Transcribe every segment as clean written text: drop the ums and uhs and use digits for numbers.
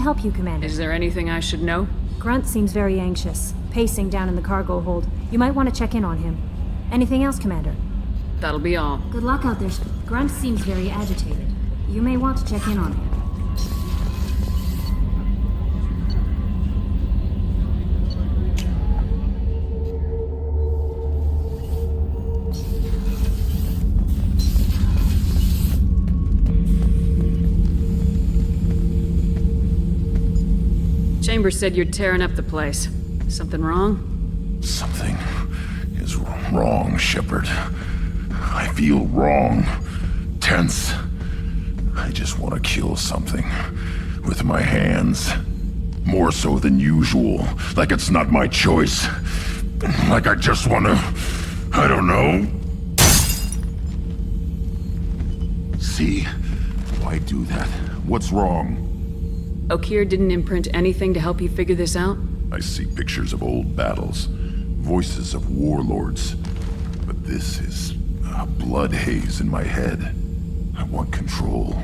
help you, Commander? Is there anything I should know? Grunt seems very anxious, pacing down in the cargo hold. You might want to check in on him. Anything else, Commander? That'll be all. Good luck out there. Grunt seems very agitated. You may want to check in on him. Chambers said you're tearing up the place. Something wrong? Something is wrong, Shepard. I feel wrong. Tense. I just want to kill something. With my hands. More so than usual. Like it's not my choice. Like I just want to... I don't know. See? Why do that? What's wrong? Okeer didn't imprint anything to help you figure this out? I see pictures of old battles. Voices of warlords. But this is a blood haze in my head. I want control.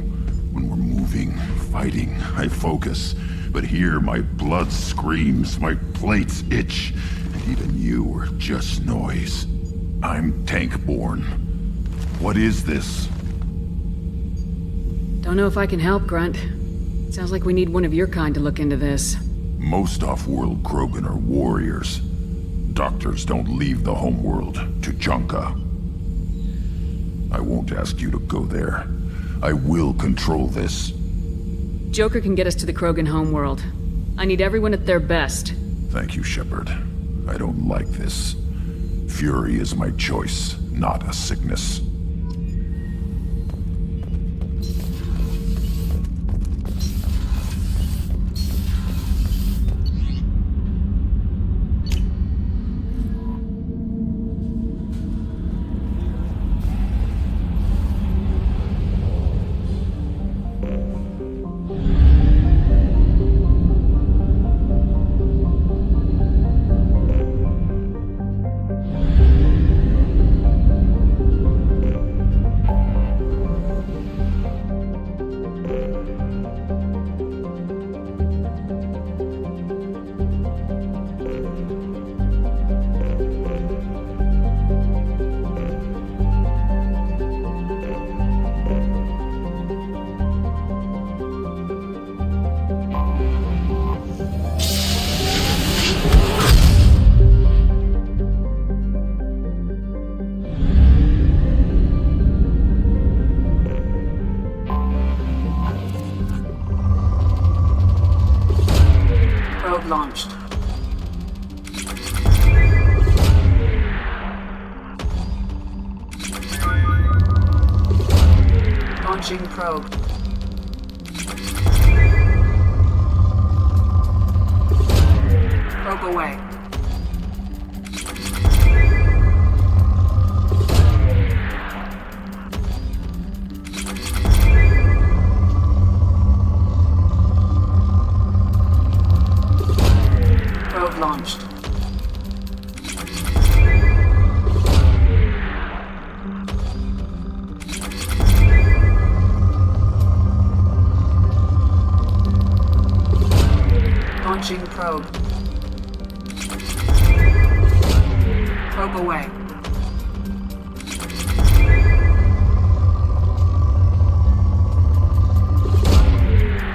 When we're moving, fighting, I focus. But here my blood screams, my plates itch. And even you are just noise. I'm tank-born. What is this? Don't know if I can help, Grunt. Sounds like we need one of your kind to look into this. Most off-world Krogan are warriors. Doctors don't leave the homeworld to Junka. I won't ask you to go there. I will control this. Joker can get us to the Krogan homeworld. I need everyone at their best. Thank you, Shepard. I don't like this. Fury is my choice, not a sickness. Launched. Launching probe. Probe away. Launched. Launching probe. Probe away.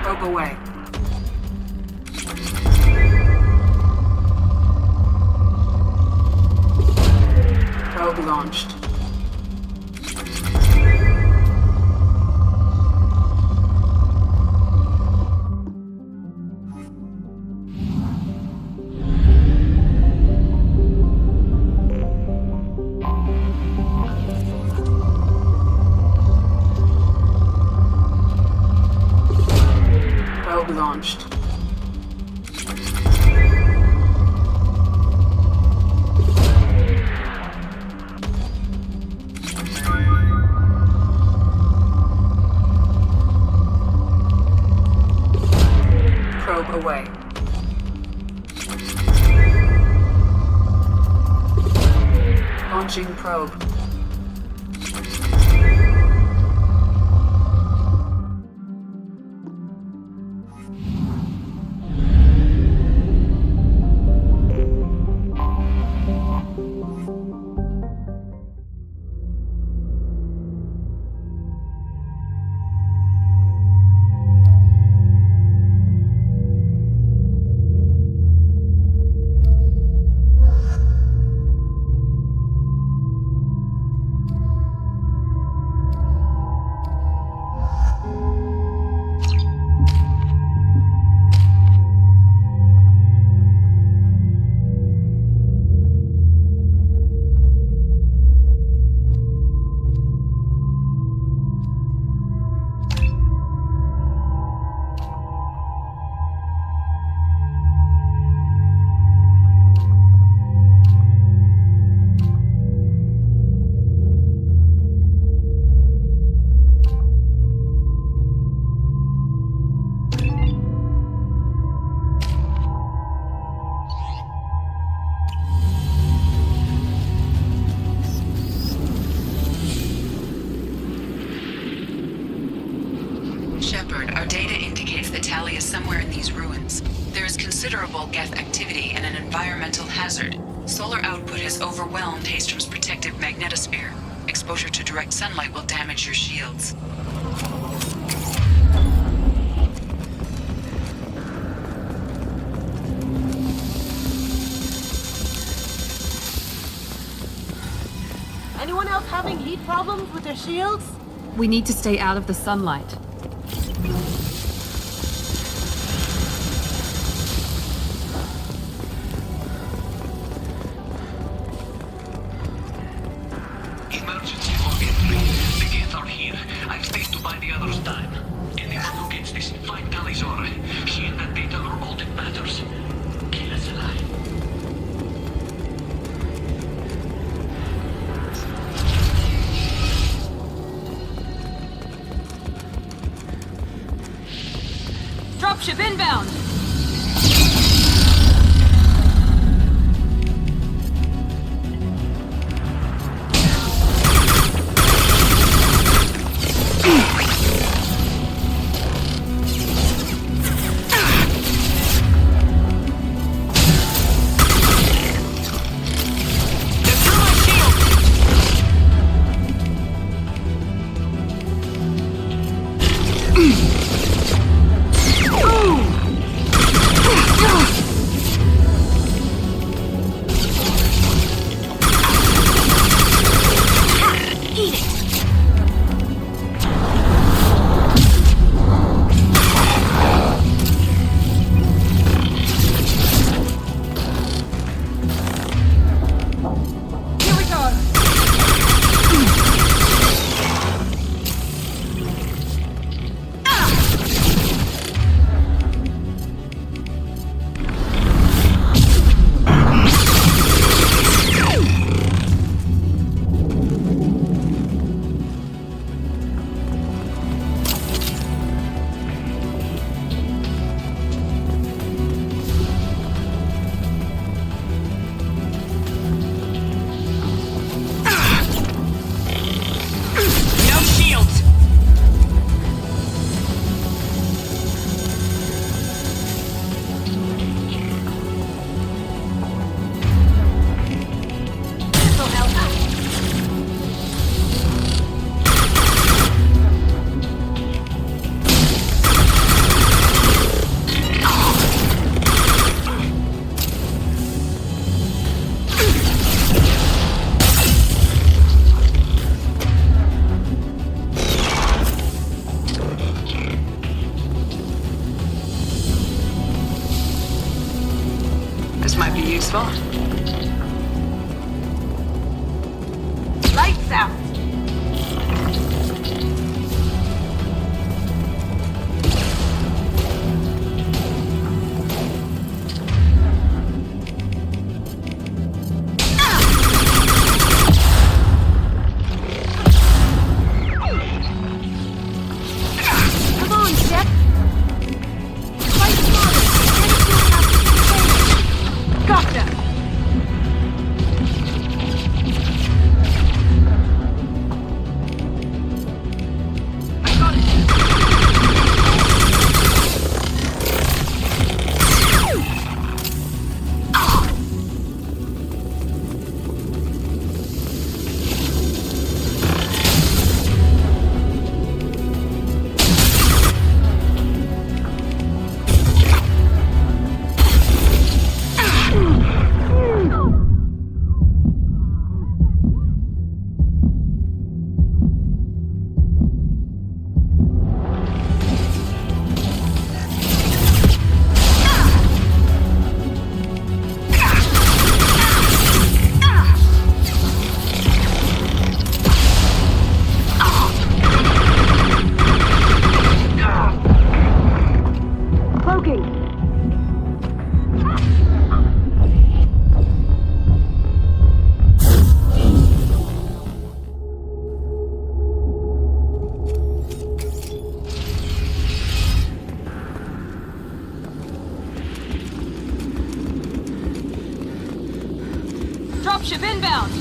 Probe away. Probe launched. Probe launched. Away. Launching probe. considerable Geth activity and an environmental hazard. Solar output has overwhelmed Haestrom's protective magnetosphere. Exposure to direct sunlight will damage your shields. Anyone else having heat problems with their shields? We need to stay out of the sunlight. Emergency for entry. The gates are here. I've stayed to buy the others time. Anyone who gets this, find Tali's aura. She and that data are all that matters. Kill us alive. Dropship inbound! Useful. Lights out! Come on, Shep! Fight smarter! Gotcha! Dropship inbound!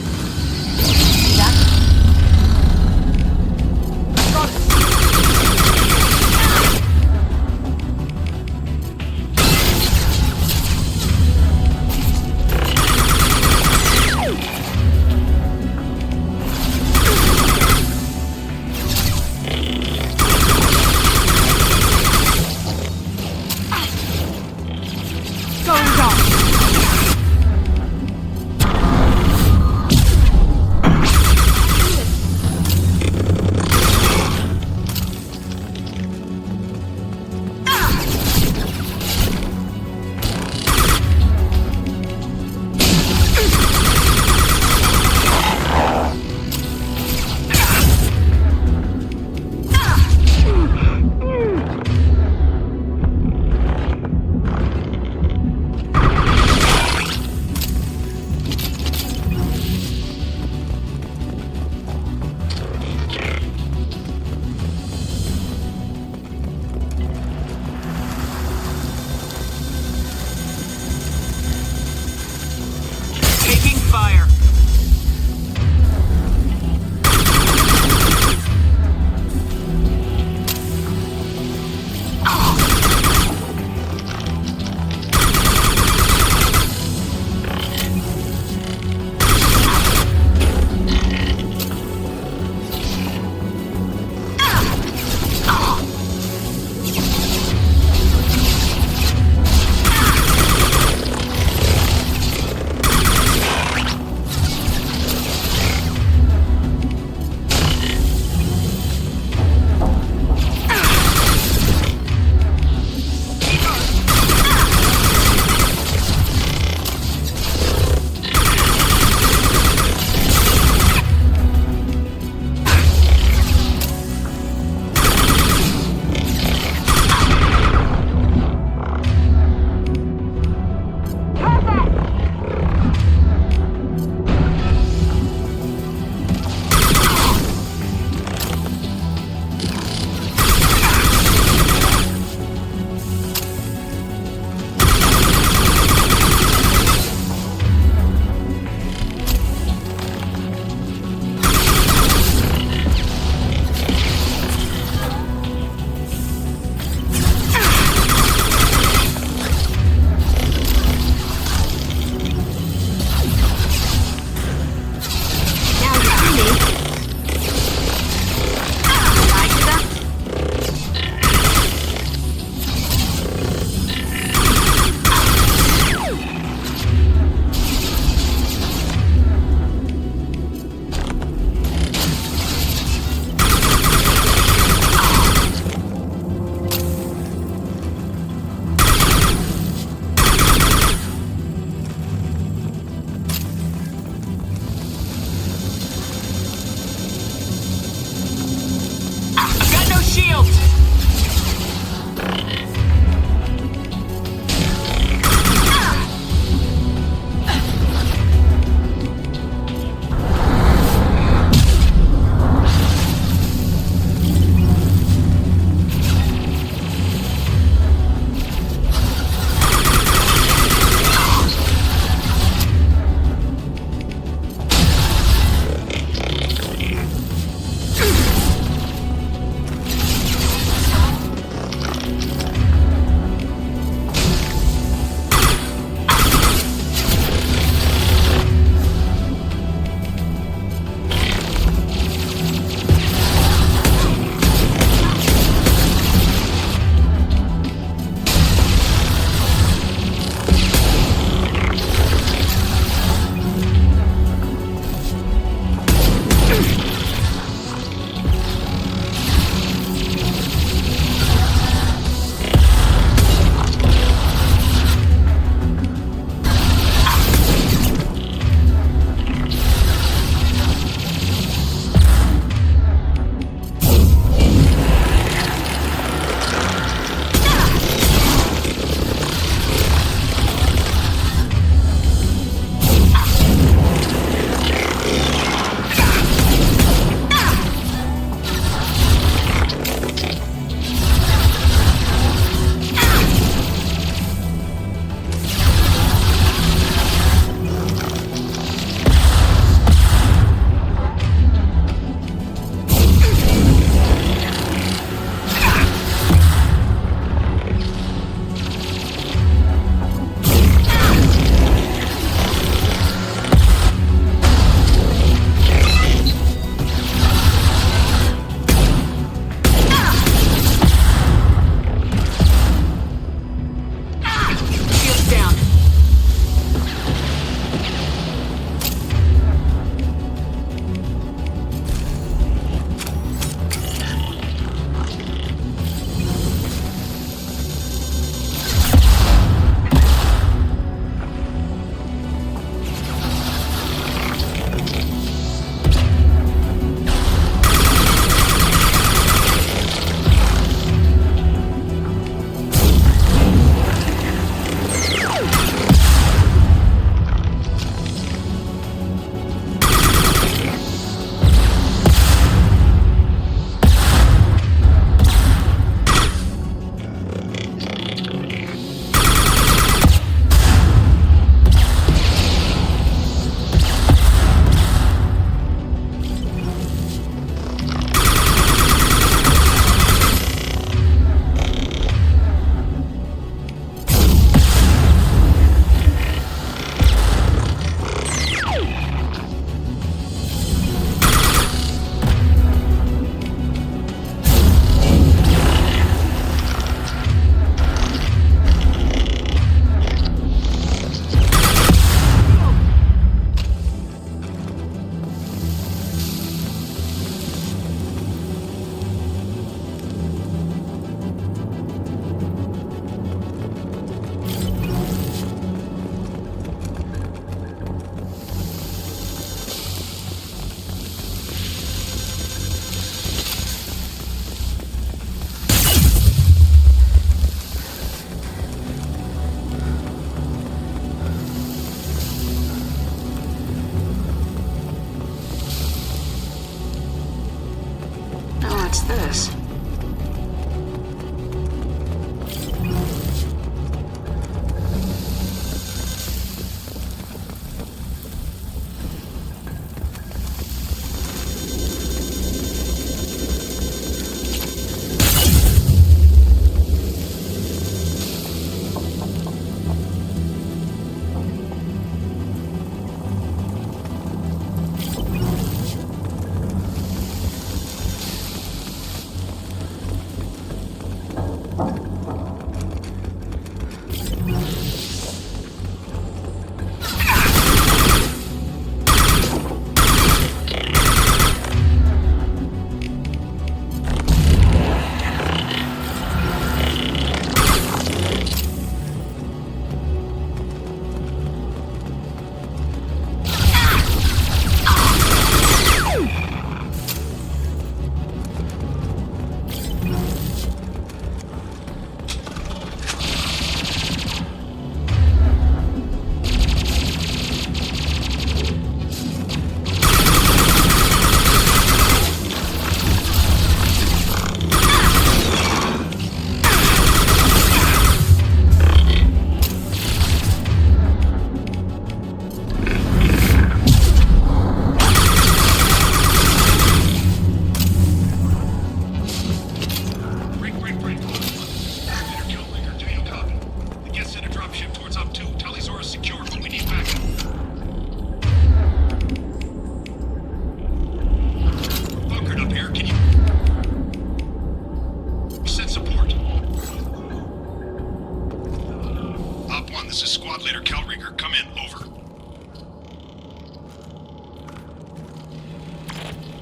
this?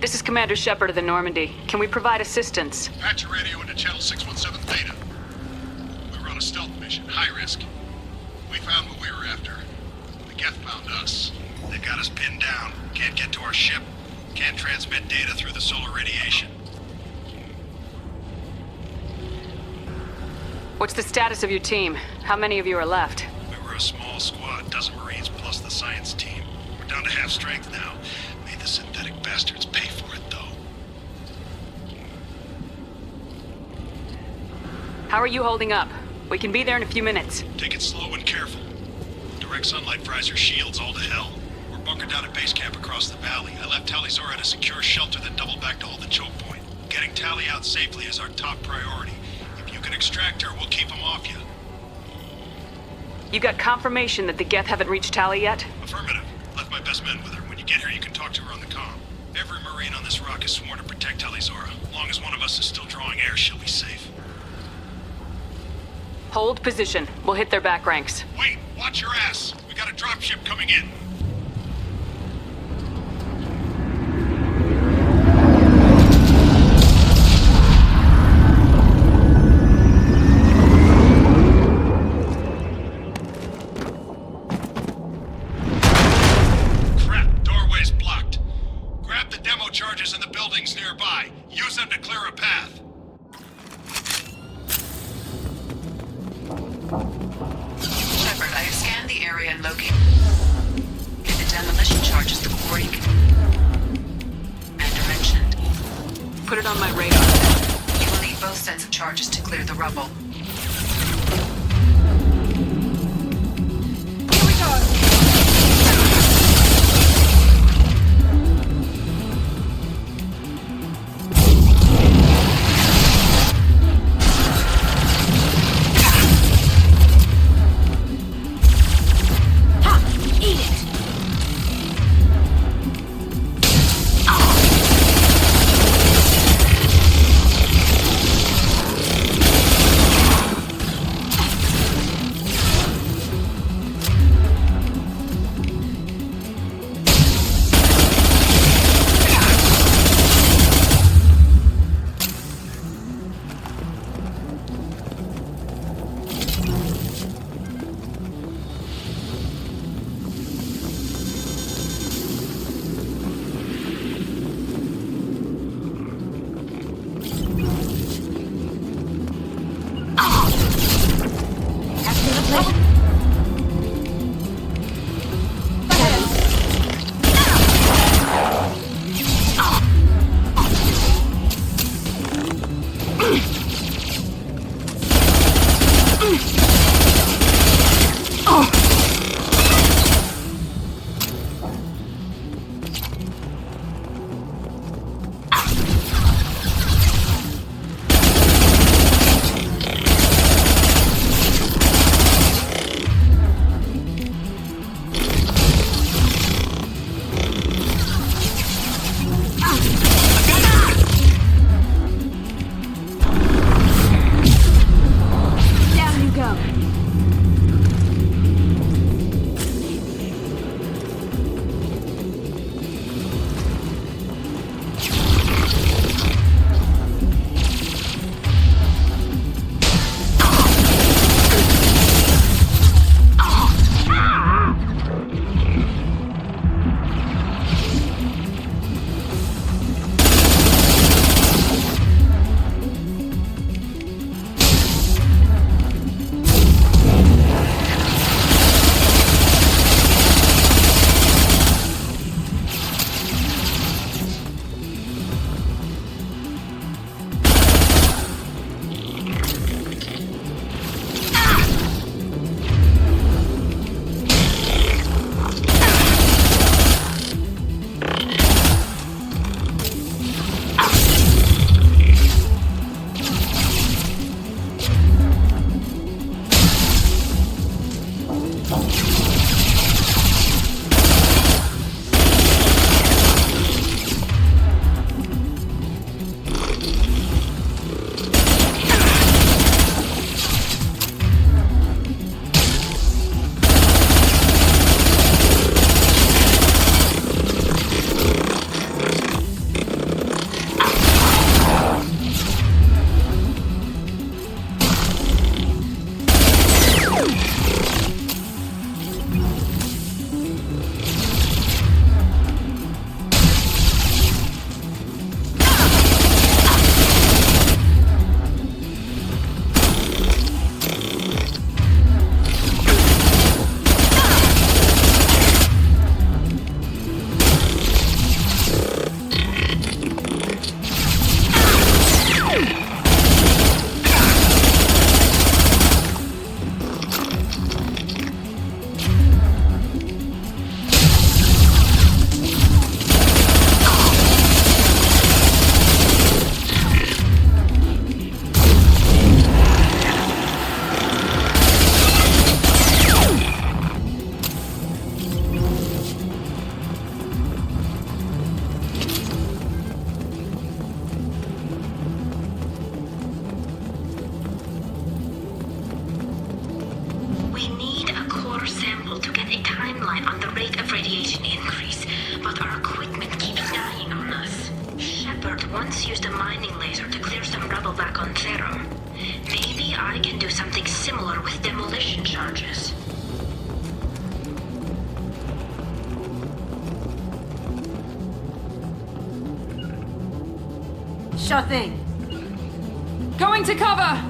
This is Commander Shepard of the Normandy. Can we provide assistance? Patch your radio into Channel 617 Theta. We were on a stealth mission, high risk. We found what we were after. The Geth found us. They've got us pinned down. Can't get to our ship. Can't transmit data through the solar radiation. What's the status of your team? How many of you are left? We were a small squad, dozen Marines plus the science team. We're down to half strength now. Made the synthetic bastards pay for it, though. How are you holding up? We can be there in a few minutes. Take it slow and careful. Direct sunlight fries your shields all to hell. We're bunkered down at base camp across the valley. I left Tali at a secure shelter that doubled back to hold the choke point. Getting Tali out safely is our top priority. If you can extract her, we'll keep them off you. You got confirmation that the Geth haven't reached Tali yet? Affirmative. Left my best men with her. When you get here, you can talk to her on the comm. Every Marine on this rock is sworn to protect Tali. As long as one of us is still drawing air, she'll be safe. Hold position. We'll hit their back ranks. Wait! Watch your ass! We got a dropship coming in! Crap! Doorway's blocked. Grab the demo charges in the buildings nearby. Use them to clear a path. Shepard, I have scanned the area and located the demolition charges the quarry commander mentioned. Put it on my radar. You will need both sets of charges to clear the rubble. Here we go! radiation increase, but our equipment keeps dying on us. Shepard once used a mining laser to clear some rubble back on Therum. Maybe I can do something similar with demolition charges. Sure thing. Going to cover!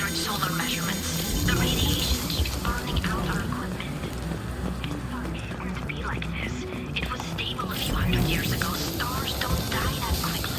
accurate solar measurements. The radiation keeps burning out our equipment. It shouldn't be like this. It was stable a few hundred years ago. Stars don't die that quickly.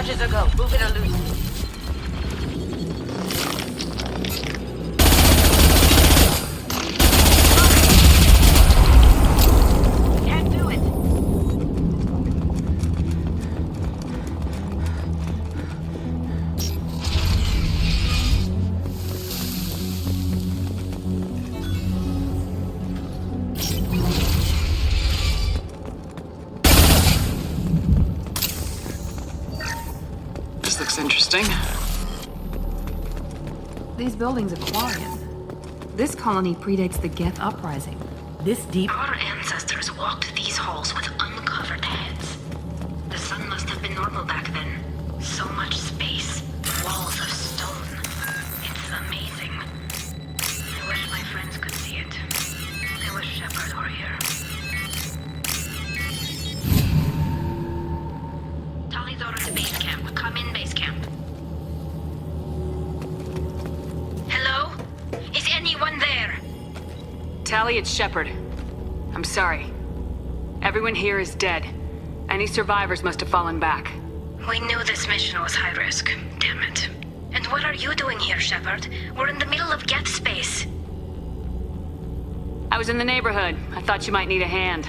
Charges a go. Move it or lose it. Can't do it. This looks interesting. These buildings are Quarian. This colony predates the Geth uprising. This deep. Our ancestors walked these halls with uncovered heads. The sun must have been normal back then. So much space, walls of stone. It's amazing. I wish my friends could see it. I wish Shepard were here. Tali's order to base camp. Come in, base camp. Hello? Is anyone there? Tali, it's Shepard. I'm sorry. Everyone here is dead. Any survivors must have fallen back. We knew this mission was high risk. Damn it. And what are you doing here, Shepard? We're in the middle of Geth space. I was in the neighborhood. I thought you might need a hand.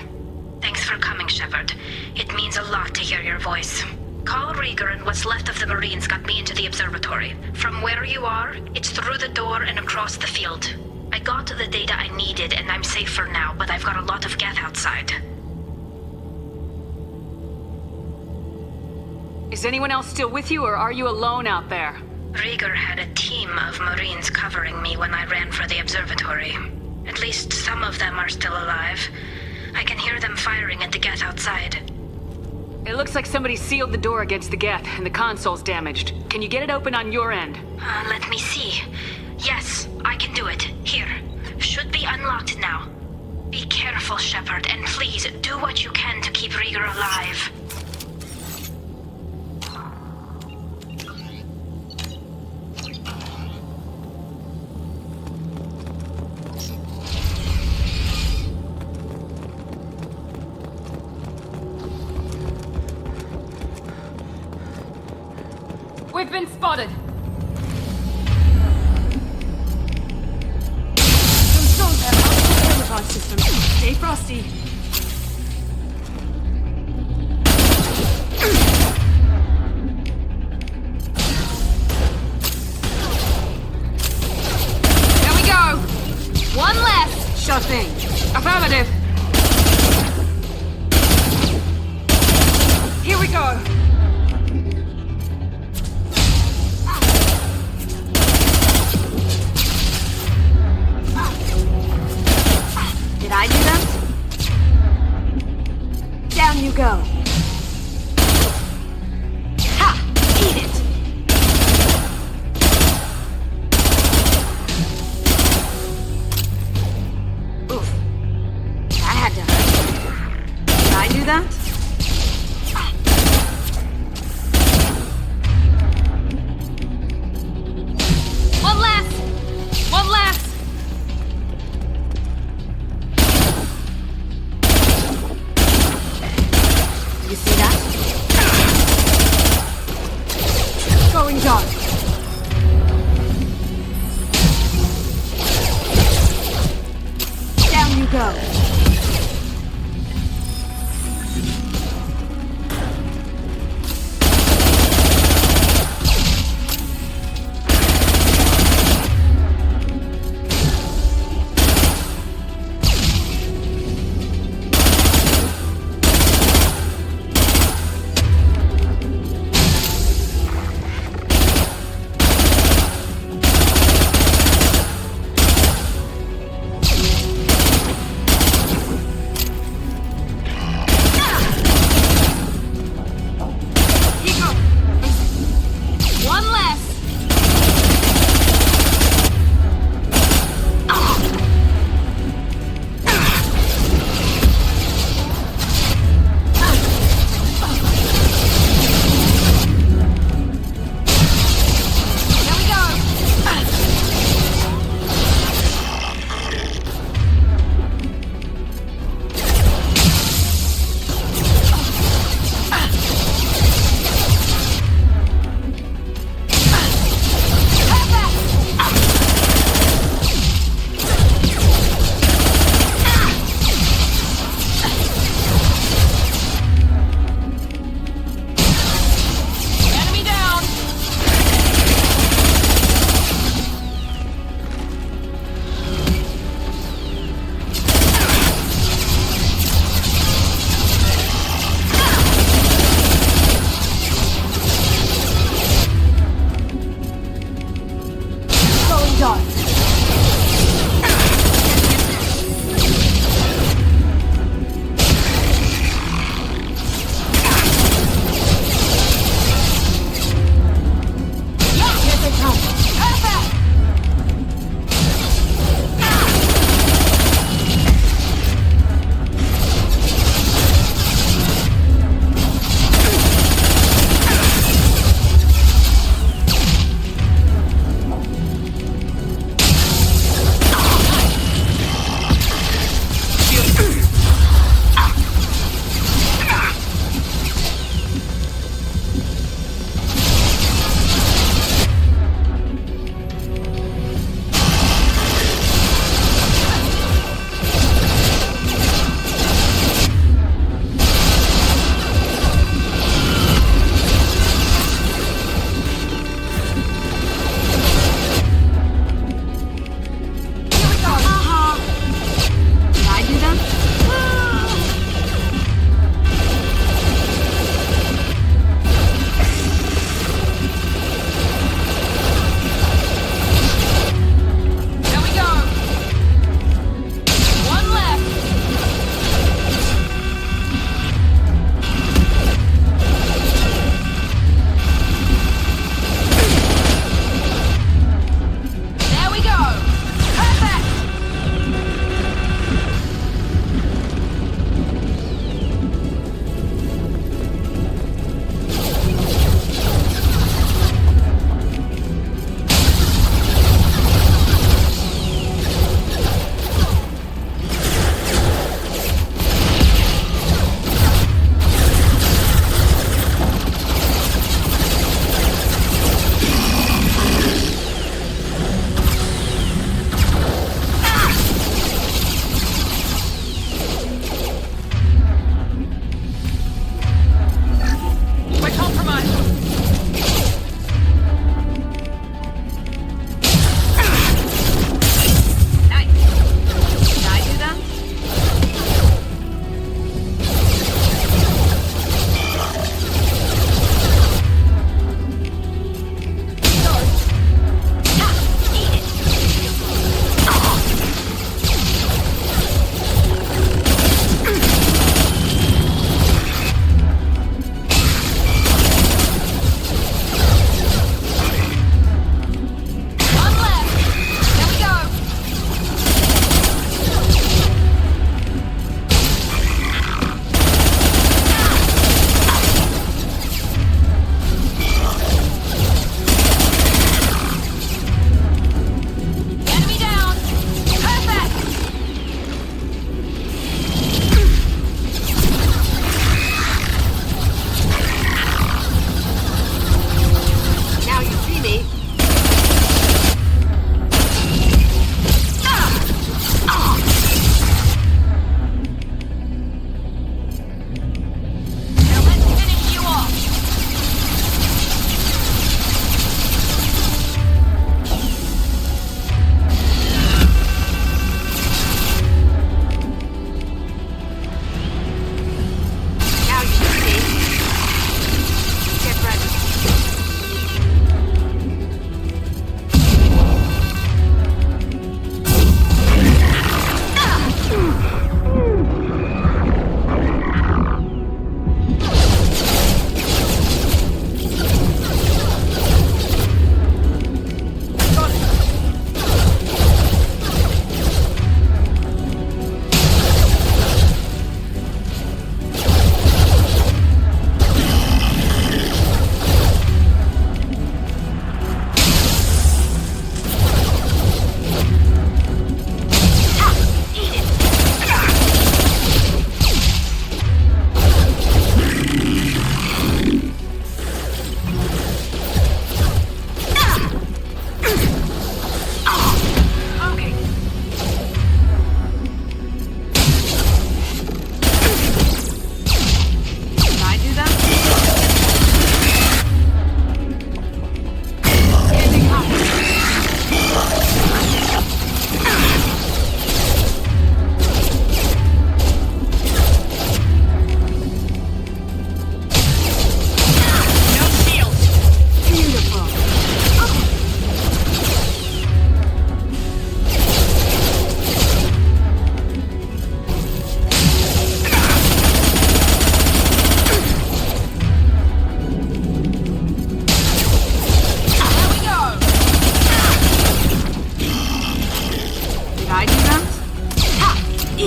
Thanks for coming, Shepard. It means a lot to hear your voice. Call Rieger and what's left of the Marines got me into the observatory. From where you are, it's through the door and across the field. I got the data I needed and I'm safe for now, but I've got a lot of Geth outside. Is anyone else still with you, or are you alone out there? Rieger had a team of Marines covering me when I ran for the observatory. At least some of them are still alive. I can hear them firing at the Geth outside. It looks like somebody sealed the door against the Geth, and the console's damaged. Can you get it open on your end? Let me see. Yes, I can do it. Here. Should be unlocked now. Be careful, Shepard, and please do what you can to keep Rieger alive. We've been spotted! Some stones have multiple camouflage systems. Stay frosty. There we go! One less! Sure thing. Affirmative! Here we go! Did I do that? Down you go. Ha! Eat it! Oof. That had to hurt. Did I do that? One last! One last! You see that? Going dark. Down you go.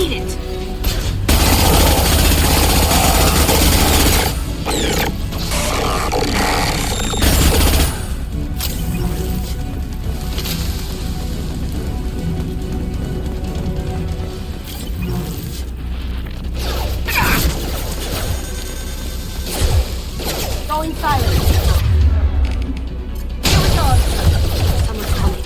Eat it! Going silent. Here we go. Someone's coming.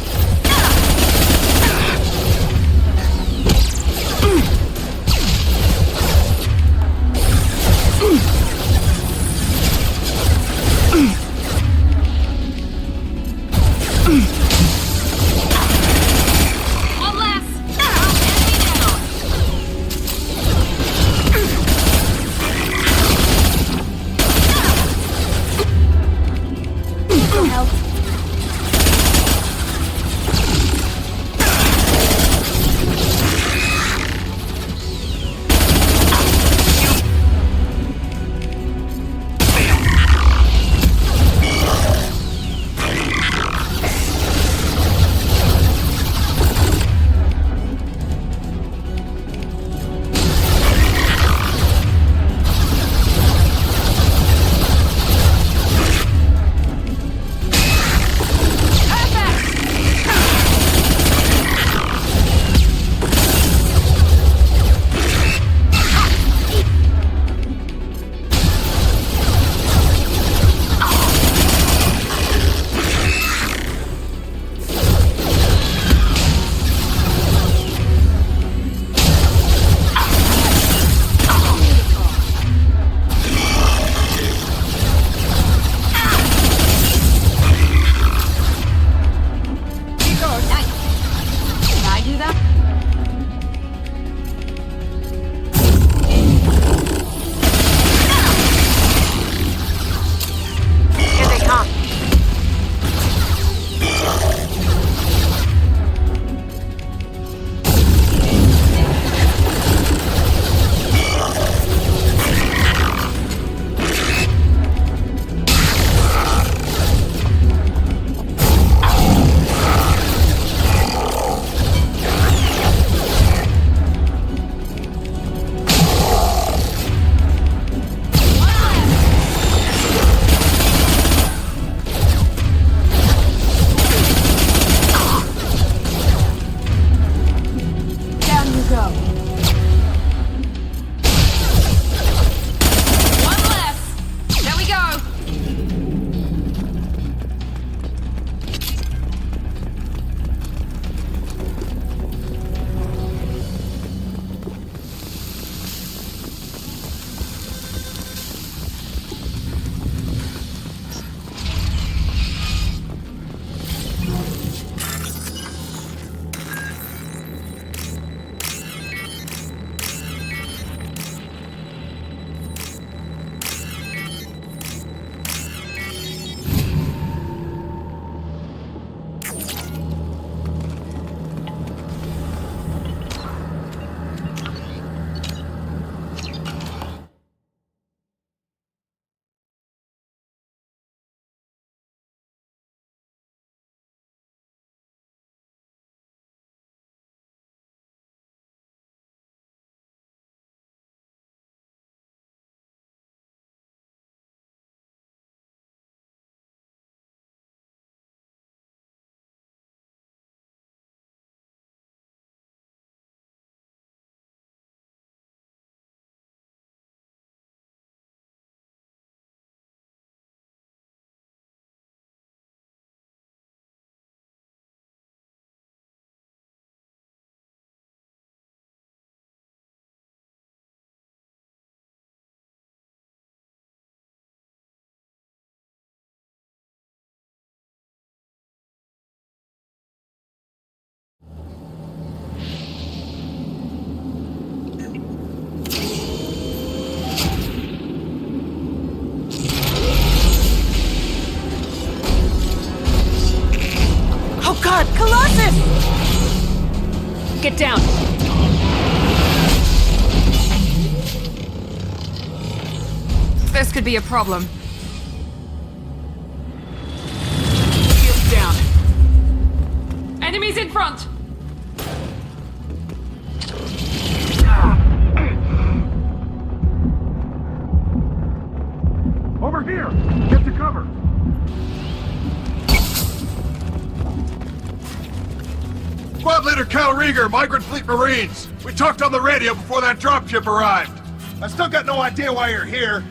One less! Enemy down! Help. God, Colossus! Get down. This could be a problem. Shields down. Enemies in front! Rieger, Migrant Fleet Marines. We talked on the radio before that dropship arrived. I still got no idea why you're here.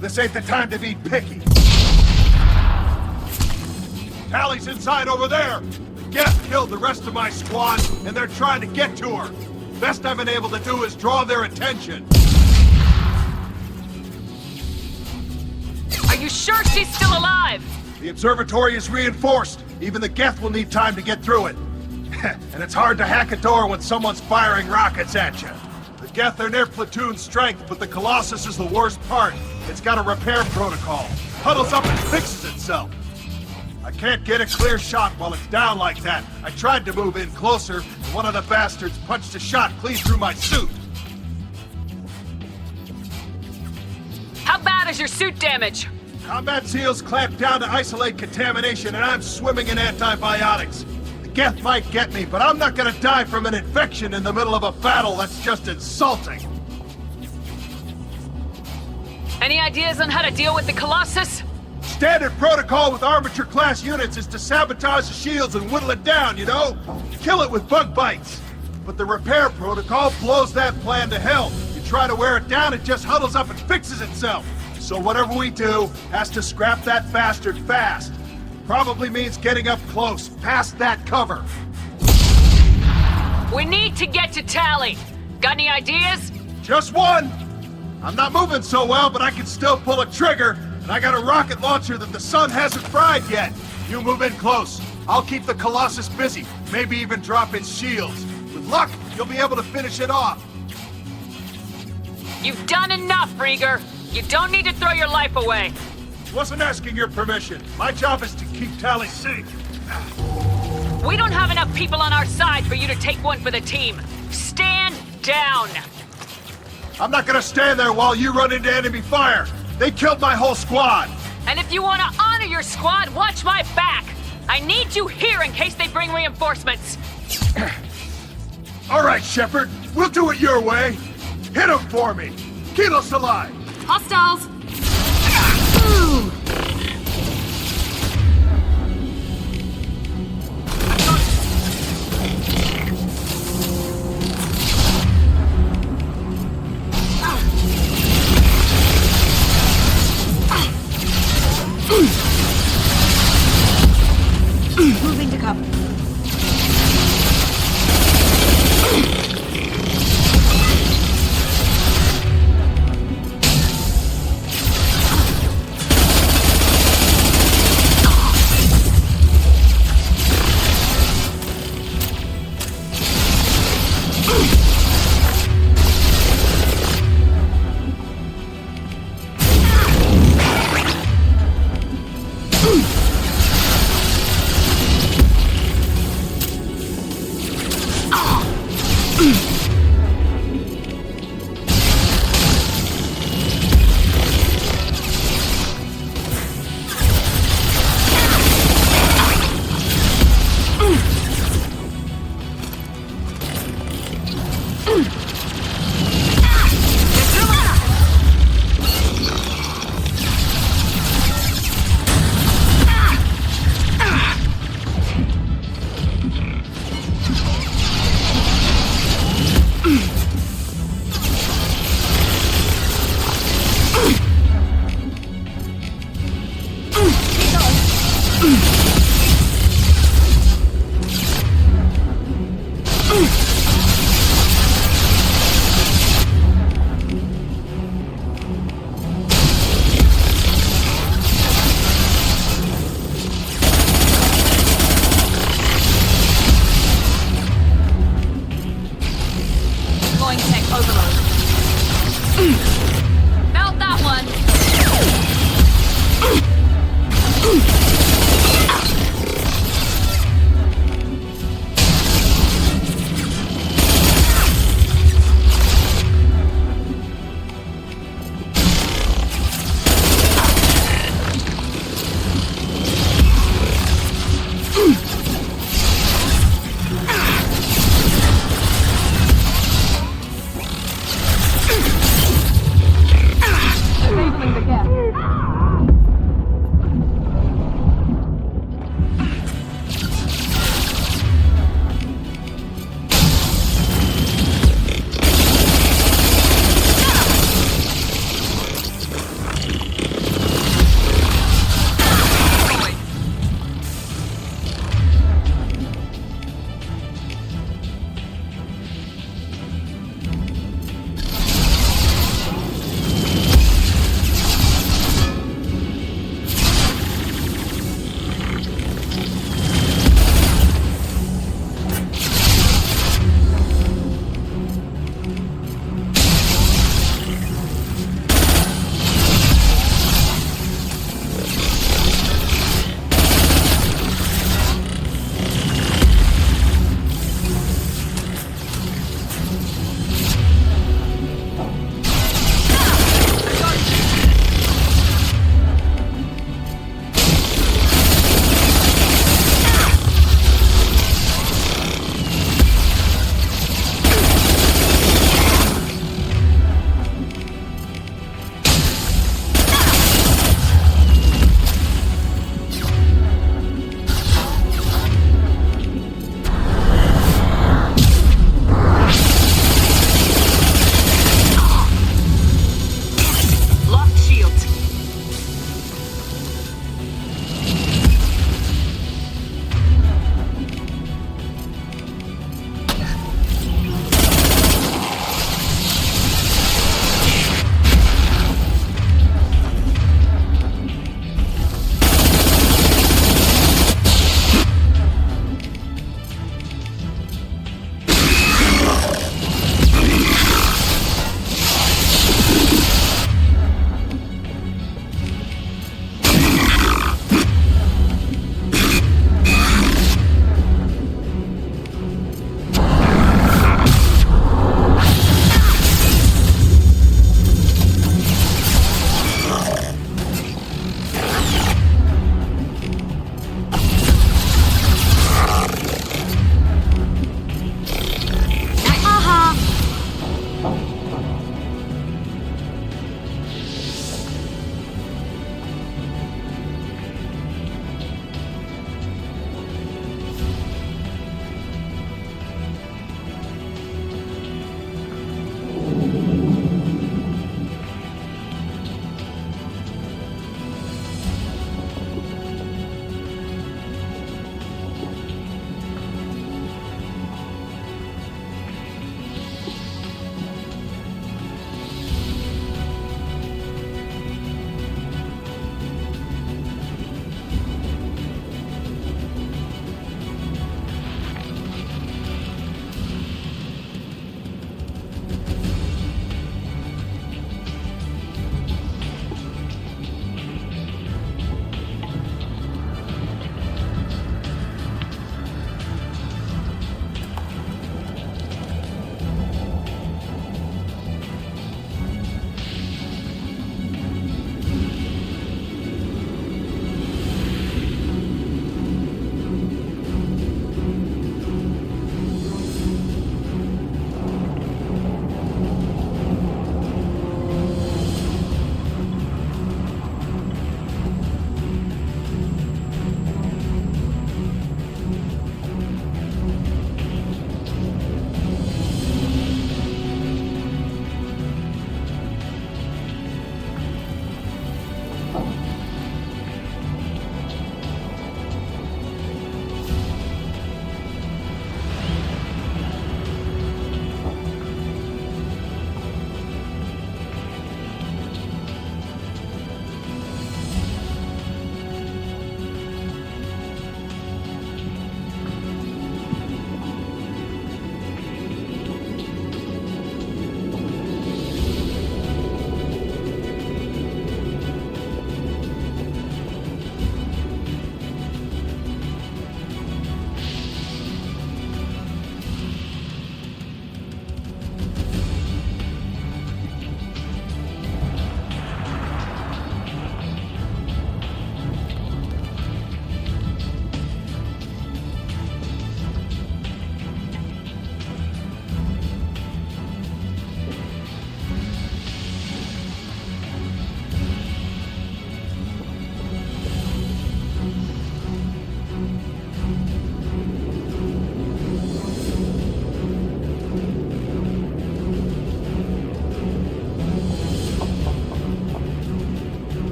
This ain't the time to be picky. Tali's inside over there. The Geth killed the rest of my squad, and they're trying to get to her. Best I've been able to do is draw their attention. Are you sure she's still alive? The observatory is reinforced. Even the Geth will need time to get through it. And it's hard to hack a door when someone's firing rockets at you. The Geth are near platoon strength, but the Colossus is the worst part. It's got a repair protocol. Huddles up and fixes itself. I can't get a clear shot while it's down like that. I tried to move in closer, and one of the bastards punched a shot clean through my suit. How bad is your suit damage? Combat seals clamp down to isolate contamination, and I'm swimming in antibiotics. The Geth might get me, but I'm not gonna die from an infection in the middle of a battle. That's just insulting. Any ideas on how to deal with the Colossus? Standard protocol with armature-class units is to sabotage the shields and whittle it down, you know? Kill it with bug bites. But the repair protocol blows that plan to hell. You try to wear it down, it just huddles up and fixes itself. So whatever we do has to scrap that bastard fast. Probably means getting up close, past that cover. We need to get to Tali. Got any ideas? Just one. I'm not moving so well, but I can still pull a trigger. And I got a rocket launcher that the sun hasn't fried yet. You move in close. I'll keep the Colossus busy. Maybe even drop its shields. With luck, you'll be able to finish it off. You've done enough, Rieger. You don't need to throw your life away. Wasn't asking your permission. My job is to keep Tali safe. We don't have enough people on our side for you to take one for the team. Stand down. I'm not gonna stand there while you run into enemy fire. They killed my whole squad. And if you want to honor your squad, watch my back. I need you here in case they bring reinforcements. All right, Shepard. We'll do it your way. Hit him for me. Kilos alive. Hostiles! Moving to cover.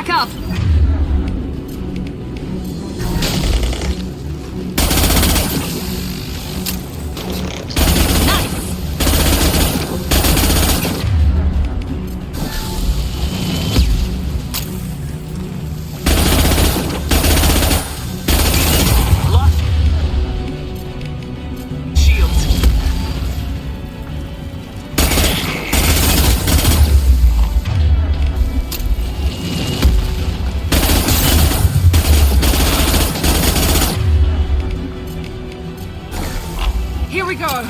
back up! Here we go!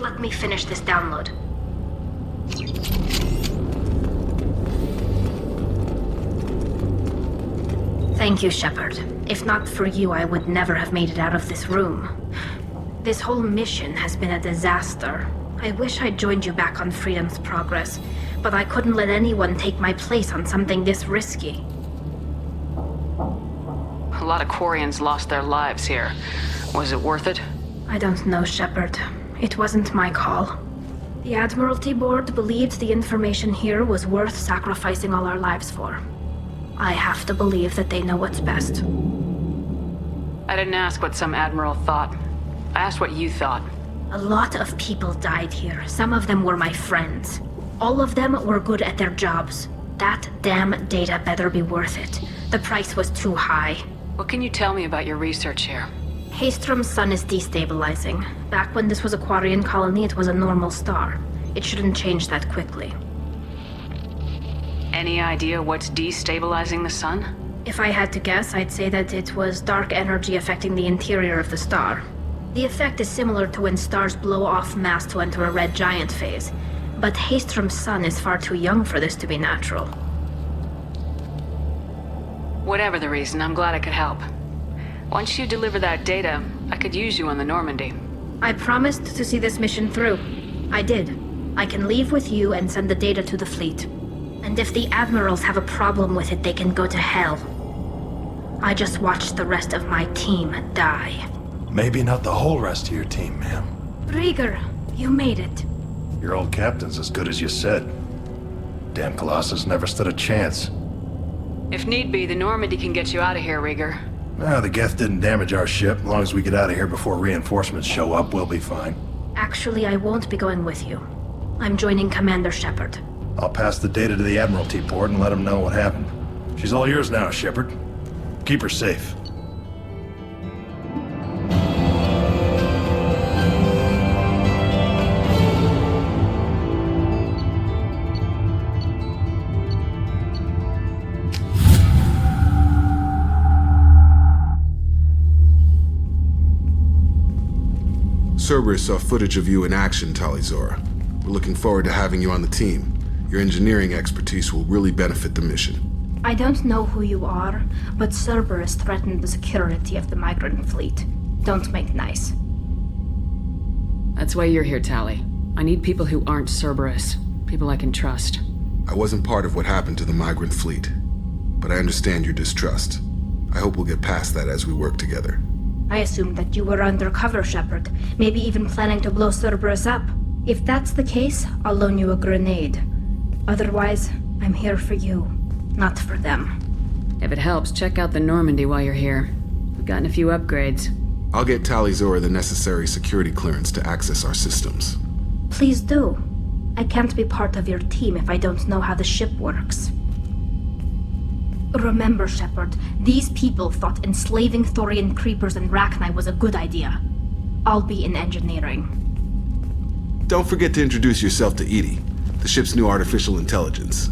let me finish this download. Thank you, Shepard. If not for you, I would never have made it out of this room. This whole mission has been a disaster. I wish I'd joined you back on Freedom's Progress, but I couldn't let anyone take my place on something this risky. A lot of Quarians lost their lives here. Was it worth it? I don't know, Shepard. It wasn't my call. The Admiralty Board believed the information here was worth sacrificing all our lives for. I have to believe that they know what's best. I didn't ask what some admiral thought. I asked what you thought. A lot of people died here. Some of them were my friends. All of them were good at their jobs. That damn data better be worth it. The price was too high. What can you tell me about your research here? Haestrom's sun is destabilizing. Back when this was a Quarian colony, it was a normal star. It shouldn't change that quickly. Any idea what's destabilizing the sun? If I had to guess, I'd say that it was dark energy affecting the interior of the star. The effect is similar to when stars blow off mass to enter a red giant phase. But Haestrom's sun is far too young for this to be natural. Whatever the reason, I'm glad I could help. Once you deliver that data, I could use you on the Normandy. I promised to see this mission through. I did. I can leave with you and send the data to the fleet. And if the admirals have a problem with it, they can go to hell. I just watched the rest of my team die. Maybe not the whole rest of your team, ma'am. Rieger, you made it. Your old captain's as good as you said. Damn Colossus never stood a chance. If need be, the Normandy can get you out of here, Rieger. The Geth didn't damage our ship. As long as we get out of here before reinforcements show up, we'll be fine. Actually, I won't be going with you. I'm joining Commander Shepard. I'll pass the data to the Admiralty Board and let them know what happened. She's all yours now, Shepard. Keep her safe. Cerberus saw footage of you in action, Tali. We're looking forward to having you on the team. Your engineering expertise will really benefit the mission. I don't know who you are, but Cerberus threatened the security of the migrant fleet. Don't make nice. That's why you're here, Tali. I need people who aren't Cerberus. People I can trust. I wasn't part of what happened to the migrant fleet, but I understand your distrust. I hope we'll get past that as we work together. I assumed that you were undercover, Shepard. Maybe even planning to blow Cerberus up. If that's the case, I'll loan you a grenade. Otherwise, I'm here for you, not for them. If it helps, check out the Normandy while you're here. We've gotten a few upgrades. I'll get Tali the necessary security clearance to access our systems. Please do. I can't be part of your team if I don't know how the ship works. Remember, Shepard, these people thought enslaving Thorian creepers and Rachni was a good idea. I'll be in engineering. Don't forget to introduce yourself to Edie, the ship's new artificial intelligence.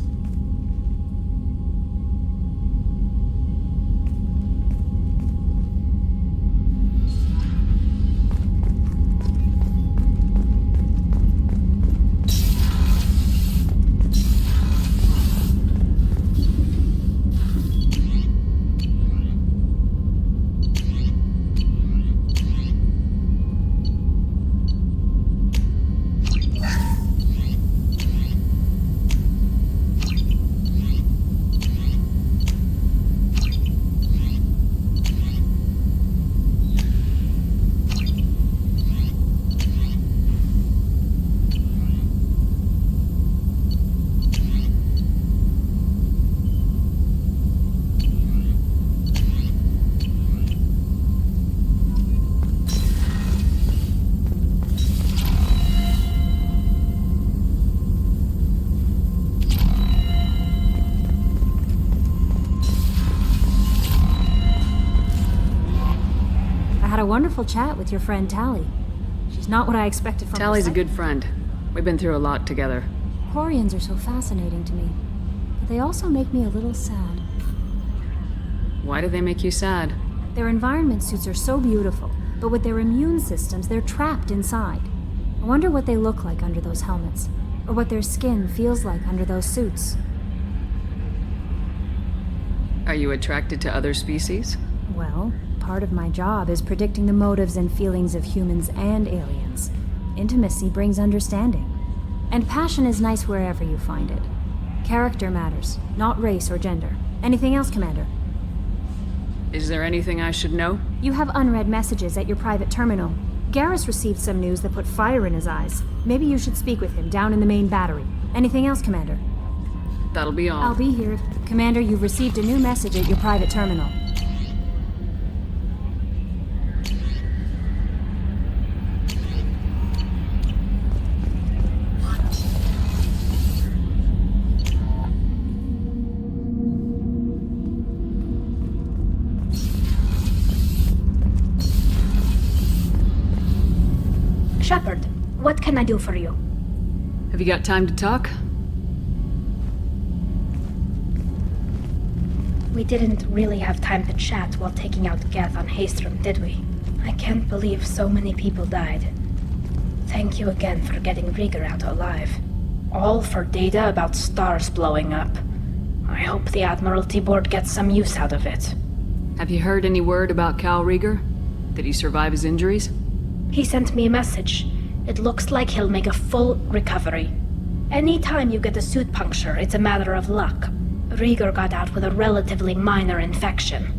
A wonderful chat with your friend Tali. She's not what I expected from her. Tali's a good friend. We've been through a lot together. Quarians are so fascinating to me, but they also make me a little sad. Why do they make you sad? Their environment suits are so beautiful, but with their immune systems, they're trapped inside. I wonder what they look like under those helmets, or what their skin feels like under those suits. Are you attracted to other species? Well, part of my job is predicting the motives and feelings of humans and aliens. Intimacy brings understanding. And passion is nice wherever you find it. Character matters, not race or gender. Anything else, Commander? Is there anything I should know? You have unread messages at your private terminal. Garrus received some news that put fire in his eyes. Maybe you should speak with him down in the main battery. Anything else, Commander? That'll be all. I'll be here. Commander, you've received a new message at your private terminal. Shepard, what can I do for you? Have you got time to talk? We didn't really have time to chat while taking out Geth on Haestrom, did we? I can't believe so many people died. Thank you again for getting Rieger out alive. All for data about stars blowing up. I hope the Admiralty Board gets some use out of it. Have you heard any word about Cal Rieger? Did he survive his injuries? He sent me a message. It looks like he'll make a full recovery. Anytime you get a suit puncture, it's a matter of luck. Rieger got out with a relatively minor infection.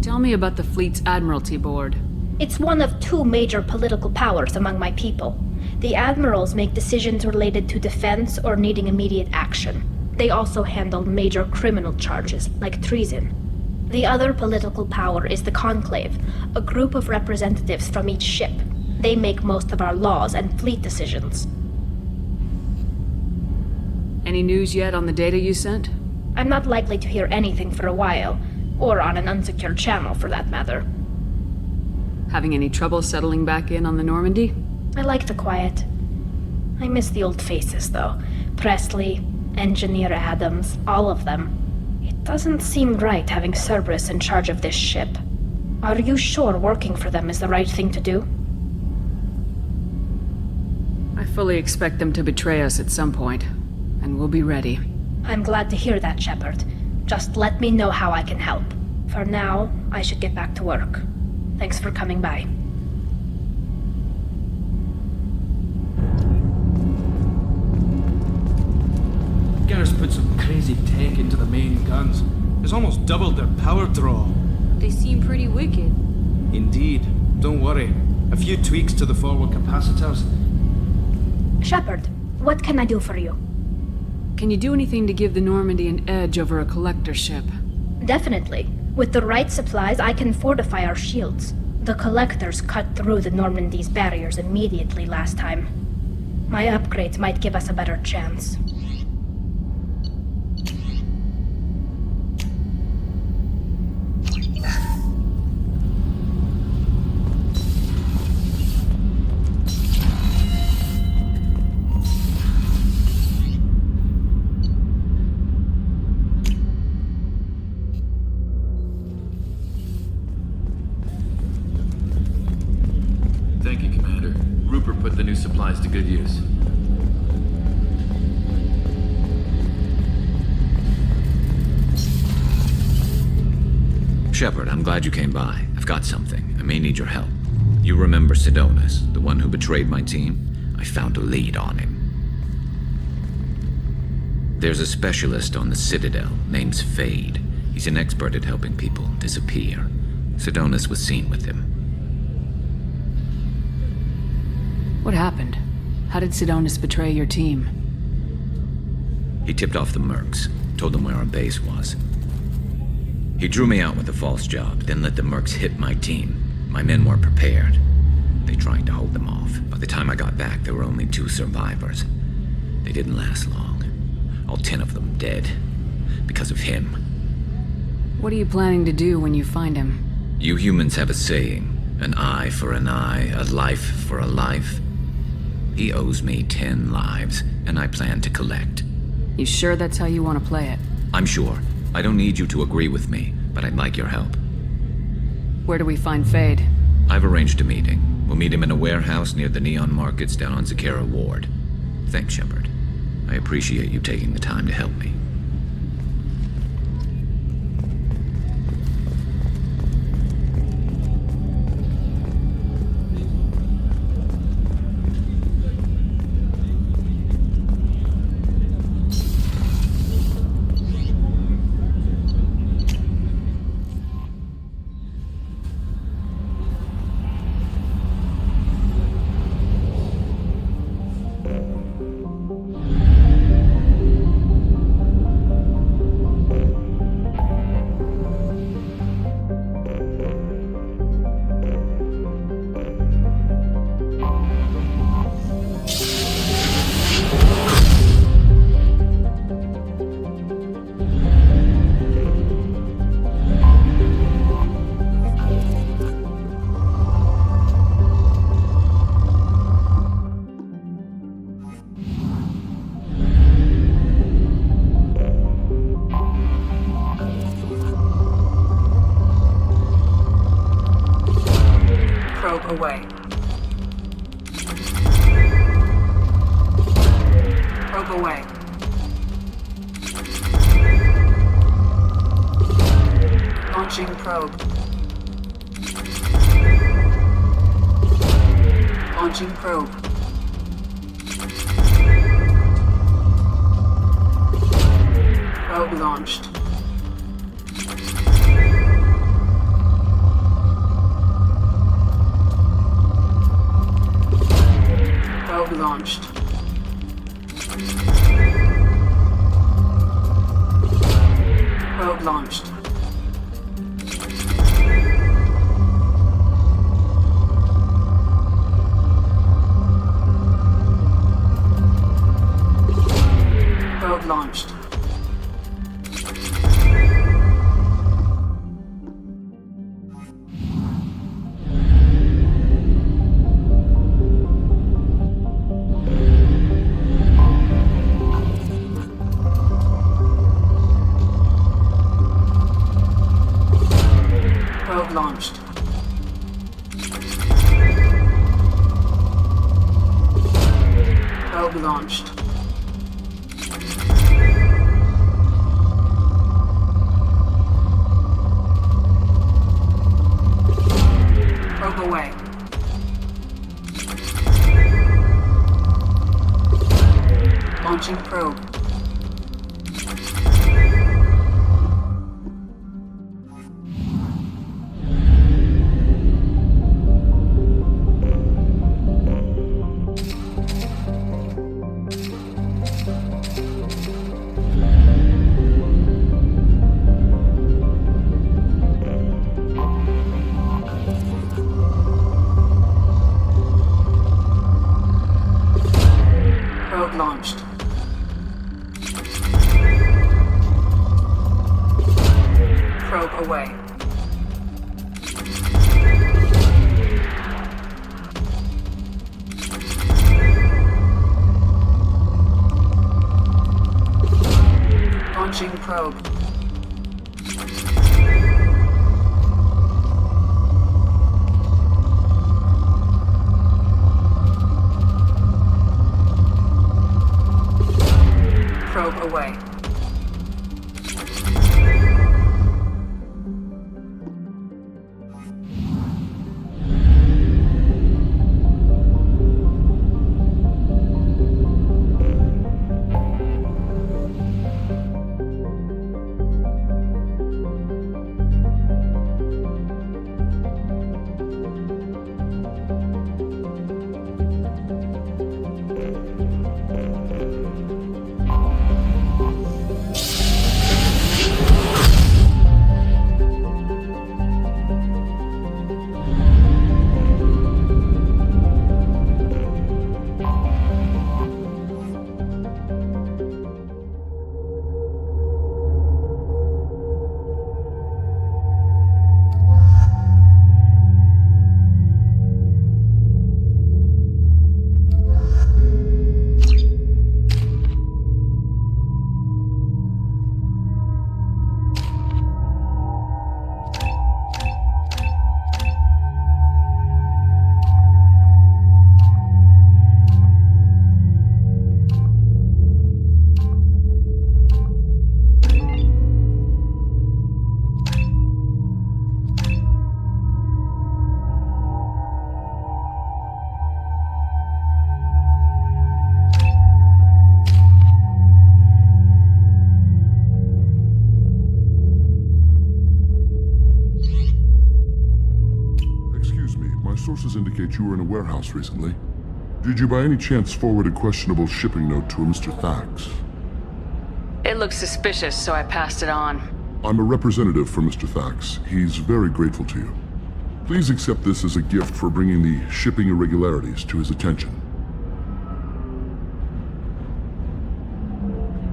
Tell me about the fleet's Admiralty Board. It's one of two major political powers among my people. The admirals make decisions related to defense or needing immediate action. They also handle major criminal charges, like treason. The other political power is the Conclave, a group of representatives from each ship. They make most of our laws and fleet decisions. Any news yet on the data you sent? I'm not likely to hear anything for a while, or on an unsecured channel for that matter. Having any trouble settling back in on the Normandy? I like the quiet. I miss the old faces, though. Presley, Engineer Adams, all of them. It doesn't seem right having Cerberus in charge of this ship. Are you sure working for them is the right thing to do? I fully expect them to betray us at some point, and we'll be ready. I'm glad to hear that, Shepard. Just let me know how I can help. For now, I should get back to work. Thanks for coming by. Garrus put some crazy tech into the main guns. It's almost doubled their power draw. They seem pretty wicked. Indeed. Don't worry. A few tweaks to the forward capacitors. Shepard, what can I do for you? Can you do anything to give the Normandy an edge over a collector ship? Definitely. With the right supplies, I can fortify our shields. The collectors cut through the Normandy's barriers immediately last time. My upgrades might give us a better chance. Thank you, Commander. Rupert put the new supplies to good use. Shepard, I'm glad you came by. I've got something. I may need your help. You remember Sidonus, the one who betrayed my team? I found a lead on him. There's a specialist on the Citadel, name's Fade. He's an expert at helping people disappear. Sidonus was seen with him. What happened? How did Sidonus betray your team? He tipped off the mercs, told them where our base was. He drew me out with a false job, then let the mercs hit my team. My men weren't prepared. They tried to hold them off. By the time I got back, there were only 2 survivors. They didn't last long. All 10 of them dead. Because of him. What are you planning to do when you find him? You humans have a saying, an eye for an eye, a life for a life. He owes me 10 lives, and I plan to collect. You sure that's how you want to play it? I'm sure. I don't need you to agree with me, but I'd like your help. Where do we find Fade? I've arranged a meeting. We'll meet him in a warehouse near the Neon Markets down on Zakera Ward. Thanks, Shepard. I appreciate you taking the time to help me. Away. Probe away. Launching probe. Launching probe. Probe launched. Launched. Probe launched. Probe launched. Launched. Probe launched. Probe away. Launching probe. Launched. Probe away. Launching probe. Probe away. sources indicate you were in a warehouse recently. Did you by any chance forward a questionable shipping note to a Mr. Thax? It looked suspicious, so I passed it on. I'm a representative for Mr. Thax. He's very grateful to you. Please accept this as a gift for bringing the shipping irregularities to his attention.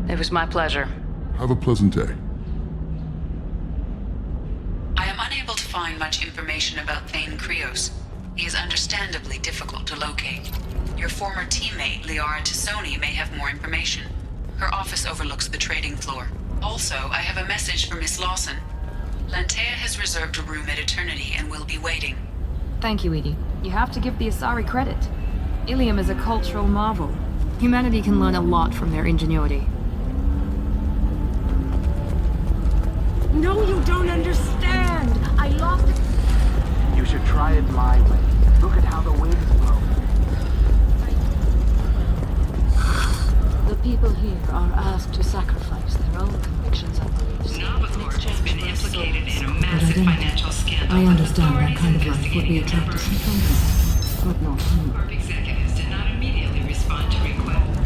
It was my pleasure. Have a pleasant day. I am unable to find much information about Thane Krios. He is understandably difficult to locate. Your former teammate, Liara Tassoni, may have more information. Her office overlooks the trading floor. Also, I have a message for Miss Lawson. Lantea has reserved a room at Eternity and will be waiting. Thank you, Edie. You have to give the Asari credit. Illium is a cultural marvel. Humanity can learn a lot from their ingenuity. No, you don't understand! I lost it. You should try it my way. Look at how the wind blows. The people here are asked to sacrifice their own convictions and beliefs. Navacorp has been implicated in a massive financial scandal. I understand that kind of life would be attractive to some people, but not me. Corp executives did not immediately respond to requests.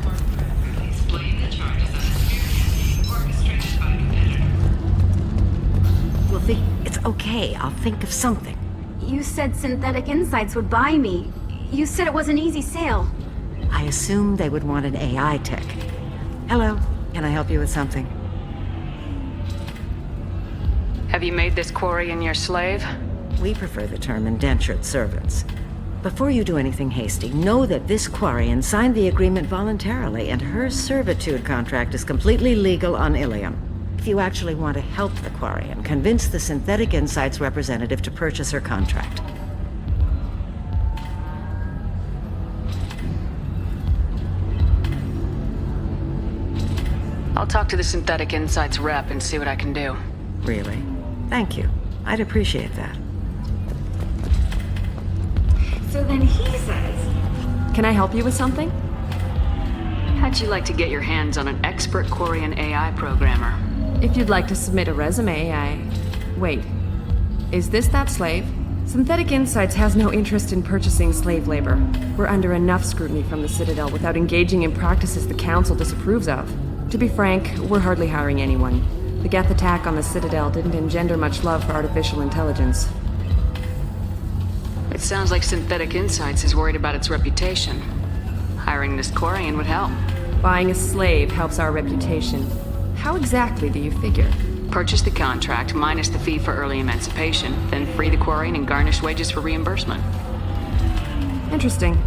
Navacorp explained the charges on a spearhead orchestrated by competitors. Well, it's okay. I'll think of something. You said Synthetic Insights would buy me. You said it was an easy sale. I assumed they would want an AI tech. Hello, can I help you with something? Have you made this Quarian your slave? We prefer the term indentured servants. Before you do anything hasty, know that this Quarian signed the agreement voluntarily, and her servitude contract is completely legal on Illium. If you actually want to help the Quarian, convince the Synthetic Insights representative to purchase her contract. I'll talk to the Synthetic Insights rep and see what I can do. Really? Thank you. I'd appreciate that. So then he says... Can I help you with something? How'd you like to get your hands on an expert Quarian AI programmer? If you'd like to submit a resume, Wait. Is this that slave? Synthetic Insights has no interest in purchasing slave labor. We're under enough scrutiny from the Citadel without engaging in practices the Council disapproves of. To be frank, we're hardly hiring anyone. The Geth attack on the Citadel didn't engender much love for artificial intelligence. It sounds like Synthetic Insights is worried about its reputation. Hiring this Quarian would help. Buying a slave helps our reputation. How exactly do you figure? Purchase the contract minus the fee for early emancipation, then free the Quarian and garnish wages for reimbursement. Interesting.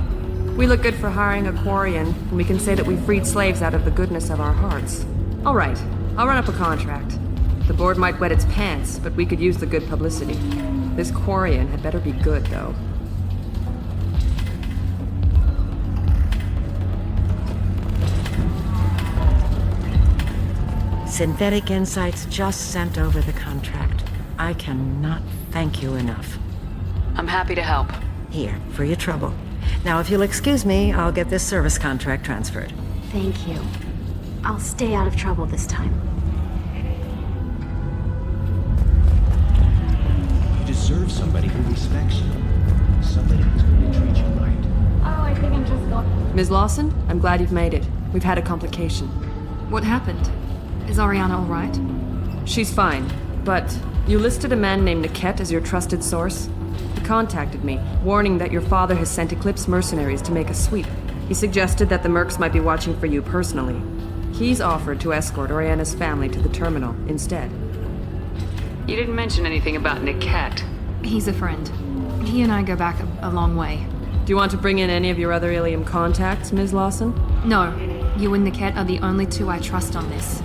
We look good for hiring a Quarian, and we can say that we freed slaves out of the goodness of our hearts. All right, I'll run up a contract. The board might wet its pants, but we could use the good publicity. This Quarian had better be good, though. Synthetic Insights just sent over the contract. I cannot thank you enough. I'm happy to help. Here, for your trouble. Now, if you'll excuse me, I'll get this service contract transferred. Thank you. I'll stay out of trouble this time. You deserve somebody who respects you. Somebody who's going to treat you right. Oh, I think I'm just going... Ms. Lawson, I'm glad you've made it. We've had a complication. What happened? Is Ariana all right? She's fine, but you listed a man named Niket as your trusted source. He contacted me, warning that your father has sent Eclipse mercenaries to make a sweep. He suggested that the Mercs might be watching for you personally. He's offered to escort Oriana's family to the terminal instead. You didn't mention anything about Niket. He's a friend. He and I go back a long way. Do you want to bring in any of your other Illium contacts, Ms. Lawson? No. You and Niket are the only two I trust on this.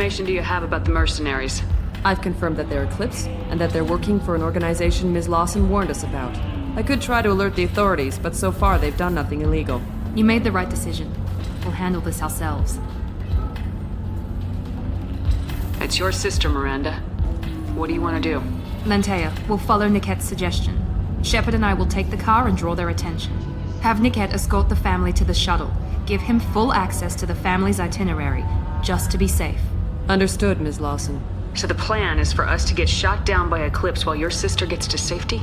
information do you have about the mercenaries? I've confirmed that they're Eclipse, and that they're working for an organization Ms. Lawson warned us about. I could try to alert the authorities, but so far they've done nothing illegal. You made the right decision. We'll handle this ourselves. It's your sister, Miranda. What do you want to do? Lantea, we'll follow Nickette's suggestion. Shepard and I will take the car and draw their attention. Have Nickette escort the family to the shuttle. Give him full access to the family's itinerary, just to be safe. Understood, Ms. Lawson. So the plan is for us to get shot down by Eclipse while your sister gets to safety?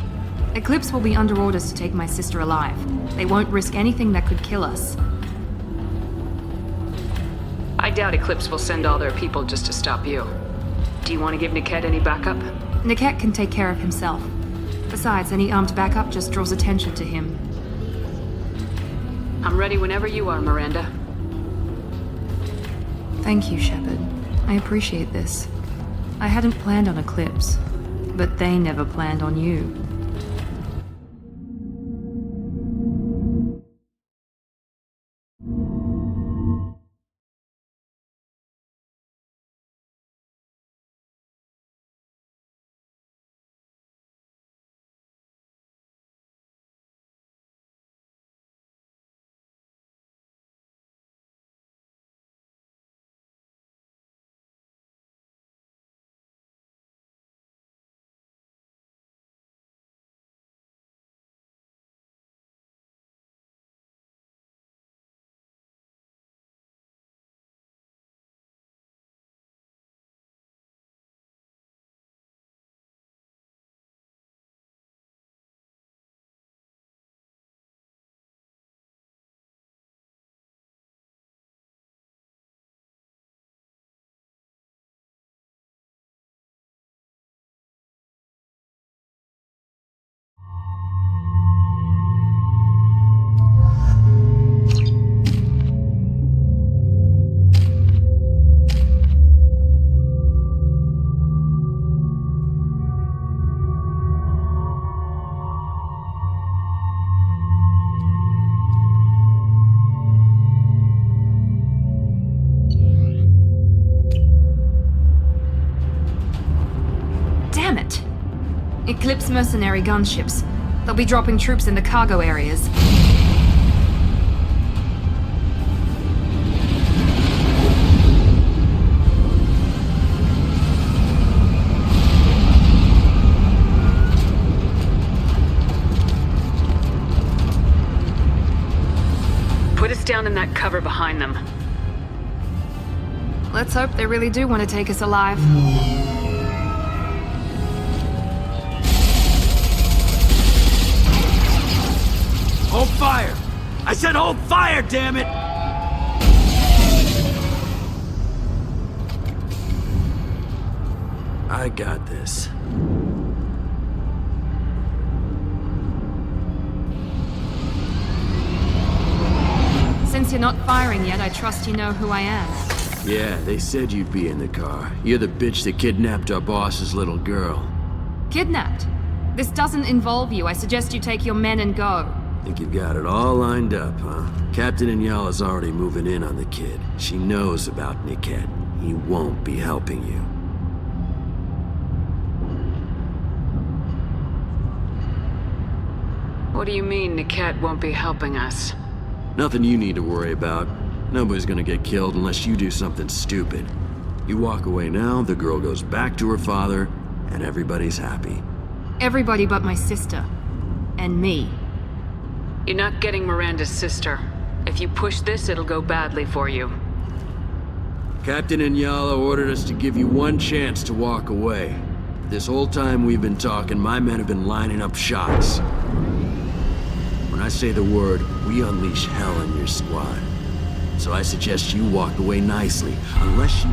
Eclipse will be under orders to take my sister alive. They won't risk anything that could kill us. I doubt Eclipse will send all their people just to stop you. Do you want to give Nickette any backup? Nickette can take care of himself. Besides, any armed backup just draws attention to him. I'm ready whenever you are, Miranda. Thank you, Shepard. I appreciate this. I hadn't planned on Eclipse, but they never planned on you. Eclipse mercenary gunships. They'll be dropping troops in the cargo areas. Put us down in that cover behind them. Let's hope they really do want to take us alive. Hold fire! I said hold fire, damn it! I got this. Since you're not firing yet, I trust you know who I am. Yeah, they said you'd be in the car. You're the bitch that kidnapped our boss's little girl. Kidnapped? This doesn't involve you. I suggest you take your men and go. Think you've got it all lined up, huh? Captain Inyala's already moving in on the kid. She knows about Nickette. He won't be helping you. What do you mean Nickette won't be helping us? Nothing you need to worry about. Nobody's gonna get killed unless you do something stupid. You walk away now, the girl goes back to her father, and everybody's happy. Everybody but my sister. And me. You're not getting Miranda's sister. If you push this, it'll go badly for you. Captain Inyala ordered us to give you one chance to walk away. This whole time we've been talking, my men have been lining up shots. When I say the word, we unleash hell in your squad. So I suggest you walk away nicely, unless you...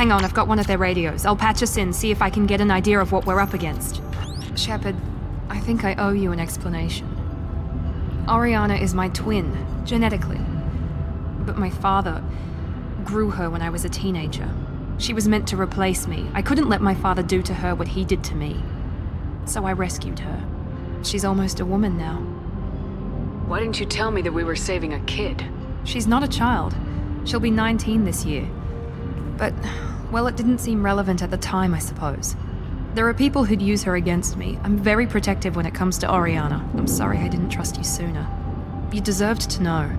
Hang on, I've got one of their radios. I'll patch us in, see if I can get an idea of what we're up against. Shepard, I think I owe you an explanation. Oriana is my twin, genetically. But my father grew her when I was a teenager. She was meant to replace me. I couldn't let my father do to her what he did to me. So I rescued her. She's almost a woman now. Why didn't you tell me that we were saving a kid? She's not a child. She'll be 19 this year. But, well, it didn't seem relevant at the time, I suppose. There are people who'd use her against me. I'm very protective when it comes to Oriana. I'm sorry I didn't trust you sooner. You deserved to know.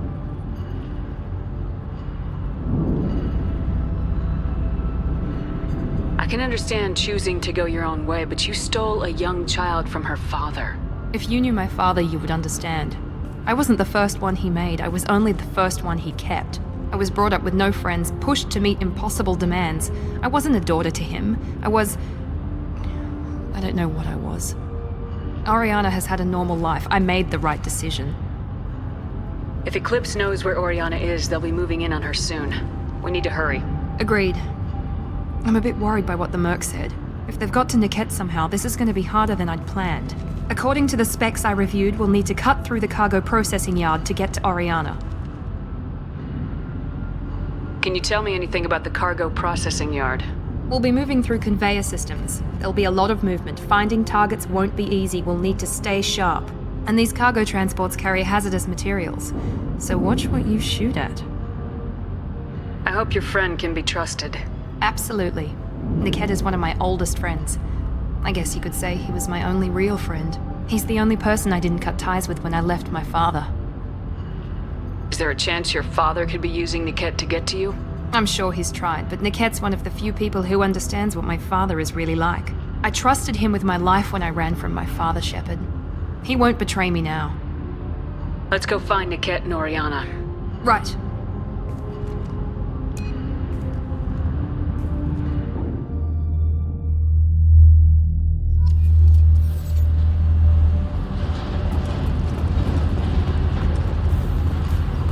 I can understand choosing to go your own way, but you stole a young child from her father. If you knew my father, you would understand. I wasn't the first one he made. I was only the first one he kept. I was brought up with no friends, pushed to meet impossible demands. I wasn't a daughter to him. I don't know what I was. Oriana has had a normal life. I made the right decision. If Eclipse knows where Oriana is, they'll be moving in on her soon. We need to hurry. Agreed. I'm a bit worried by what the Merc said. If they've got to Niket somehow, this is going to be harder than I'd planned. According to the specs I reviewed, we'll need to cut through the cargo processing yard to get to Oriana. Can you tell me anything about the cargo processing yard? We'll be moving through conveyor systems. There'll be a lot of movement. Finding targets won't be easy. We'll need to stay sharp. And these cargo transports carry hazardous materials. So watch what you shoot at. I hope your friend can be trusted. Absolutely. Niket is one of my oldest friends. I guess you could say he was my only real friend. He's the only person I didn't cut ties with when I left my father. Is there a chance your father could be using Niket to get to you? I'm sure he's tried, but Niket's one of the few people who understands what my father is really like. I trusted him with my life when I ran from my father, Shepard. He won't betray me now. Let's go find Niket and Oriana. Right.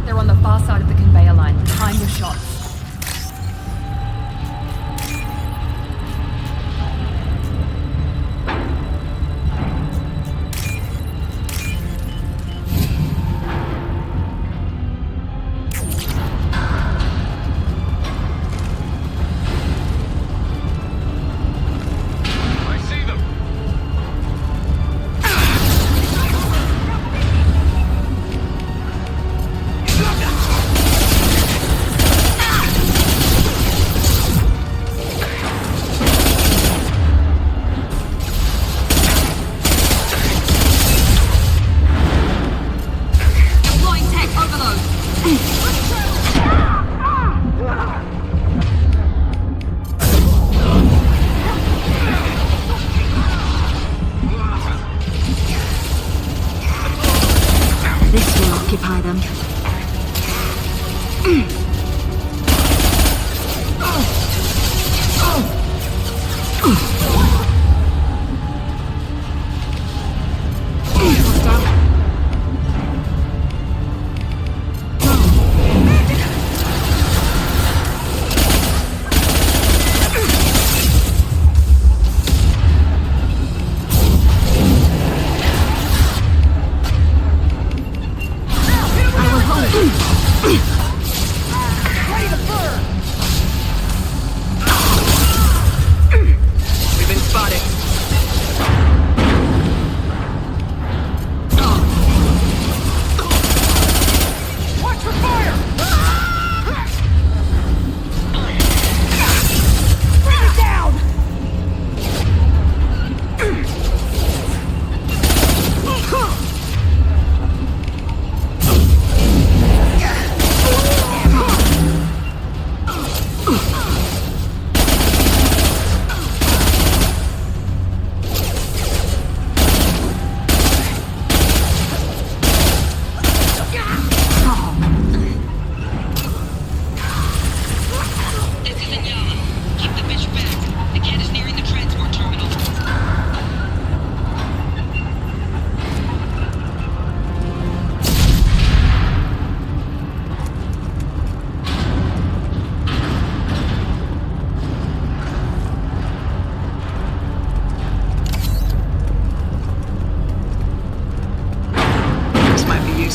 They're on the far side of the conveyor line, behind your shots.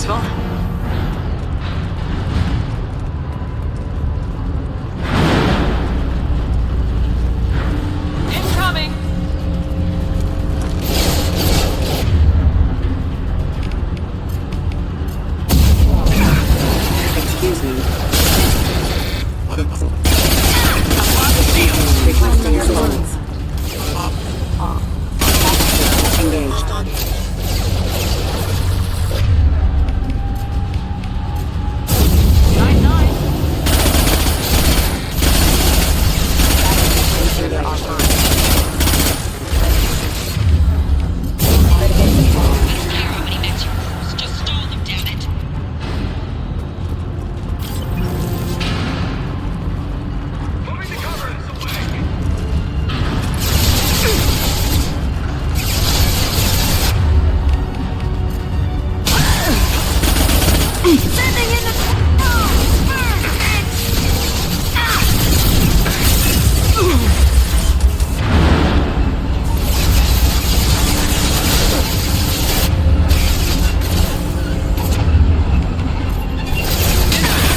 useful. Incoming! Excuse me. Requesting assistance. Engaged. Intruder offline.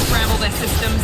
Scramble their systems.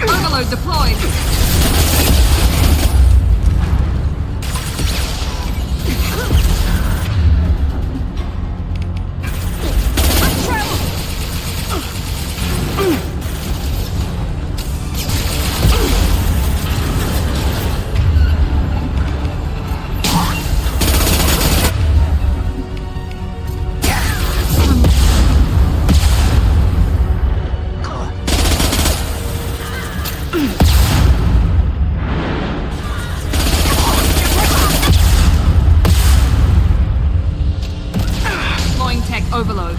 Overload deployed. Deploying tech overload.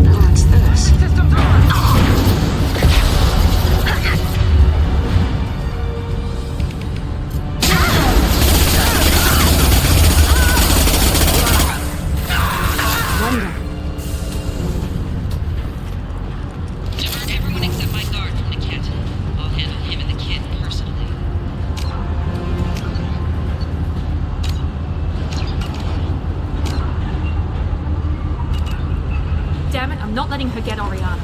What's this? Divert everyone except my guard from the kit. I'll handle him and the kid personally. Damn it, I'm not letting her get Oriana.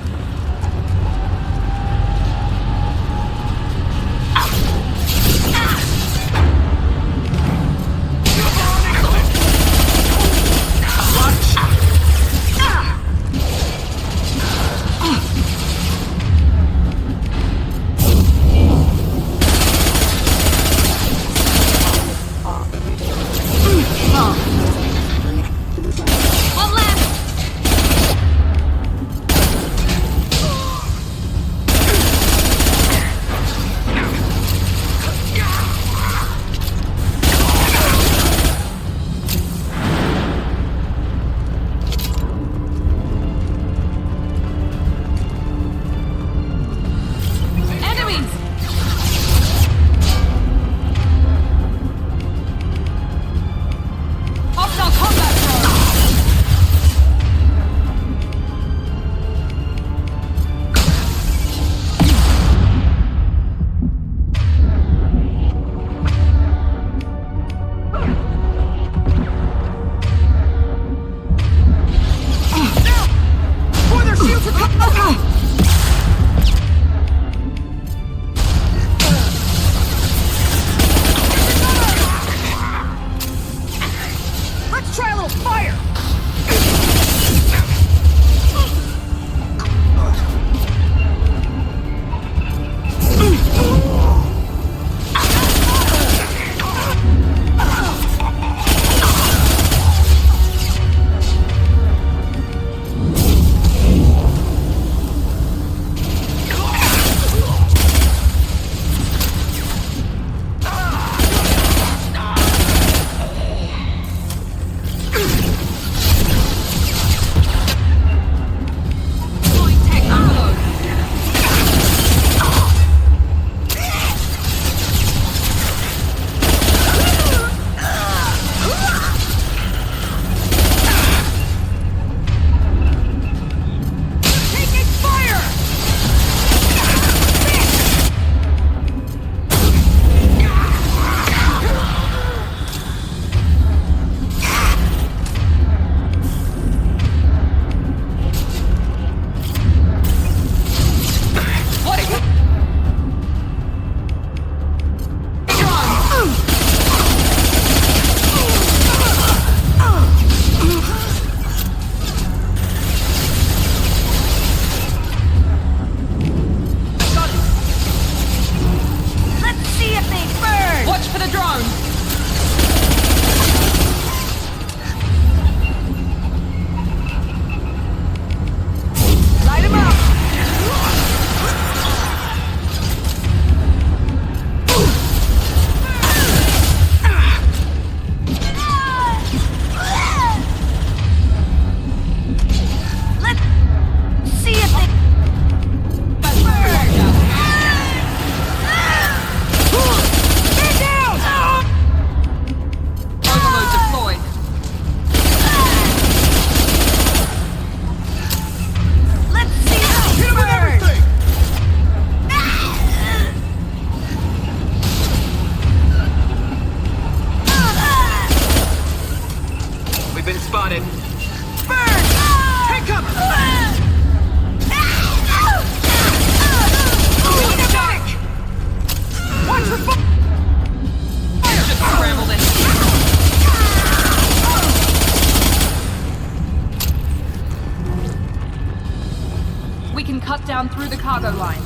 We can cut down through the cargo line.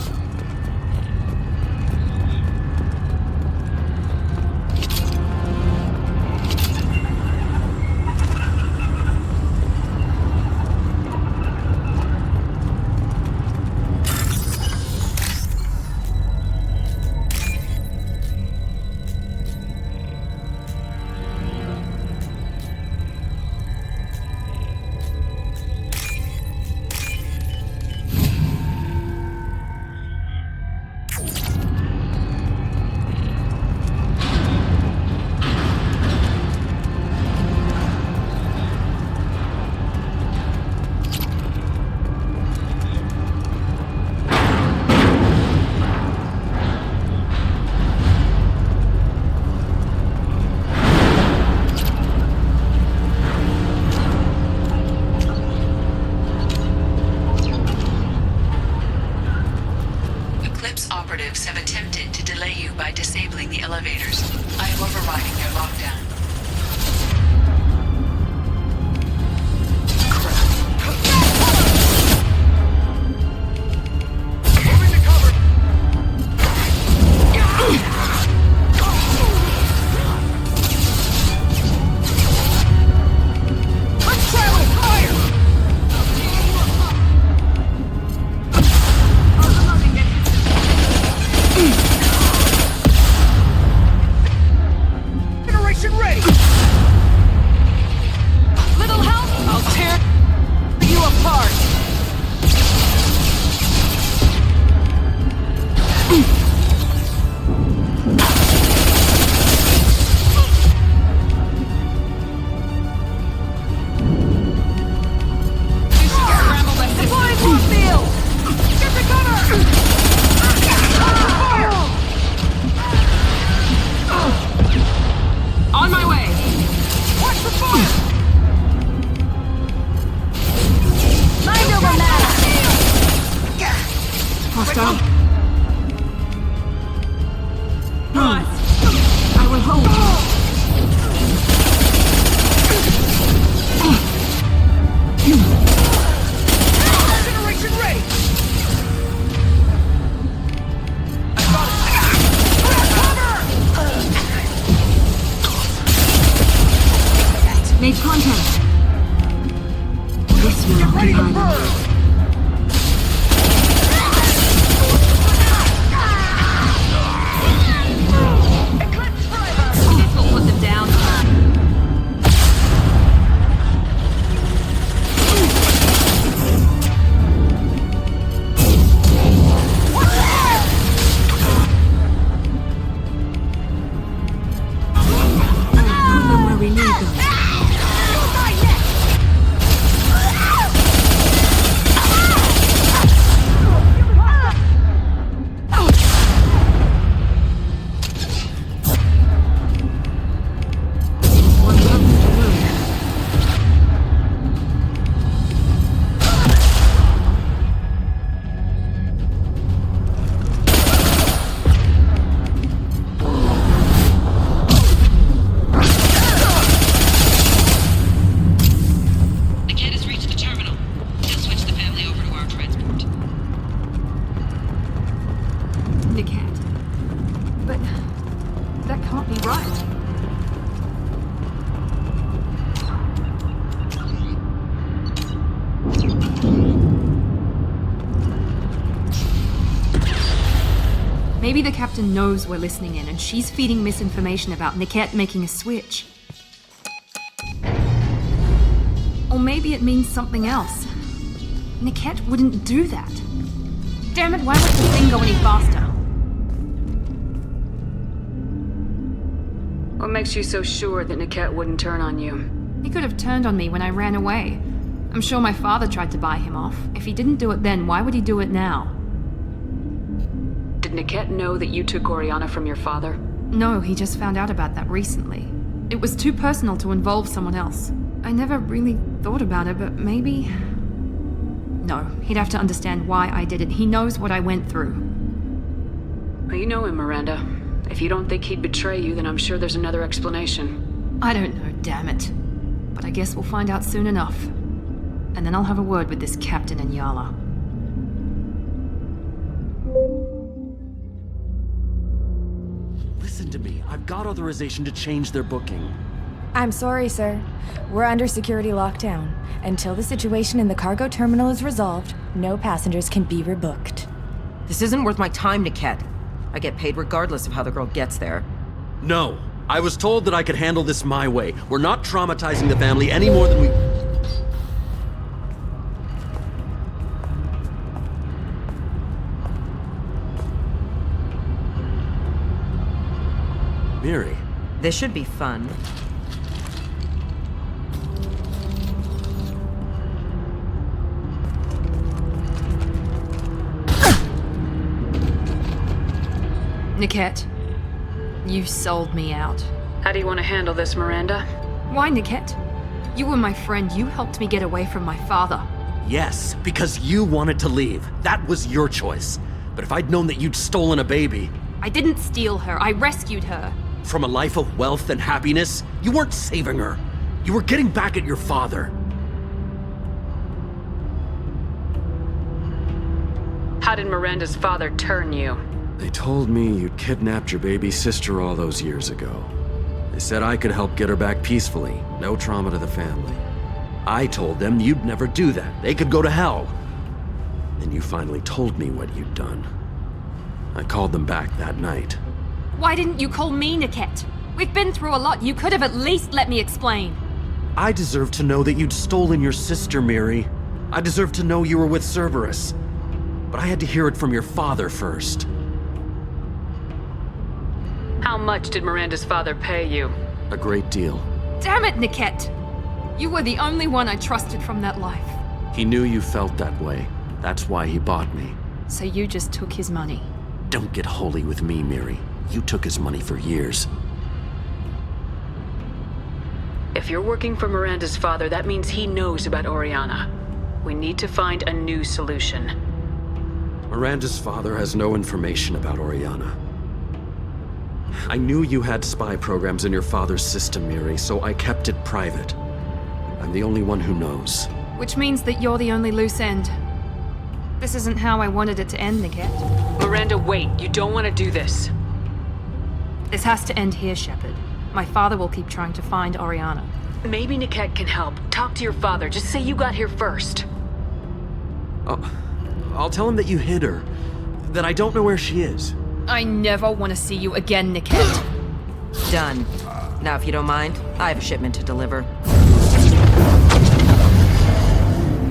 Maybe the captain knows we're listening in, and she's feeding misinformation about Niket making a switch. Or maybe it means something else. Niket wouldn't do that. Damn it, why won't the thing go any faster? What makes you so sure that Niket wouldn't turn on you? He could have turned on me when I ran away. I'm sure my father tried to buy him off. If he didn't do it then, why would he do it now? Did Niket know that you took Oriana from your father? No, he just found out about that recently. It was too personal to involve someone else. I never really thought about it, but maybe... No, he'd have to understand why I did it. He knows what I went through. Well, you know him, Miranda. If you don't think he'd betray you, then I'm sure there's another explanation. I don't know, damn it. But I guess we'll find out soon enough. And then I'll have a word with this captain and Yala. I've got authorization to change their booking. I'm sorry, sir. We're under security lockdown. Until the situation in the cargo terminal is resolved, no passengers can be rebooked. This isn't worth my time, Niket. I get paid regardless of how the girl gets there. No. I was told that I could handle this my way. We're not traumatizing the family any more than we... Miri. This should be fun. Niket, you sold me out. How do you want to handle this, Miranda? Why, Niket? You were my friend. You helped me get away from my father. Yes, because you wanted to leave. That was your choice. But if I'd known that you'd stolen a baby... I didn't steal her. I rescued her. From a life of wealth and happiness, you weren't saving her. You were getting back at your father. How did Miranda's father turn you? They told me you'd kidnapped your baby sister all those years ago. They said I could help get her back peacefully, no trauma to the family. I told them you'd never do that. They could go to hell. Then you finally told me what you'd done. I called them back that night. Why didn't you call me, Niket? We've been through a lot. You could have at least let me explain. I deserve to know that you'd stolen your sister, Miri. I deserve to know you were with Cerberus. But I had to hear it from your father first. How much did Miranda's father pay you? A great deal. Damn it, Niket! You were the only one I trusted from that life. He knew you felt that way. That's why he bought me. So you just took his money? Don't get holy with me, Miri. You took his money for years. If you're working for Miranda's father, that means he knows about Oriana. We need to find a new solution. Miranda's father has no information about Oriana. I knew you had spy programs in your father's system, Miri, so I kept it private. I'm the only one who knows. Which means that you're the only loose end. This isn't how I wanted it to end, Niket. Miranda, wait. You don't want to do this. This has to end here, Shepard. My father will keep trying to find Oriana. Maybe Niket can help. Talk to your father. Just say you got here first. I'll tell him that you hid her. That I don't know where she is. I never want to see you again, Niket. Done. Now, if you don't mind, I have a shipment to deliver.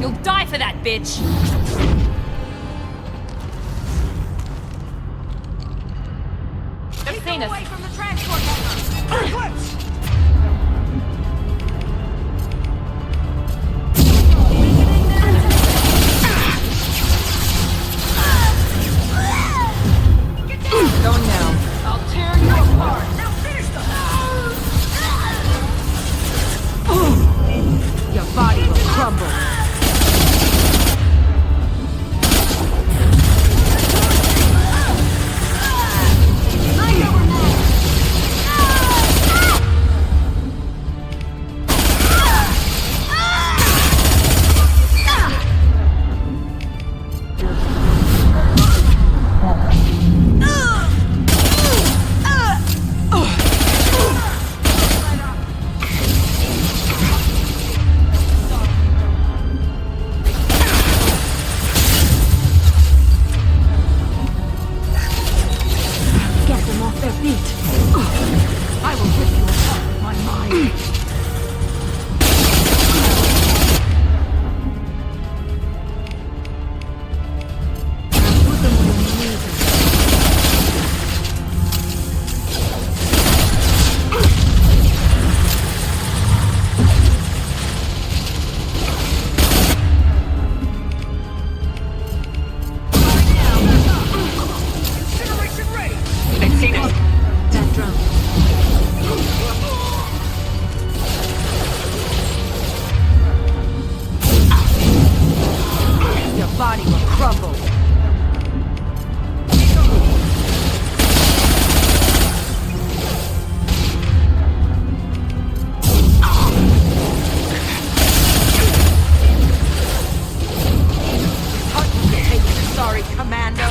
You'll die for that, bitch! They've seen us. Away from the transport hangar! Going now. I'll tear you apart! Now finish them! Your body will crumble. Commando.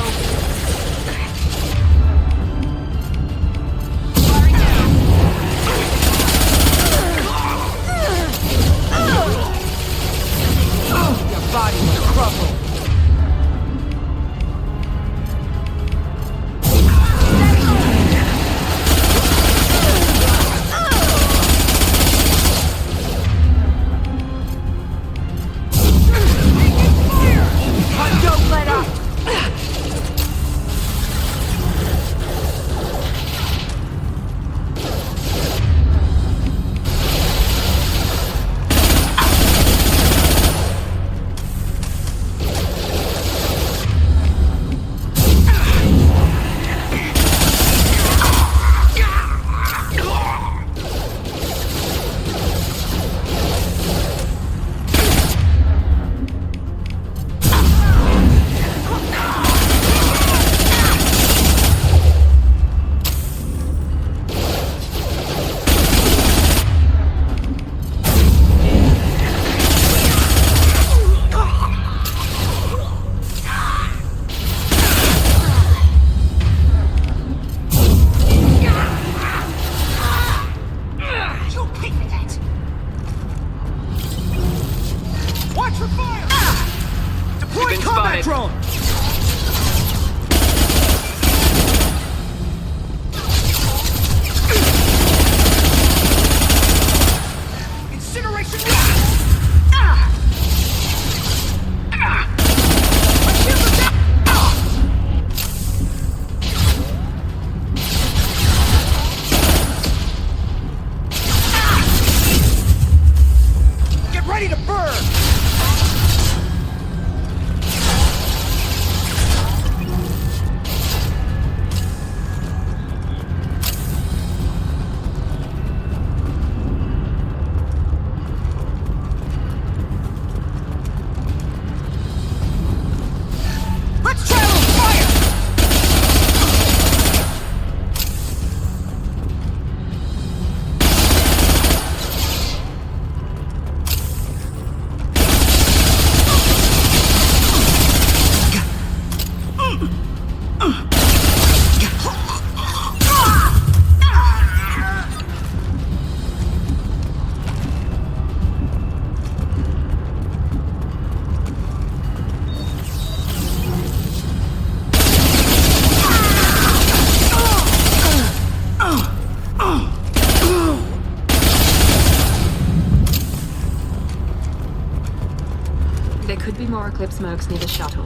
Eclipse mercs near the shuttle.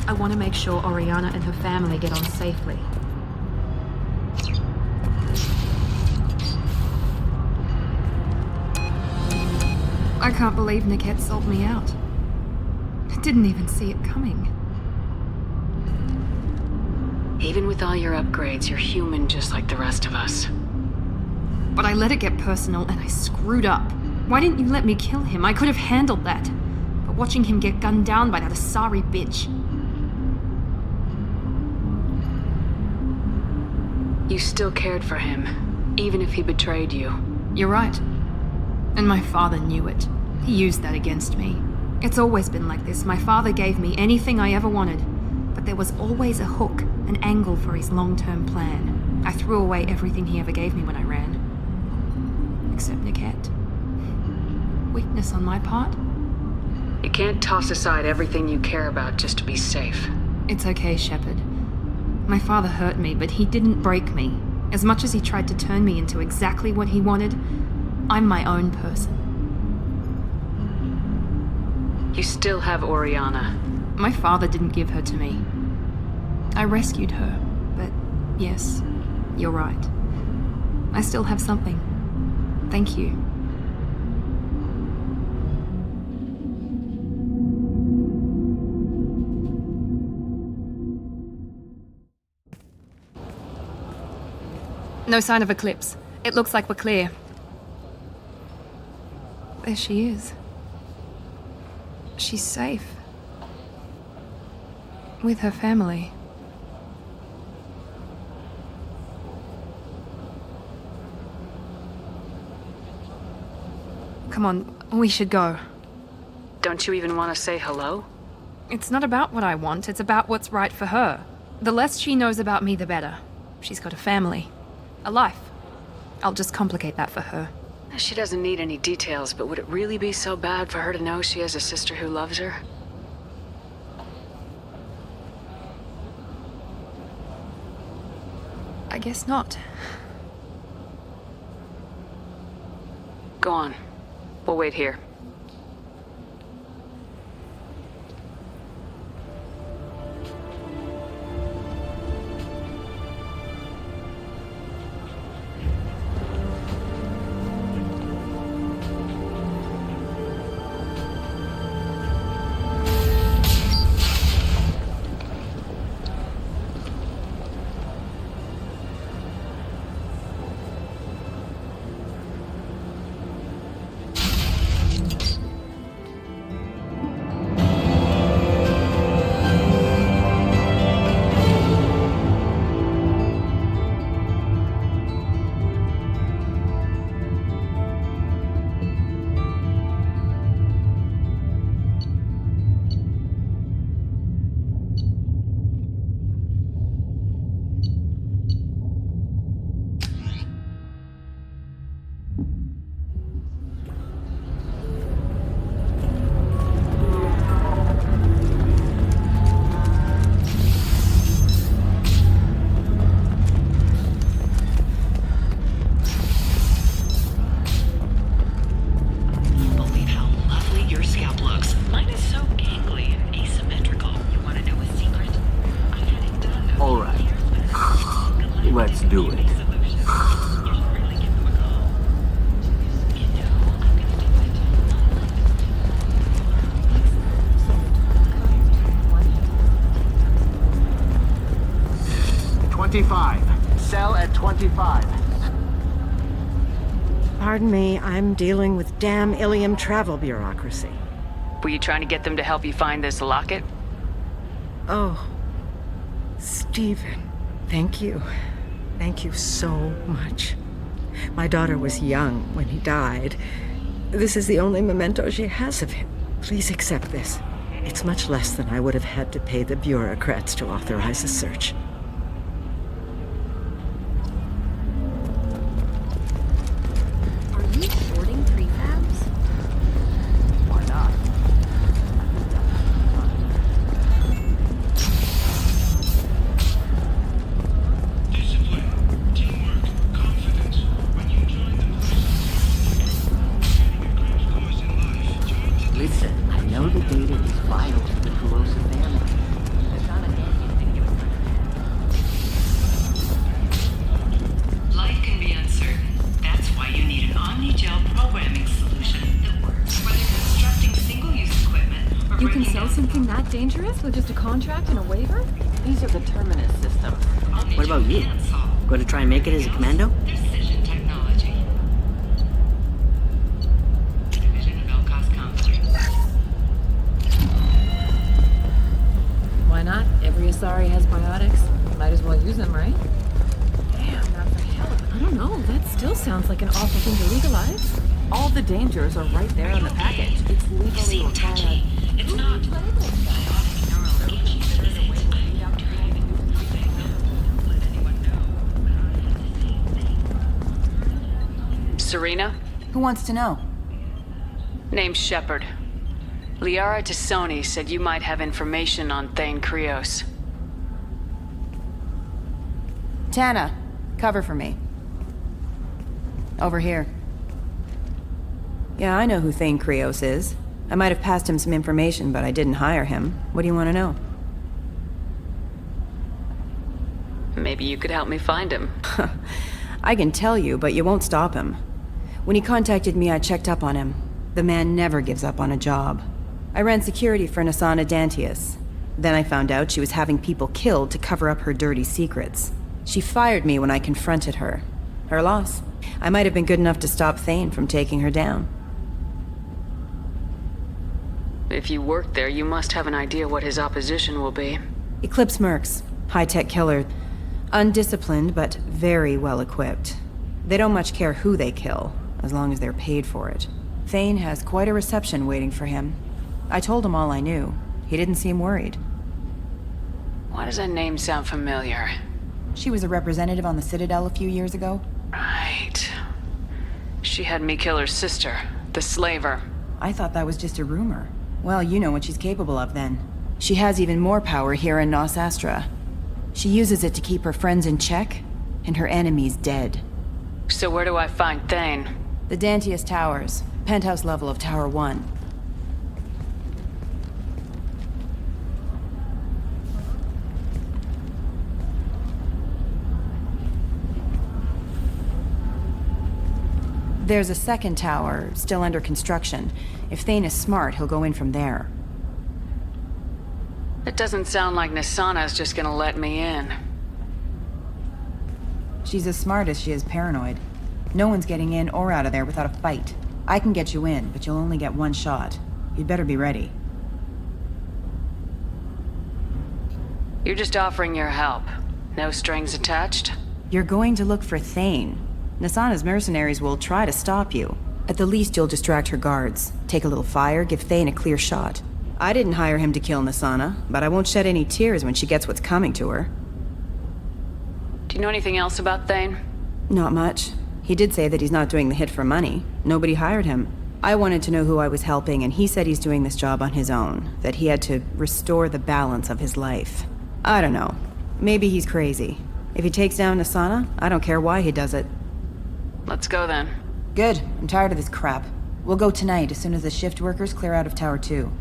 I want to make sure Oriana and her family get on safely. I can't believe Niket sold me out. I didn't even see it coming. Even with all your upgrades, you're human just like the rest of us. But I let it get personal and I screwed up. Why didn't you let me kill him? I could have handled that. But watching him get gunned down by that Asari bitch. You still cared for him, even if he betrayed you. You're right. And my father knew it. He used that against me. It's always been like this. My father gave me anything I ever wanted. But there was always a hook, an angle for his long-term plan. I threw away everything he ever gave me when I ran. Except Niket. Weakness on my part? You can't toss aside everything you care about just to be safe. It's okay, Shepard. My father hurt me, but he didn't break me. As much as he tried to turn me into exactly what he wanted, I'm my own person. You still have Oriana. My father didn't give her to me. I rescued her, but yes, you're right. I still have something. Thank you. No sign of Eclipse. It looks like we're clear. There she is. She's safe. With her family. Come on, we should go. Don't you even want to say hello? It's not about what I want, it's about what's right for her. The less she knows about me, the better. She's got a family. A life. I'll just complicate that for her. She doesn't need any details, but would it really be so bad for her to know she has a sister who loves her? I guess not. Go on. We'll wait here. Let's do it. Cell at 25. Pardon me, I'm dealing with damn Illium travel bureaucracy. Were you trying to get them to help you find this locket? Oh, Stephen, thank you. Thank you so much. My daughter was young when he died. This is the only memento she has of him. Please accept this. It's much less than I would have had to pay the bureaucrats to authorize a search. Are you sorting prefabs? Why not? Discipline, teamwork, confidence. When you join the forces, getting a crash course in life. Listen, I know the data is vital to So just a contract and a waiver? These are the terminus systems. What about you? Going to try and make it as a commando? Precision technology. Division of Elcos Conflict. Why not? Every Asari has biotics. Might as well use them, right? Damn, not for hell. I don't know. That still sounds like an awful thing to legalize. All the dangers are right there on the package. It's legally required. It's not. Serena? Who wants to know? Name's Shepard. Liara Tassoni said you might have information on Thane Krios. Tana, cover for me. Over here. Yeah, I know who Thane Krios is. I might have passed him some information, but I didn't hire him. What do you want to know? Maybe you could help me find him. I can tell you, but you won't stop him. When he contacted me, I checked up on him. The man never gives up on a job. I ran security for Nasana Dantius. Then I found out she was having people killed to cover up her dirty secrets. She fired me when I confronted her. Her loss. I might have been good enough to stop Thane from taking her down. If you work there, you must have an idea what his opposition will be. Eclipse mercs. High-tech killer. Undisciplined, but very well-equipped. They don't much care who they kill, as long as they're paid for it. Thane has quite a reception waiting for him. I told him all I knew. He didn't seem worried. Why does that name sound familiar? She was a representative on the Citadel a few years ago. Right. She had me kill her sister, the slaver. I thought that was just a rumor. Well, you know what she's capable of then. She has even more power here in Nos Astra. She uses it to keep her friends in check, and her enemies dead. So where do I find Thane? The Dantius Towers, penthouse level of Tower 1. There's a second tower, still under construction. If Thane is smart, he'll go in from there. It doesn't sound like Nasana's just gonna let me in. She's as smart as she is paranoid. No one's getting in or out of there without a fight. I can get you in, but you'll only get one shot. You'd better be ready. You're just offering your help. No strings attached? You're going to look for Thane. Nasana's mercenaries will try to stop you. At the least, you'll distract her guards. Take a little fire, give Thane a clear shot. I didn't hire him to kill Nasana, but I won't shed any tears when she gets what's coming to her. Do you know anything else about Thane? Not much. He did say that he's not doing the hit for money. Nobody hired him. I wanted to know who I was helping, and he said he's doing this job on his own. That he had to restore the balance of his life. I don't know. Maybe he's crazy. If he takes down Nasana, I don't care why he does it. Let's go then. Good. I'm tired of this crap. We'll go tonight as soon as the shift workers clear out of Tower 2.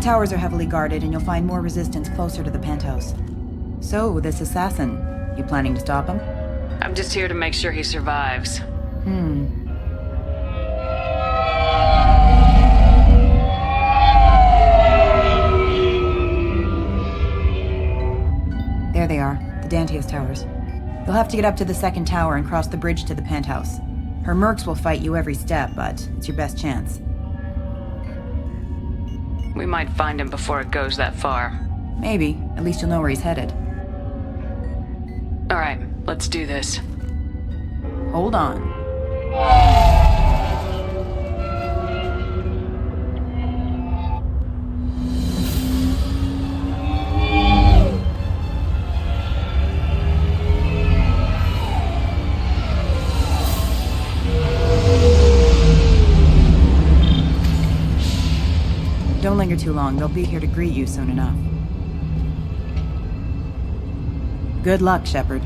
towers are heavily guarded, and you'll find more resistance closer to the penthouse. So, this assassin, you planning to stop him? I'm just here to make sure he survives. There they are, the Dantius towers. You'll have to get up to the second tower and cross the bridge to the penthouse. Her mercs will fight you every step, but it's your best chance. We might find him before it goes that far. Maybe. At least you'll know where he's headed. Alright, let's do this. Hold on. Don't linger too long. They'll be here to greet you soon enough. Good luck, Shepard.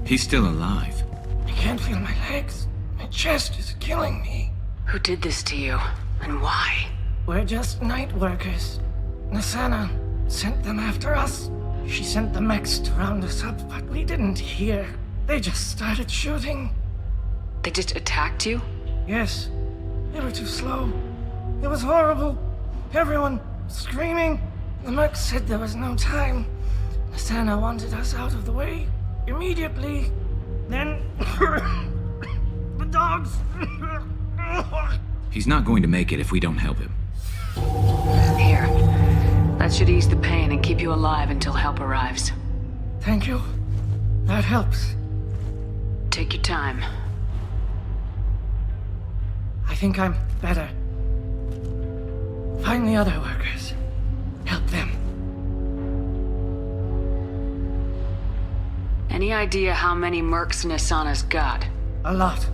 He's still alive. I can't feel my legs. My chest is killing me. Who did this to you? And why? We're just night workers. Nasana sent them after us. She sent the mechs to round us up, but we didn't hear. They just started shooting. They just attacked you? Yes. They were too slow. It was horrible. Everyone screaming. The mechs said there was no time. Nasana wanted us out of the way. Immediately. Then... the dogs... He's not going to make it if we don't help him. Here. That should ease the pain and keep you alive until help arrives. Thank you. That helps. Take your time. I think I'm better. Find the other workers. Help them. Any idea how many mercs Nasana's got? A lot.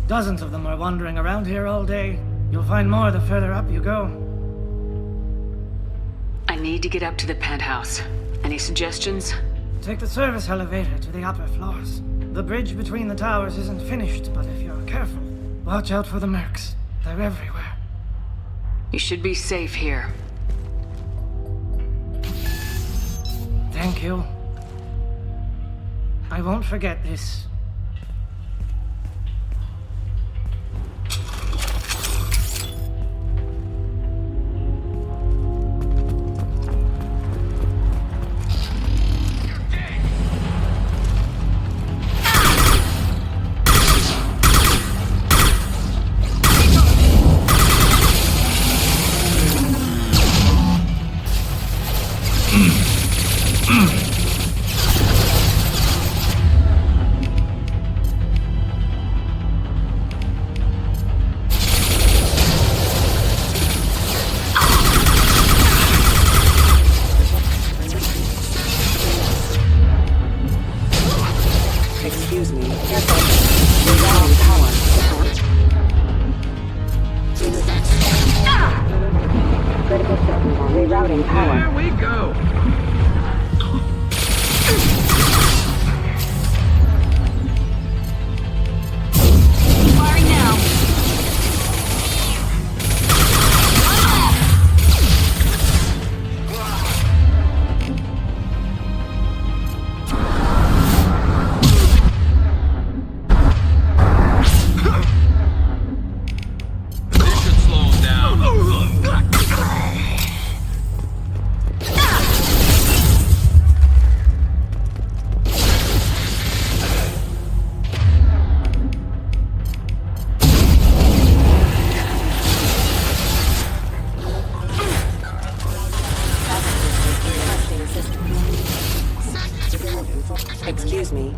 Dozens of them are wandering around here all day. You'll find more the further up you go. I need to get up to the penthouse. Any suggestions? Take the service elevator to the upper floors. The bridge between the towers isn't finished, but if you're careful, watch out for the mercs. They're everywhere. You should be safe here. Thank you. I won't forget this. routing power. Here we go. Firing now. Excuse me.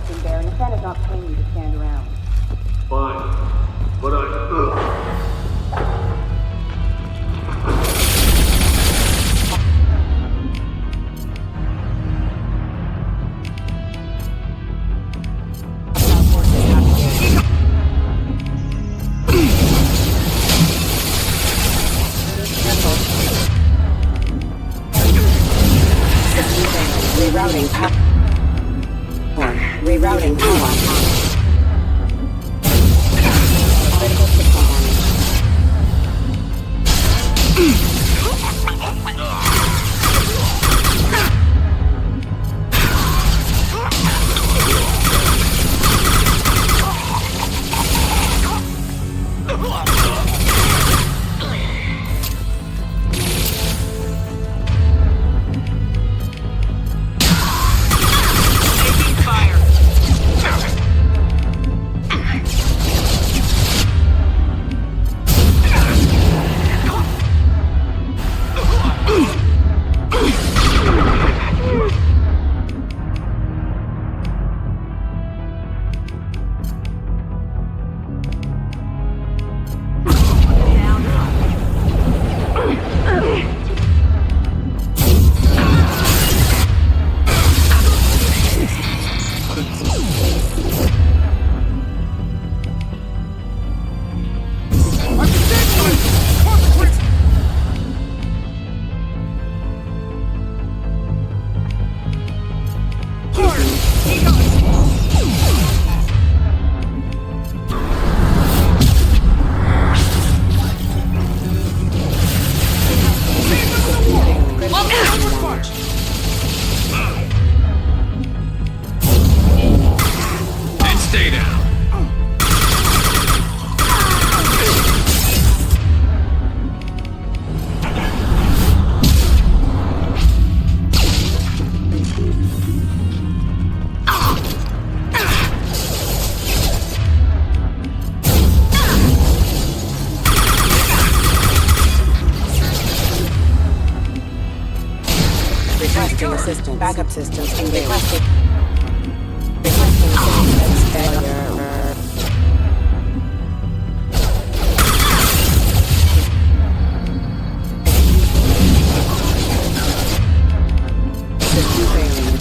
Captain Bear. Nathana's not paying you to stand around. Fine. But Rerouting power. Rerouting power. Critical system assistance. Backup systems engaged. Requesting assistance. Failure. System failing.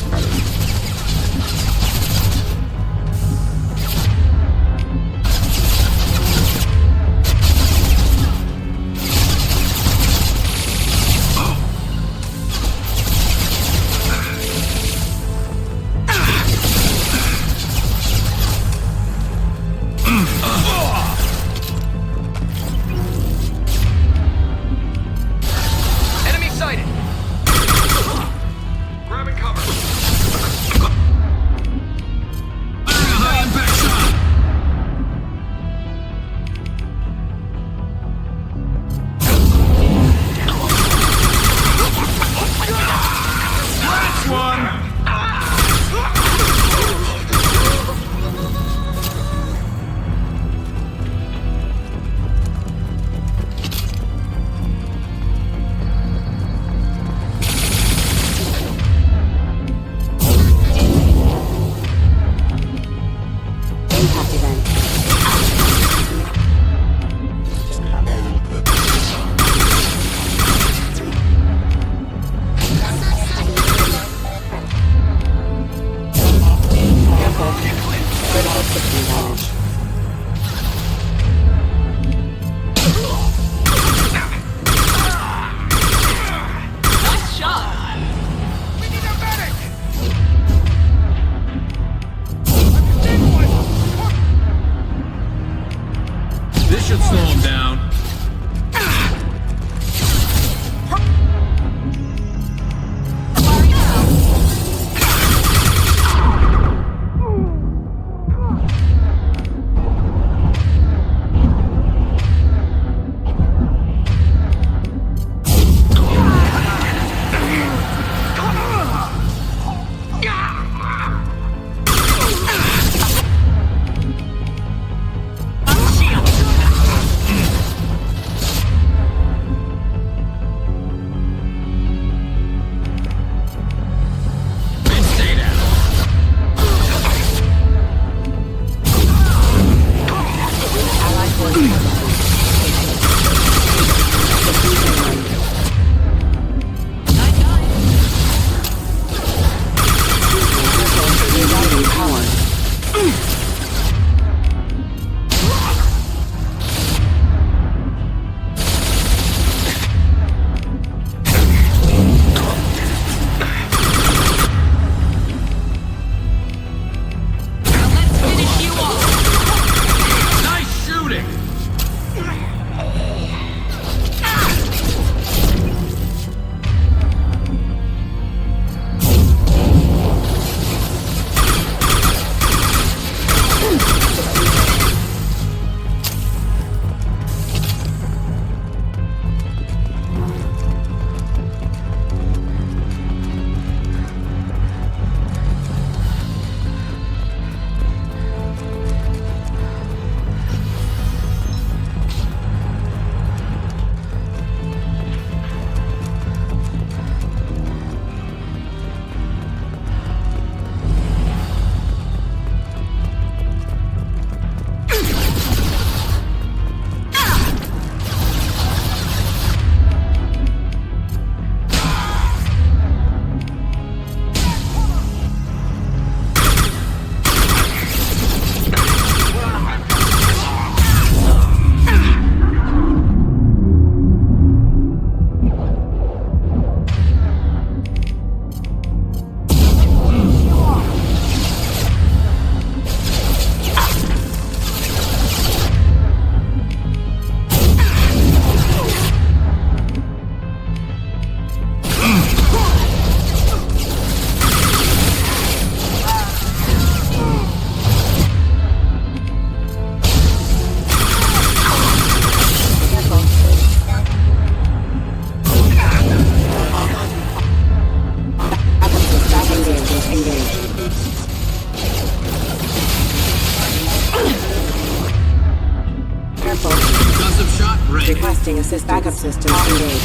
ready. Requesting assistance. Backup systems engaged.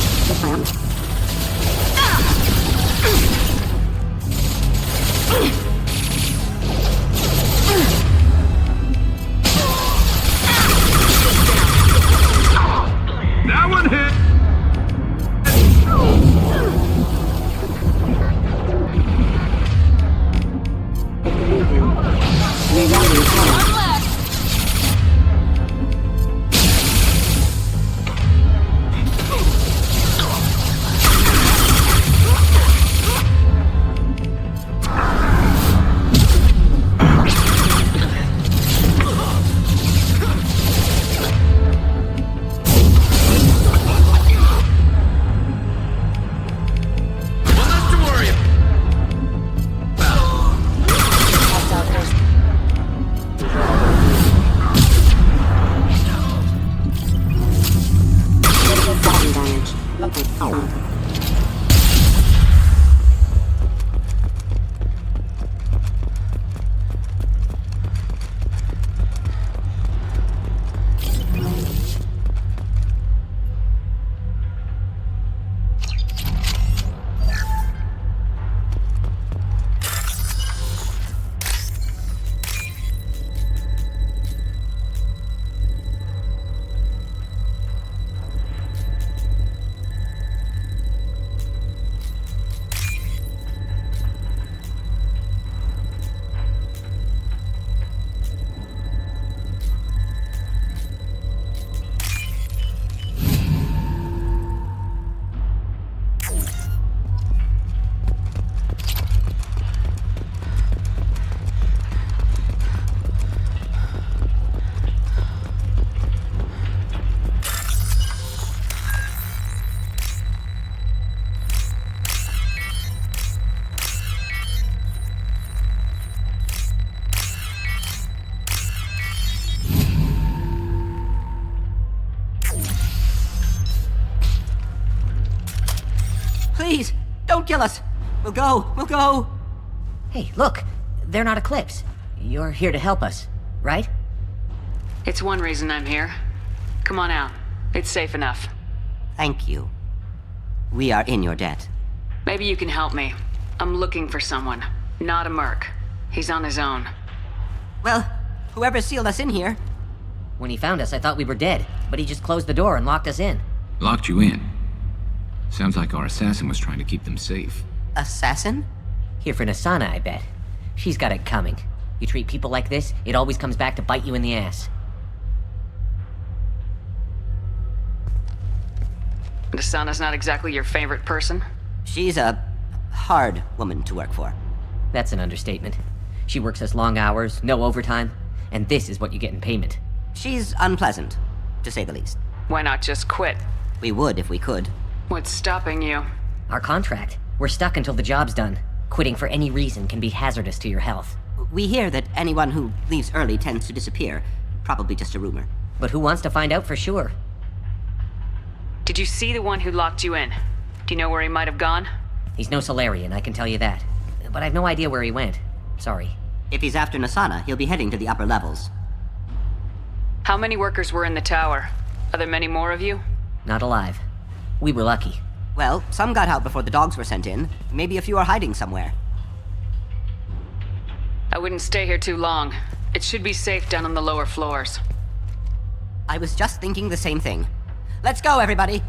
That one hit. Please, don't kill us. We'll go. Hey, look, they're not Eclipse. You're here to help us, right? It's one reason I'm here. Come on out. It's safe enough. Thank you. We are in your debt. Maybe you can help me. I'm looking for someone, not a merc. He's on his own. Well, whoever sealed us in here. When he found us, I thought we were dead, but he just closed the door and locked us in. Locked you in? Sounds like our assassin was trying to keep them safe. Assassin? Here for Nasana, I bet. She's got it coming. You treat people like this, it always comes back to bite you in the ass. Nasana's not exactly your favorite person? She's a hard woman to work for. That's an understatement. She works us long hours, no overtime, and this is what you get in payment. She's unpleasant, to say the least. Why not just quit? We would if we could. What's stopping you? Our contract. We're stuck until the job's done. Quitting for any reason can be hazardous to your health. We hear that anyone who leaves early tends to disappear. Probably just a rumor. But who wants to find out for sure? Did you see the one who locked you in? Do you know where he might have gone? He's no Solarian, I can tell you that. But I've no idea where he went. Sorry. If he's after Nasana, he'll be heading to the upper levels. How many workers were in the tower? Are there many more of you? Not alive. We were lucky. Well, some got out before the dogs were sent in. Maybe a few are hiding somewhere. I wouldn't stay here too long. It should be safe down on the lower floors. I was just thinking the same thing. Let's go, everybody!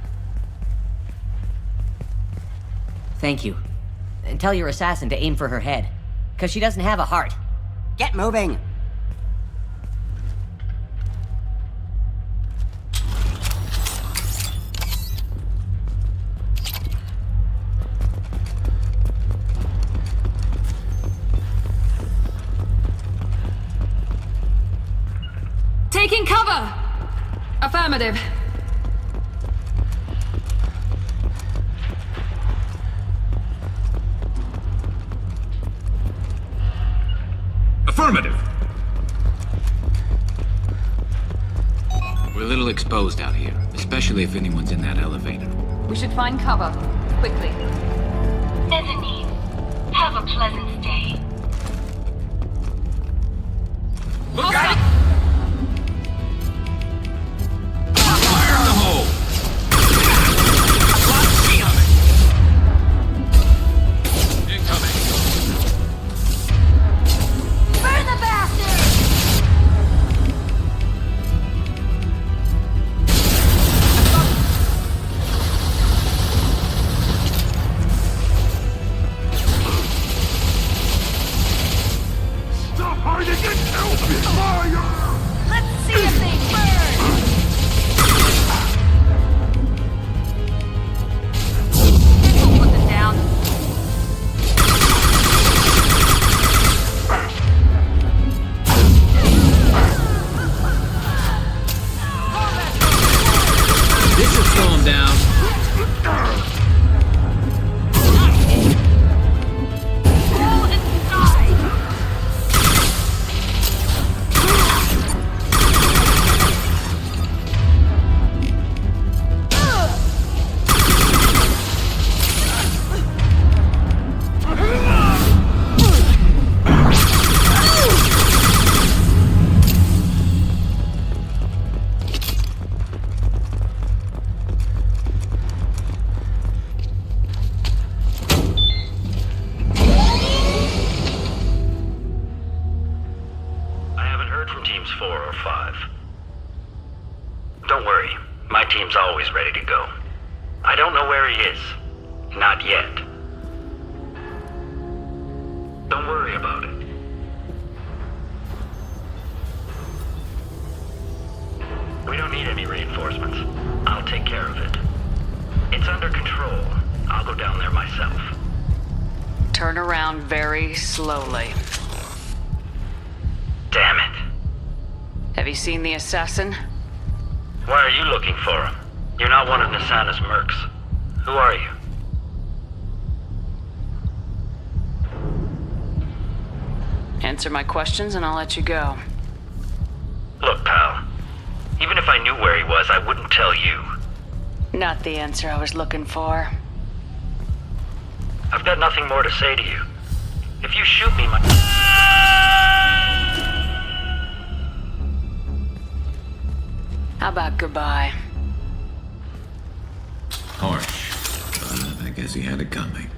Thank you. And tell your assassin to aim for her head. 'Cause she doesn't have a heart. Get moving! Taking cover! Affirmative. Affirmative! We're a little exposed out here, especially if anyone's in that elevator. We should find cover. Quickly. Mezzanine. Have a pleasant stay. Look out! Fire in the hole! Let's see if they burn! Put them down. This should slow him down. Don't worry, my team's always ready to go. I don't know where he is. Not yet. Don't worry about it. We don't need any reinforcements. I'll take care of it. It's under control. I'll go down there myself. Turn around very slowly. Damn it. Have you seen the assassin? Why are you looking for him? You're not one of Nasana's mercs. Who are you? Answer my questions and I'll let you go. Look, pal. Even if I knew where he was, I wouldn't tell you. Not the answer I was looking for. I've got nothing more to say to you. If you shoot me, my... How about goodbye? Harsh, but I guess he had it coming.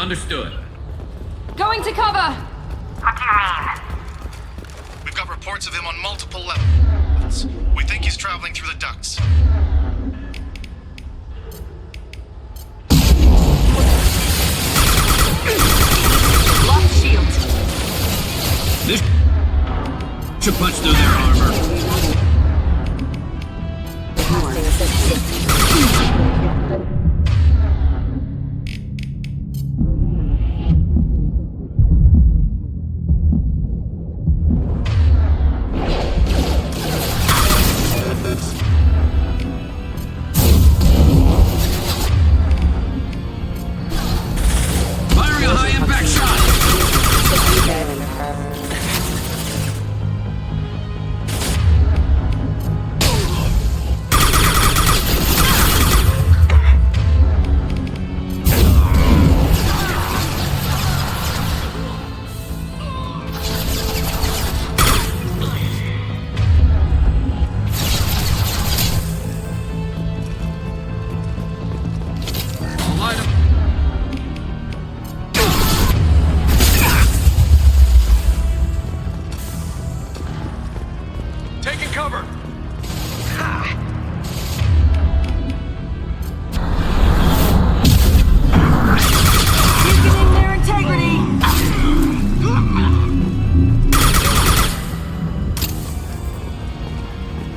Understood. Going to cover! What do you mean? We've got reports of him on multiple levels. We think he's traveling through the ducts. Lock shield. This should punch through their armor. Firing a high-impact shot! Taking cover! Weakening their integrity!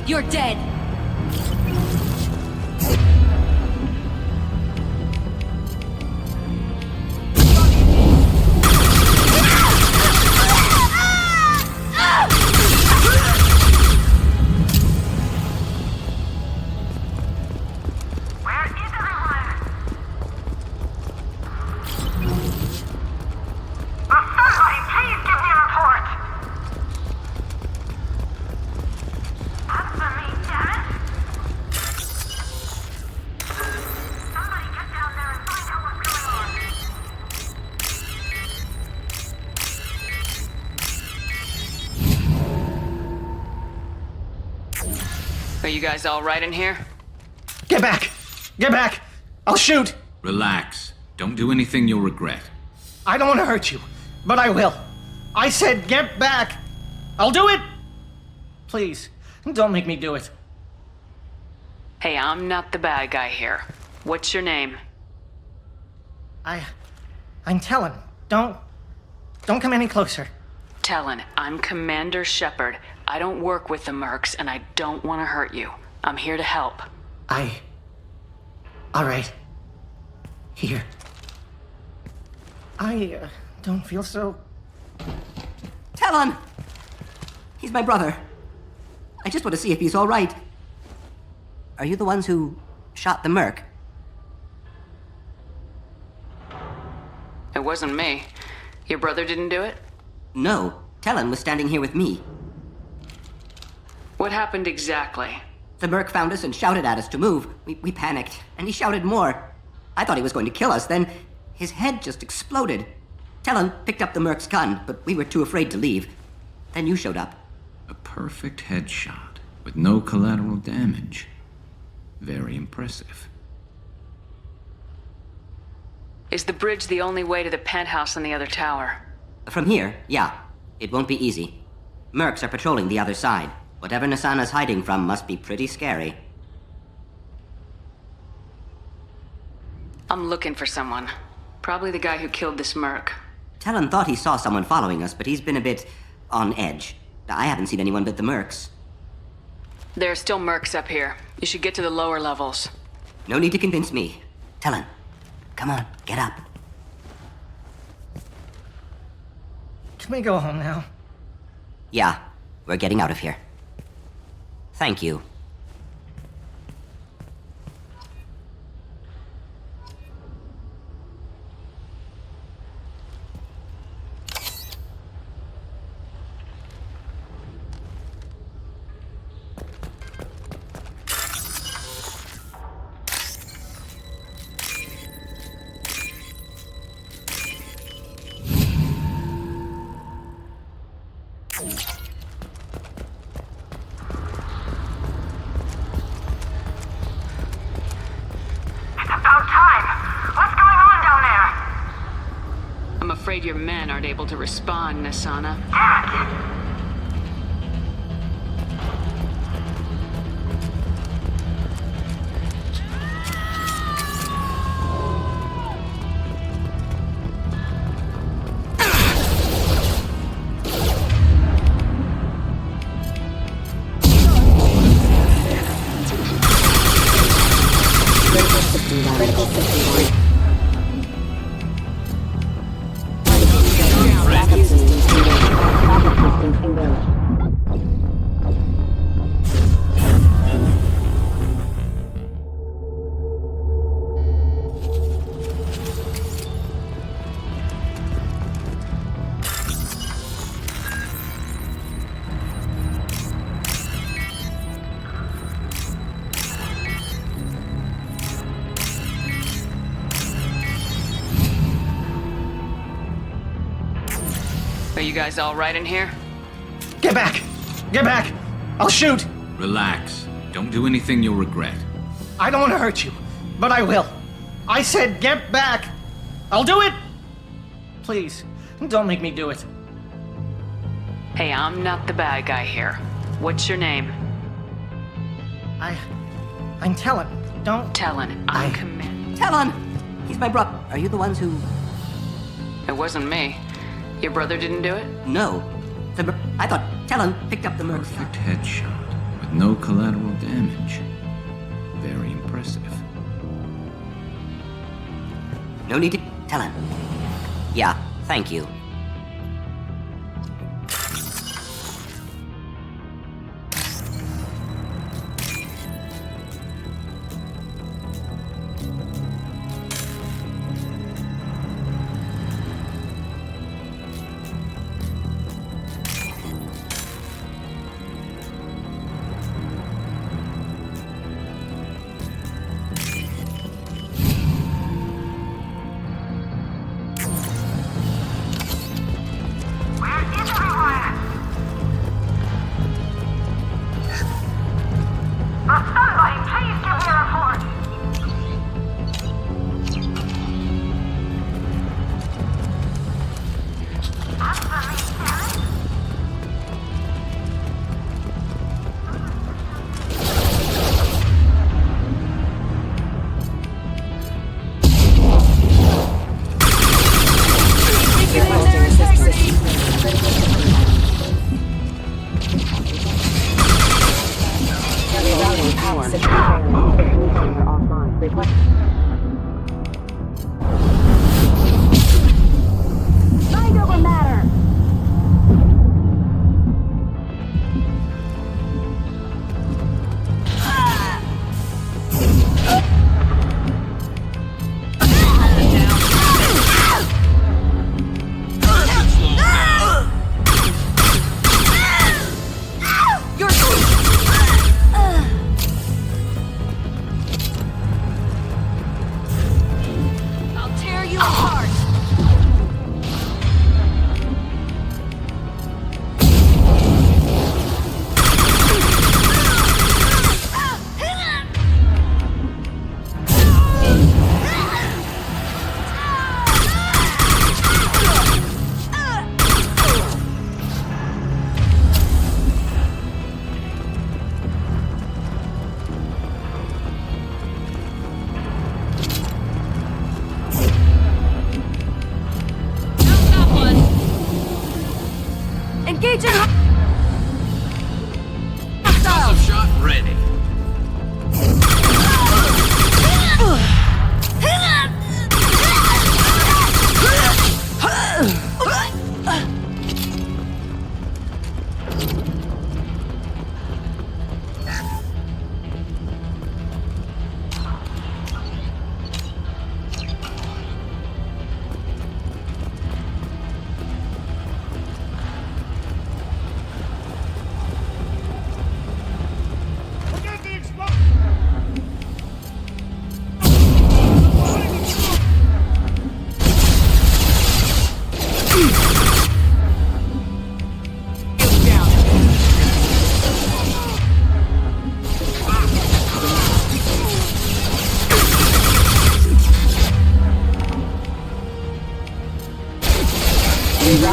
You're dead! Are you guys all right in here? Get back! Get back! I'll shoot! Relax. Don't do anything you'll regret. I don't want to hurt you, but I will. I said get back! I'll do it! Please, don't make me do it. Hey, I'm not the bad guy here. What's your name? I'm Talon. Don't come any closer. Talon, I'm Commander Shepard. I don't work with the Mercs, and I don't want to hurt you. I'm here to help. All right. Here. I don't feel so... Talon! He's my brother. I just want to see if he's all right. Are you the ones who shot the Merc? It wasn't me. Your brother didn't do it? No. Talon was standing here with me. What happened exactly? The Merc found us and shouted at us to move. We panicked, and he shouted more. I thought he was going to kill us, then his head just exploded. Talon picked up the Merc's gun, but we were too afraid to leave. Then you showed up. A perfect headshot, with no collateral damage. Very impressive. Is the bridge the only way to the penthouse on the other tower? From here, yeah. It won't be easy. Mercs are patrolling the other side. Whatever Nasana's hiding from must be pretty scary. I'm looking for someone. Probably the guy who killed this Merc. Talon thought he saw someone following us, but he's been a bit on edge. I haven't seen anyone but the Mercs. There are still Mercs up here. You should get to the lower levels. No need to convince me. Talon, come on, get up. Can we go home now? Yeah, we're getting out of here. Thank you. afraid your men aren't able to respond, Nasana. Critical system down. Backup systems engaged. Are you guys all right in here? Get back! Get back! I'll shoot! Relax. Don't do anything you'll regret. I don't want to hurt you, but I will. I said get back! I'll do it! Please, don't make me do it. Hey, I'm not the bad guy here. What's your name? I'm Talon. Don't... Talon. I'm Command. Talon! He's my brother. Are you the ones who... It wasn't me. Your brother didn't do it? No. I thought Talon picked up the Merc. Perfect headshot with no collateral damage. Very impressive. No need to... Talon. Yeah, thank you.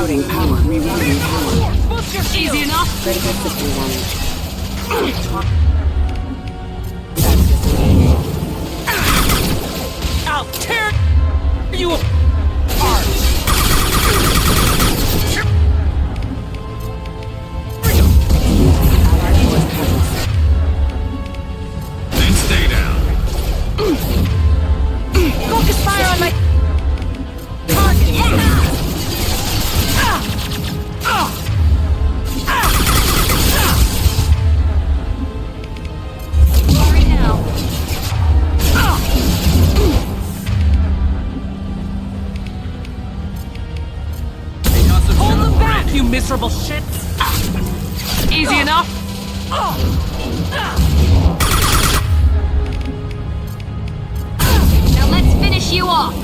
Rerouting power. Rerouting power. Easy enough. Critical system damage. I'll tear you apart. Then stay down. Focus fire on my target. Sorry now. Hold them back, you miserable shits! Easy enough? Now let's finish you off!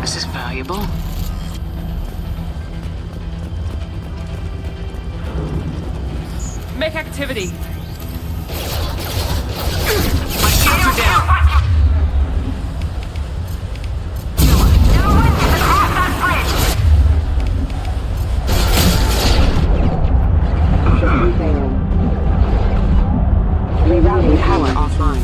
This is valuable. Make activity. My shields are down. Rerouting power offline.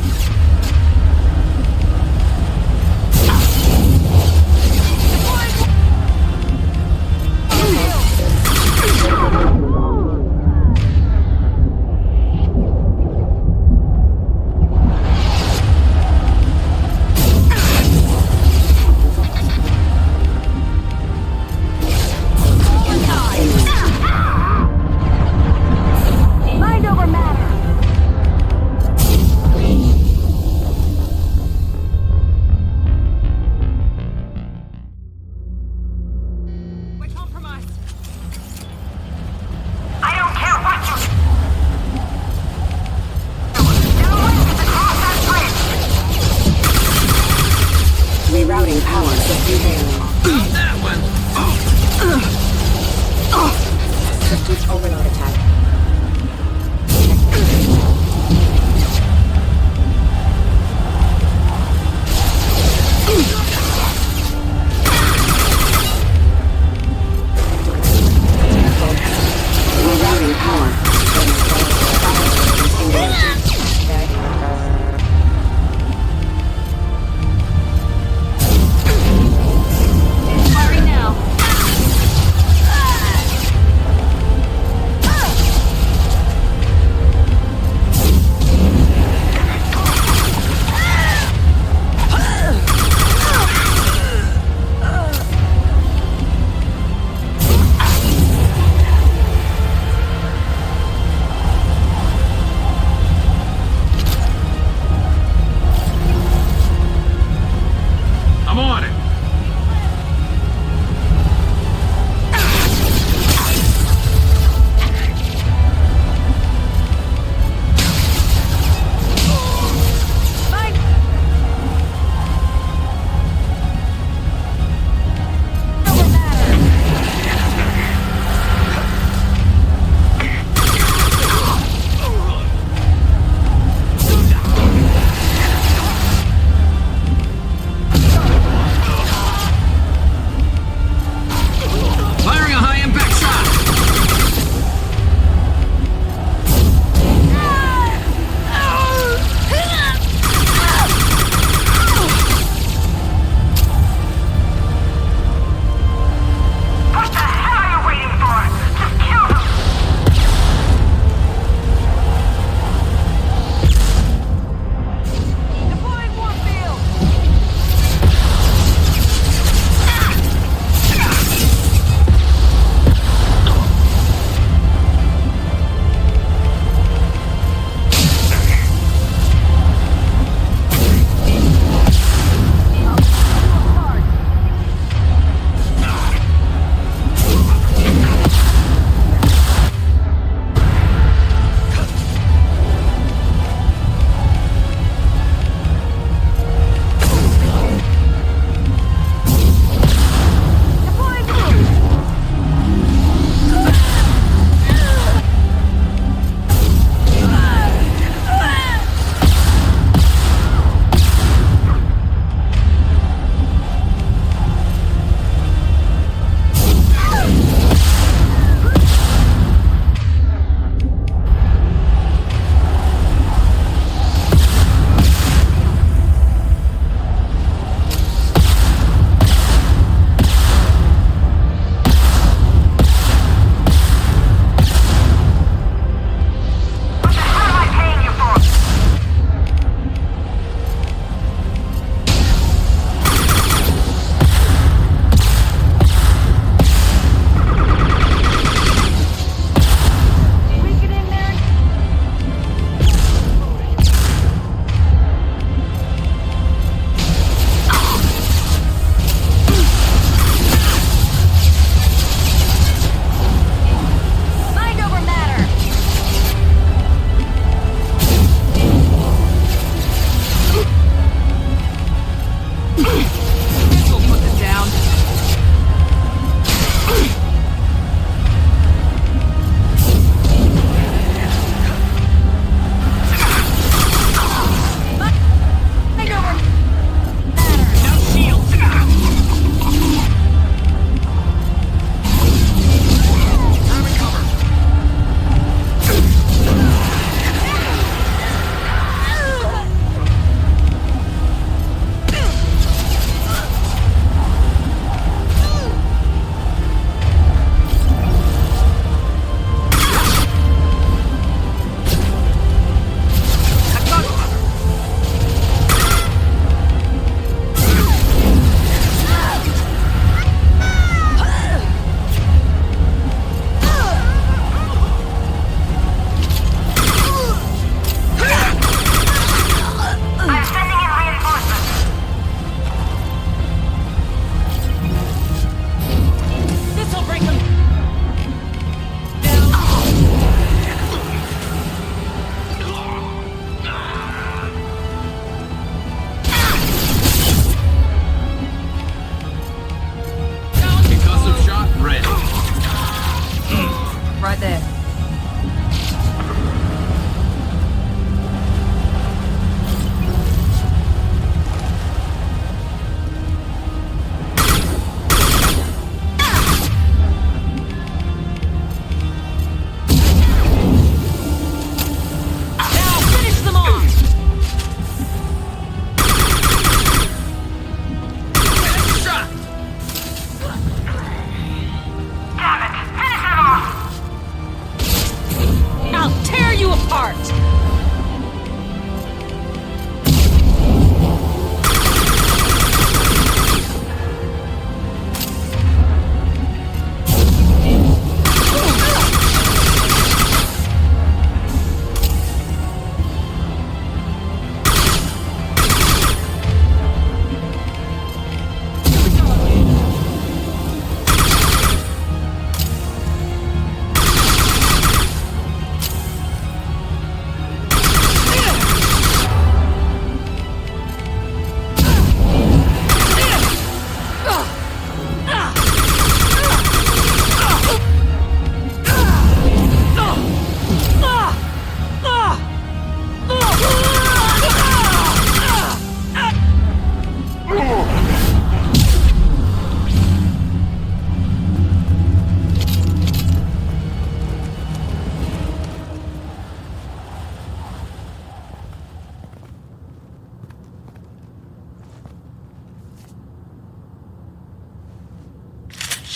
right there.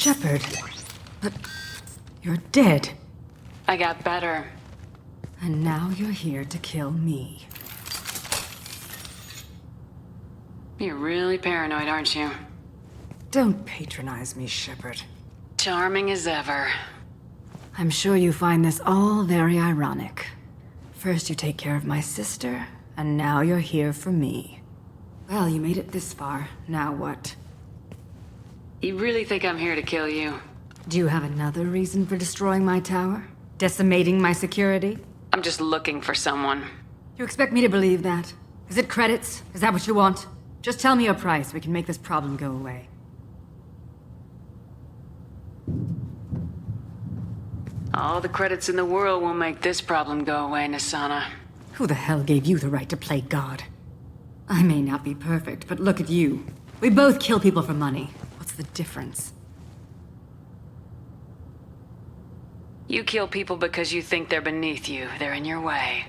Shepard, but you're dead. I got better. And now you're here to kill me. You're really paranoid, aren't you? Don't patronize me, Shepard. Charming as ever. I'm sure you find this all very ironic. First you take care of my sister, and now you're here for me. Well, you made it this far. Now what? You really think I'm here to kill you? Do you have another reason for destroying my tower? Decimating my security? I'm just looking for someone. You expect me to believe that? Is it credits? Is that what you want? Just tell me your price. We can make this problem go away. All the credits in the world will make this problem go away, Nasana. Who the hell gave you the right to play God? I may not be perfect, but look at you. We both kill people for money. What's the difference? You kill people because you think they're beneath you. They're in your way.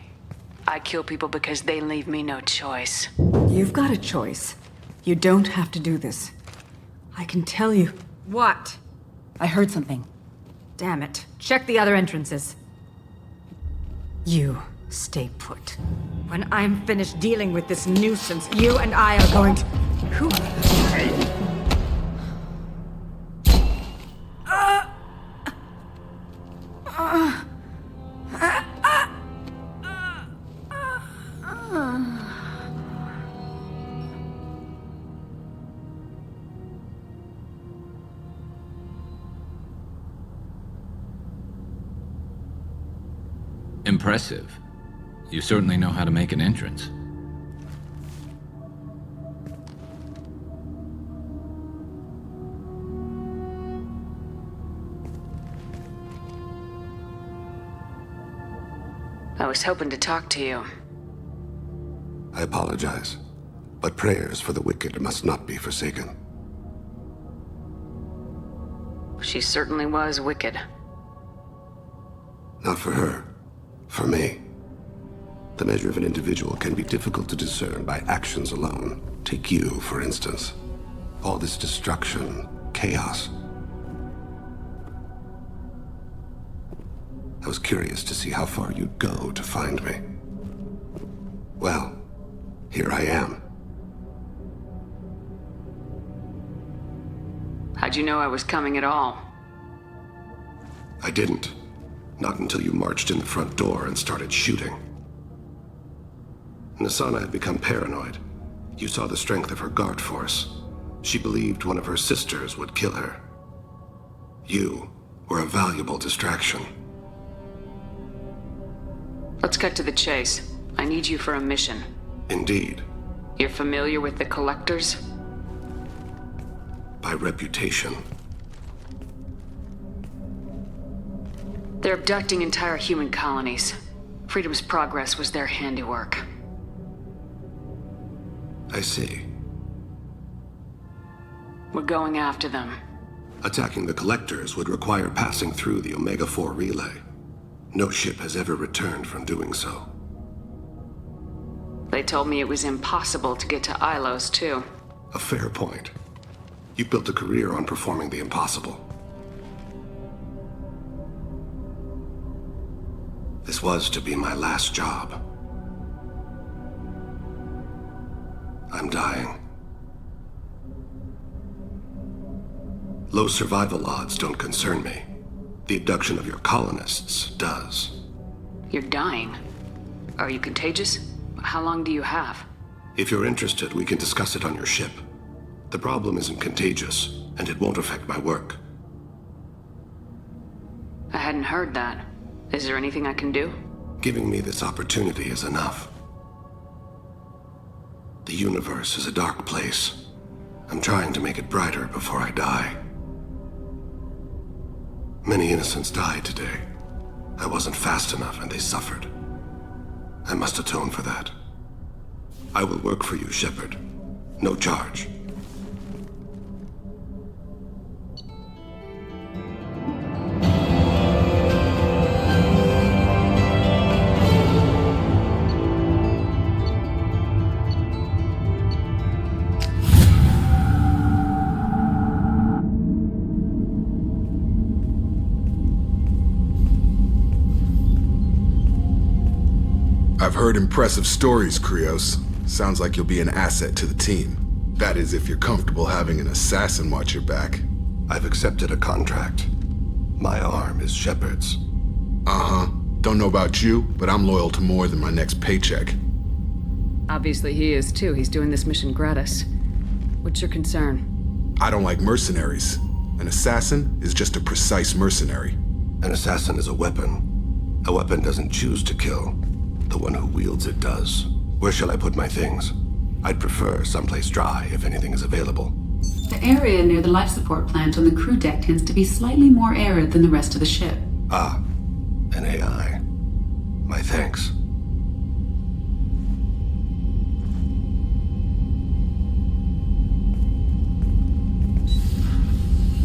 I kill people because they leave me no choice. You've got a choice. You don't have to do this. I can tell you. What? I heard something. Damn it. Check the other entrances. You stay put. When I'm finished dealing with this nuisance, you and I are going to... Who? Impressive. You certainly know how to make an entrance. I was hoping to talk to you. I apologize, but prayers for the wicked must not be forsaken. She certainly was wicked. Not for her. For me. The measure of an individual can be difficult to discern by actions alone. Take you, for instance. All this destruction, chaos. I was curious to see how far you'd go to find me. Well, here I am. How'd you know I was coming at all? I didn't. Not until you marched in the front door and started shooting. Nasana had become paranoid. You saw the strength of her guard force. She believed one of her sisters would kill her. You were a valuable distraction. Let's cut to the chase. I need you for a mission. Indeed. You're familiar with the Collectors? By reputation. They're abducting entire human colonies. Freedom's progress was their handiwork. I see. We're going after them. Attacking the Collectors would require passing through the Omega-4 relay. No ship has ever returned from doing so. They told me it was impossible to get to Ilos, too. A fair point. You built a career on performing the impossible. This was to be my last job. I'm dying. Low survival odds don't concern me. The abduction of your colonists does. You're dying. Are you contagious? How long do you have? If you're interested, we can discuss it on your ship. The problem isn't contagious, and it won't affect my work. I hadn't heard that. Is there anything I can do? Giving me this opportunity is enough. The universe is a dark place. I'm trying to make it brighter before I die. Many innocents died today. I wasn't fast enough and they suffered. I must atone for that. I will work for you, Shepard. No charge. I've heard impressive stories, Krios. Sounds like you'll be an asset to the team. That is, if you're comfortable having an assassin watch your back. I've accepted a contract. My arm is Shepard's. Uh-huh. Don't know about you, but I'm loyal to more than my next paycheck. Obviously he is too. He's doing this mission gratis. What's your concern? I don't like mercenaries. An assassin is just a precise mercenary. An assassin is a weapon. A weapon doesn't choose to kill. The one who wields it does. Where shall I put my things? I'd prefer someplace dry if anything is available. The area near the life support plant on the crew deck tends to be slightly more arid than the rest of the ship. Ah, an AI. My thanks.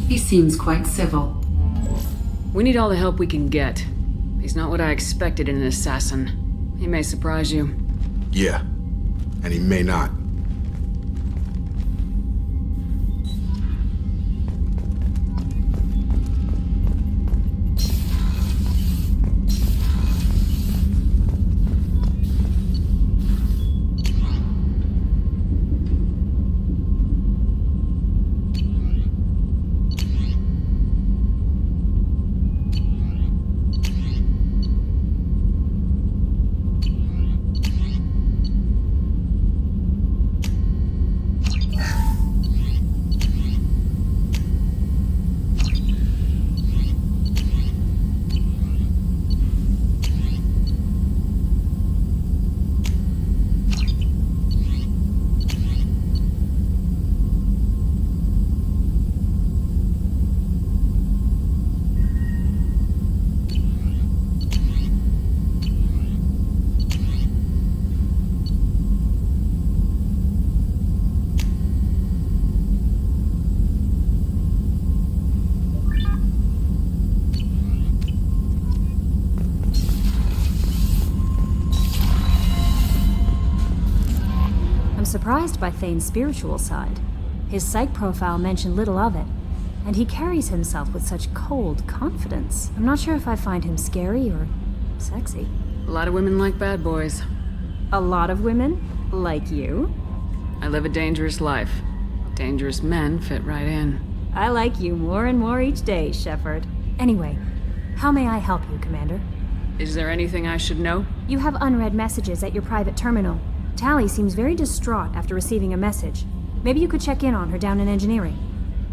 He seems quite civil. We need all the help we can get. He's not what I expected in an assassin. He may surprise you. Yeah, and he may not. Surprised by Thane's spiritual side. His psych profile mentioned little of it, and he carries himself with such cold confidence. I'm not sure if I find him scary or sexy. A lot of women like bad boys. A lot of women? Like you? I live a dangerous life. Dangerous men fit right in. I like you more and more each day, Shepard. Anyway, how may I help you, Commander? Is there anything I should know? You have unread messages at your private terminal. Tali seems very distraught after receiving a message. Maybe you could check in on her down in engineering.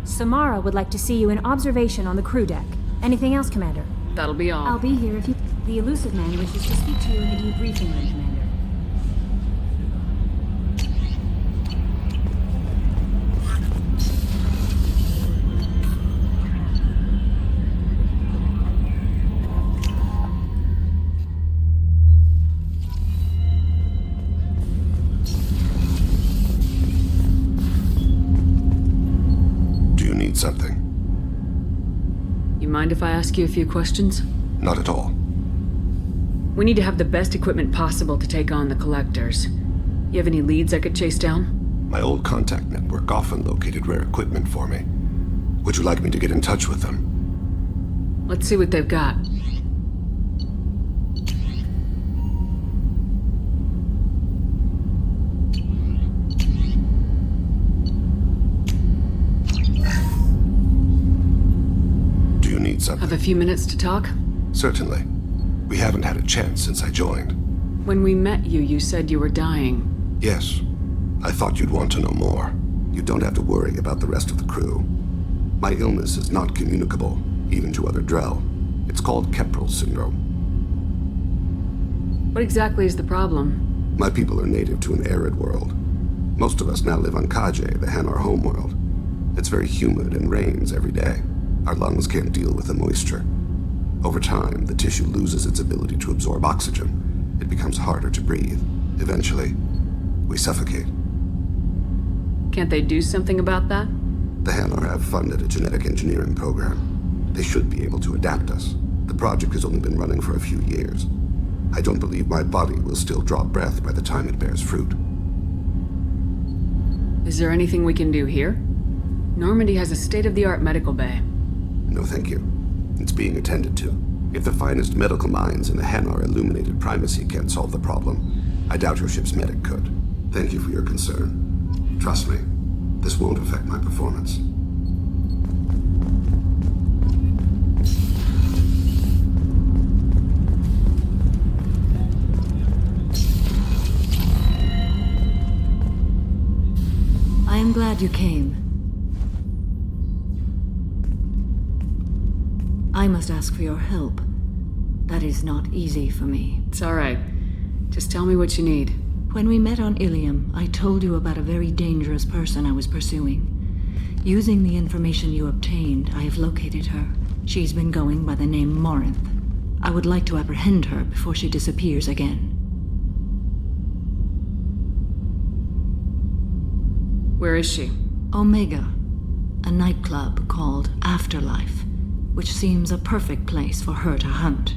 Samara would like to see you in observation on the crew deck. Anything else, Commander? That'll be all. I'll be here if you... The Elusive Man wishes to speak to you in the debriefing room, Commander. You mind if I ask you a few questions? Not at all. We need to have the best equipment possible to take on the Collectors. You have any leads I could chase down? My old contact network often located rare equipment for me. Would you like me to get in touch with them? Let's see what they've got. Do you need something? Have a few minutes to talk? Certainly. We haven't had a chance since I joined. When we met you, you said you were dying. Yes. I thought you'd want to know more. You don't have to worry about the rest of the crew. My illness is not communicable, even to other Drell. It's called Keprel syndrome. What exactly is the problem? My people are native to an arid world. Most of us now live on Kaje, the Hanar homeworld. It's very humid and rains every day. Our lungs can't deal with the moisture. Over time, the tissue loses its ability to absorb oxygen. It becomes harder to breathe. Eventually, we suffocate. Can't they do something about that? The Hanar have funded a genetic engineering program. They should be able to adapt us. The project has only been running for a few years. I don't believe my body will still draw breath by the time it bears fruit. Is there anything we can do here? Normandy has a state-of-the-art medical bay. No, thank you. It's being attended to. If the finest medical minds in the Hanar illuminated primacy can't solve the problem, I doubt your ship's medic could. Thank you for your concern. Trust me, this won't affect my performance. I am glad you came. I must ask for your help. That is not easy for me. It's all right. Just tell me what you need. When we met on Illium, I told you about a very dangerous person I was pursuing. Using the information you obtained, I have located her. She's been going by the name Morinth. I would like to apprehend her before she disappears again. Where is she? Omega, a nightclub called Afterlife, which seems a perfect place for her to hunt.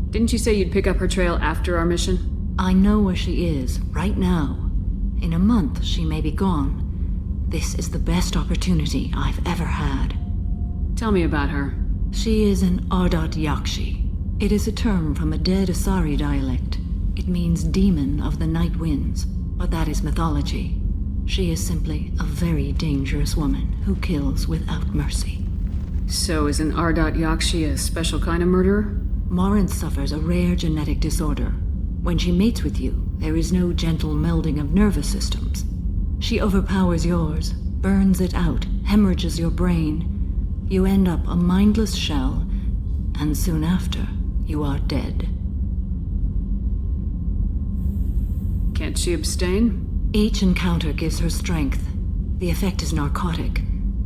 Didn't you say you'd pick up her trail after our mission? I know where she is, right now. In a month, she may be gone. This is the best opportunity I've ever had. Tell me about her. She is an Ardat-Yakshi. It is a term from a dead Asari dialect. It means demon of the night winds, but that is mythology. She is simply a very dangerous woman who kills without mercy. So is an Ardat-Yakshi a special kind of murderer? Morinth suffers a rare genetic disorder. When she mates with you, there is no gentle melding of nervous systems. She overpowers yours, burns it out, hemorrhages your brain. You end up a mindless shell, and soon after, you are dead. Can't she abstain? Each encounter gives her strength. The effect is narcotic.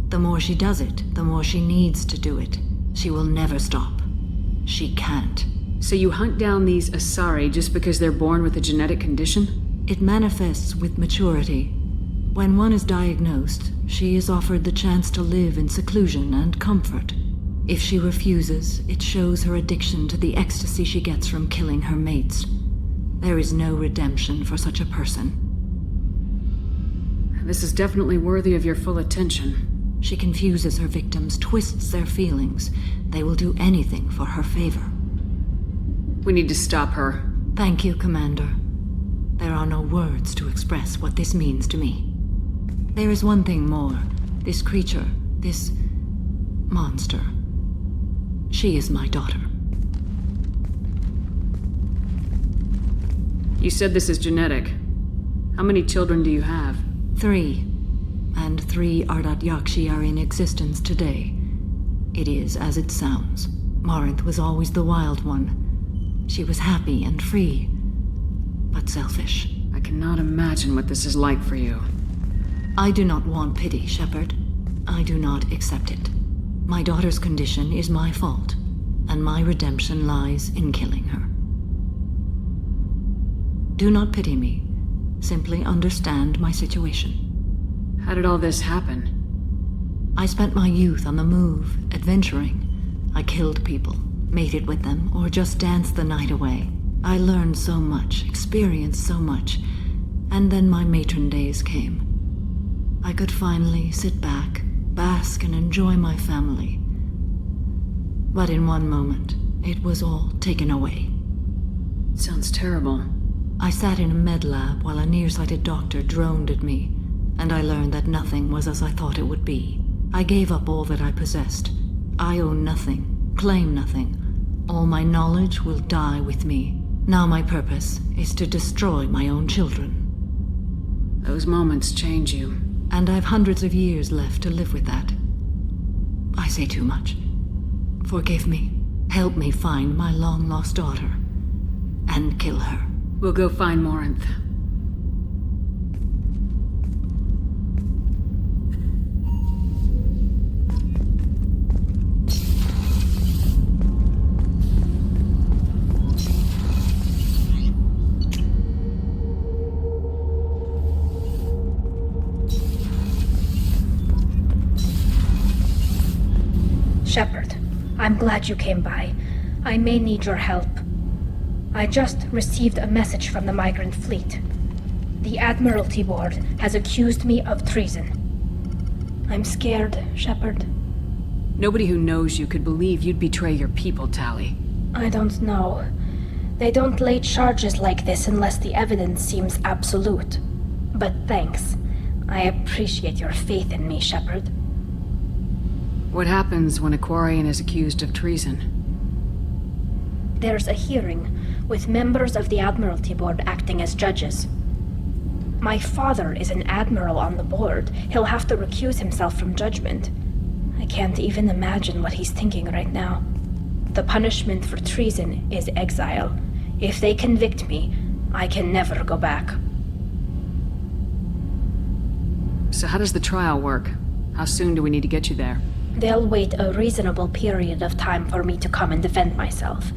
The more she does it, the more she needs to do it. She will never stop. She can't. So you hunt down these Asari just because they're born with a genetic condition? It manifests with maturity. When one is diagnosed, she is offered the chance to live in seclusion and comfort. If she refuses, it shows her addiction to the ecstasy she gets from killing her mates. There is no redemption for such a person. This is definitely worthy of your full attention. She confuses her victims, twists their feelings. They will do anything for her favor. We need to stop her. Thank you, Commander. There are no words to express what this means to me. There is one thing more. This creature, this monster. She is my daughter. You said this is genetic. How many children do you have? 3. And 3 Ardat-Yakshi are in existence today. It is as it sounds. Morinth was always the wild one. She was happy and free, but selfish. I cannot imagine what this is like for you. I do not want pity, Shepard. I do not accept it. My daughter's condition is my fault, and my redemption lies in killing her. Do not pity me. Simply understand my situation. How did all this happen? I spent my youth on the move, adventuring. I killed people, mated with them, or just danced the night away. I learned so much, experienced so much, and then my matron days came. I could finally sit back, bask, and enjoy my family. But in one moment, it was all taken away. Sounds terrible. I sat in a med lab while a nearsighted doctor droned at me, and I learned that nothing was as I thought it would be. I gave up all that I possessed. I own nothing, claim nothing. All my knowledge will die with me. Now my purpose is to destroy my own children. Those moments change you. And I've hundreds of years left to live with that. I say too much. Forgive me. Help me find my long-lost daughter. And kill her. We'll go find Morinth. Shepard, I'm glad you came by. I may need your help. I just received a message from the migrant fleet. The Admiralty Board has accused me of treason. I'm scared, Shepard. Nobody who knows you could believe you'd betray your people, Tali. I don't know. They don't lay charges like this unless the evidence seems absolute. But thanks. I appreciate your faith in me, Shepard. What happens when a Quarian is accused of treason? There's a hearing, with members of the Admiralty Board acting as judges. My father is an admiral on the board. He'll have to recuse himself from judgment. I can't even imagine what he's thinking right now. The punishment for treason is exile. If they convict me, I can never go back. So how does the trial work? How soon do we need to get you there? They'll wait a reasonable period of time for me to come and defend myself.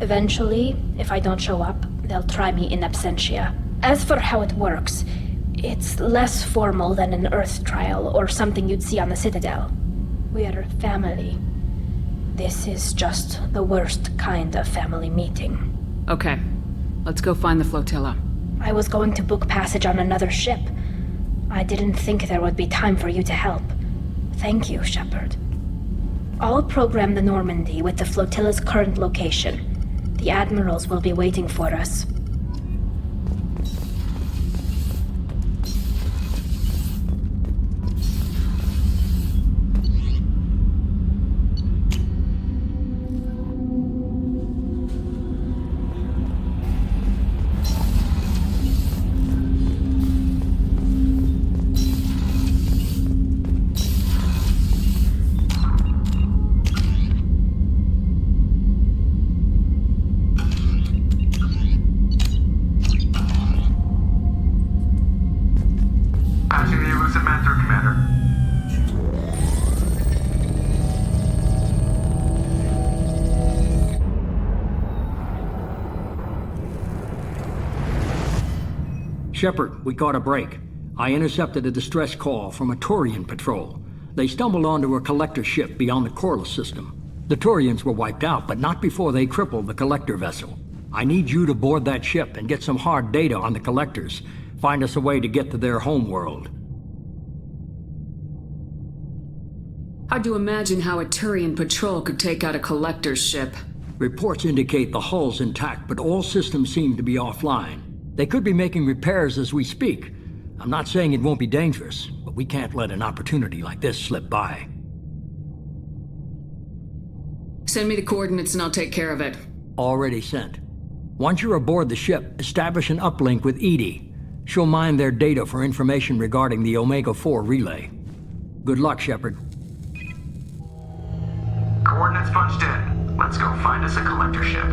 Eventually, if I don't show up, they'll try me in absentia. As for how it works, it's less formal than an Earth trial or something you'd see on the Citadel. We're family. This is just the worst kind of family meeting. Okay, let's go find the flotilla. I was going to book passage on another ship. I didn't think there would be time for you to help. Thank you, Shepard. I'll program the Normandy with the flotilla's current location. The admirals will be waiting for us. Shepard, we caught a break. I intercepted a distress call from a Turian patrol. They stumbled onto a collector ship beyond the Corliss system. The Turians were wiped out, but not before they crippled the collector vessel. I need you to board that ship and get some hard data on the collectors. Find us a way to get to their homeworld. Hard to imagine how a Turian patrol could take out a collector's ship. Reports indicate the hull's intact, but all systems seem to be offline. They could be making repairs as we speak. I'm not saying it won't be dangerous, but we can't let an opportunity like this slip by. Send me the coordinates and I'll take care of it. Already sent. Once you're aboard the ship, establish an uplink with Edie. She'll mine their data for information regarding the Omega-4 relay. Good luck, Shepard. Coordinates punched in. Let's go find us a collector ship.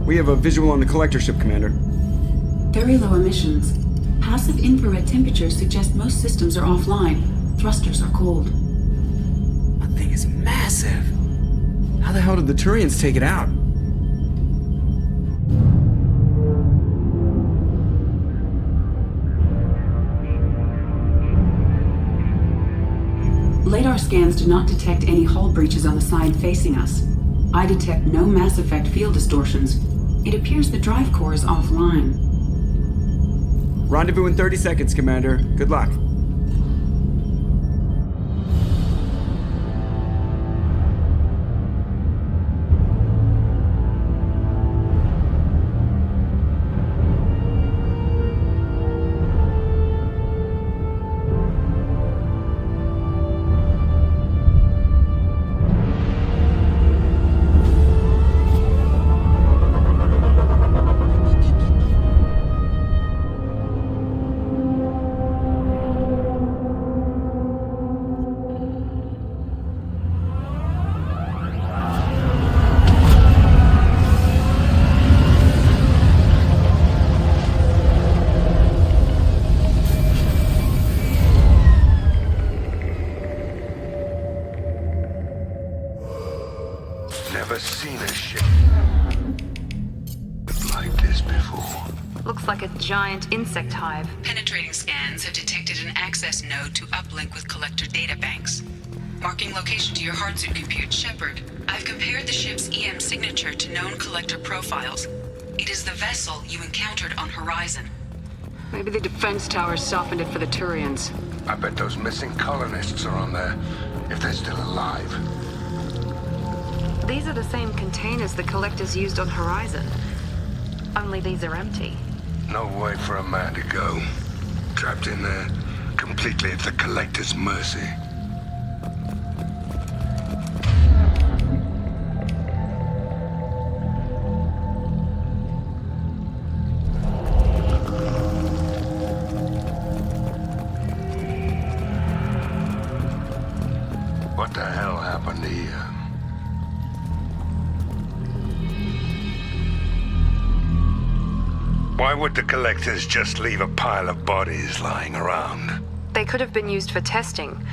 We have a visual on the collector ship, Commander. Very low emissions. Passive infrared temperatures suggest most systems are offline. Thrusters are cold. That thing is massive. How the hell did the Turians take it out? Radar scans do not detect any hull breaches on the side facing us. I detect no mass effect field distortions. It appears the drive core is offline. Rendezvous in 30 seconds, Commander. Good luck. Never seen a ship like this before. Looks like a giant insect hive. Penetrating scans have detected an access node to uplink with collector databanks. Marking location to your hardsuit compute, Shepard. I've compared the ship's EM signature to known collector profiles. It is the vessel you encountered on Horizon. Maybe the defense towers softened it for the Turians. I bet those missing colonists are on there, if they're still alive. These are the same containers the collectors used on Horizon. Only these are empty. No way for a man to go. Trapped in there, completely at the Collector's mercy. What the hell happened here? Why would the Collectors just leave a pile of bodies lying around? They could have been used for testing.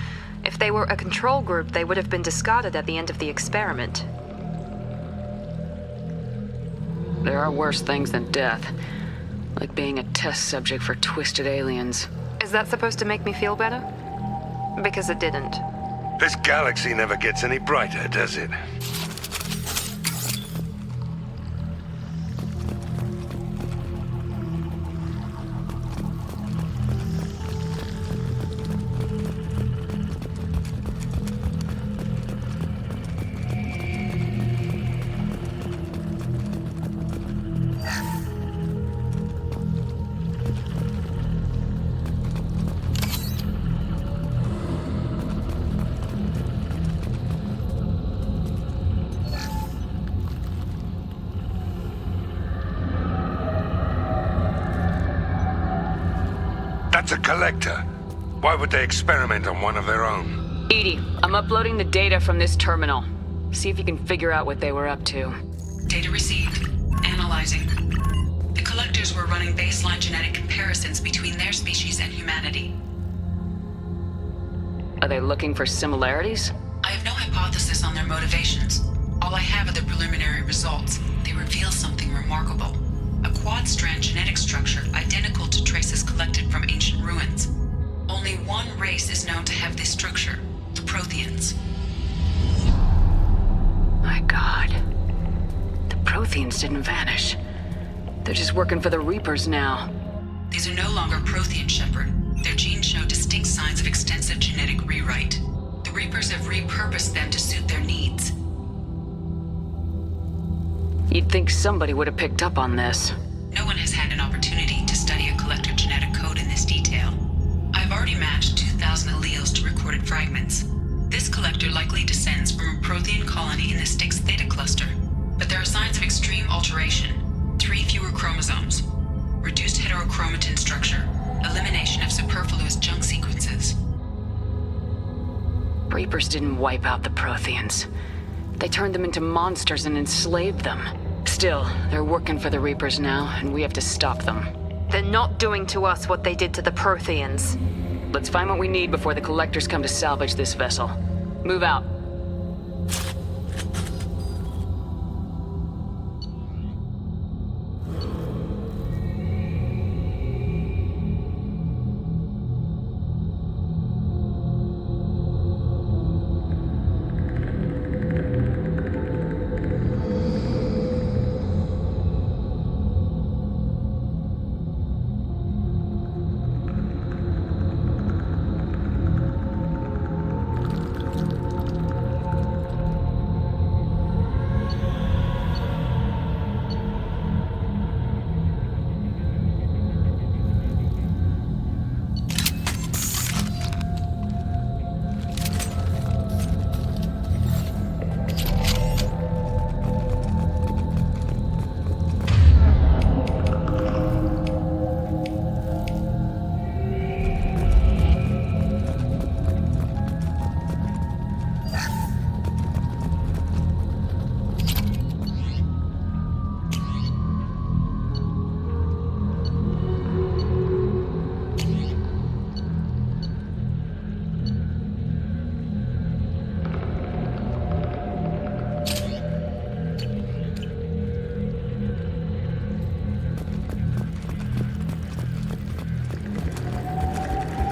If they were a control group, they would have been discarded at the end of the experiment. There are worse things than death. Like being a test subject for twisted aliens. Is that supposed to make me feel better? Because it didn't. This galaxy never gets any brighter, does it? That's a Collector. Why would they experiment on one of their own? Edie, I'm uploading the data from this terminal. See if you can figure out what they were up to. Data received. Analyzing. The Collectors were running baseline genetic comparisons between their species and humanity. Are they looking for similarities? I have no hypothesis on their motivations. All I have are the preliminary results. They reveal something remarkable. A quad-strand genetic structure identical to traces collected from ancient ruins. Only one race is known to have this structure, the Protheans. My God. The Protheans didn't vanish. They're just working for the Reapers now. These are no longer Prothean, Shepard. Their genes show distinct signs of extensive genetic rewrite. The Reapers have repurposed them to suit their needs. You'd think somebody would have picked up on this. No one has had an opportunity to study a collector genetic code in this detail. I've already matched 2,000 alleles to recorded fragments. This collector likely descends from a Prothean colony in the Styx Theta cluster, but there are signs of extreme alteration. 3 fewer chromosomes, reduced heterochromatin structure, elimination of superfluous junk sequences. Reapers didn't wipe out the Protheans. They turned them into monsters and enslaved them. Still, they're working for the Reapers now, and we have to stop them. They're not doing to us what they did to the Protheans. Let's find what we need before the Collectors come to salvage this vessel. Move out.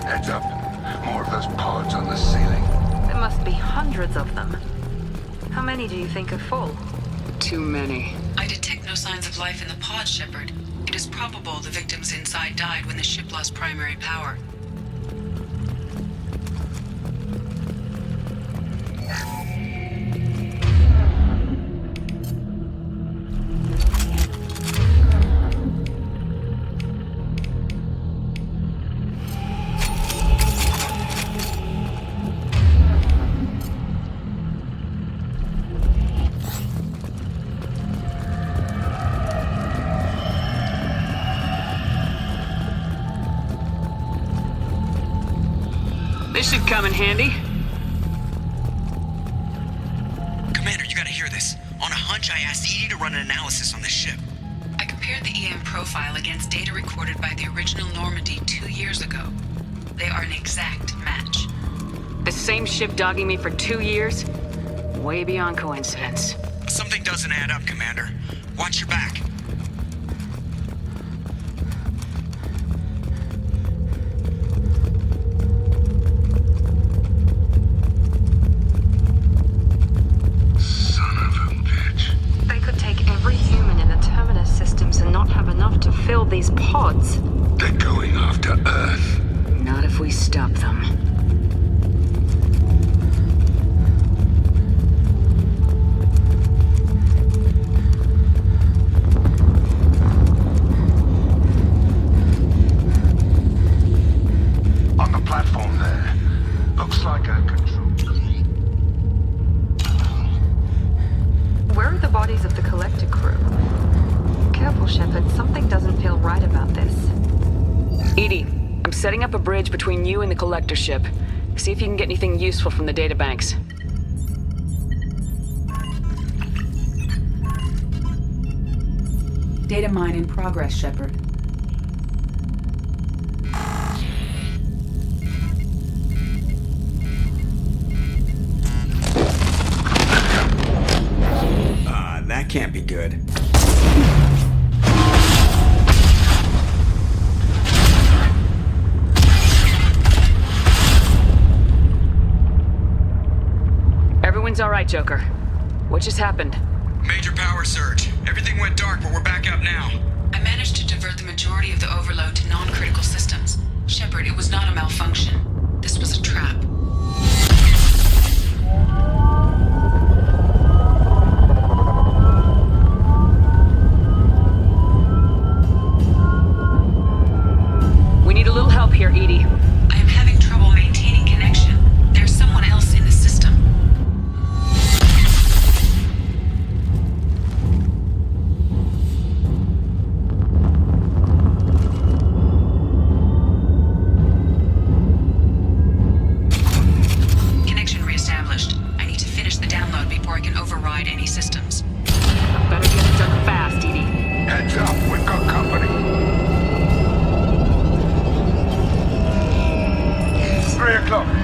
Heads up. More of those pods on the ceiling. There must be hundreds of them. How many do you think are full? Too many. I detect no signs of life in the pod, Shepard. It is probable the victims inside died when the ship lost primary power. This should come in handy. Commander, you gotta hear this. On a hunch, I asked Edie to run an analysis on this ship. I compared the EM profile against data recorded by the original Normandy 2 years ago. They are an exact match. The same ship dogging me for 2 years? Way beyond coincidence. Something doesn't add up, Commander. Watch your back. Fill these pods. They're going after Earth. Not if we stop them. On the platform there. Looks like a control. Where are the bodies of the Collector crew? Careful, Shepard. Something doesn't feel right about this. Edie, I'm setting up a bridge between you and the Collector ship. See if you can get anything useful from the databanks. Data mine in progress, Shepard. That can't be good. Everyone's all right, Joker. What just happened? Major power surge. Everything went dark, but we're back up now. I managed to divert the majority of the overload to non-critical systems. Shepard, it was not a malfunction. This was a trap. We need a little help here, Edie. I am having trouble maintaining connection. There's someone else in the system. 3 o'clock.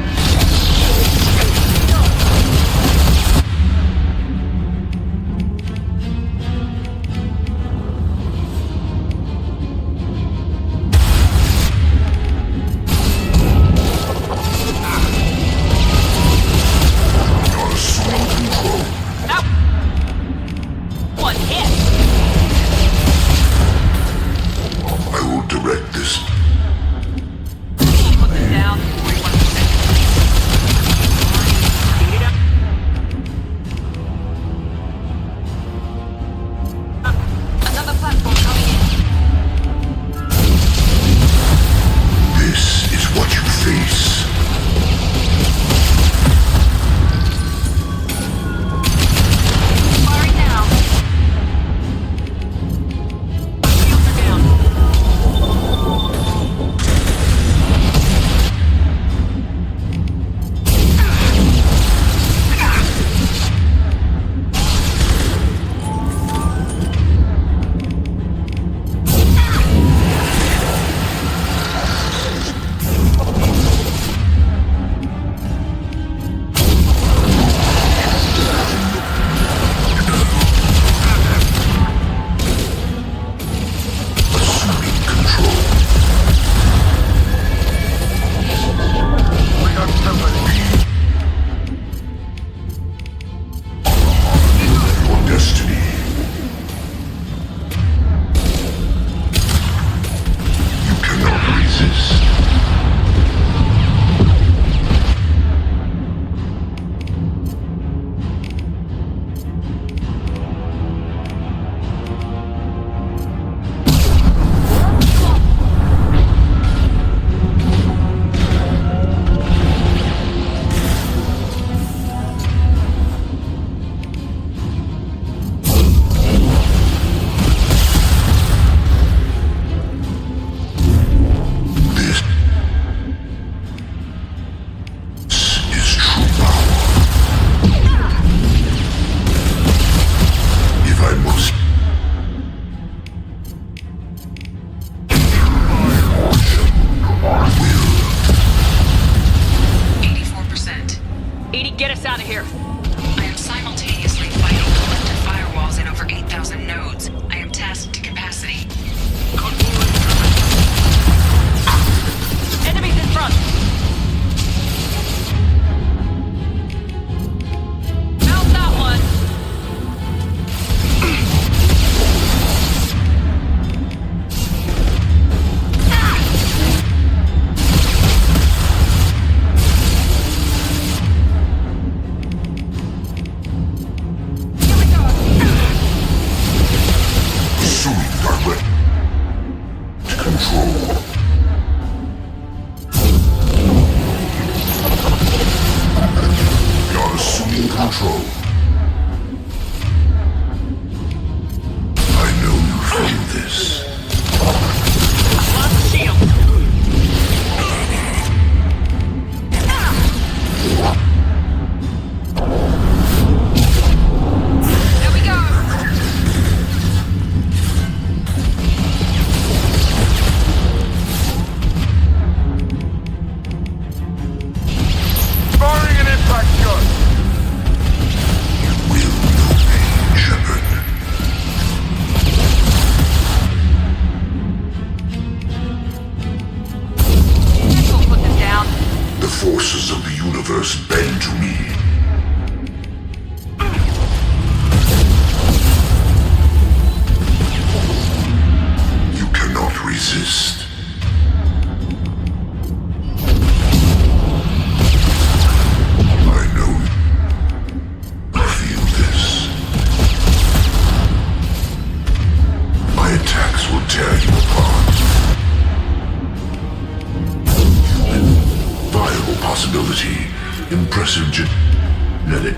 Impressive genetic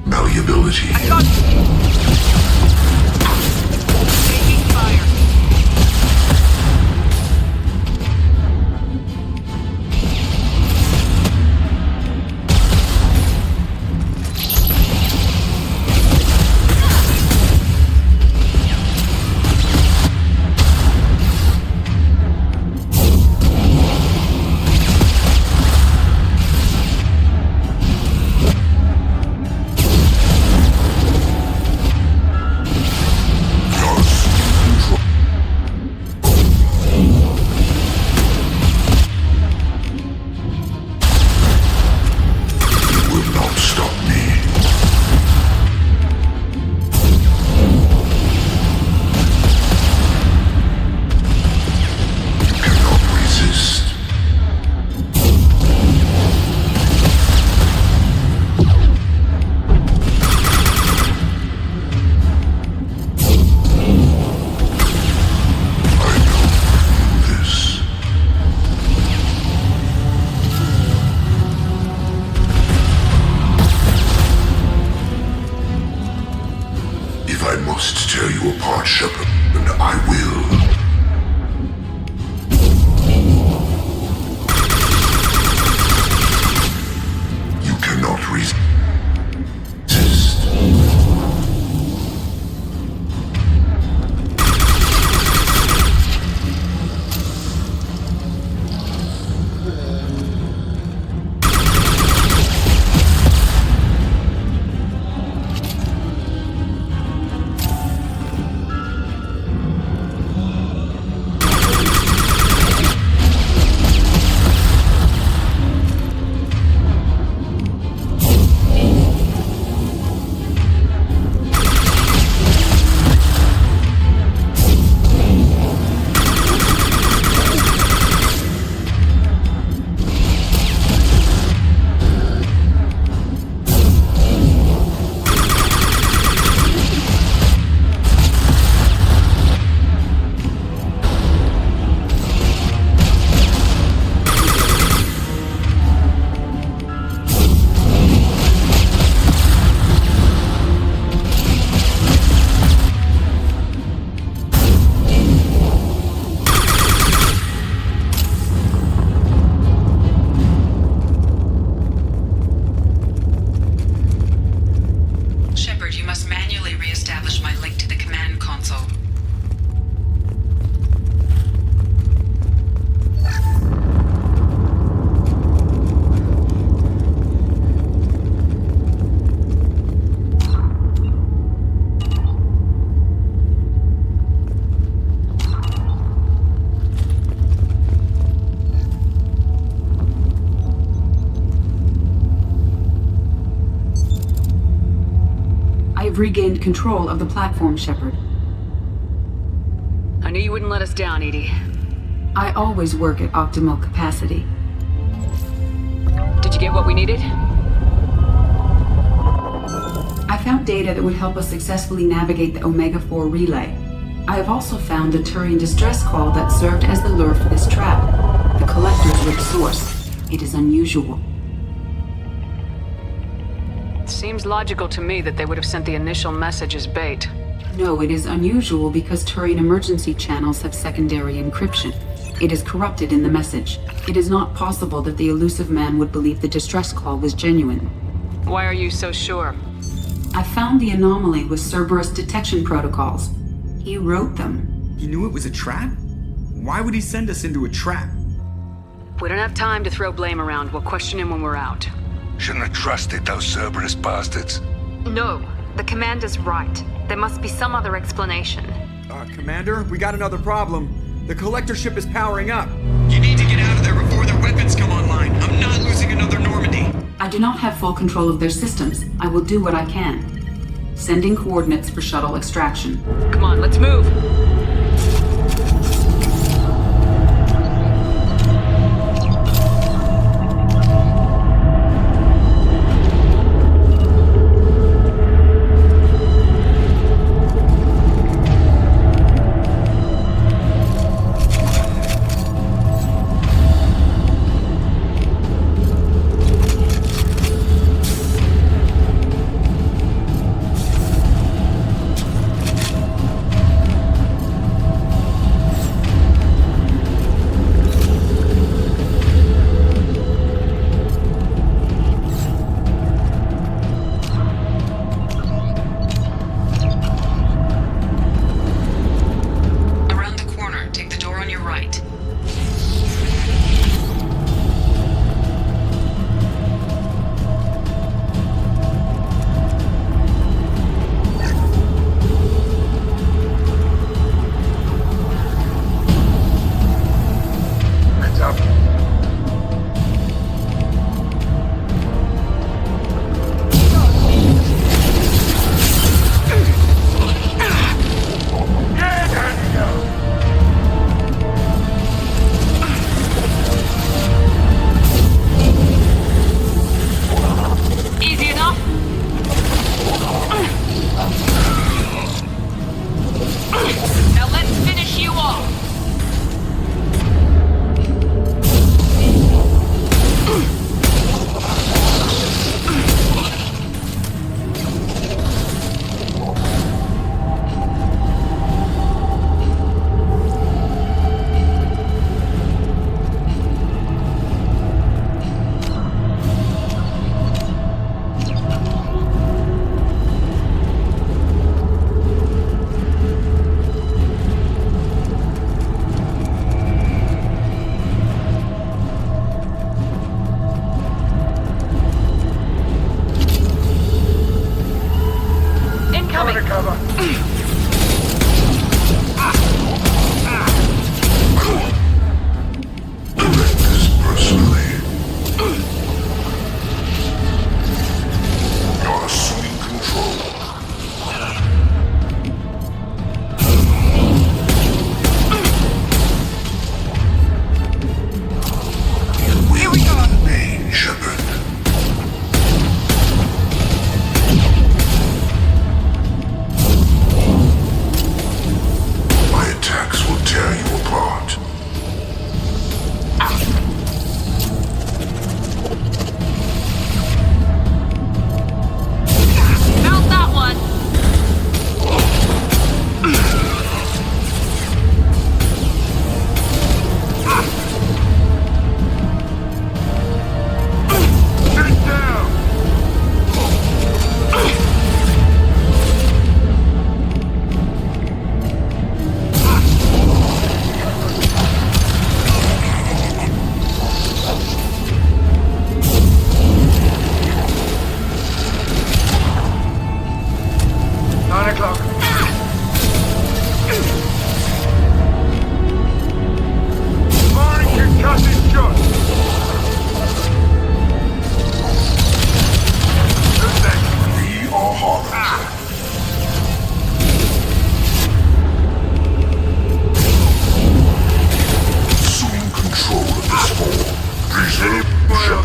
malleability. Taking fire. must tear you apart, Shepard, and I will. You cannot resist. Regained control of the platform, Shepard. I knew you wouldn't let us down, Edie. I always work at optimal capacity. Did you get what we needed? I found data that would help us successfully navigate the Omega-4 relay. I have also found a Turian distress call that served as the lure for this trap. The Collector's rich source. It is unusual. Seems logical to me that they would have sent the initial message as bait. No, it is unusual because Turian emergency channels have secondary encryption. It is corrupted in the message. It is not possible that the elusive man would believe the distress call was genuine. Why are you so sure? I found the anomaly with Cerberus detection protocols. He wrote them. He knew it was a trap? Why would he send us into a trap? We don't have time to throw blame around. We'll question him when we're out. Shouldn't have trusted those Cerberus bastards. No, the commander's right. There must be some other explanation. Commander, we got another problem. The collector ship is powering up. You need to get out of there before their weapons come online. I'm not losing another Normandy. I do not have full control of their systems. I will do what I can. Sending coordinates for shuttle extraction. Come on, let's move. Now let's finish you off!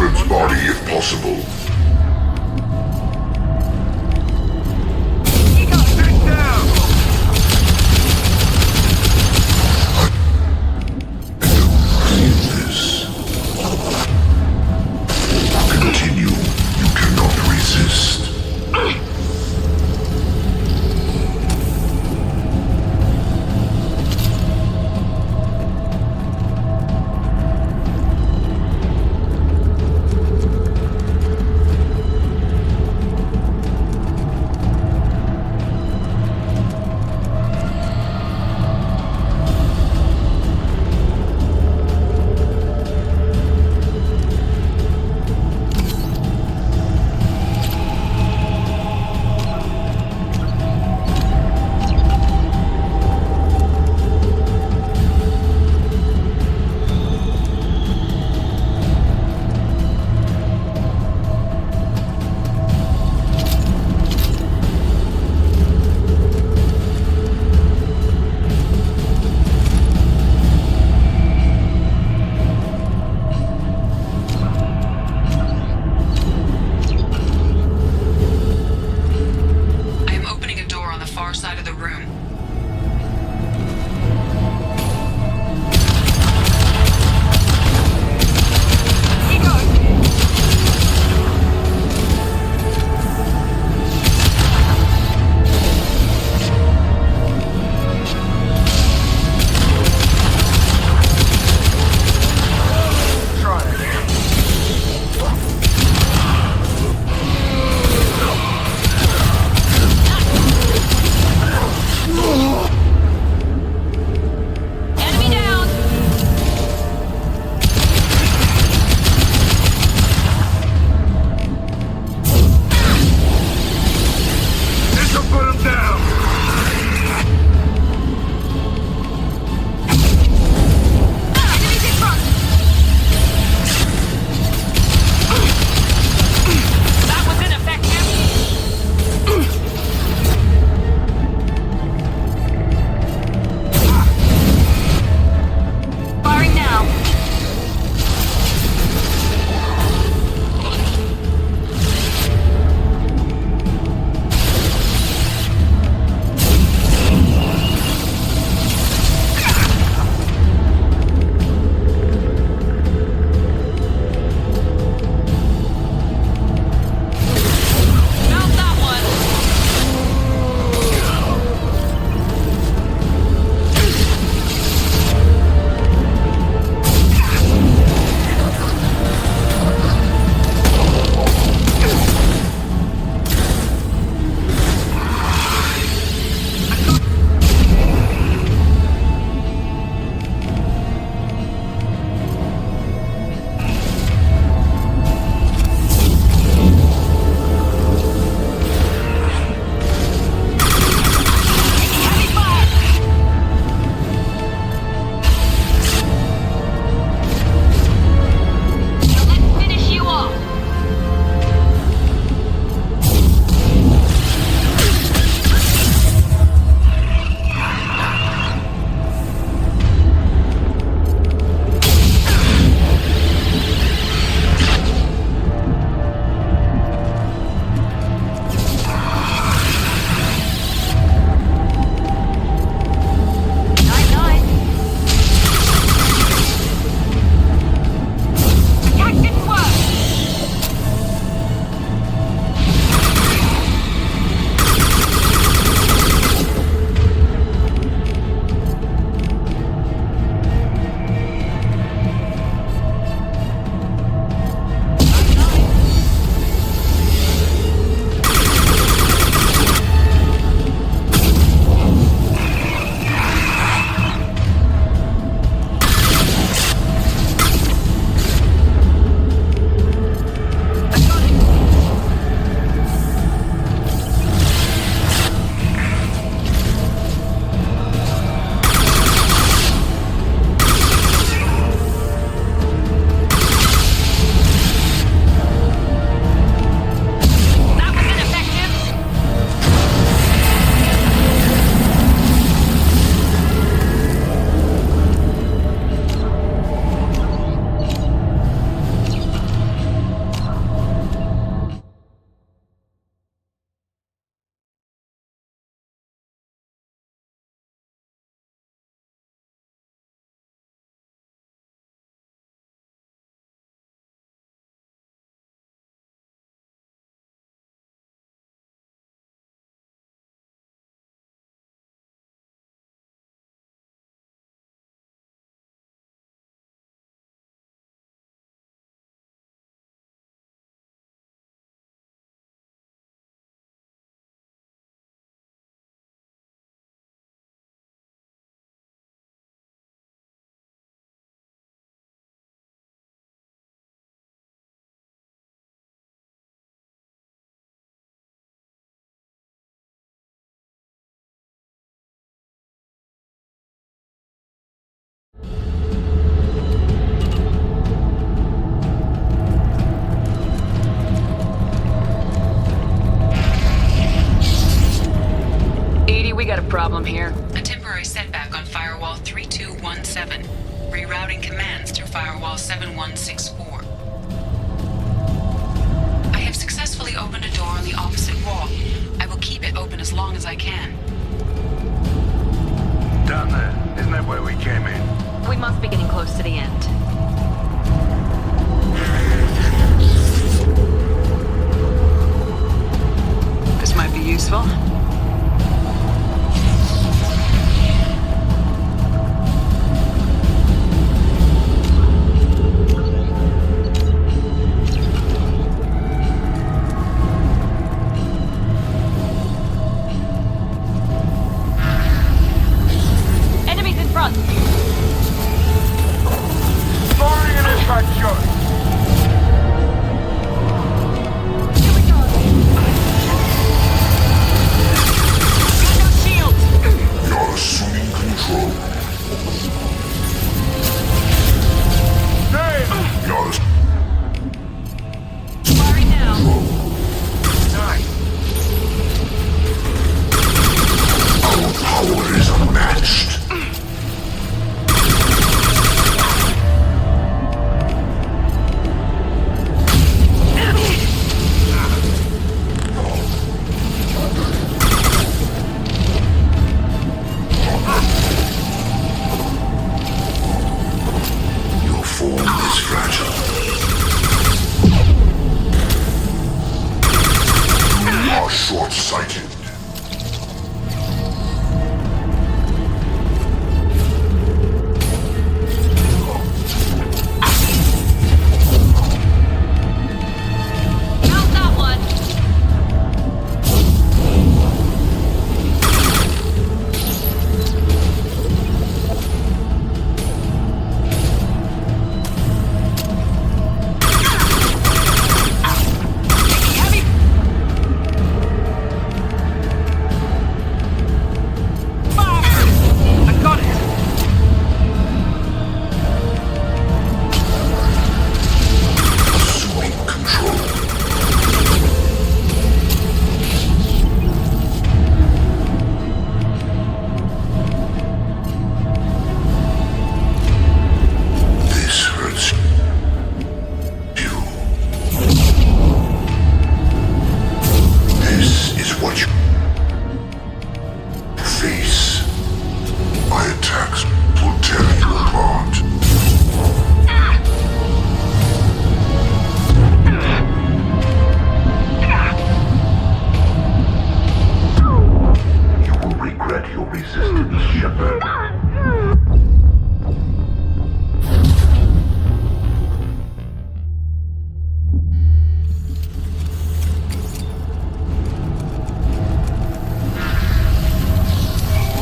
Shepard's body if possible. Continue. You cannot resist. from here? A temporary setback on Firewall 3217. Rerouting commands through Firewall 7164. I have successfully opened a door on the opposite wall. I will keep it open as long as I can. Down there. Isn't that where we came in? We must be getting close to the end. This might be useful. Enemies in front! Firing an impact shot! You're assuming control. You're Firing now. Nice. Our power is unmatched. Your form is fragile. You are short-sighted. Count that one! I got it! Assuming control. This hurts you. This is what you face. My attacks will tear you apart. You will regret your resistance, Shepard.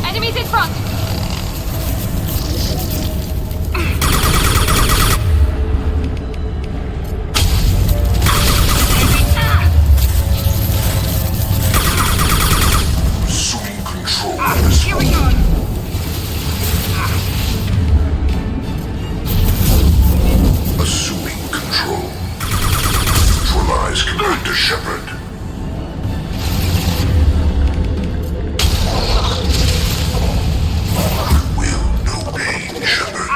Enemies in front! Assuming control of this Here we go! Assuming control. Neutralize Commander Shepard. I will no pain, Shepard.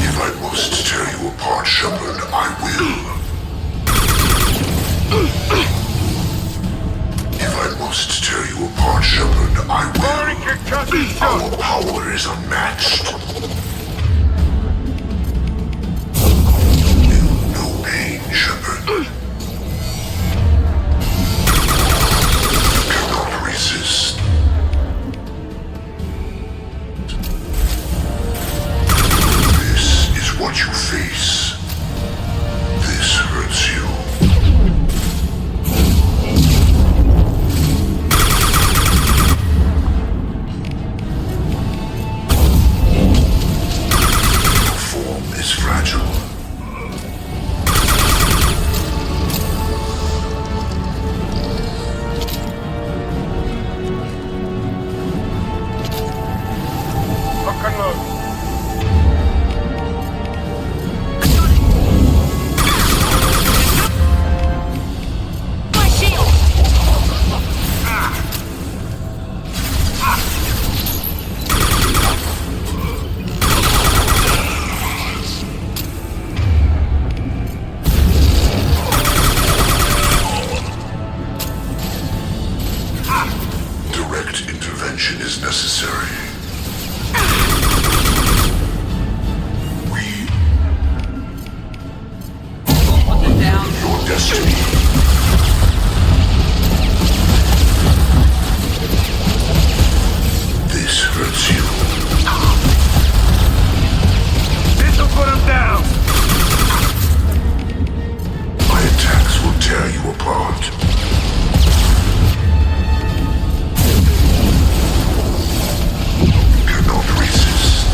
If I must tear you apart, Shepard, I will. If I must tear you apart, Shepard, I will. Our power is unmatched. Feel no pain, Shepard. You cannot resist. This is what you face. This hurts you. Your destiny. This hurts you. This'll put him down! My attacks will tear you apart. You cannot resist.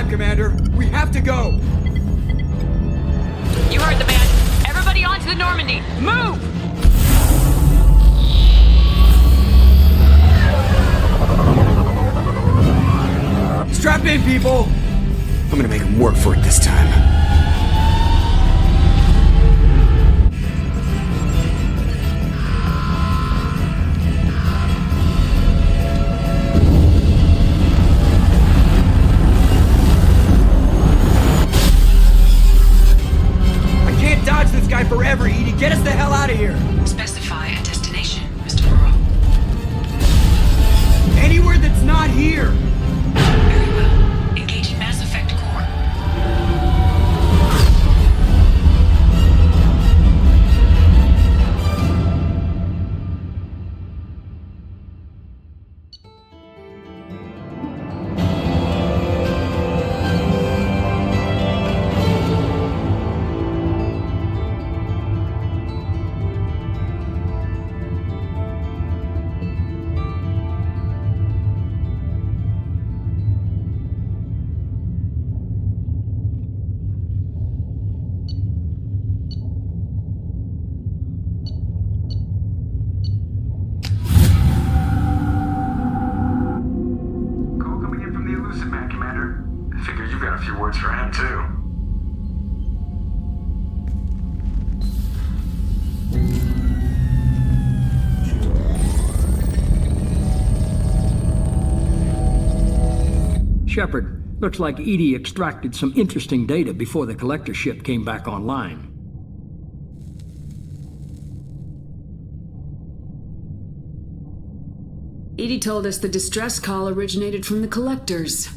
Commander. We have to go! You heard the man. Everybody onto the Normandy. Move! Strap in, people! I'm gonna make them work for it this time. Forever, Edie. Get us the hell out of here. Specify a destination, Mr. Burrow. Anywhere that's not here. Very well. Engaging Mass Effect core. Shepard, looks like Edie extracted some interesting data before the collector ship came back online. Edie told us the distress call originated from the collectors.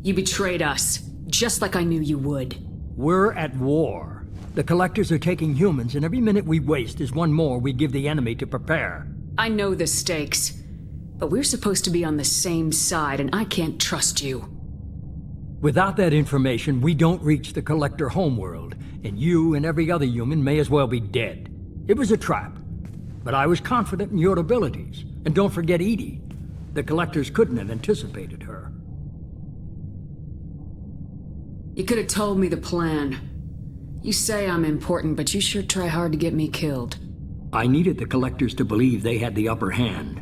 You betrayed us, just like I knew you would. We're at war. The collectors are taking humans, and every minute we waste is one more we give the enemy to prepare. I know the stakes, but we're supposed to be on the same side, and I can't trust you. Without that information, we don't reach the collector homeworld, and you and every other human may as well be dead. It was a trap, but I was confident in your abilities. And don't forget Edie. The collectors couldn't have anticipated her. You could have told me the plan. You say I'm important, but you sure try hard to get me killed. I needed the collectors to believe they had the upper hand.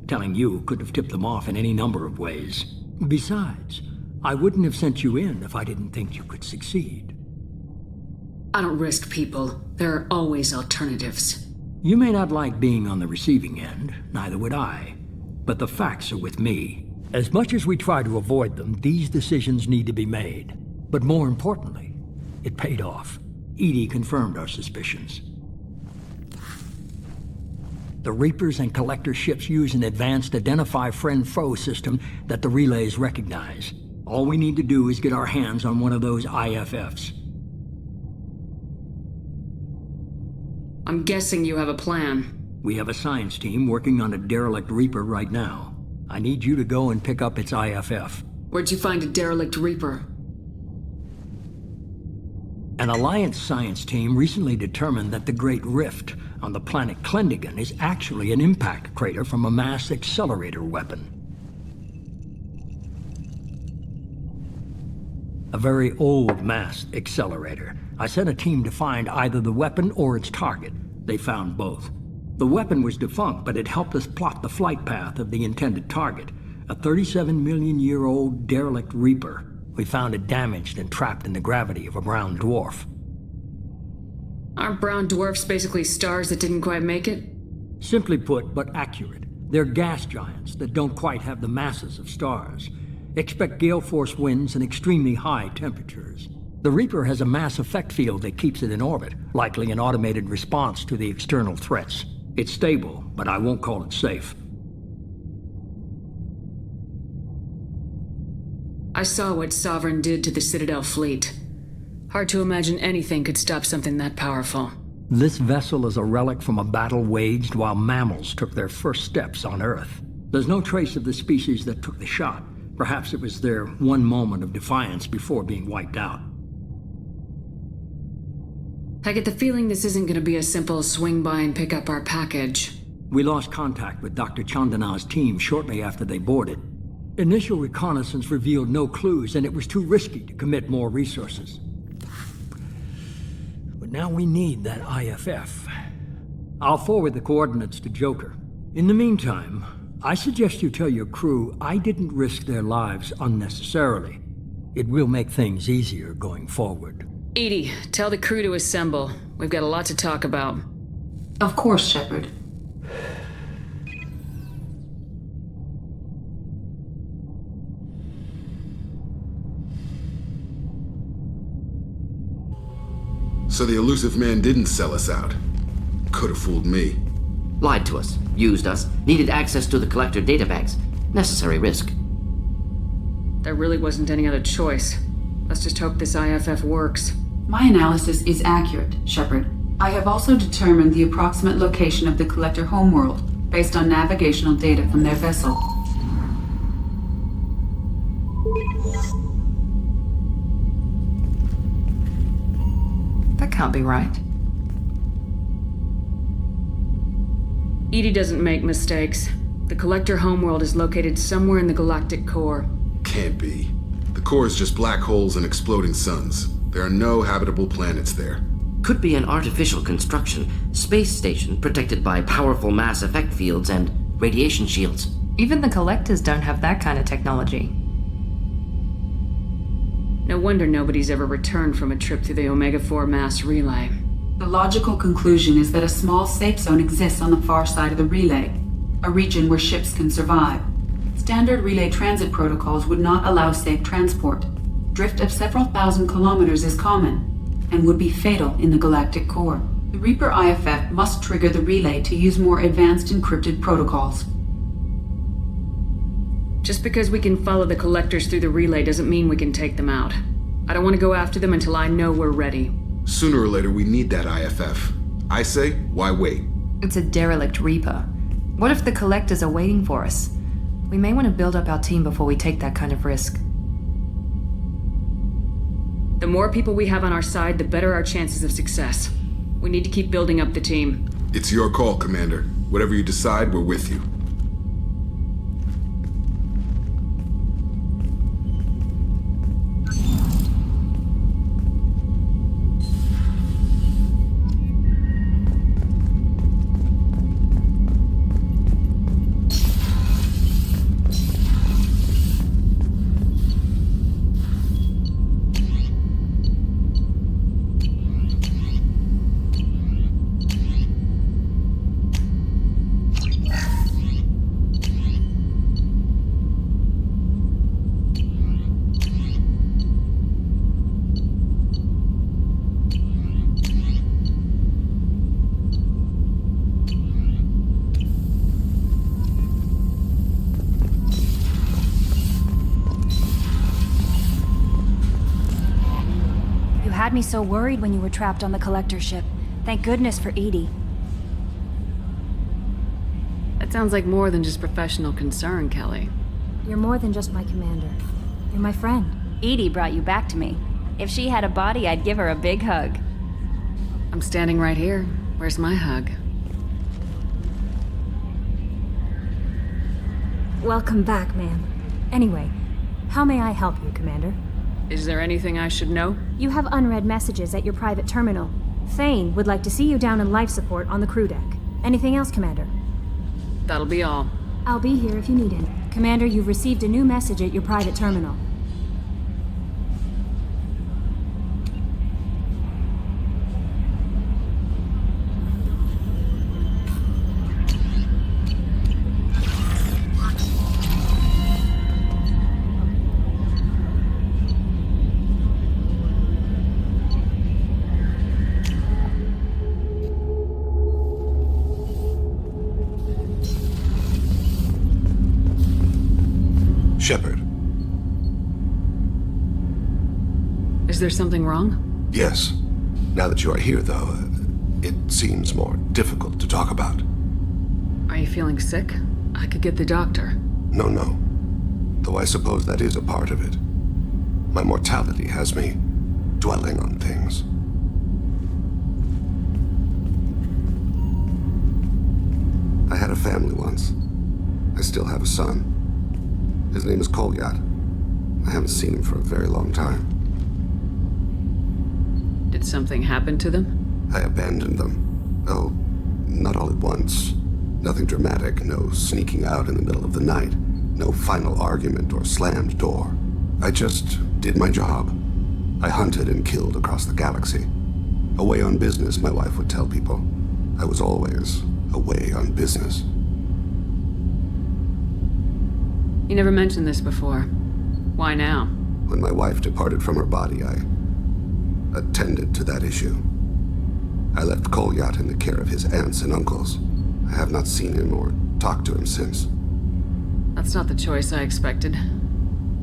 Telling you could have tipped them off in any number of ways. Besides, I wouldn't have sent you in if I didn't think you could succeed. I don't risk people. There are always alternatives. You may not like being on the receiving end, neither would I. But the facts are with me. As much as we try to avoid them, these decisions need to be made. But more importantly, It paid off. Edie confirmed our suspicions. The Reapers and Collector ships use an advanced Identify Friend-Foe system that the relays recognize. All we need to do is get our hands on one of those IFFs. I'm guessing you have a plan. We have a science team working on a derelict Reaper right now. I need you to go and pick up its IFF. Where'd you find a derelict Reaper? An Alliance science team recently determined that the Great Rift on the planet Klendigan is actually an impact crater from a mass accelerator weapon. A very old mass accelerator. I sent a team to find either the weapon or its target. They found both. The weapon was defunct, but it helped us plot the flight path of the intended target, a 37-million-year-old derelict Reaper. We found it damaged and trapped in the gravity of a brown dwarf. Aren't brown dwarfs basically stars that didn't quite make it? Simply put, but accurate. They're gas giants that don't quite have the masses of stars. Expect gale force winds and extremely high temperatures. The Reaper has a mass effect field that keeps it in orbit, likely an automated response to the external threats. It's stable, but I won't call it safe. I saw what Sovereign did to the Citadel fleet. Hard to imagine anything could stop something that powerful. This vessel is a relic from a battle waged while mammals took their first steps on Earth. There's no trace of the species that took the shot. Perhaps it was their one moment of defiance before being wiped out. I get the feeling this isn't going to be a simple swing by and pick up our package. We lost contact with Dr. Chandana's team shortly after they boarded. Initial reconnaissance revealed no clues, and it was too risky to commit more resources. But now we need that IFF. I'll forward the coordinates to Joker. In the meantime, I suggest you tell your crew I didn't risk their lives unnecessarily. It will make things easier going forward. Edie, tell the crew to assemble. We've got a lot to talk about. Of course, Shepard. So the elusive man didn't sell us out. Could have fooled me. Lied to us, used us, needed access to the Collector databanks. Necessary risk. There really wasn't any other choice. Let's just hope this IFF works. My analysis is accurate, Shepard. I have also determined the approximate location of the Collector homeworld, based on navigational data from their vessel. That can't be right. Edie doesn't make mistakes. The Collector homeworld is located somewhere in the galactic core. Can't be. The core is just black holes and exploding suns. There are no habitable planets there. Could be an artificial construction, space station protected by powerful mass effect fields and radiation shields. Even the Collectors don't have that kind of technology. No wonder nobody's ever returned from a trip through the Omega-4 mass relay. The logical conclusion is that a small safe zone exists on the far side of the relay, a region where ships can survive. Standard relay transit protocols would not allow safe transport. Drift of several thousand kilometers is common, and would be fatal in the galactic core. The Reaper IFF must trigger the relay to use more advanced encrypted protocols. Just because we can follow the Collectors through the relay doesn't mean we can take them out. I don't want to go after them until I know we're ready. Sooner or later, we need that IFF. I say, why wait? It's a derelict Reaper. What if the Collectors are waiting for us? We may want to build up our team before we take that kind of risk. The more people we have on our side, the better our chances of success. We need to keep building up the team. It's your call, Commander. Whatever you decide, we're with you. had me so worried when you were trapped on the collector ship. Thank goodness for Edie. That sounds like more than just professional concern, Kelly. You're more than just my commander. You're my friend. Edie brought you back to me. If she had a body, I'd give her a big hug. I'm standing right here. Where's my hug? Welcome back, ma'am. Anyway, how may I help you, Commander? Is there anything I should know? You have unread messages at your private terminal. Thane would like to see you down in life support on the crew deck. Anything else, Commander? That'll be all. I'll be here if you need it. Commander, you've received a new message at your private terminal. Shepard. Is there something wrong? Yes. Now that you are here, though, it seems more difficult to talk about. Are you feeling sick? I could get the doctor. No. Though I suppose that is a part of it. My mortality has me dwelling on things. I had a family once. I still have a son. His name is Kolyat. I haven't seen him for a very long time. Did something happen to them? I abandoned them. Oh, not all at once. Nothing dramatic, no sneaking out in the middle of the night, no final argument or slammed door. I just did my job. I hunted and killed across the galaxy. Away on business, my wife would tell people. I was always away on business. You never mentioned this before. Why now? When my wife departed from her body, I attended to that issue. I left Kolyat in the care of his aunts and uncles. I have not seen him or talked to him since. That's not the choice I expected.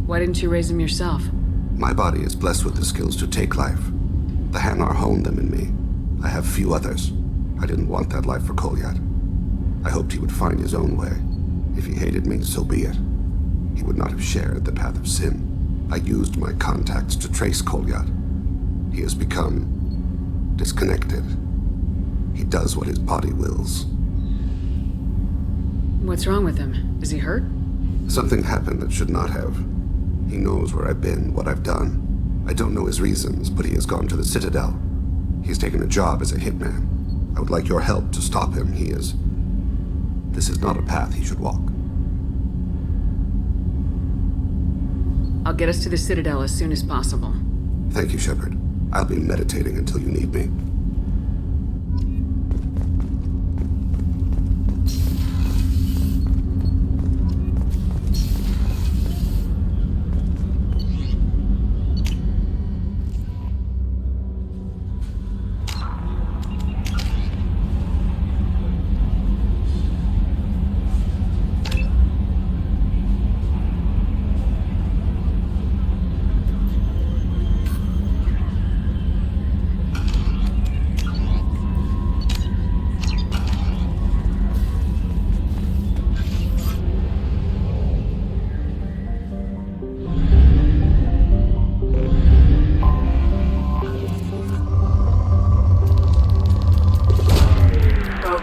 Why didn't you raise him yourself? My body is blessed with the skills to take life. The Hanar honed them in me. I have few others. I didn't want that life for Kolyat. I hoped he would find his own way. If he hated me, so be it. He would not have shared the path of sin. I used my contacts to trace Kolyat. He has become disconnected. He does what his body wills. What's wrong with him? Is he hurt? Something happened that should not have. He knows where I've been, what I've done. I don't know his reasons, but he has gone to the Citadel. He's taken a job as a hitman. I would like your help to stop him. This is not a path he should walk. I'll get us to the Citadel as soon as possible. Thank you, Shepard. I'll be meditating until you need me.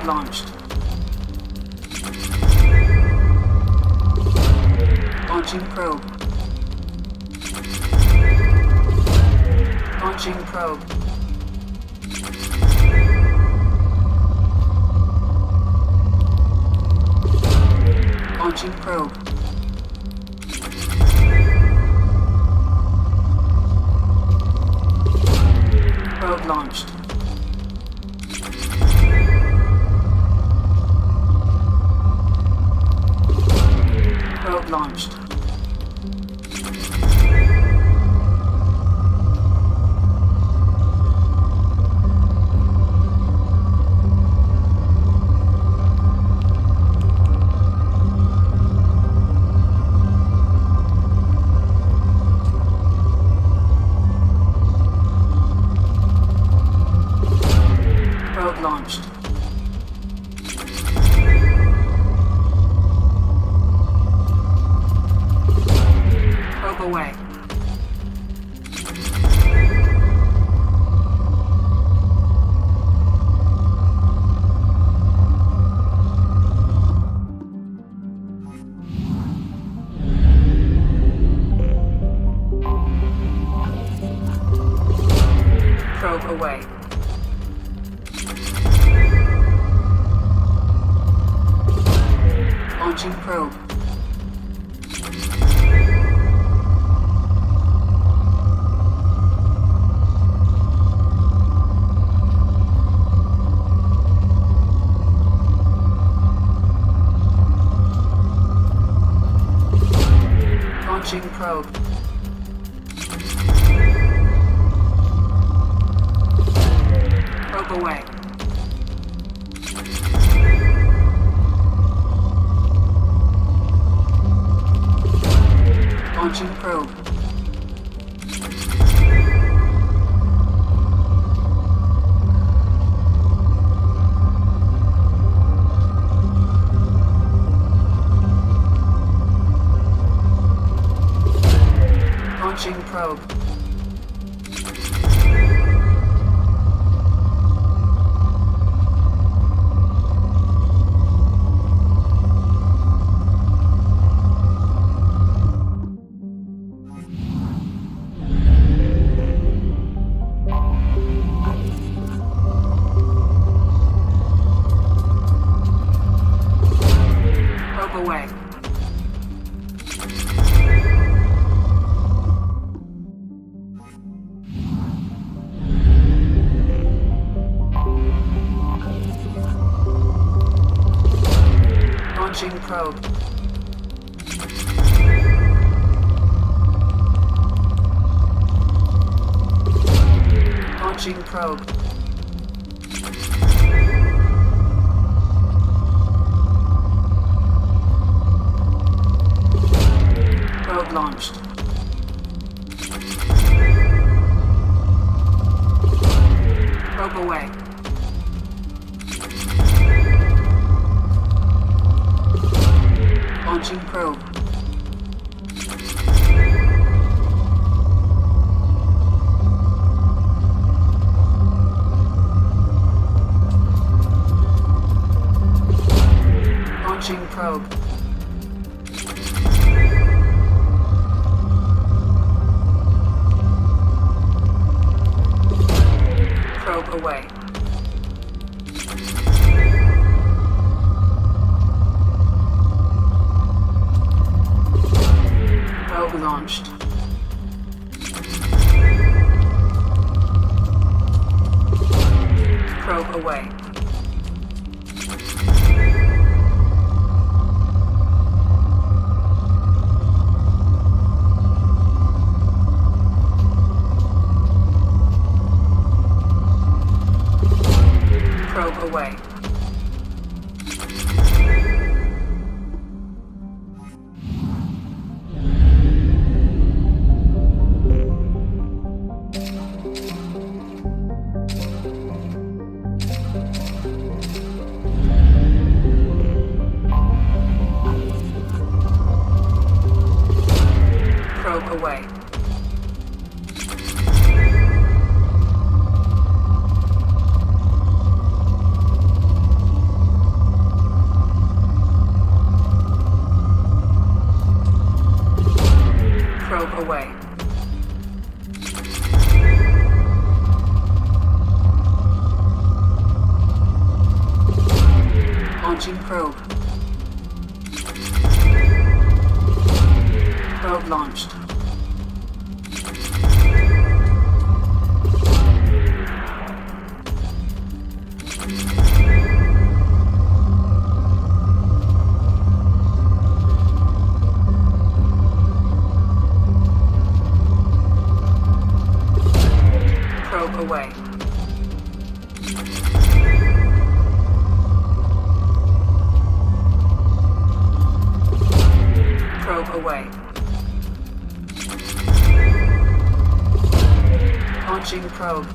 Launched. Launching probe. Launching probe. Launching probe. Probe launched. Probe launched. Probe away. Launching probe. Launching probe. Probe away. Launching probe. Launching probe. Probe away. Launching probe. Launching probe. Probe launched. Probe away. Launching probe. Launching probe. Probe away. Probe launched. Probe away. Probe away. Probe away. Probe away. Launching probe. Probe launched. Probe away. Probe away. Launching probe.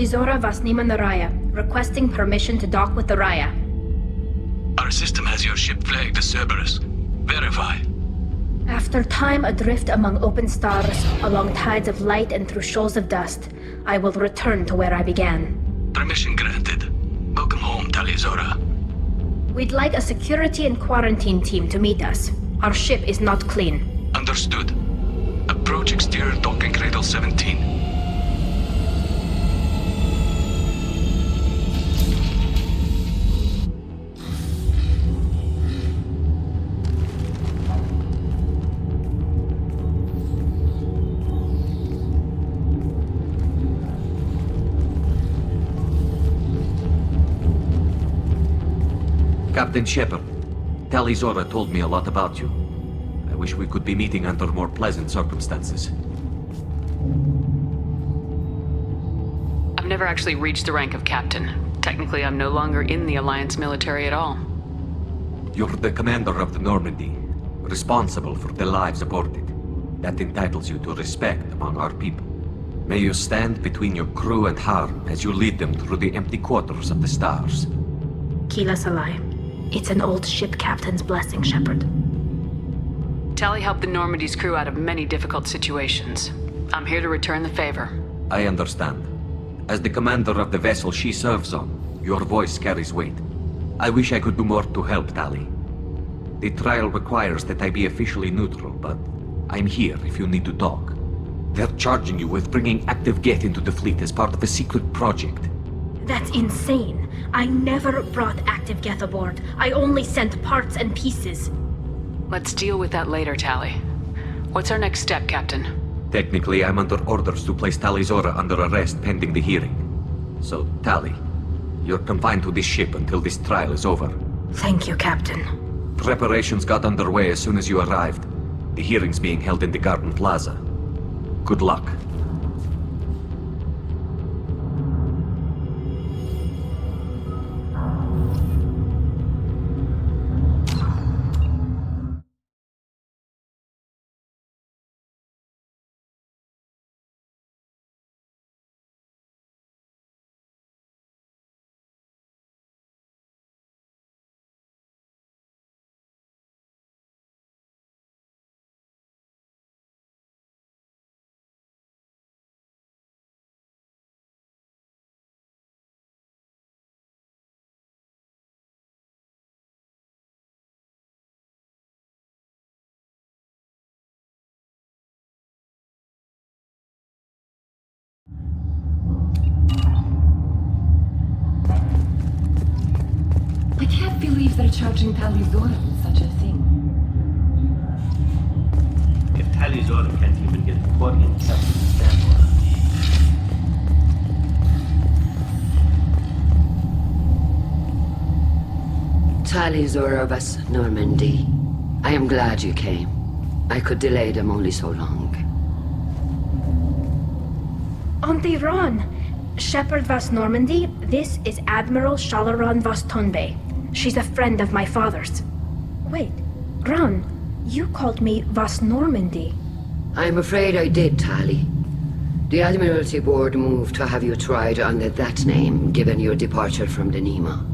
Talizora Vasnima Naraya, requesting permission to dock with the Raya. Our system has your ship flagged as Cerberus. Verify. After time adrift among open stars, along tides of light and through shoals of dust, I will return to where I began. Permission granted. Welcome home, Talizora. We'd like a security and quarantine team to meet us. Our ship is not clean. Understood. Approach exterior docking cradle 17. Captain Shepard, Talizora told me a lot about you. I wish we could be meeting under more pleasant circumstances. I've never actually reached the rank of captain. Technically, I'm no longer in the Alliance military at all. You're the commander of the Normandy, responsible for the lives aborted. That entitles you to respect among our people. May you stand between your crew and harm as you lead them through the empty quarters of the stars. Kila Salai. It's an old ship captain's blessing, Shepard. Tali helped the Normandy's crew out of many difficult situations. I'm here to return the favor. I understand. As the commander of the vessel she serves on, your voice carries weight. I wish I could do more to help, Tali. The trial requires that I be officially neutral, but I'm here if you need to talk. They're charging you with bringing active Geth into the fleet as part of a secret project. That's insane. I never brought active Geth aboard. I only sent parts and pieces. Let's deal with that later, Tali. What's our next step, Captain? Technically, I'm under orders to place Talizora under arrest pending the hearing. So, Tali, you're confined to this ship until this trial is over. Thank you, Captain. Preparations got underway as soon as you arrived. The hearing's being held in the Garden Plaza. Good luck. I can't believe they're charging Talizora with such a thing. If Talizora can't even get the Quarian captain to stand for her. Talizora Vas Normandy. I am glad you came. I could delay them only so long. Auntie Ron! Shepard Vas Normandy, this is Admiral Shalaran Vas Tonbe. She's a friend of my father's. Wait, Ron, you called me Vas Normandy. I'm afraid I did, Tali. The Admiralty Board moved to have you tried under that name, given your departure from the Nima.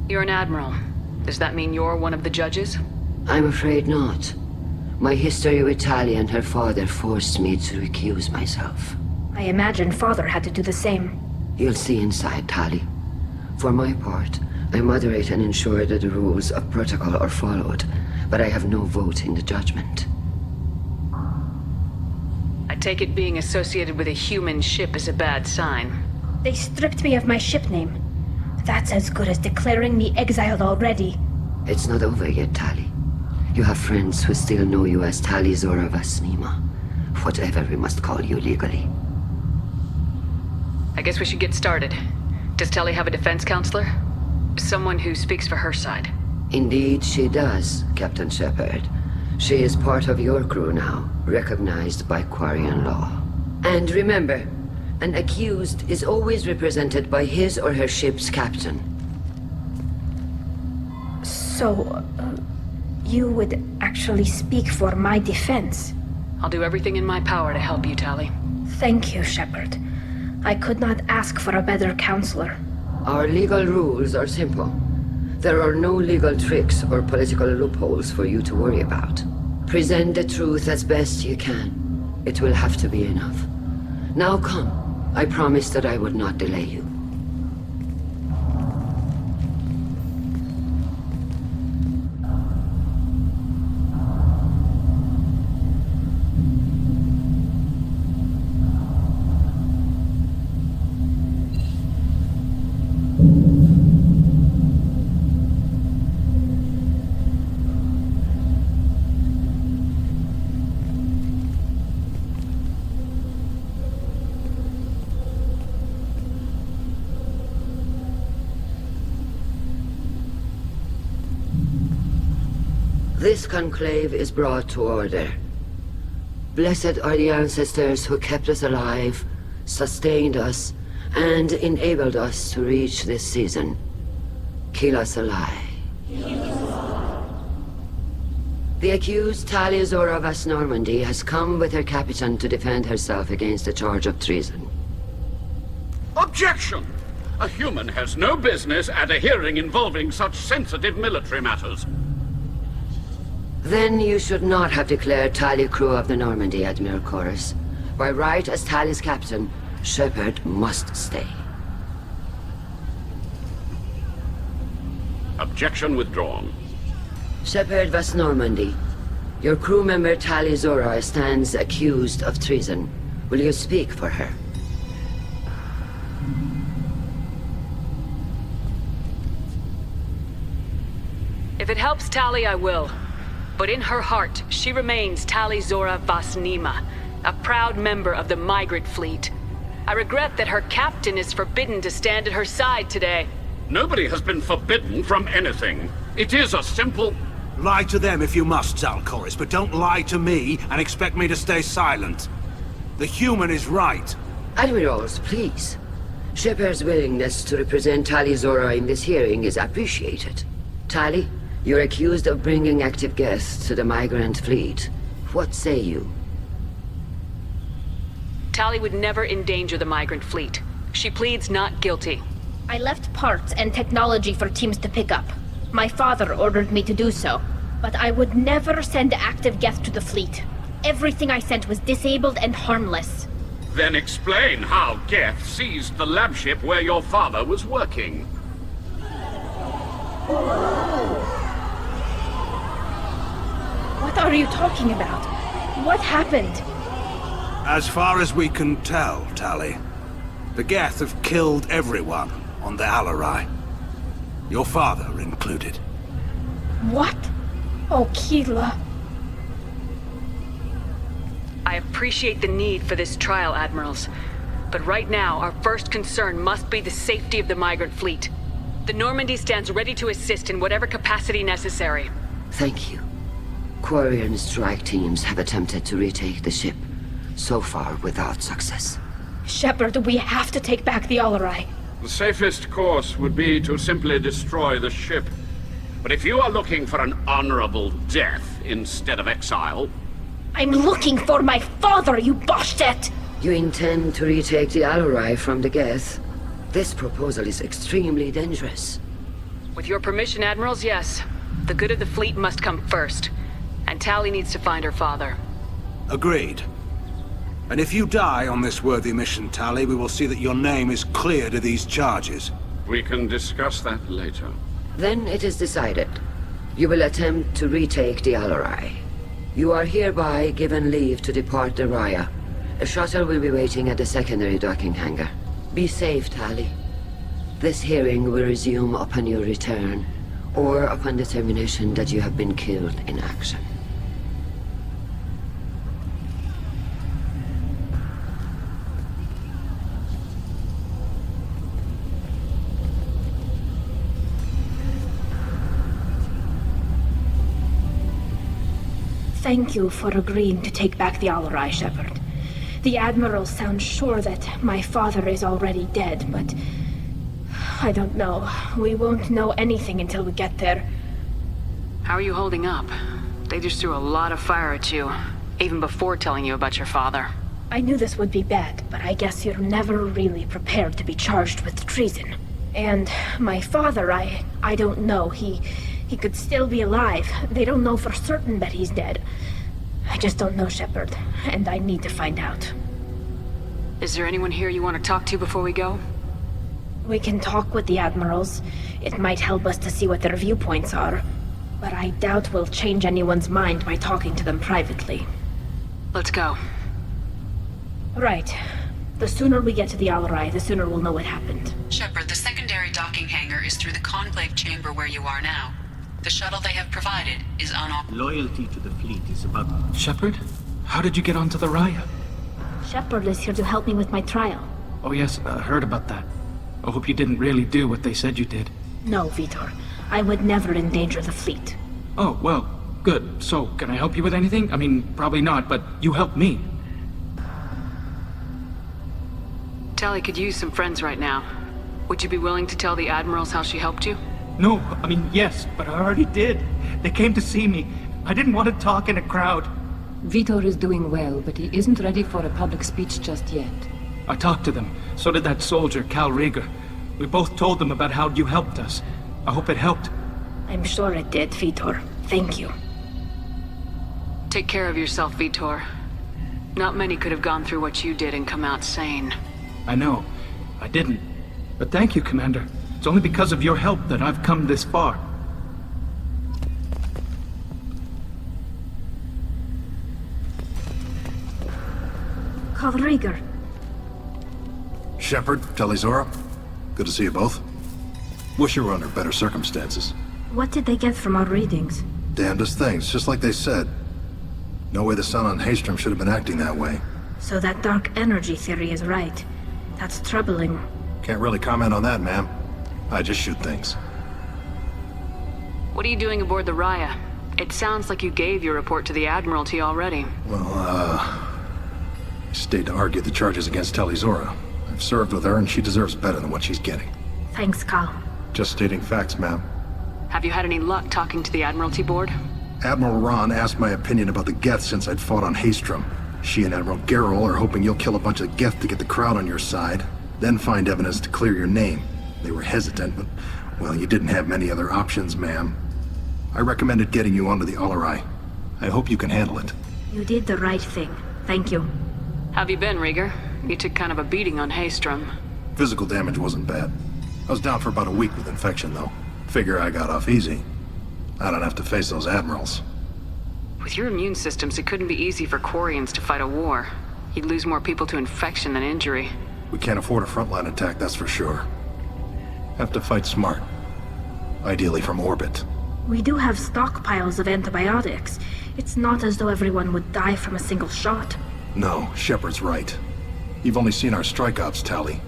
You're an admiral. Does that mean you're one of the judges? I'm afraid not. My history with Tali and her father forced me to recuse myself. I imagine father had to do the same. You'll see inside, Tali. For my part, I moderate and ensure that the rules of protocol are followed, but I have no vote in the judgment. I take it being associated with a human ship is a bad sign. They stripped me of my ship name. That's as good as declaring me exiled already. It's not over yet, Tali. You have friends who still know you as Talizora Vasnima. Whatever we must call you legally. I guess we should get started. Does Tali have a defense counselor? Someone who speaks for her side? Indeed she does, Captain Shepard. She is part of your crew now, recognized by Quarian law. And remember, an accused is always represented by his or her ship's captain. So, you would actually speak for my defense? I'll do everything in my power to help you, Tali. Thank you, Shepard. I could not ask for a better counselor. Our legal rules are simple. There are no legal tricks or political loopholes for you to worry about. Present the truth as best you can. It will have to be enough. Now come. I promised that I would not delay you. This conclave is brought to order. Blessed are the ancestors who kept us alive, sustained us, and enabled us to reach this season. Keep us alive. The accused Tali Zora Vas Normandy has come with her captain to defend herself against the charge of treason. Objection! A human has no business at a hearing involving such sensitive military matters. Then you should not have declared Tali crew of the Normandy, Admiral Chorus. By right as Tali's captain, Shepard must stay. Objection withdrawn. Shepard Vas Normandy, your crew member Tali Zora stands accused of treason. Will you speak for her? If it helps Tali, I will. But in her heart, she remains Tali Zora Vas Nima, a proud member of the migrant fleet. I regret that her captain is forbidden to stand at her side today. Nobody has been forbidden from anything. It is a simple... Lie to them if you must, Zalcoris, but don't lie to me and expect me to stay silent. The human is right. Admirals, please. Shepard's willingness to represent Tali Zora in this hearing is appreciated. Tali, you're accused of bringing active guests to the migrant fleet. What say you? Tali would never endanger the migrant fleet. She pleads not guilty. I left parts and technology for teams to pick up. My father ordered me to do so, but I would never send active guests to the fleet. Everything I sent was disabled and harmless. Then explain how Geth seized the lab ship where your father was working. What are you talking about? What happened? As far as we can tell, Tali, the Geth have killed everyone on the Alarai. Your father included. What? Oh, Keela. I appreciate the need for this trial, Admirals. But right now, our first concern must be the safety of the migrant fleet. The Normandy stands ready to assist in whatever capacity necessary. Thank you. Quarian strike teams have attempted to retake the ship, so far without success. Shepard, we have to take back the Alarai. The safest course would be to simply destroy the ship. But if you are looking for an honorable death instead of exile... I'm looking for my father, you bastet! You intend to retake the Alarai from the Geth? This proposal is extremely dangerous. With your permission, Admirals, yes. The good of the fleet must come first. And Tali needs to find her father. Agreed. And if you die on this worthy mission, Tali, we will see that your name is cleared of these charges. We can discuss that later. Then it is decided. You will attempt to retake the Alarai. You are hereby given leave to depart the Raya. A shuttle will be waiting at the secondary docking hangar. Be safe, Tali. This hearing will resume upon your return, or upon determination that you have been killed in action. Thank you for agreeing to take back the Alarai, Shepard. The Admiral sounds sure that my father is already dead, but... I don't know. We won't know anything until we get there. How are you holding up? They just threw a lot of fire at you, even before telling you about your father. I knew this would be bad, but I guess you're never really prepared to be charged with treason. And my father, I don't know. He could still be alive. They don't know for certain that he's dead. I just don't know, Shepard, and I need to find out. Is there anyone here you want to talk to before we go? We can talk with the admirals. It might help us to see what their viewpoints are. But I doubt we'll change anyone's mind by talking to them privately. Let's go. Right. The sooner we get to the Al-Rai, the sooner we'll know what happened. Shepard, the secondary docking hangar is through the conclave chamber where you are now. The shuttle they have provided is unoccupied. Loyalty to the fleet is about... Shepard? How did you get onto the Raya? Shepard is here to help me with my trial. Oh yes, I heard about that. I hope you didn't really do what they said you did. No, Vitor. I would never endanger the fleet. Oh, well, good. So, can I help you with anything? I mean, probably not, but you helped me. Tali could use some friends right now. Would you be willing to tell the admirals how she helped you? No, I mean, yes, but I already did. They came to see me. I didn't want to talk in a crowd. Vitor is doing well, but he isn't ready for a public speech just yet. I talked to them. So did that soldier, Cal Rieger. We both told them about how you helped us. I hope it helped. I'm sure it did, Vitor. Thank you. Take care of yourself, Vitor. Not many could have gone through what you did and come out sane. I know. I didn't. But thank you, Commander. It's only because of your help that I've come this far. Cal Rieger. Shepard, Tali-Zora. Good to see you both. Wish you were under better circumstances. What did they get from our readings? Damnedest things, just like they said. No way the sun on Haestrom should have been acting that way. So that dark energy theory is right. That's troubling. Can't really comment on that, ma'am. I just shoot things. What are you doing aboard the Raya? It sounds like you gave your report to the Admiralty already. Well, I stayed to argue the charges against Tali-Zora. I've served with her and she deserves better than what she's getting. Thanks, Cal. Just stating facts, ma'am. Have you had any luck talking to the Admiralty board? Admiral Ron asked my opinion about the Geth since I'd fought on Haestrom. She and Admiral Garrel are hoping you'll kill a bunch of Geth to get the crowd on your side, then find evidence to clear your name. They were hesitant, but, well, you didn't have many other options, ma'am. I recommended getting you onto the Al-Rai. I hope you can handle it. You did the right thing. Thank you. Have you been, Rieger? You took kind of a beating on Haestrom. Physical damage wasn't bad. I was down for about a week with infection, though. Figure I got off easy. I don't have to face those admirals. With your immune systems, it couldn't be easy for Quarians to fight a war. You'd lose more people to infection than injury. We can't afford a frontline attack, that's for sure. Have to fight smart. Ideally from orbit. We do have stockpiles of antibiotics. It's not as though everyone would die from a single shot. No, Shepard's right. You've only seen our strike ops, Tali.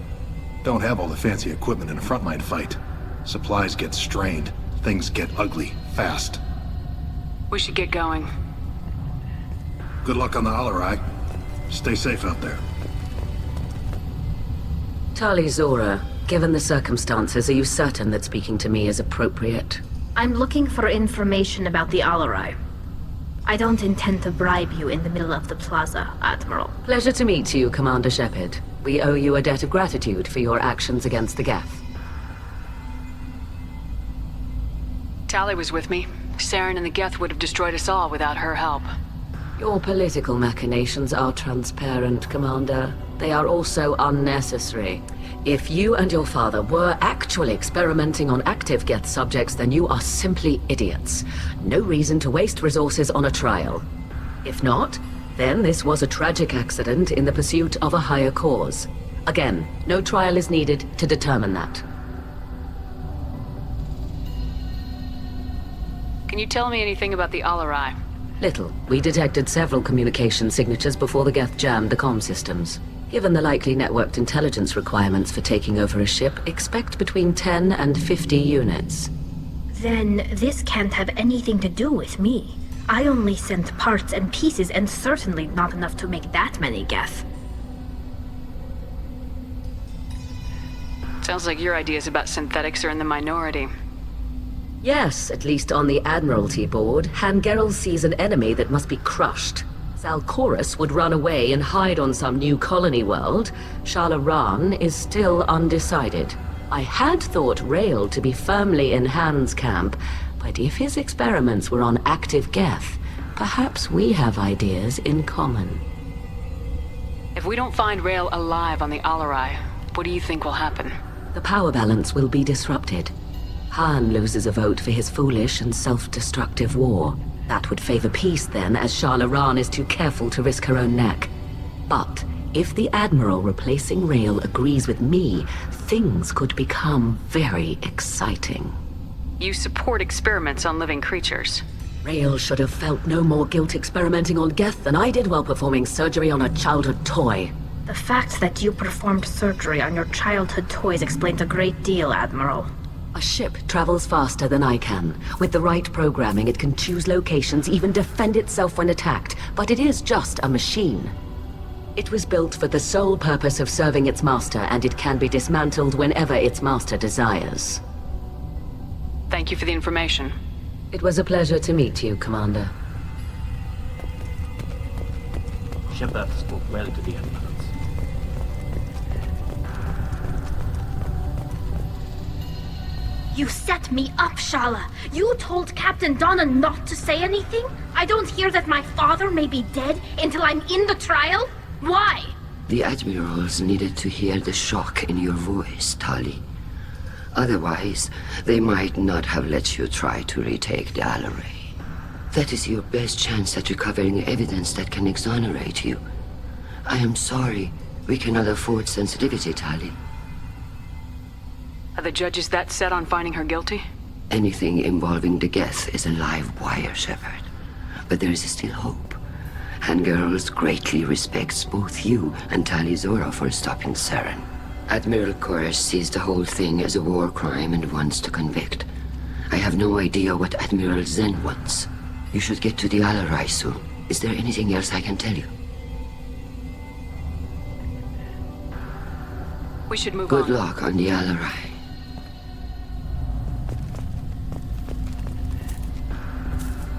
Don't have all the fancy equipment in a frontline fight. Supplies get strained. Things get ugly, fast. We should get going. Good luck on the Al-Rai. Stay safe out there. Tali-Zora, given the circumstances, are you certain that speaking to me is appropriate? I'm looking for information about the Al-Rai. I don't intend to bribe you in the middle of the plaza, Admiral. Pleasure to meet you, Commander Shepard. We owe you a debt of gratitude for your actions against the Geth. Tali was with me. Saren and the Geth would have destroyed us all without her help. Your political machinations are transparent, Commander. They are also unnecessary. If you and your father were actually experimenting on active Geth subjects, then you are simply idiots. No reason to waste resources on a trial. If not, then this was a tragic accident in the pursuit of a higher cause. Again, no trial is needed to determine that. Can you tell me anything about the Al-Rai? Little. We detected several communication signatures before the Geth jammed the comm systems. Given the likely networked intelligence requirements for taking over a ship, expect between 10 and 50 units. Then this can't have anything to do with me. I only sent parts and pieces, and certainly not enough to make that many Geth. Sounds like your ideas about synthetics are in the minority. Yes, at least on the Admiralty board, Han Gerrel sees an enemy that must be crushed. Zalcorus would run away and hide on some new colony world. Shalaran is still undecided. I had thought Rael to be firmly in Han's camp, but if his experiments were on active Geth, perhaps we have ideas in common. If we don't find Rael alive on the Alarai, what do you think will happen? The power balance will be disrupted. Han loses a vote for his foolish and self-destructive war. That would favor peace then, as Shalaran is too careful to risk her own neck. But if the Admiral replacing Rael agrees with me, things could become very exciting. You support experiments on living creatures. Rael should have felt no more guilt experimenting on Geth than I did while performing surgery on a childhood toy. The fact that you performed surgery on your childhood toys explains a great deal, Admiral. A ship travels faster than I can. With the right programming, it can choose locations, even defend itself when attacked. But it is just a machine. It was built for the sole purpose of serving its master, and it can be dismantled whenever its master desires. Thank you for the information. It was a pleasure to meet you, Commander. Shepard spoke well to the Admirals. You set me up, Shala. You told Captain Donna not to say anything? I don't hear that my father may be dead until I'm in the trial? Why? The Admirals needed to hear the shock in your voice, Tali. Otherwise, they might not have let you try to retake the Alarai. That is your best chance at recovering evidence that can exonerate you. I am sorry. We cannot afford sensitivity, Tali. Are the judges that set on finding her guilty? Anything involving the Geth is a live wire, Shepard. But there is still hope. And Girls greatly respects both you and Tali Zora for stopping Saren. Admiral Koresh sees the whole thing as a war crime and wants to convict. I have no idea what Admiral Zen wants. You should get to the Alarai soon. Is there anything else I can tell you? We should move on. Good luck on the Alarai.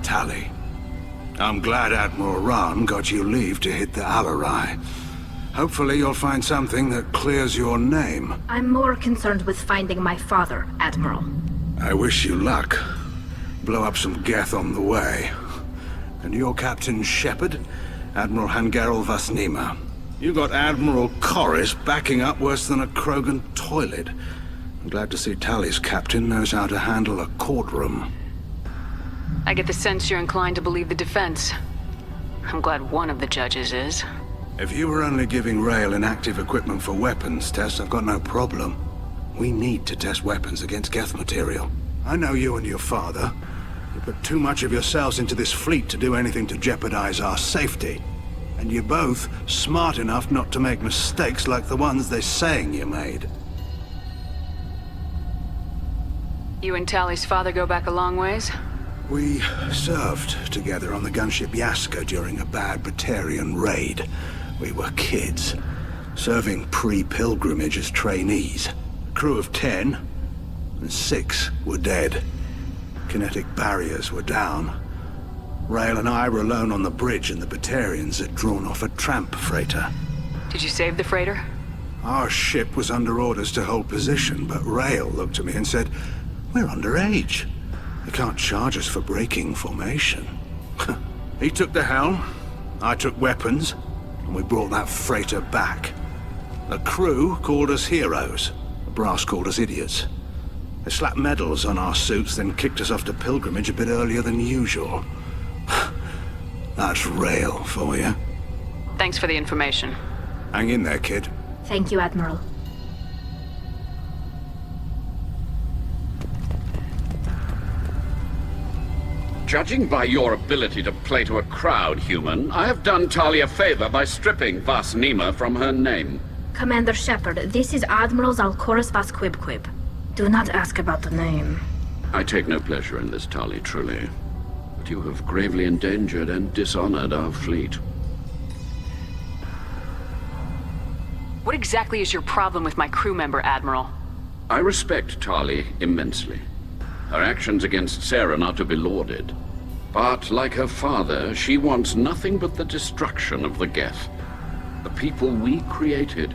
Tali, I'm glad Admiral Ran got you leave to hit the Alarai. Hopefully you'll find something that clears your name. I'm more concerned with finding my father, Admiral. I wish you luck. Blow up some Geth on the way. And your Captain Shepard, Admiral Hangarel Vasnima. You got Admiral Corris backing up worse than a Krogan toilet. I'm glad to see Tali's captain knows how to handle a courtroom. I get the sense you're inclined to believe the defense. I'm glad one of the judges is. If you were only giving Rael inactive equipment for weapons tests, I've got no problem. We need to test weapons against Geth material. I know you and your father. You put too much of yourselves into this fleet to do anything to jeopardize our safety. And you're both smart enough not to make mistakes like the ones they're saying you made. You and Tali's father go back a long ways? We served together on the gunship Yaska during a bad Batarian raid. We were kids, serving pre-pilgrimage as trainees. A crew of 10, and 6 were dead. Kinetic barriers were down. Rael and I were alone on the bridge, and the Batarians had drawn off a tramp freighter. Did you save the freighter? Our ship was under orders to hold position, but Rael looked at me and said, "We're underage. They can't charge us for breaking formation." He took the helm, I took weapons, and we brought that freighter back. The crew called us heroes. The brass called us idiots. They slapped medals on our suits, then kicked us off to pilgrimage a bit earlier than usual. That's Rael for you. Thanks for the information. Hang in there, kid. Thank you, Admiral. Judging by your ability to play to a crowd, human, I have done Tali a favor by stripping Vasnima from her name. Commander Shepard, this is Admiral Zalcorus Vasquibquib. Do not ask about the name. I take no pleasure in this, Tali, truly. But you have gravely endangered and dishonored our fleet. What exactly is your problem with my crew member, Admiral? I respect Tali immensely. Her actions against Saren are to be lauded. But like her father, she wants nothing but the destruction of the Geth. The people we created.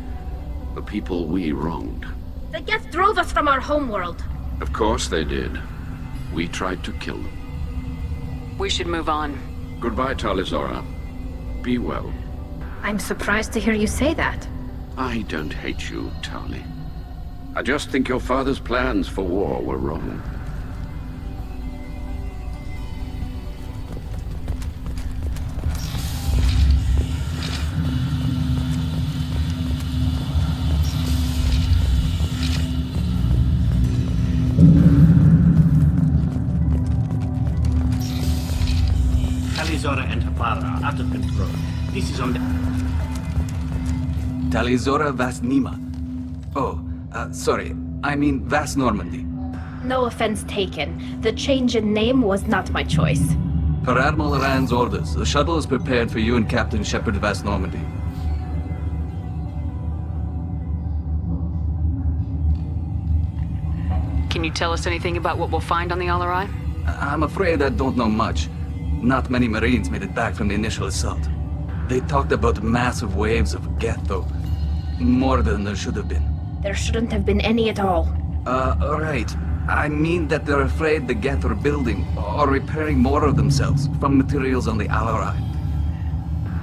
The people we wronged. The Geth drove us from our homeworld. Of course they did. We tried to kill them. We should move on. Goodbye, Talizora. Be well. I'm surprised to hear you say that. I don't hate you, Tali. I just think your father's plans for war were wrong. Talizora and her father are out of control. This is on the... Talizora Vasnima. Oh, sorry. I mean Vas Normandy. No offense taken. The change in name was not my choice. Per Admiral Rand's orders, the shuttle is prepared for you and Captain Shepard Vas Normandy. Can you tell us anything about what we'll find on the Alarai? I'm afraid I don't know much. Not many Marines made it back from the initial assault. They talked about massive waves of Geth, though. More than there should have been. There shouldn't have been any at all. Right. I mean that they're afraid the Geth are building or repairing more of themselves from materials on the Alarai.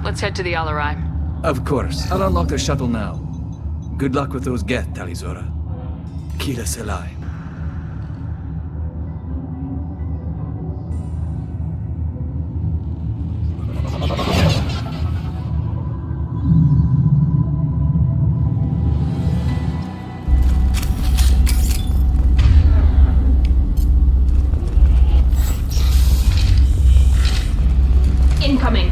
Let's head to the Alarai. Of course. I'll unlock the shuttle now. Good luck with those Geth, Talizora. Kila Selai. Incoming.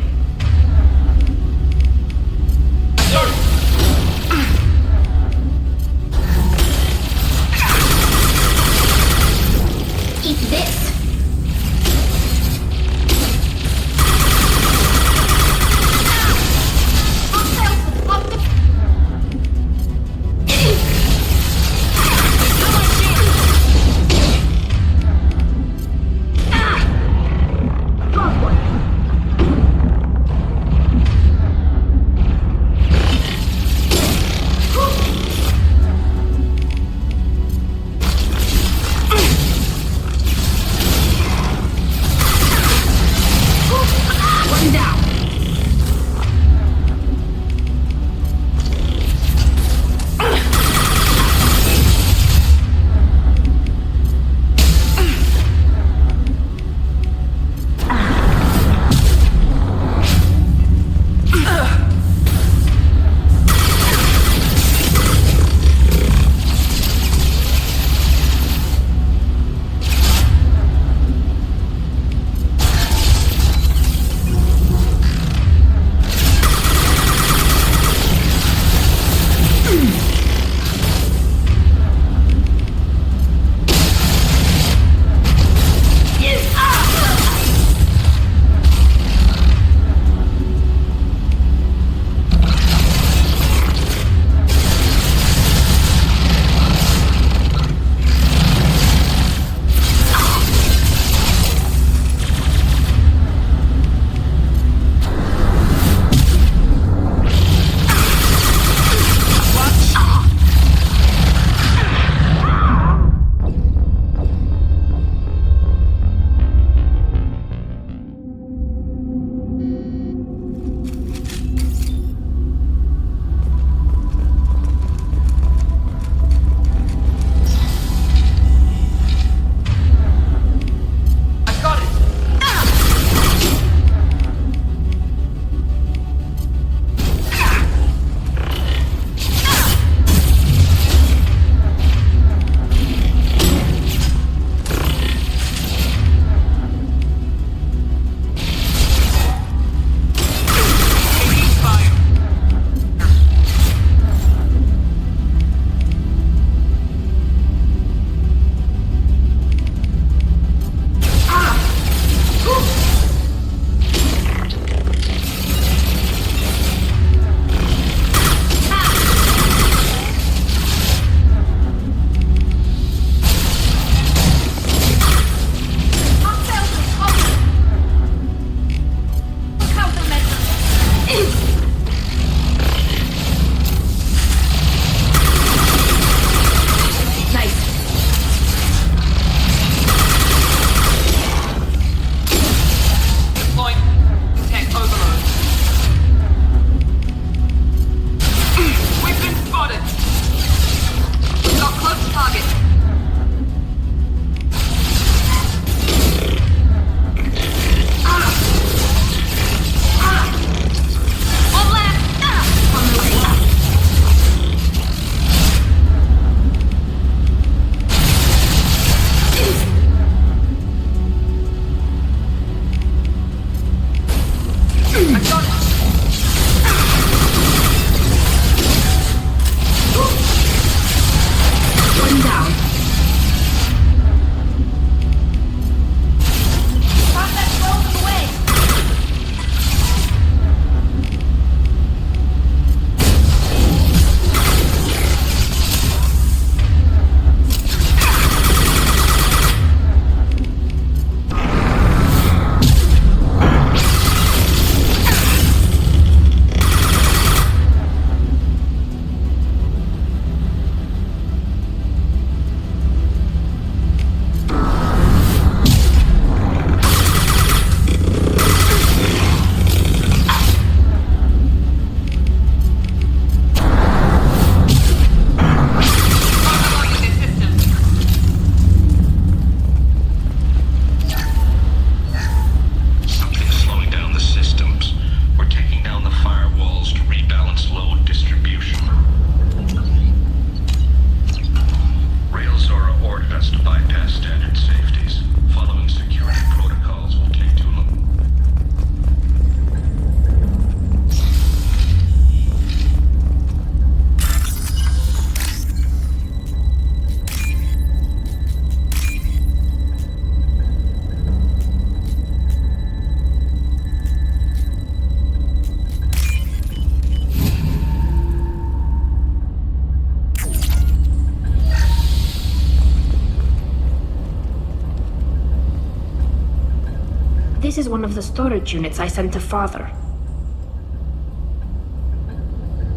This is one of the storage units I sent to Father.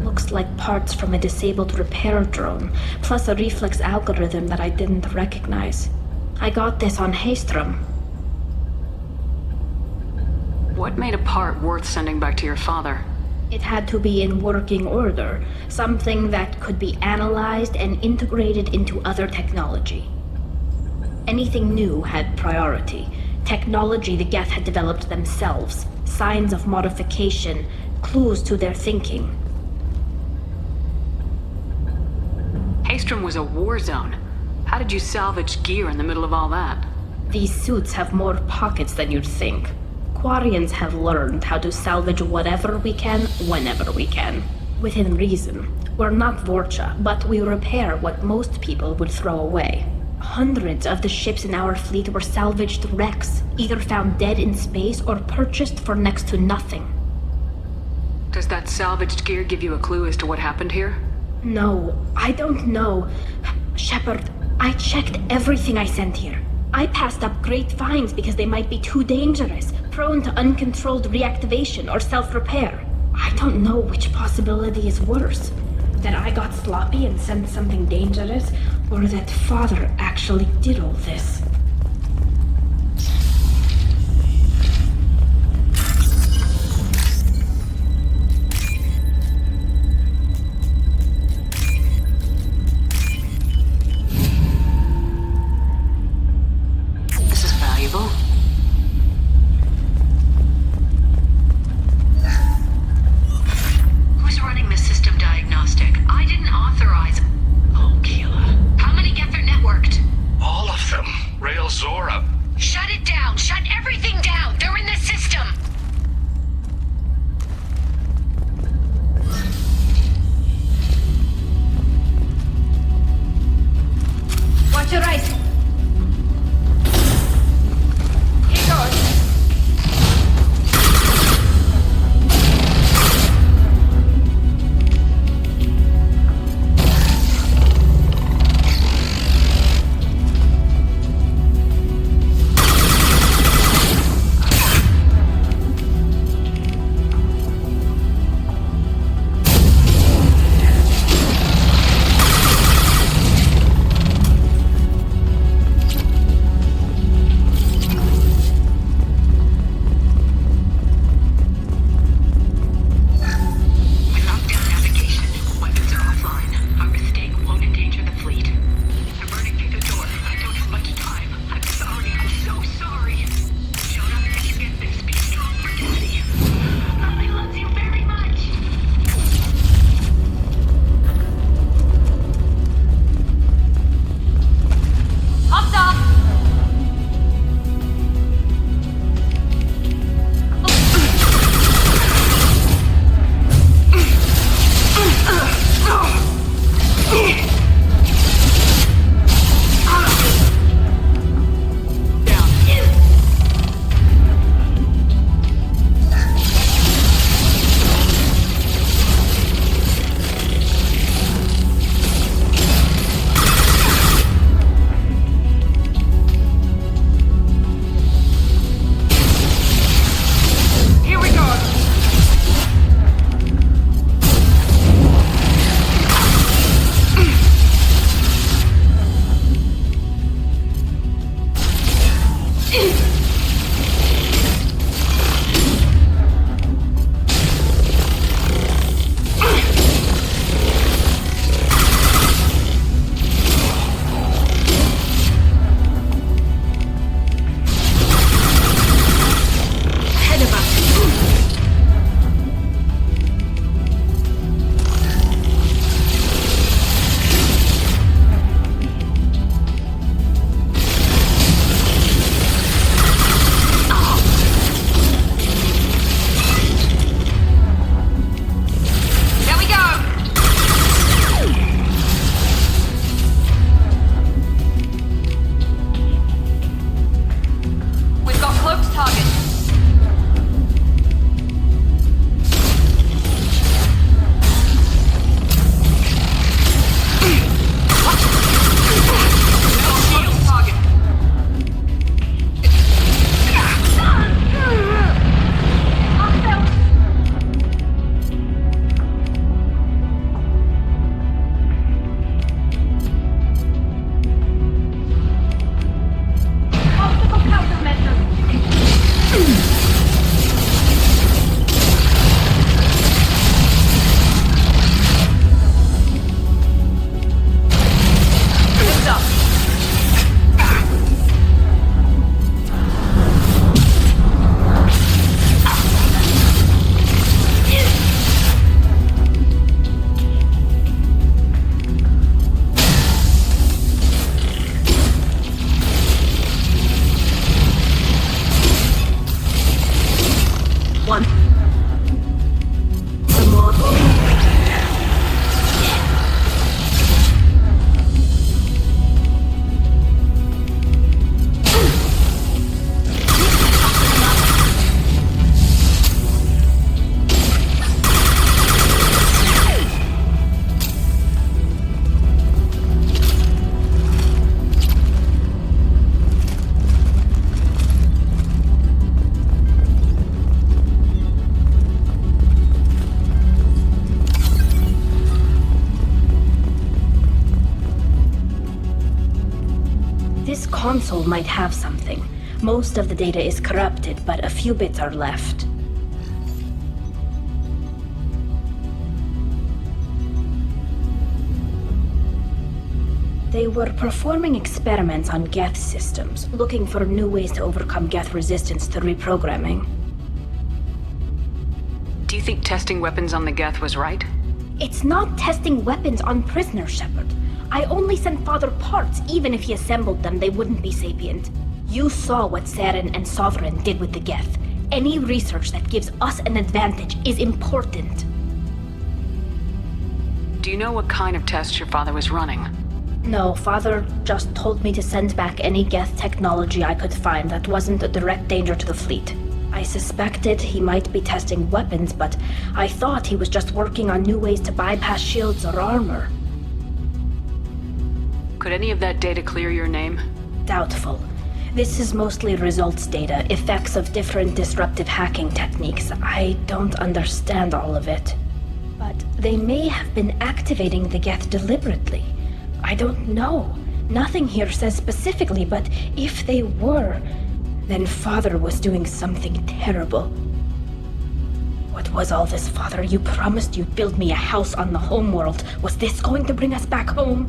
Looks like parts from a disabled repair drone, plus a reflex algorithm that I didn't recognize. I got this on Haestrom. What made a part worth sending back to your father? It had to be in working order, something that could be analyzed and integrated into other technology. Anything new had priority. Technology the Geth had developed themselves, signs of modification, clues to their thinking. Haestrom was a war zone. How did you salvage gear in the middle of all that? These suits have more pockets than you'd think. Quarians have learned how to salvage whatever we can, whenever we can. Within reason. We're not Vorcha, but we repair what most people would throw away. Hundreds of the ships in our fleet were salvaged wrecks, either found dead in space or purchased for next to nothing. Does that salvaged gear give you a clue as to what happened here? No, I don't know. Shepard, I checked everything I sent here. I passed up great finds because they might be too dangerous, prone to uncontrolled reactivation or self-repair. I don't know which possibility is worse. That I got sloppy and sent something dangerous, or that Father actually did all this. This is valuable. Who's running the system diagnostic? I didn't authorize... Oh, Keela. How many Geth are networked? All of them. Rail This console might have something. Most of the data is corrupted, but a few bits are left. They were performing experiments on Geth systems, looking for new ways to overcome Geth resistance to reprogramming. Do you think testing weapons on the Geth was right? It's not testing weapons on prisoners, Shepard. I only sent Father parts. Even if he assembled them, they wouldn't be sapient. You saw what Saren and Sovereign did with the Geth. Any research that gives us an advantage is important. Do you know what kind of tests your father was running? No, Father just told me to send back any Geth technology I could find that wasn't a direct danger to the fleet. I suspected he might be testing weapons, but I thought he was just working on new ways to bypass shields or armor. Could any of that data clear your name? Doubtful. This is mostly results data, effects of different disruptive hacking techniques. I don't understand all of it. But they may have been activating the Geth deliberately. I don't know. Nothing here says specifically, but if they were, then Father was doing something terrible. What was all this, Father? You promised you'd build me a house on the homeworld. Was this going to bring us back home?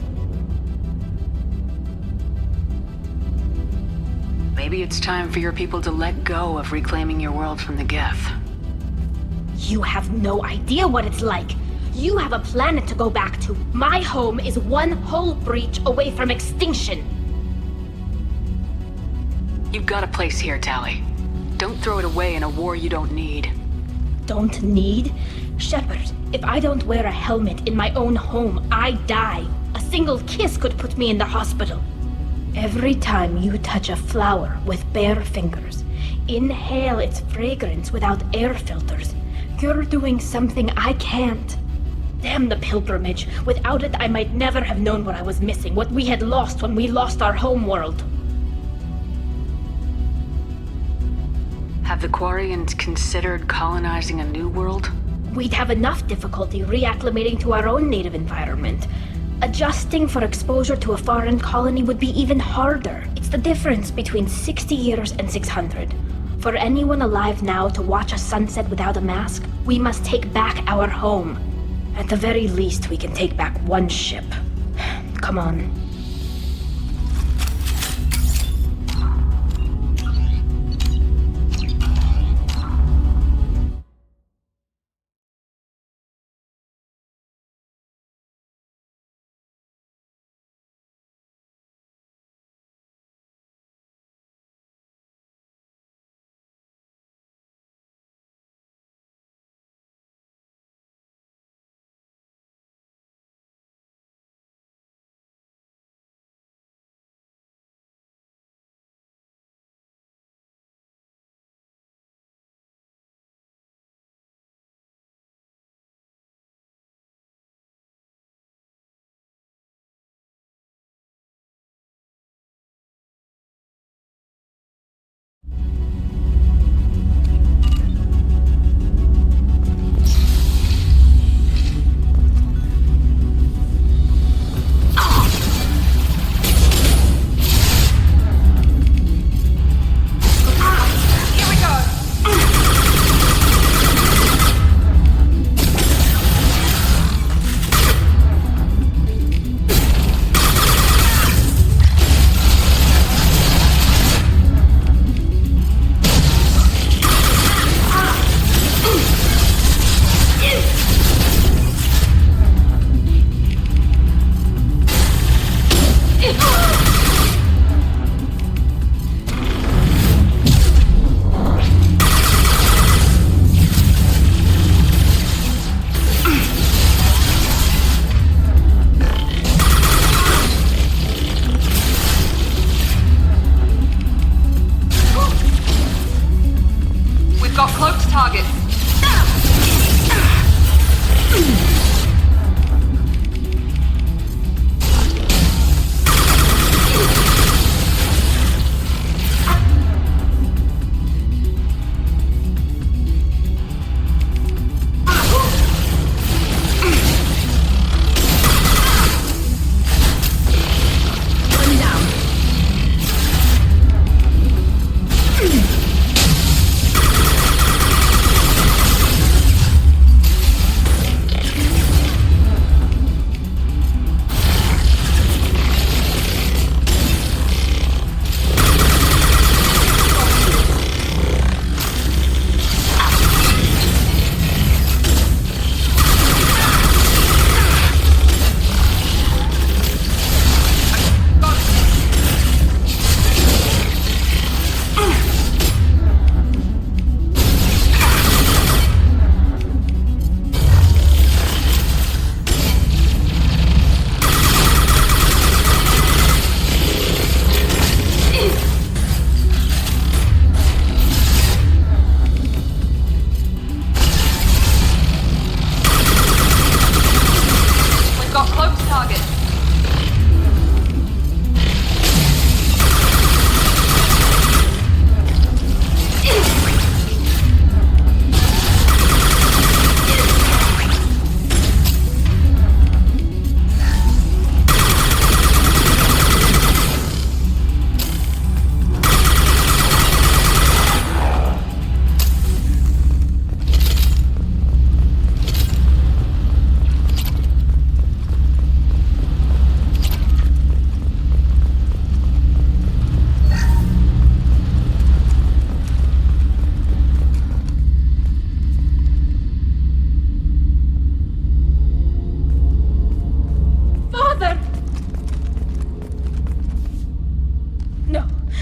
Maybe it's time for your people to let go of reclaiming your world from the Geth. You have no idea what it's like. You have a planet to go back to. My home is one hull breach away from extinction. You've got a place here, Tali. Don't throw it away in a war you don't need. Don't need? Shepard, if I don't wear a helmet in my own home, I die. A single kiss could put me in the hospital. Every time you touch a flower with bare fingers, inhale its fragrance without air filters, you're doing something I can't. Damn the pilgrimage. Without it, I might never have known what I was missing, what we had lost when we lost our homeworld. Have the Quarians considered colonizing a new world? We'd have enough difficulty reacclimating to our own native environment. Adjusting for exposure to a foreign colony would be even harder. It's the difference between 60 years and 600. For anyone alive now to watch a sunset without a mask, we must take back our home. At the very least, we can take back one ship. Come on.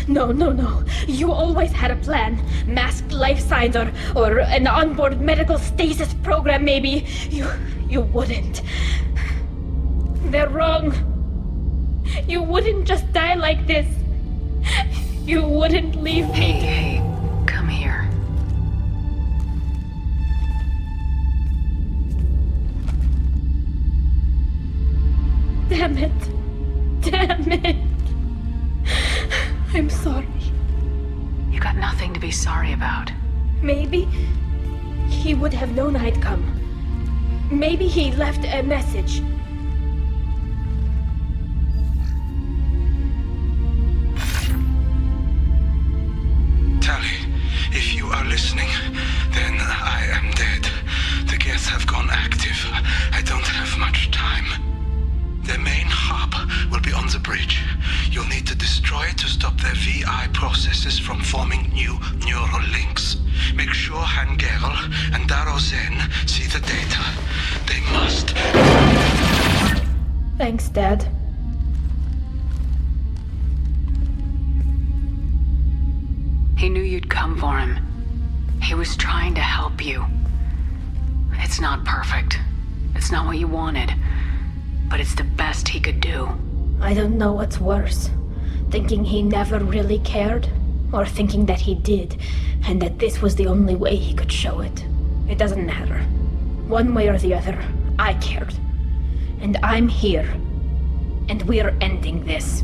No. You always had a plan. Masked life signs or an onboard medical stasis program, maybe. You wouldn't. They're wrong. You wouldn't just die like this. You wouldn't leave me. Hey, come here. Damn it. I'm sorry. You got nothing to be sorry about. Maybe he would have known I'd come. Maybe he left a message. Tali, if you are listening, then I am dead. The Geth have gone active. I don't have much time. The main hub will be on the bridge. You'll need to destroy it to stop their VI processes from forming new neural links. Make sure Hangerl and Daro Zen see the data. They must. Thanks, Dad. He knew you'd come for him. He was trying to help you. It's not perfect. It's not what you wanted. But it's the best he could do. I don't know what's worse. Thinking he never really cared, or thinking that he did, and that this was the only way he could show it. It doesn't matter. One way or the other, I cared. And I'm here. And we're ending this.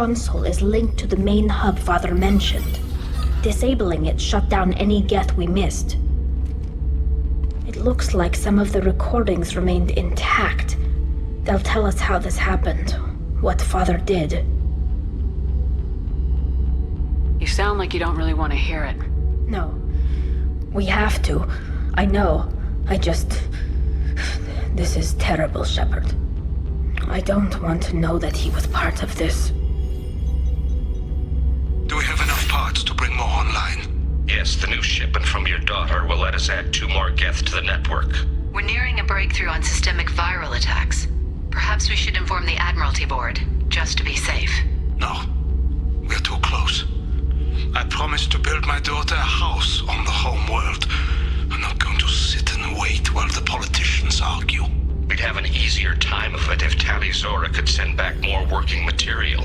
console is linked to the main hub Father mentioned. Disabling it shut down any Geth we missed. It looks like some of the recordings remained intact. They'll tell us how this happened, what Father did. sound like you don't really want to hear it. No. We have to. I know. This is terrible, Shepard. I don't want to know that he was part of this. Do we have enough parts to bring more online? Yes, the new shipment from your daughter will let us add 2 more Geth to the network. We're nearing a breakthrough on systemic viral attacks. Perhaps we should inform the Admiralty Board, just to be safe. No. We're too close. I promised to build my daughter a house on the home world. I'm not going to sit and wait while the politicians argue. We'd have an easier time of it if Tali Zora could send back more working material.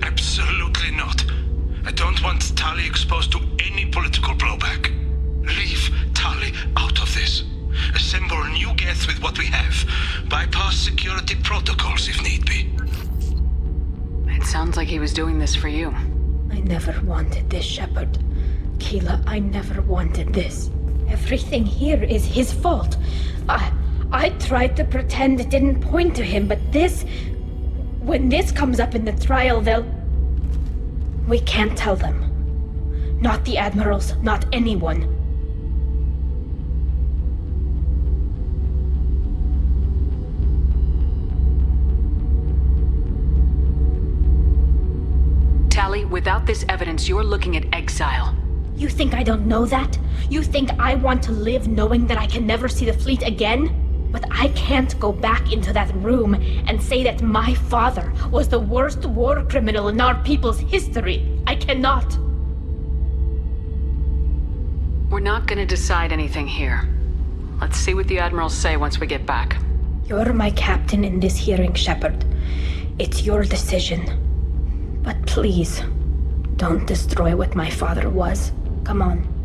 Absolutely not. I don't want Tali exposed to any political blowback. Leave Tali out of this. Assemble a new Geth with what we have. Bypass security protocols if need be. It sounds like he was doing this for you. I never wanted this, Shepard. Keela, I never wanted this. Everything here is his fault. I tried to pretend it didn't point to him, but this... When this comes up in the trial, we can't tell them. Not the admirals, not anyone. Tali, without this evidence, you're looking at exile. You think I don't know that? You think I want to live knowing that I can never see the fleet again? But I can't go back into that room and say that my father was the worst war criminal in our people's history. I cannot. We're not gonna decide anything here. Let's see what the Admirals say once we get back. You're my captain in this hearing, Shepard. It's your decision. But please, don't destroy what my father was. Come on.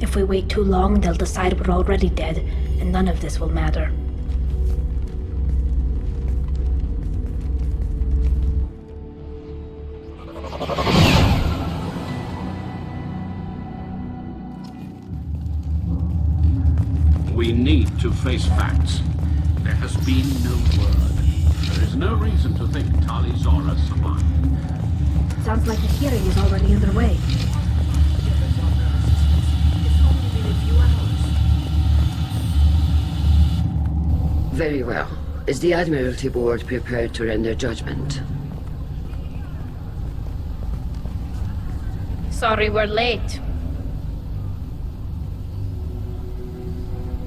If we wait too long, they'll decide we're already dead, and none of this will matter. We need to face facts. There has been no word. There is no reason to think Tali Zora survived. Sounds like the hearing is already underway. Very well. Is the Admiralty Board prepared to render judgment? Sorry we're late.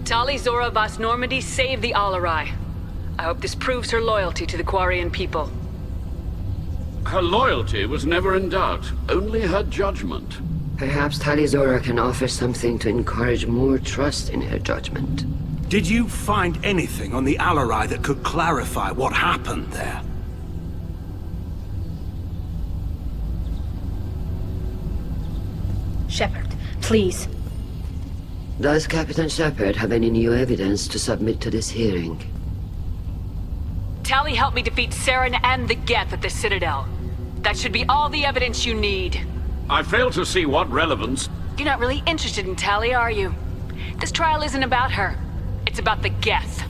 Tali Zora Vas Normandy saved the Alarai. I hope this proves her loyalty to the Quarian people. Her loyalty was never in doubt, only her judgment. Perhaps Tali Zora can offer something to encourage more trust in her judgment. Did you find anything on the Alarai that could clarify what happened there? Shepard, please. Does Captain Shepard have any new evidence to submit to this hearing? Tali helped me defeat Saren and the Geth at the Citadel. That should be all the evidence you need. I fail to see what relevance... You're not really interested in Tali, are you? This trial isn't about her. It's about the Geth.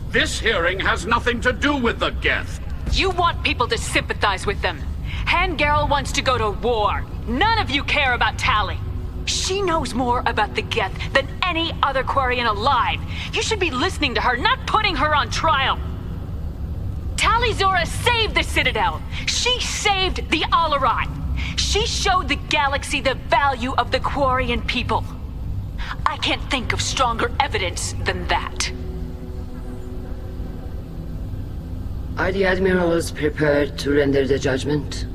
This hearing has nothing to do with the Geth. You want people to sympathize with them. Han-Garel wants to go to war. None of you care about Tali. She knows more about the Geth than any other Quarian alive. You should be listening to her, not putting her on trial. Tali Zora saved the Citadel. She saved the Alarai. She showed the galaxy the value of the Quarian people. I can't think of stronger evidence than that. Are the Admirals prepared to render the judgment?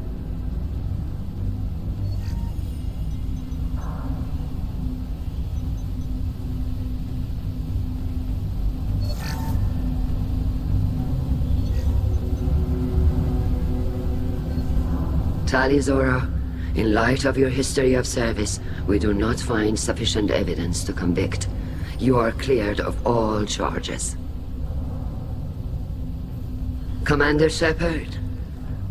Tali Zora, in light of your history of service, we do not find sufficient evidence to convict. You are cleared of all charges. Commander Shepard,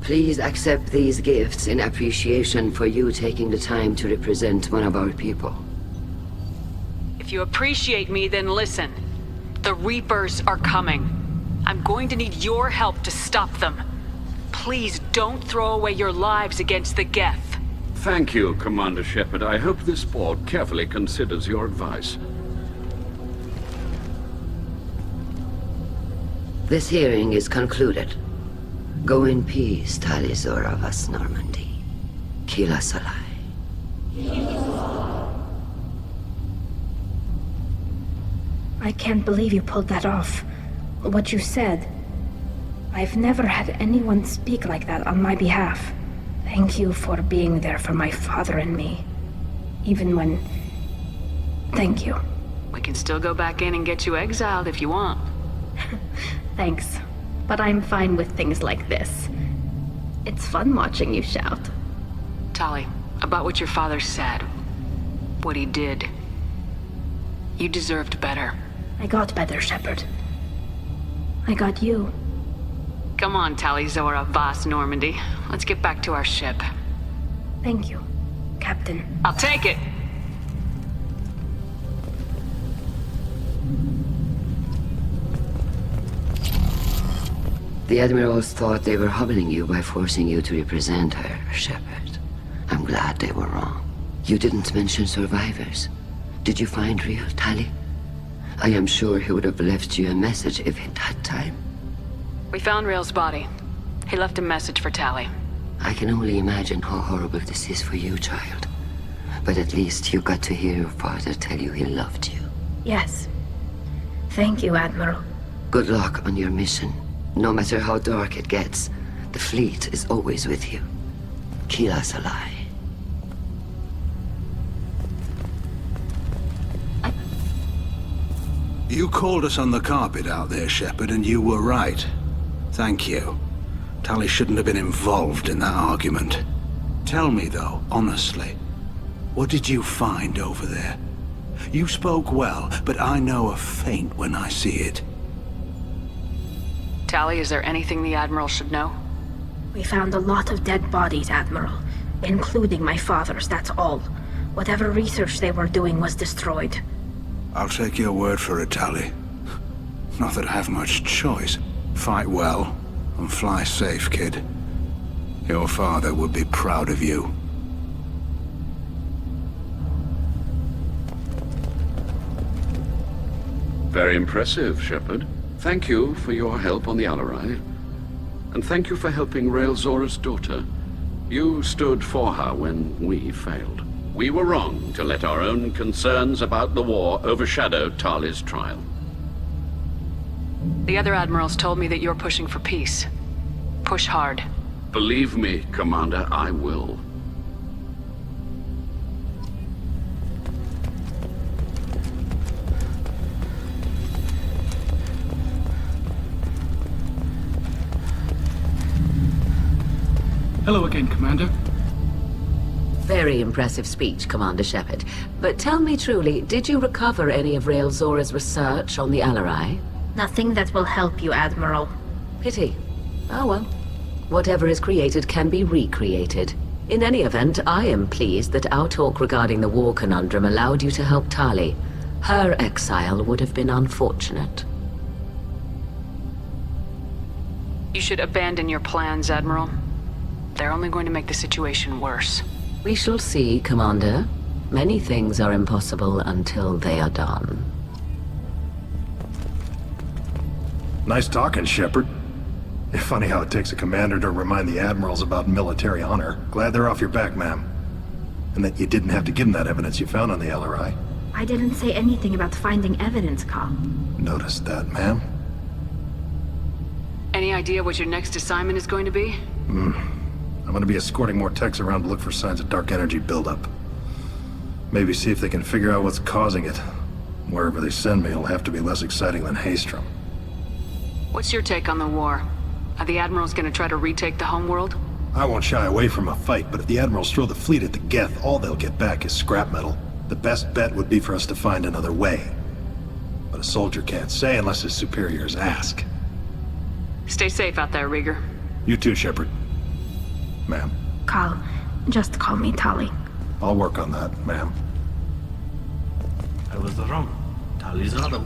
please accept these gifts in appreciation for you taking the time to represent one of our people. If you appreciate me, then listen. The Reapers are coming. I'm going to need your help to stop them. Please don't throw away your lives against the Geth. Thank you, Commander Shepard. I hope this board carefully considers your advice. This hearing is concluded. Go in peace, Tali Zora Vas Normandy. Kila Salai. I can't believe you pulled that off. What you said. I've never had anyone speak like that on my behalf. Thank you for being there for my father and me. Even when... Thank you. We can still go back in and get you exiled if you want. Thanks. But I'm fine with things like this. It's fun watching you shout. Tali, about what your father said. What he did. You deserved better. I got better, Shepard. I got you. Come on, Tali Zora Vas Normandy. Let's get back to our ship. Thank you, Captain. I'll take it! The Admirals thought they were humbling you by forcing you to represent her, Shepard. I'm glad they were wrong. You didn't mention survivors. Did you find real Tali? I am sure he would have left you a message if he'd had time. We found Rail's body. He left a message for Tali. I can only imagine how horrible this is for you, child. But at least you got to hear your father tell you he loved you. Yes. Thank you, Admiral. Good luck on your mission. No matter how dark it gets, the fleet is always with you. Kila Salai. You called us on the carpet out there, Shepard, and you were right. Thank you. Tali shouldn't have been involved in that argument. Tell me, though, honestly, what did you find over there? You spoke well, but I know a feint when I see it. Tali, is there anything the Admiral should know? We found a lot of dead bodies, Admiral. Including my father's, that's all. Whatever research they were doing was destroyed. I'll take your word for it, Tali. Not that I have much choice. Fight well, and fly safe, kid. Your father would be proud of you. Very impressive, Shepard. Thank you for your help on the Alarai. And thank you for helping Rail Zora's daughter. You stood for her when we failed. We were wrong to let our own concerns about the war overshadow Tali's trial. The other Admirals told me that you're pushing for peace. Push hard. Believe me, Commander, I will. Hello again, Commander. Very impressive speech, Commander Shepard. But tell me truly, did you recover any of Rail Zora's research on the Alarai? Nothing that will help you, Admiral. Pity. Oh well. Whatever is created can be recreated. In any event, I am pleased that our talk regarding the war conundrum allowed you to help Tali. Her exile would have been unfortunate. You should abandon your plans, Admiral. They're only going to make the situation worse. We shall see, Commander. Many things are impossible until they are done. Nice talking, Shepard. It's funny how it takes a commander to remind the admirals about military honor. Glad they're off your back, ma'am. And that you didn't have to give them that evidence you found on the LRI. I didn't say anything about finding evidence, Carl. Noticed that, ma'am. Any idea what your next assignment is going to be? I'm gonna be escorting more techs around to look for signs of dark energy buildup. Maybe see if they can figure out what's causing it. Wherever they send me, it'll have to be less exciting than Haestrom. What's your take on the war? Are the Admirals going to try to retake the homeworld? I won't shy away from a fight, but if the Admirals throw the fleet at the Geth, all they'll get back is scrap metal. The best bet would be for us to find another way. But a soldier can't say unless his superiors ask. Stay safe out there, Rieger. You too, Shepard. Ma'am. Carl, just call me Tali. I'll work on that, ma'am. I was wrong. Tali's Zora.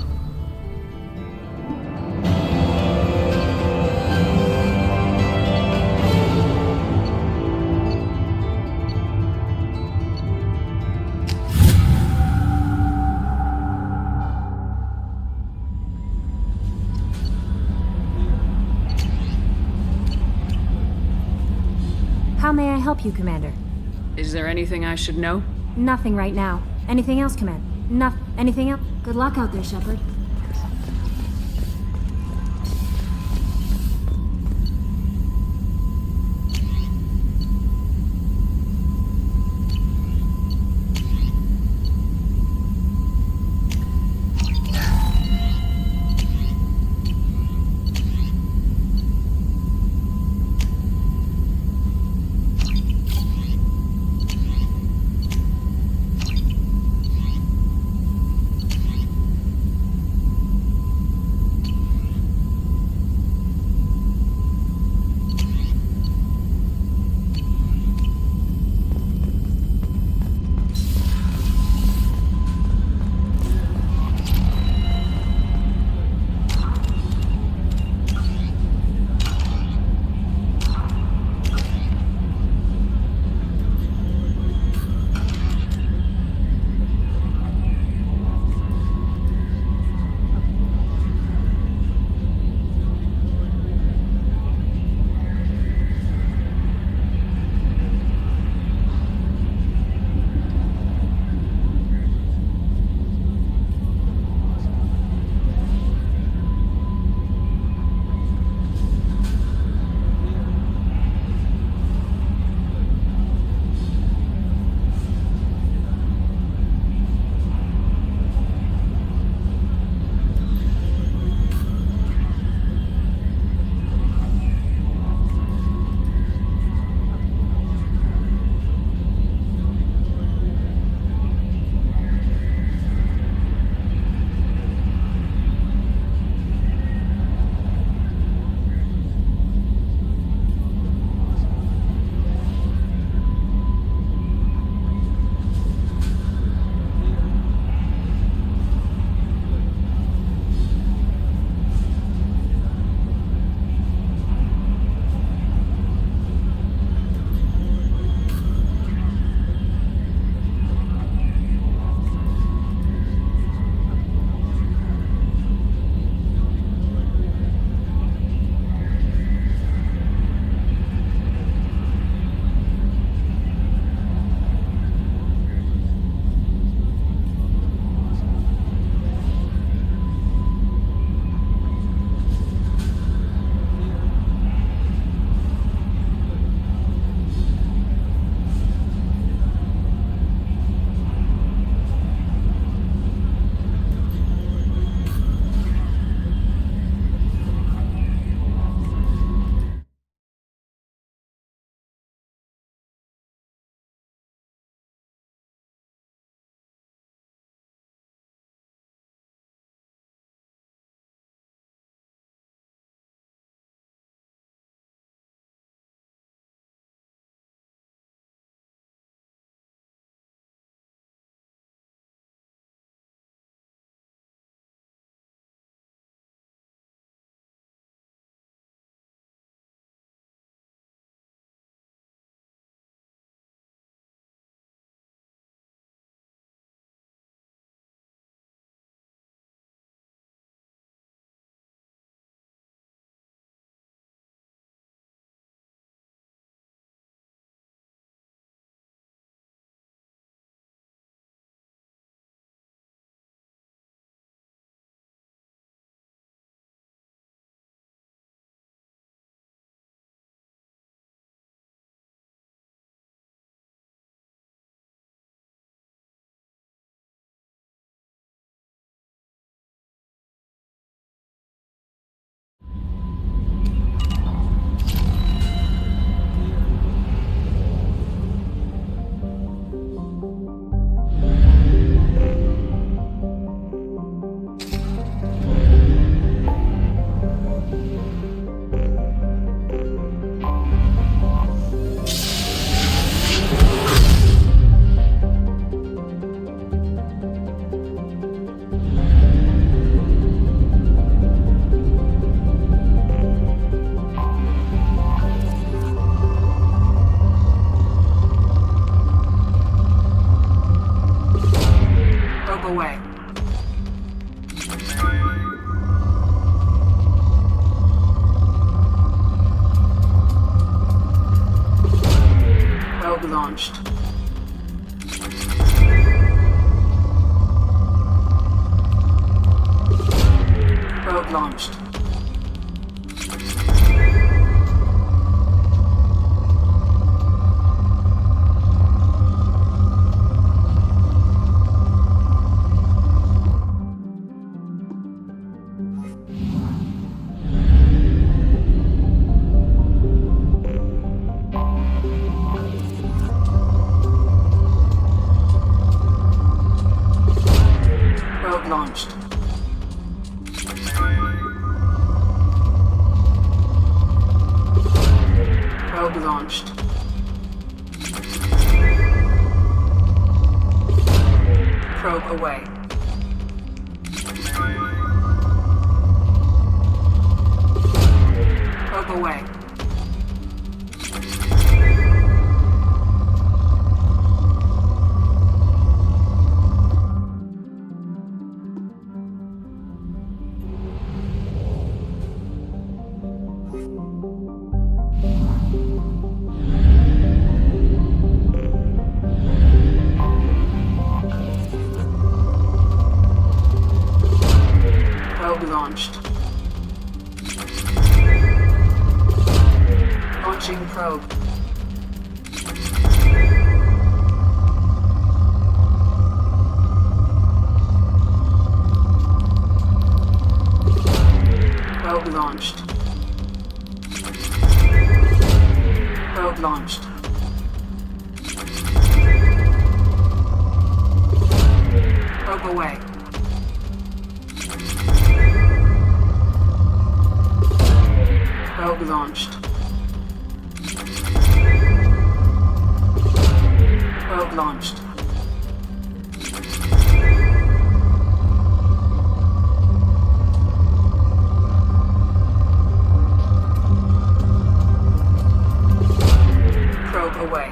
help you, Commander. Is there anything I should know? Nothing right now. Anything else, Commander? Anything else? Good luck out there, Shepard. Probe launched. Probe launched. Probe launched. Probe launched. Probe away. Probe away. Probe launched. Launching probe. Probe launched. Probe launched. Probe away. Probe launched. Probe launched. Probe away.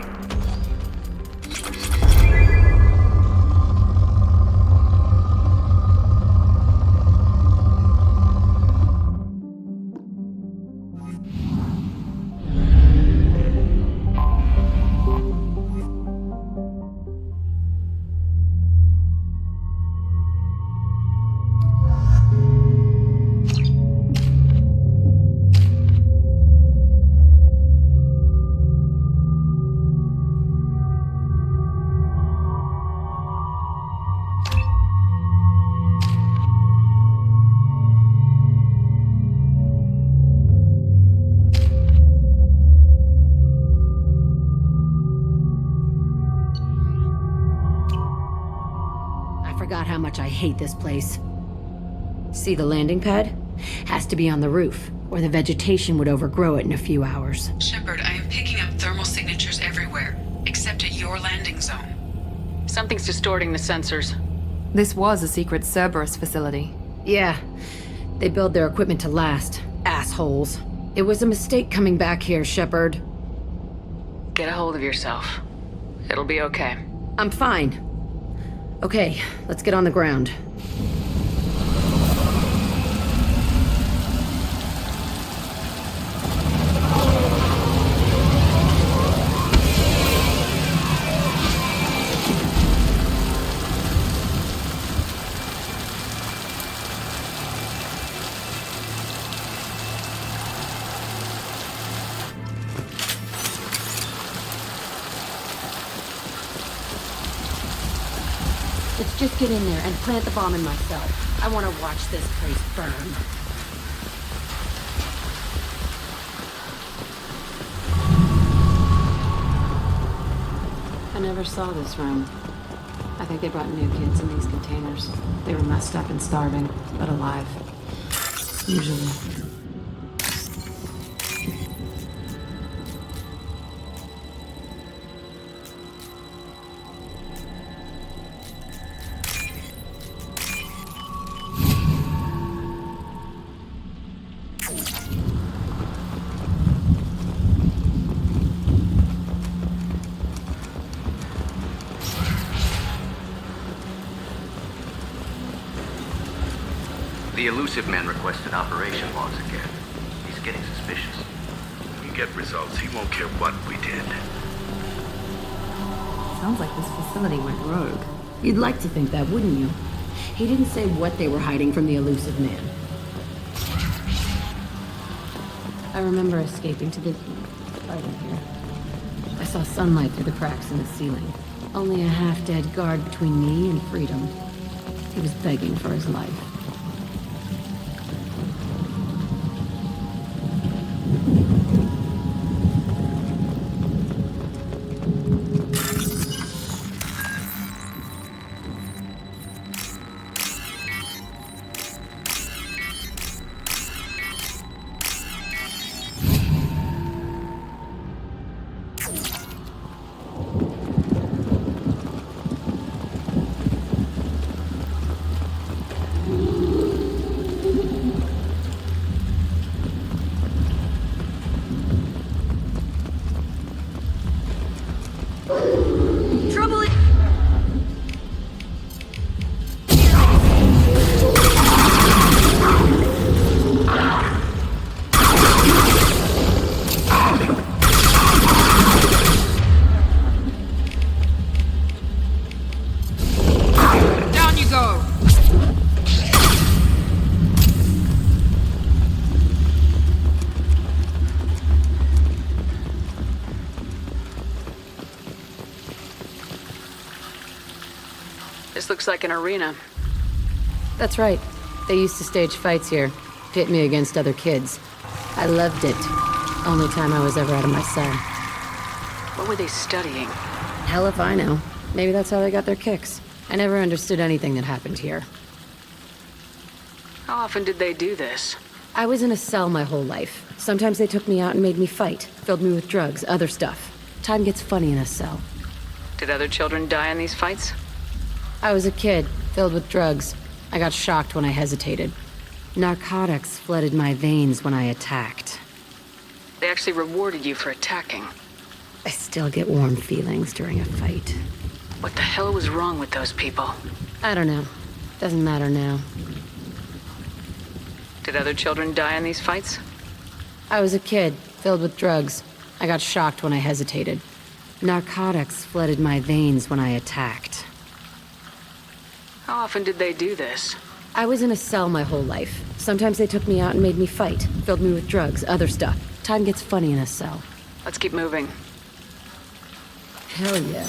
Forgot how much I hate this place. See the landing pad? Has to be on the roof, or the vegetation would overgrow it in a few hours. Shepard, I am picking up thermal signatures everywhere, except at your landing zone. Something's distorting the sensors. This was a secret Cerberus facility. Yeah. They build their equipment to last. Assholes. It was a mistake coming back here, Shepard. Get a hold of yourself. It'll be okay. I'm fine. Okay, let's get on the ground. Let's just get in there and plant the bomb in myself. I want to watch this place burn. I never saw this room. I think they brought new kids in these containers. They were messed up and starving, but alive. Usually. The elusive man requested operation logs again. He's getting suspicious. When we get results, he won't care what we did. Sounds like this facility went rogue. You'd like to think that, wouldn't you? He didn't say what they were hiding from the elusive man. I remember escaping to the right in here. I saw sunlight through the cracks in the ceiling. Only a half-dead guard between me and freedom. He was begging for his life. This looks like an arena. That's right. They used to stage fights here, pit me against other kids. I loved it. Only time I was ever out of my cell. What were they studying? Hell if I know. Maybe that's how they got their kicks. I never understood anything that happened here. How often did they do this? I was in a cell my whole life. Sometimes they took me out and made me fight, filled me with drugs, other stuff. Time gets funny in a cell. Did other children die in these fights? I was a kid, filled with drugs. I got shocked when I hesitated. Narcotics flooded my veins when I attacked. They actually rewarded you for attacking. I still get warm feelings during a fight. What the hell was wrong with those people? I don't know. Doesn't matter now. Did other children die in these fights? I was a kid, filled with drugs. I got shocked when I hesitated. Narcotics flooded my veins when I attacked. How often did they do this? I was in a cell my whole life. Sometimes they took me out and made me fight, filled me with drugs, other stuff. Time gets funny in a cell. Let's keep moving. Hell yeah.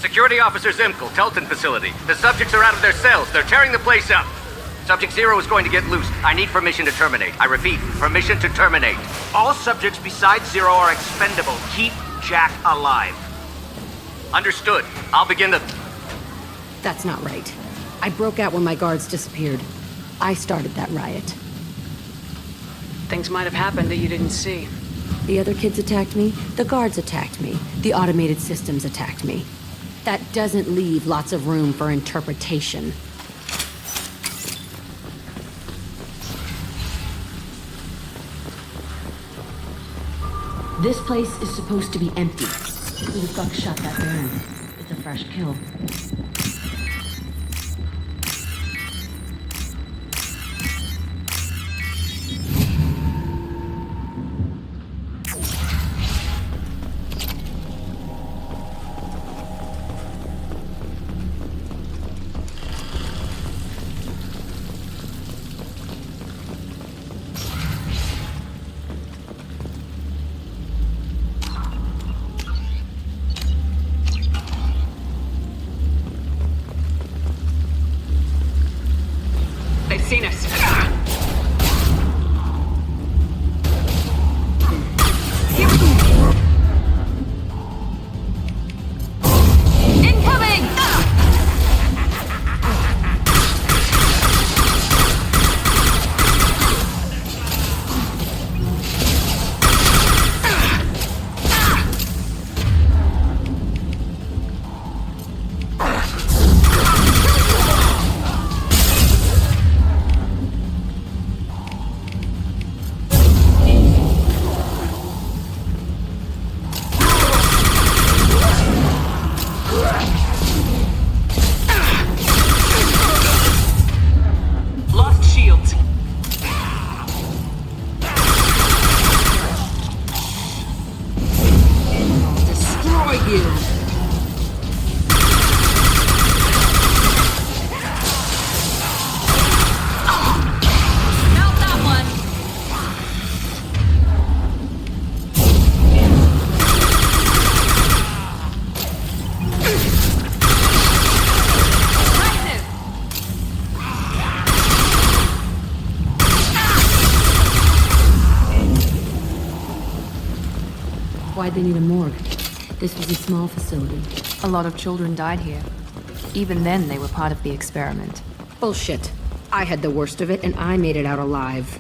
Security Officer Zimkel, Telton facility. The subjects are out of their cells. They're tearing the place up. Subject 0 is going to get loose. I need permission to terminate. I repeat, permission to terminate. All subjects besides 0 are expendable. Keep Jack alive. Understood. I'll begin the... That's not right. I broke out when my guards disappeared. I started that riot. Things might have happened that you didn't see. The other kids attacked me. The guards attacked me. The automated systems attacked me. That doesn't leave lots of room for interpretation. This place is supposed to be empty. Who the fuck shot that Baron? It's a fresh kill. Why'd they need a morgue? This was a small facility. A lot of children died here. Even then, they were part of the experiment. Bullshit. I had the worst of it, and I made it out alive.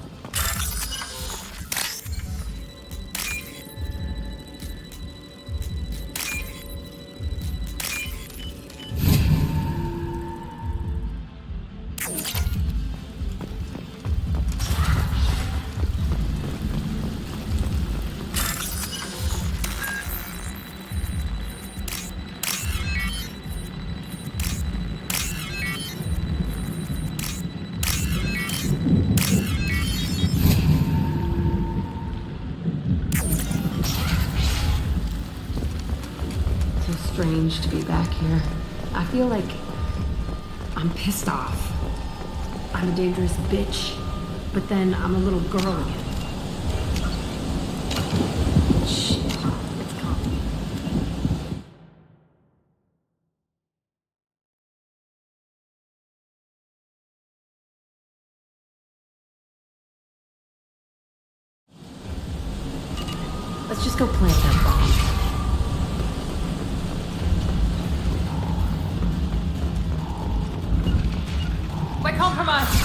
Strange to be back here. I feel like I'm pissed off. I'm a dangerous bitch, but then I'm a little girl again. Shit, it's coming. Let's just go plant that bomb. We're compromised!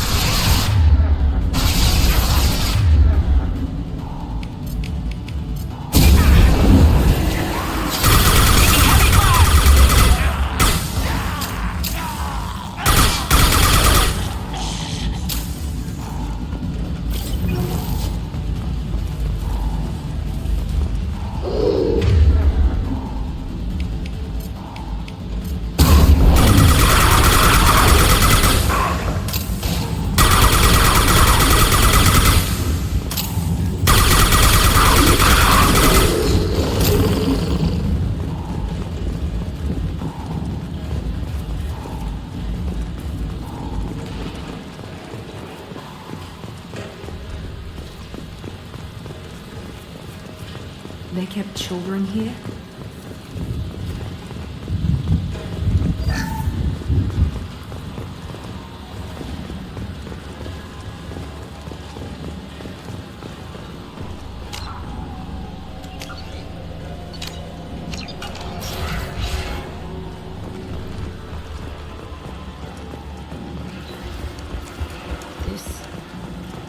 They kept children here?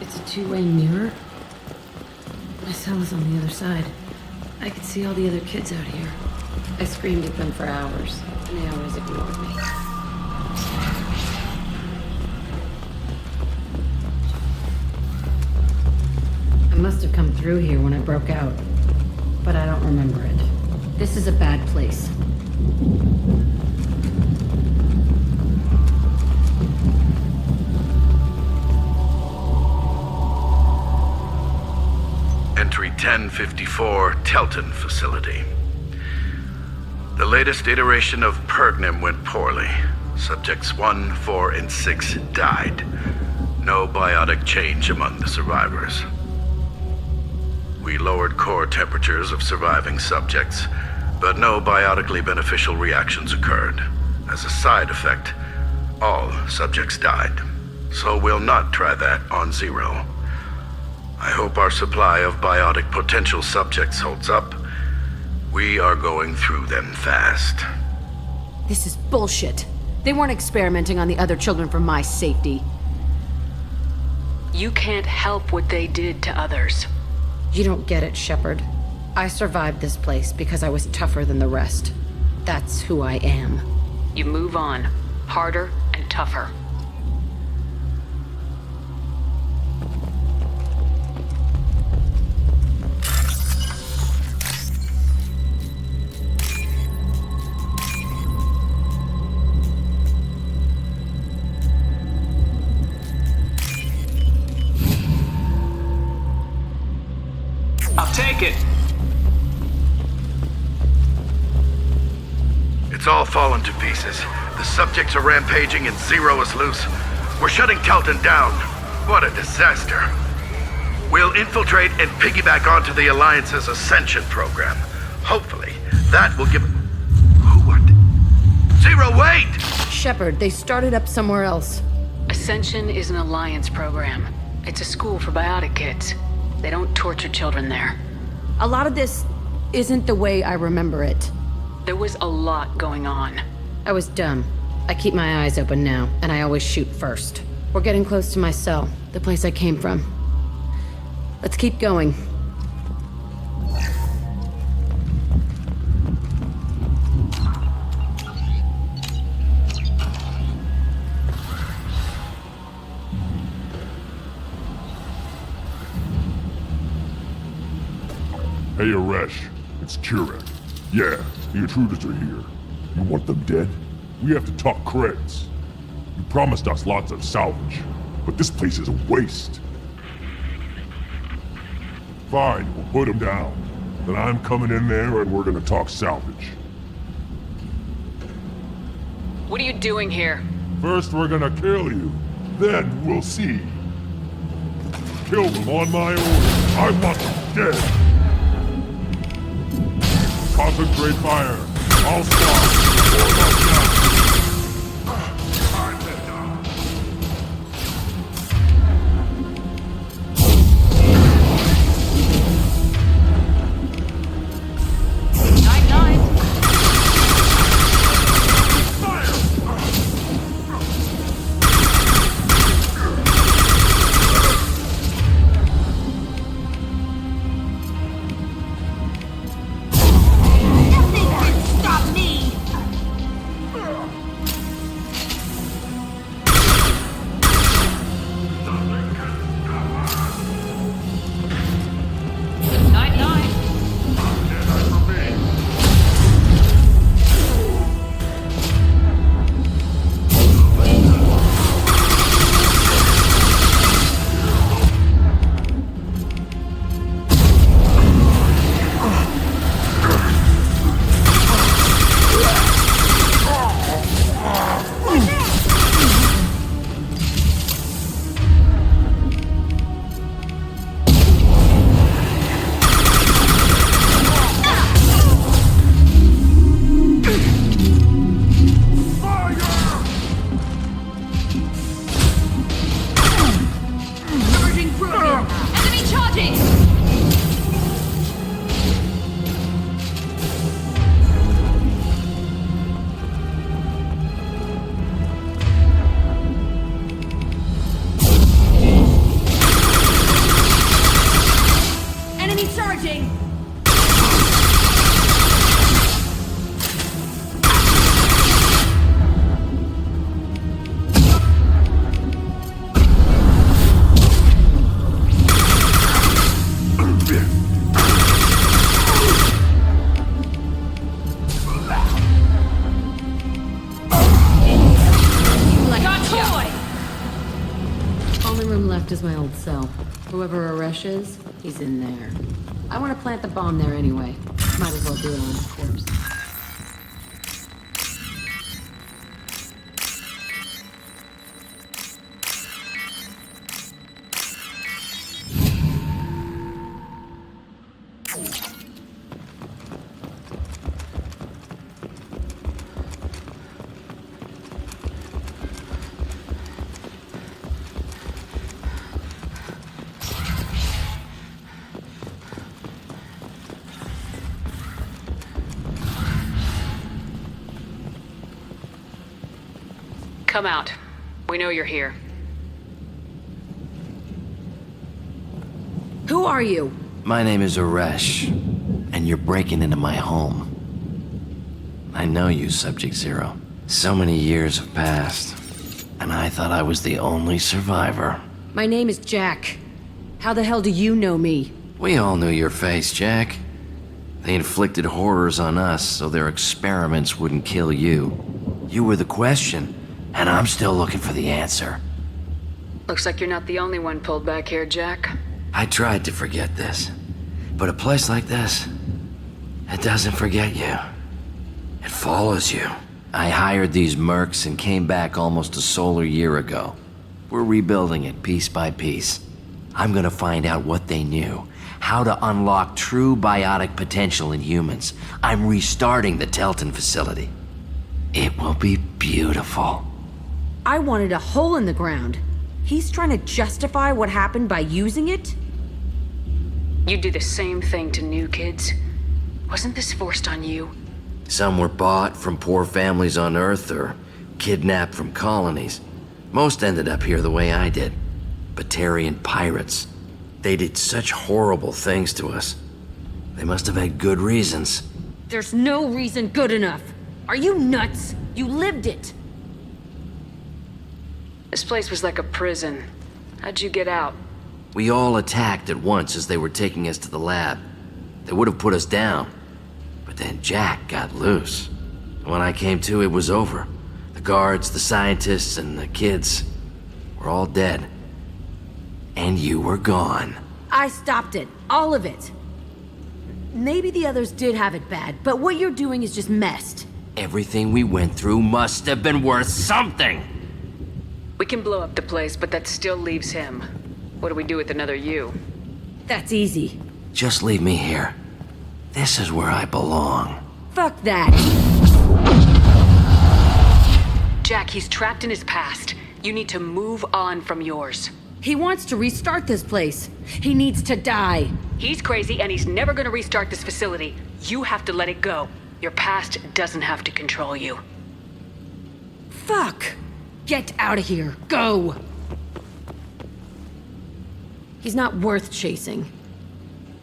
It's a two-way mirror? My cell is on the other side. I could see all the other kids out here. I screamed at them for hours, and they always ignored me. I must have come through here when I broke out, but I don't remember it. This is a bad place. Entry 1054, Telton facility. The latest iteration of Pergnim went poorly. Subjects 1, 4, and 6 died. No biotic change among the survivors. We lowered core temperatures of surviving subjects, but no biotically beneficial reactions occurred. As a side effect, all subjects died. So we'll not try that on Zero. I hope our supply of biotic potential subjects holds up. We are going through them fast. This is bullshit. They weren't experimenting on the other children for my safety. You can't help what they did to others. You don't get it, Shepard. I survived this place because I was tougher than the rest. That's who I am. You move on. Harder and tougher. I'll take it. It's all fallen to pieces. The subjects are rampaging and Zero is loose. We're shutting Telton down. What a disaster. We'll infiltrate and piggyback onto the Alliance's Ascension program. Hopefully, that will give... What? Zero, wait! Shepard, they started up somewhere else. Ascension is an Alliance program. It's a school for biotic kids. They don't torture children there. A lot of this isn't the way I remember it. There was a lot going on. I was dumb. I keep my eyes open now, and I always shoot first. We're getting close to my cell, the place I came from. Let's keep going. Hey, Aresh. It's Kirek. Yeah, the intruders are here. You want them dead? We have to talk credits. You promised us lots of salvage, but this place is a waste. Fine, we'll put them down. Then I'm coming in there and we're gonna talk salvage. What are you doing here? First we're gonna kill you, then we'll see. Kill them on my own. I want them dead. Concentrate fire. I'll stop. Or not now. Is my old cell. Whoever Aresh is, he's in there. I want to plant the bomb there anyway. Might as well do it on his corpse. Come out. We know you're here. Who are you? My name is Aresh, and you're breaking into my home. I know you, Subject Zero. So many years have passed, and I thought I was the only survivor. My name is Jack. How the hell do you know me? We all knew your face, Jack. They inflicted horrors on us so their experiments wouldn't kill you. You were the question, and I'm still looking for the answer. Looks like you're not the only one pulled back here, Jack. I tried to forget this, but a place like this, it doesn't forget you. It follows you. I hired these mercs and came back almost a solar year ago. We're rebuilding it piece by piece. I'm gonna find out what they knew, how to unlock true biotic potential in humans. I'm restarting the Telton facility. It will be beautiful. I wanted a hole in the ground. He's trying to justify what happened by using it? You do the same thing to new kids. Wasn't this forced on you? Some were bought from poor families on Earth or kidnapped from colonies. Most ended up here the way I did. Batarian pirates. They did such horrible things to us. They must have had good reasons. There's no reason good enough. Are you nuts? You lived it. This place was like a prison. How'd you get out? We all attacked at once as they were taking us to the lab. They would have put us down. But then Jack got loose. When I came to, it was over. The guards, the scientists, and the kids were all dead. And you were gone. I stopped it. All of it. Maybe the others did have it bad, but what you're doing is just messed. Everything we went through must have been worth something! We can blow up the place, but that still leaves him. What do we do with another you? That's easy. Just leave me here. This is where I belong. Fuck that! Jack, he's trapped in his past. You need to move on from yours. He wants to restart this place. He needs to die. He's crazy and he's never gonna restart this facility. You have to let it go. Your past doesn't have to control you. Fuck! Get out of here. Go! He's not worth chasing.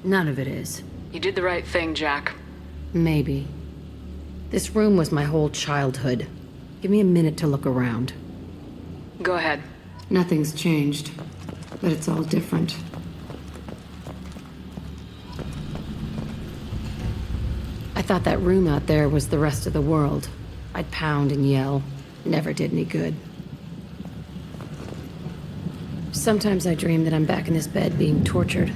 None of it is. You did the right thing, Jack. Maybe. This room was my whole childhood. Give me a minute to look around. Go ahead. Nothing's changed, but it's all different. I thought that room out there was the rest of the world. I'd pound and yell. Never did any good. Sometimes I dream that I'm back in this bed being tortured.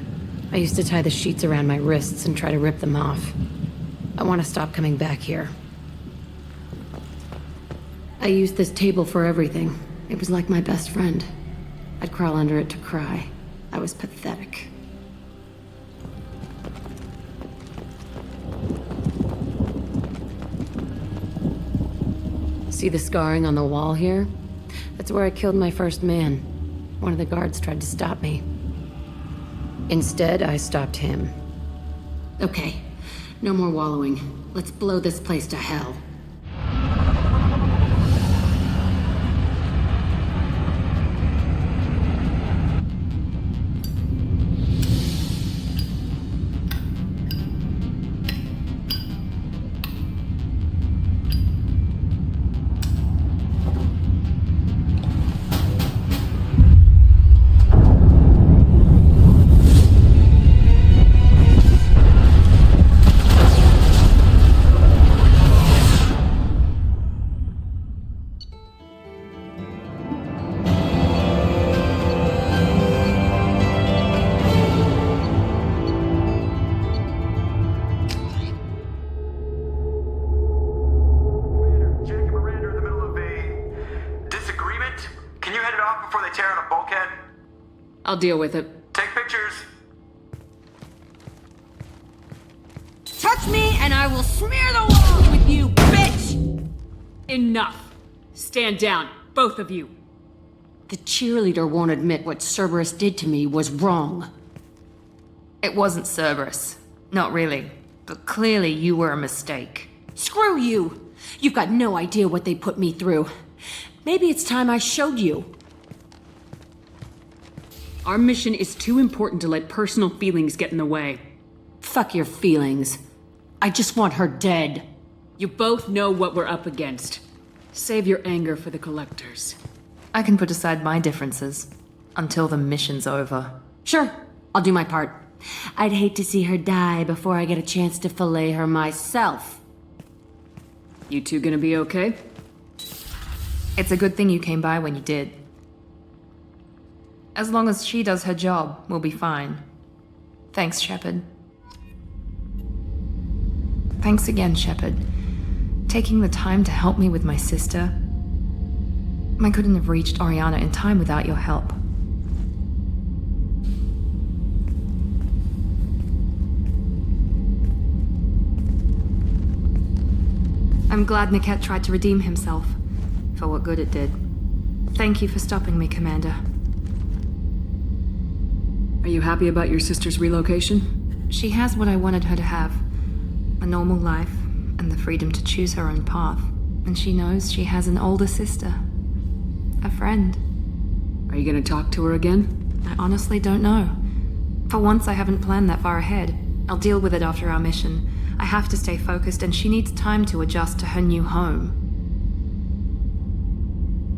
I used to tie the sheets around my wrists and try to rip them off. I want to stop coming back here. I used this table for everything. It was like my best friend. I'd crawl under it to cry. I was pathetic. See the scarring on the wall here? That's where I killed my first man. One of the guards tried to stop me. Instead, I stopped him. Okay, no more wallowing. Let's blow this place to hell. I'll deal with it. Take pictures. Touch me and I will smear the walls with you, bitch! Enough. Stand down, both of you. The cheerleader won't admit what Cerberus did to me was wrong. It wasn't Cerberus. Not really. But clearly you were a mistake. Screw you! You've got no idea what they put me through. Maybe it's time I showed you. Our mission is too important to let personal feelings get in the way. Fuck your feelings. I just want her dead. You both know what we're up against. Save your anger for the collectors. I can put aside my differences until the mission's over. Sure, I'll do my part. I'd hate to see her die before I get a chance to fillet her myself. You two gonna be okay? It's a good thing you came by when you did. As long as she does her job, we'll be fine. Thanks, Shepard. Thanks again, Shepard. Taking the time to help me with my sister. I couldn't have reached Oriana in time without your help. I'm glad Niket tried to redeem himself, for what good it did. Thank you for stopping me, Commander. Are you happy about your sister's relocation? She has what I wanted her to have. A normal life, and the freedom to choose her own path. And she knows she has an older sister. A friend. Are you gonna talk to her again? I honestly don't know. For once, I haven't planned that far ahead. I'll deal with it after our mission. I have to stay focused, and she needs time to adjust to her new home.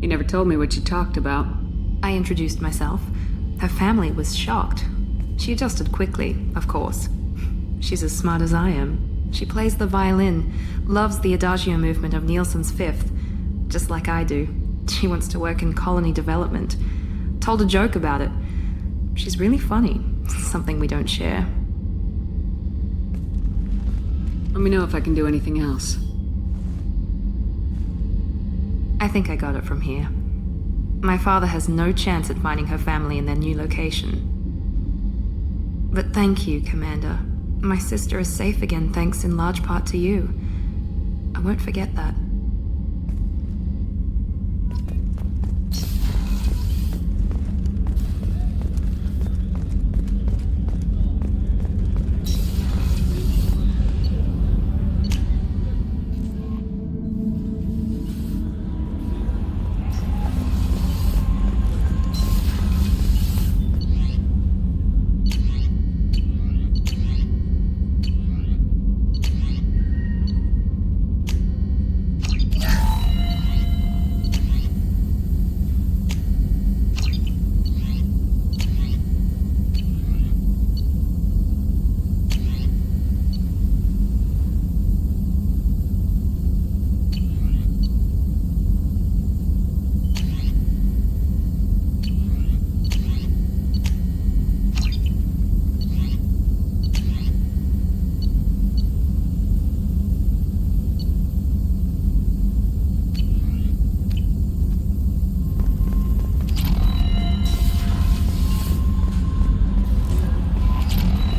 You never told me what you talked about. I introduced myself. Her family was shocked. She adjusted quickly, of course. She's as smart as I am. She plays the violin, loves the Adagio movement of Nielsen's Fifth, just like I do. She wants to work in colony development. Told a joke about it. She's really funny, something we don't share. Let me know if I can do anything else. I think I got it from here. My father has no chance at finding her family in their new location. But thank you, Commander. My sister is safe again thanks in large part to you. I won't forget that.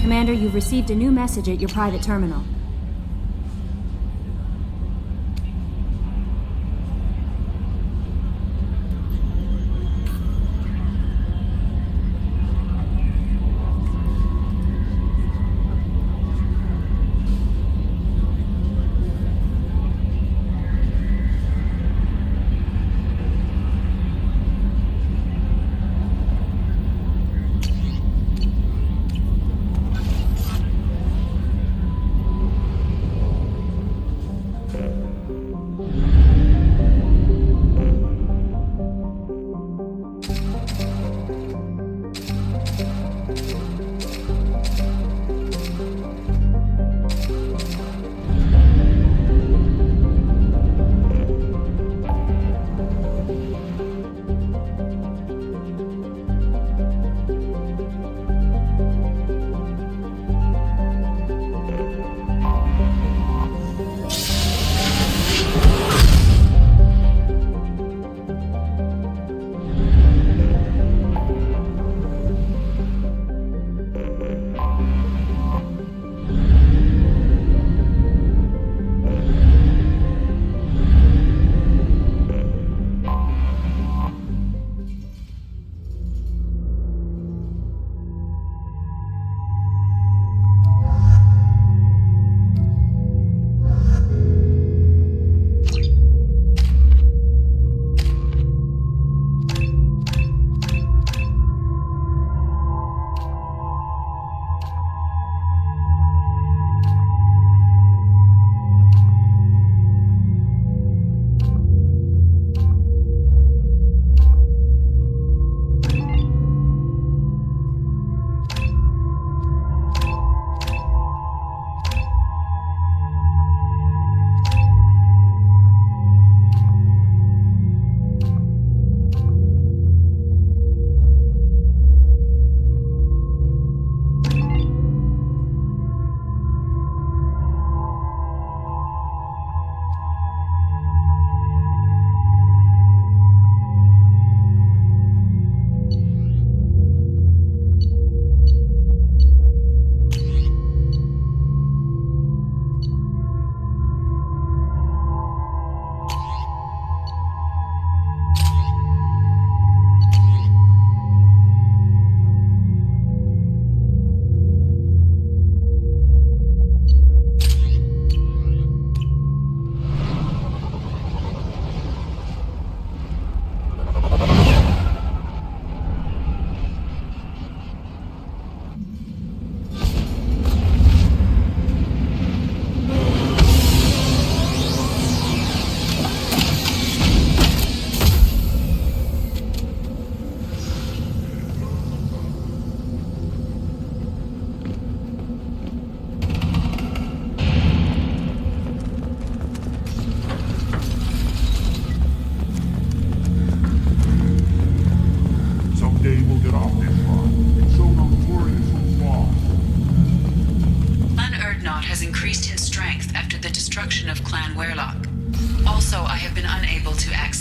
Commander, you've received a new message at your private terminal.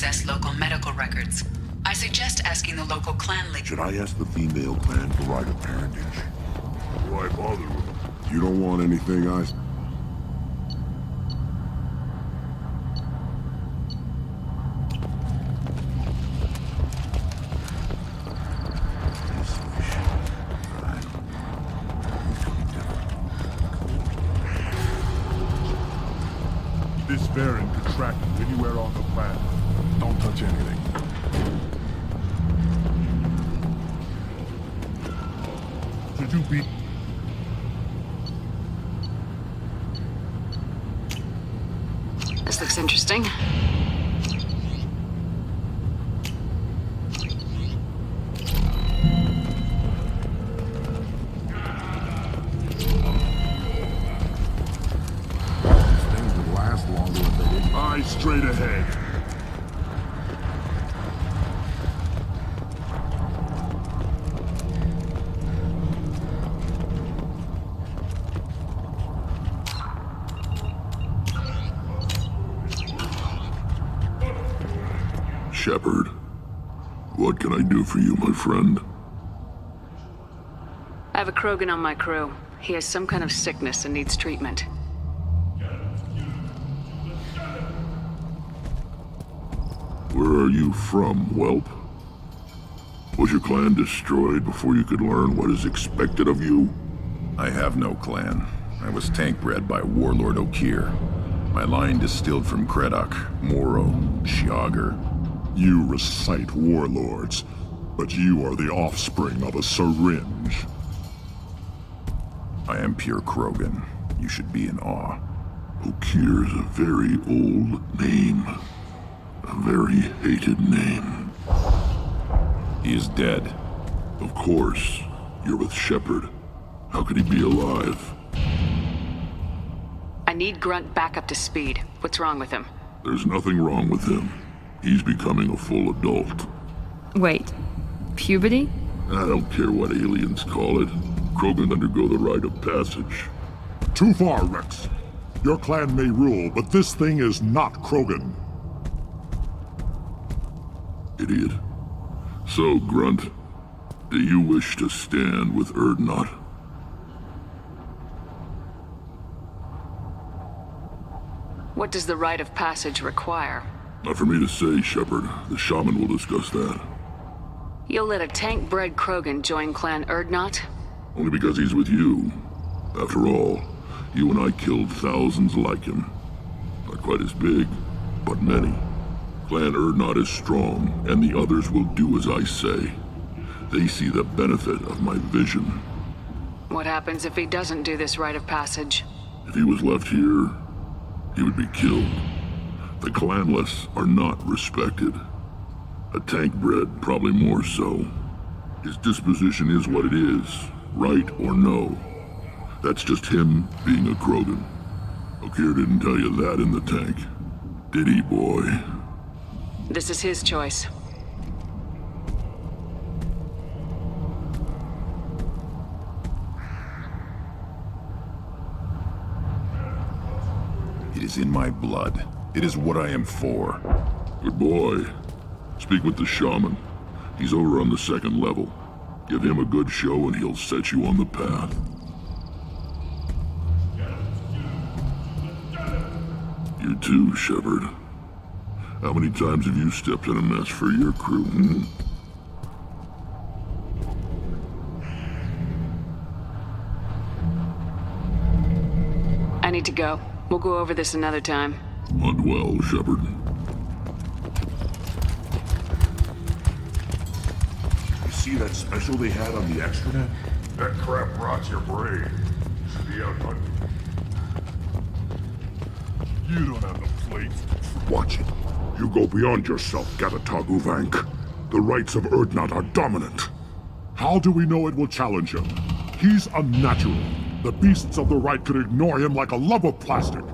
access local medical records. I suggest asking the local clan leader. Should I ask the female clan for Rite of Passage? Why bother with them? You don't want anything I... This variant could track you anywhere on the planet. Don't touch anything. Should you be... This looks interesting. Straight ahead. Shepard, what can I do for you, my friend? I have a Krogan on my crew. He has some kind of sickness and needs treatment. Where are you from, whelp? Was your clan destroyed before you could learn what is expected of you? I have no clan. I was tank bred by Warlord Okir. My line distilled from Kredok, Moro, Shiagar. You recite warlords, but you are the offspring of a syringe. I am pure Krogan. You should be in awe. Okir's a very old name. A very hated name. He is dead. Of course. You're with Shepard. How could he be alive? I need Grunt back up to speed. What's wrong with him? There's nothing wrong with him. He's becoming a full adult. Wait. Puberty? I don't care what aliens call it. Krogan undergo the Rite of Passage. Too far, Rex. Your clan may rule, but this thing is not Krogan. Idiot. So, Grunt, do you wish to stand with Urdnot? What does the Rite of Passage require? Not for me to say, Shepard. The shaman will discuss that. You'll let a tank-bred Krogan join Clan Urdnot? Only because he's with you. After all, you and I killed thousands like him. Not quite as big, but many. Clan Urdnot is strong, and the others will do as I say. They see the benefit of my vision. What happens if he doesn't do this Rite of Passage? If he was left here, he would be killed. The clanless are not respected. A tank-bred, probably more so. His disposition is what it is, right or no. That's just him being a Krogan. Okir didn't tell you that in the tank. Did he, boy? This is his choice. It is in my blood. It is what I am for. Good boy. Speak with the shaman. He's over on the second level. Give him a good show and he'll set you on the path. You too, Shepard. How many times have you stepped in a mess for your crew, hmm? I need to go. We'll go over this another time. Hunt well, Shepard. You see that special they had on the extranet? That crap rots your brain. You should be out hunting. You don't have the plates. Watch it. You go beyond yourself, Gatatog Uvank. The rights of Urdnot are dominant. How do we know it will challenge him? He's unnatural. The beasts of the right could ignore him like a lump of plastic.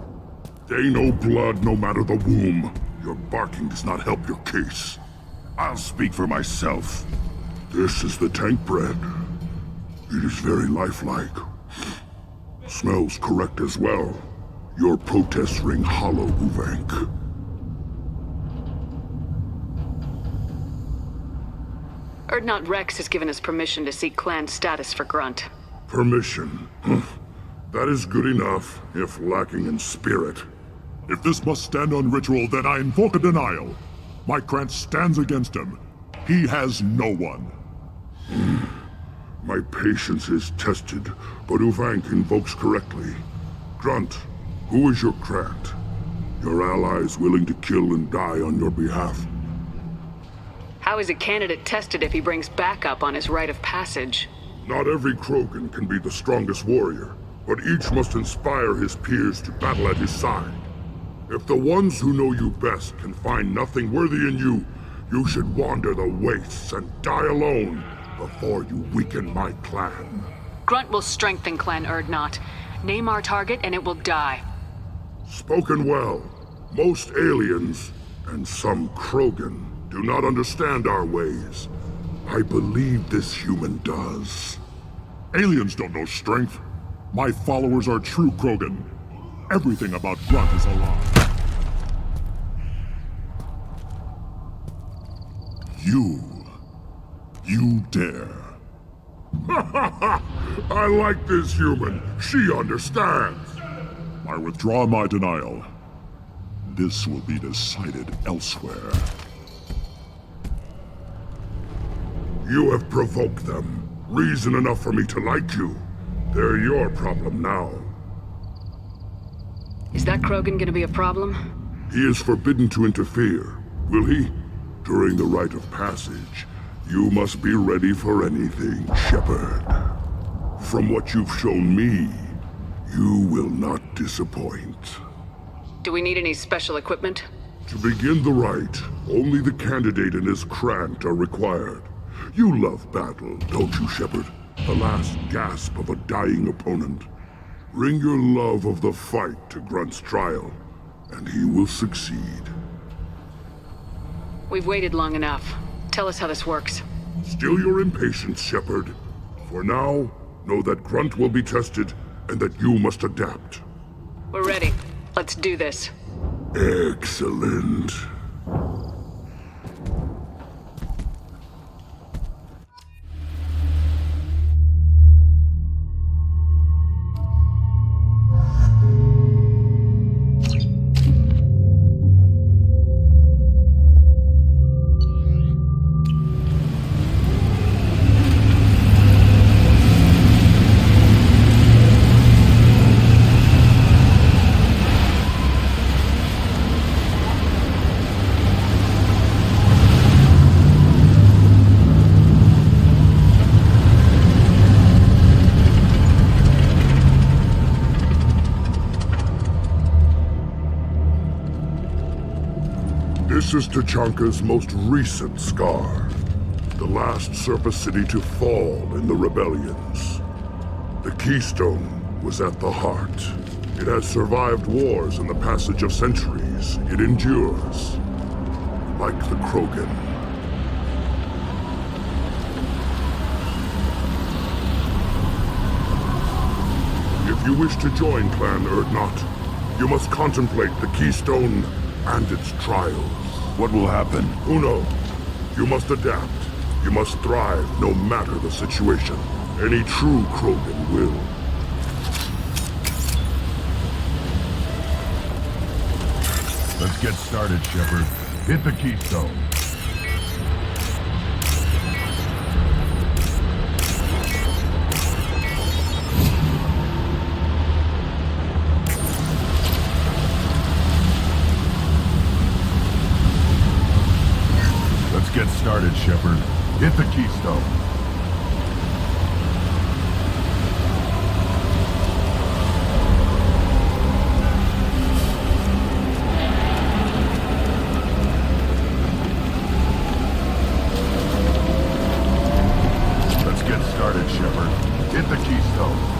They know blood no matter the womb. Your barking does not help your case. I'll speak for myself. This is the tank bred. It is very lifelike. Smells correct as well. Your protests ring hollow, Uvank. Urdnot Rex has given us permission to seek clan status for Grunt. Permission. That is good enough, if lacking in spirit. If this must stand on ritual, then I invoke a denial. My Grant stands against him. He has no one. My patience is tested, but Uvank invokes correctly. Grunt, who is your Grant? Your allies willing to kill and die on your behalf? How is a candidate tested if he brings backup on his Rite of Passage? Not every Krogan can be the strongest warrior, but each must inspire his peers to battle at his side. If the ones who know you best can find nothing worthy in you, you should wander the wastes and die alone before you weaken my clan. Grunt will strengthen Clan Urdnot. Name our target and it will die. Spoken well. Most aliens, and some Krogan, do not understand our ways. I believe this human does. Aliens don't know strength. My followers are true Krogan. Everything about Grunt is a lie. You dare. I like this human. She understands. I withdraw my denial. This will be decided elsewhere. You have provoked them. Reason enough for me to like you. They're your problem now. Is that Krogan gonna be a problem? He is forbidden to interfere, will he? During the Rite of Passage, you must be ready for anything, Shepard. From what you've shown me, you will not disappoint. Do we need any special equipment? To begin the rite, only the candidate and his Grant are required. You love battle, don't you, Shepard? The last gasp of a dying opponent. Bring your love of the fight to Grunt's trial, and he will succeed. We've waited long enough. Tell us how this works. Still your impatience, Shepard. For now, know that Grunt will be tested, and that you must adapt. We're ready. Let's do this. Excellent. This is Tachanka's most recent scar. The last surface city to fall in the rebellions. The Keystone was at the heart. It has survived wars and the passage of centuries. It endures. Like the Krogan. If you wish to join Clan Urdnot, you must contemplate the Keystone and its trials. What will happen? Who knows? You must adapt. You must thrive no matter the situation. Any true Krogan will. Let's get started, Shepard. Hit the Keystone. Get started, Shepard. Hit the Keystone. Let's get started, Shepard. Hit the Keystone.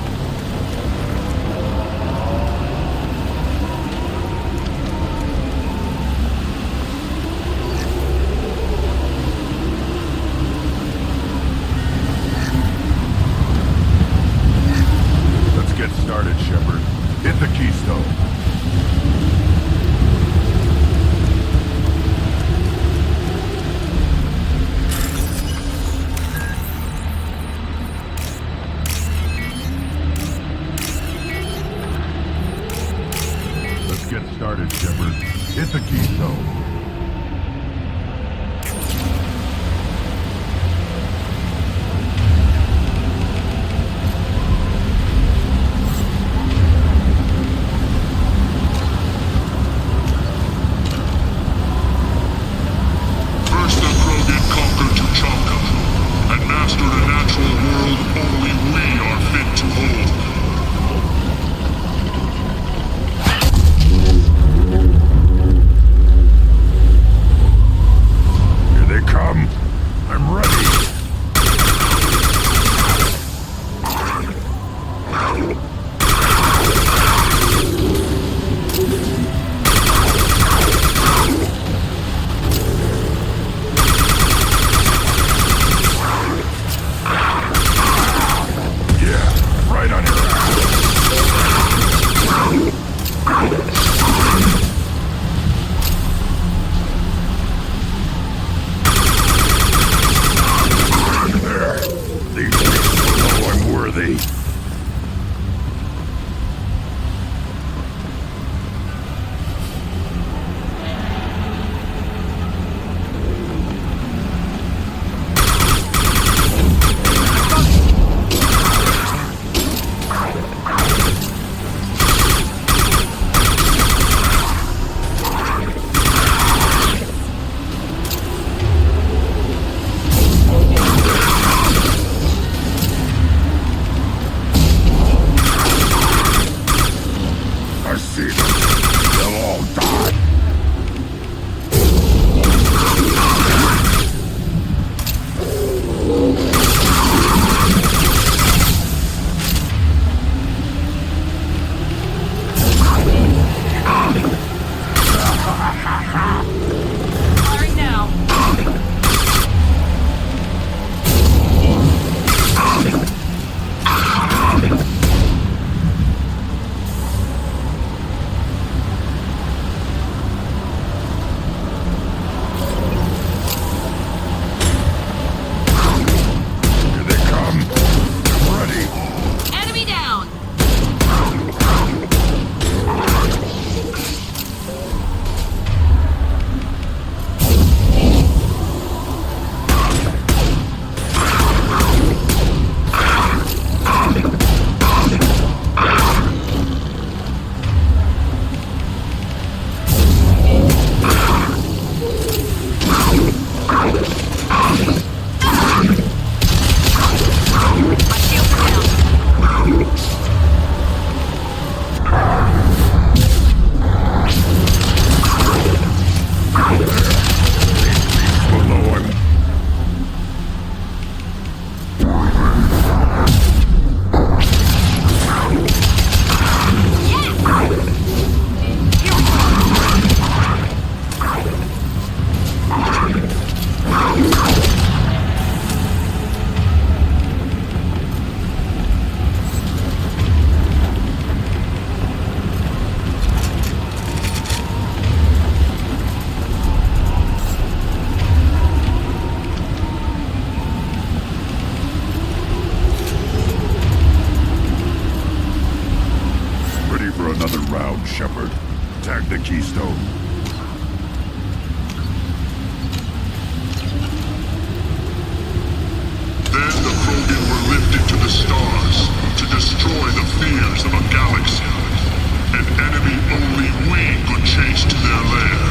Enemy only we could chase to their lair.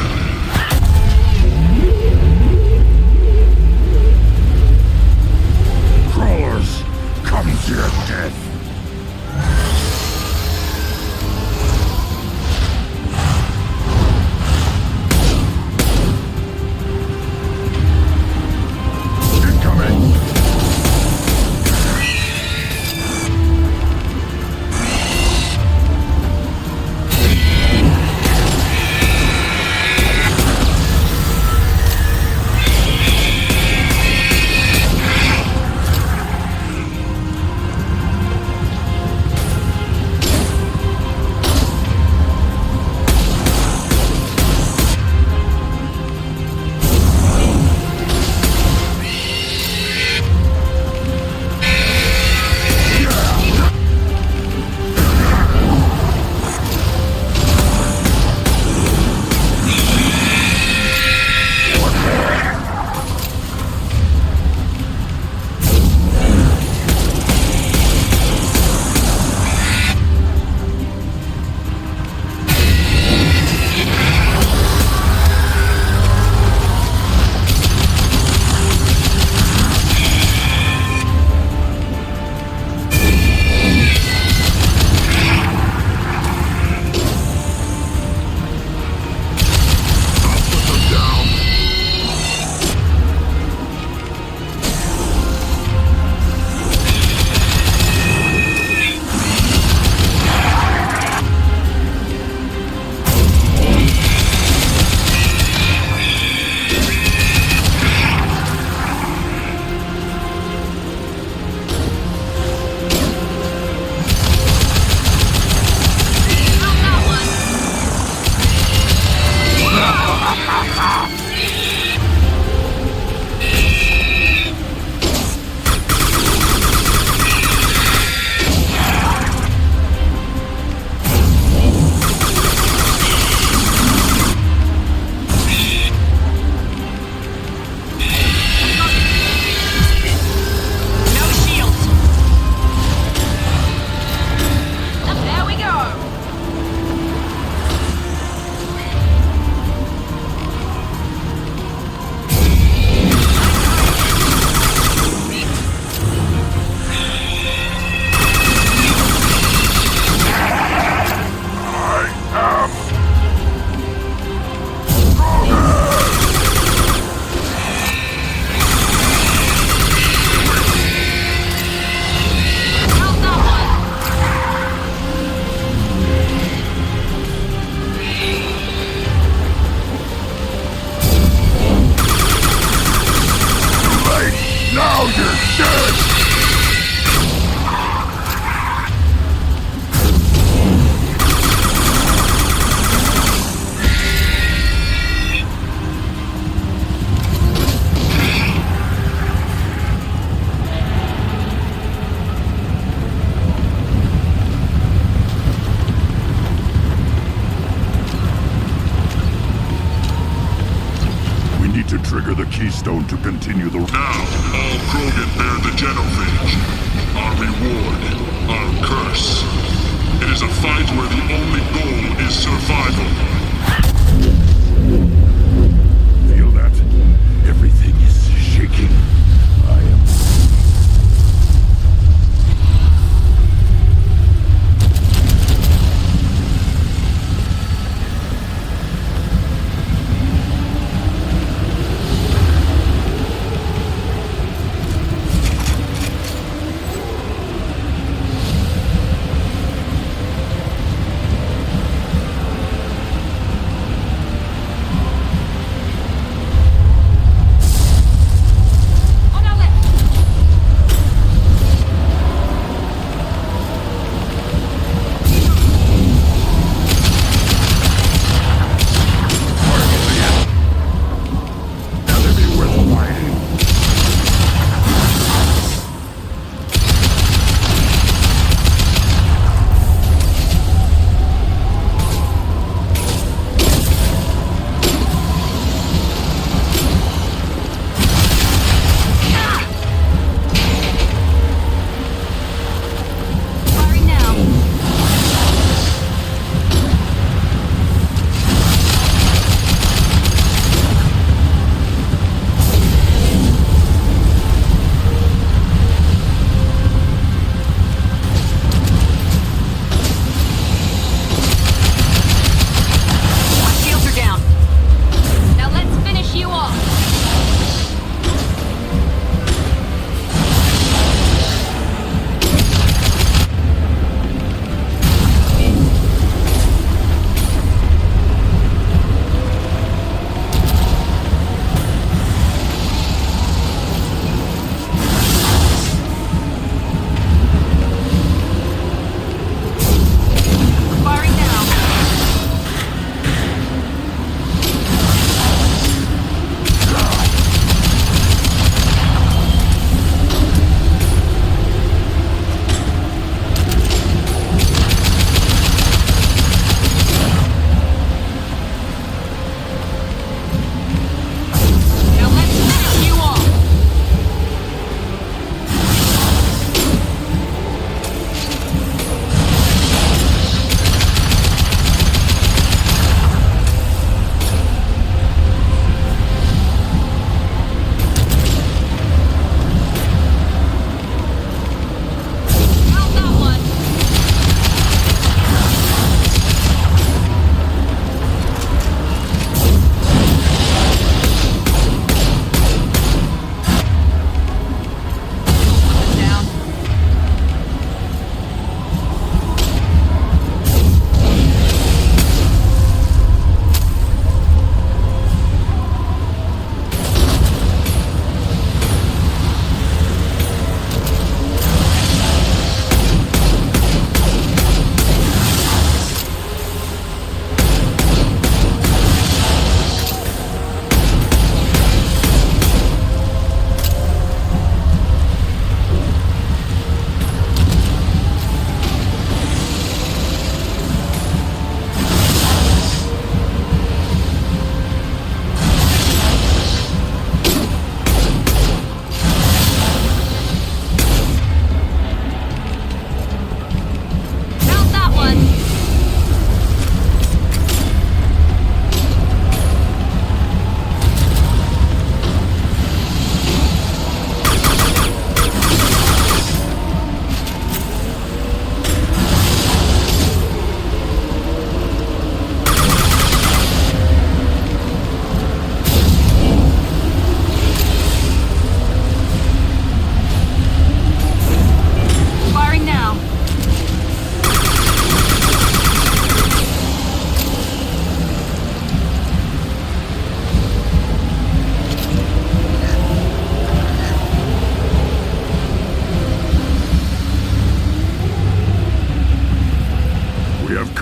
Crawlers, come to your death. Keystone to continue the... Now, all Krogan bear the genophage. Our reward, our curse. It is a fight where the only goal is survival. Feel that? Everything is shaking. I am...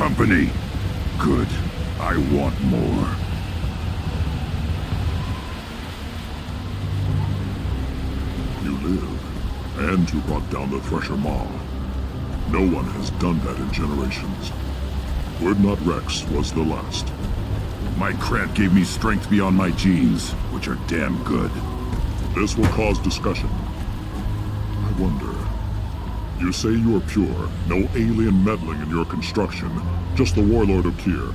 company. Good. I want more. You live, and you brought down the Thresher Maw. No one has done that in generations. Would not Rex was the last. My Krant gave me strength beyond my genes, which are damn good. This will cause discussion. I wonder. You say you are pure, no alien meddling in your construction, just the Warlord Okier.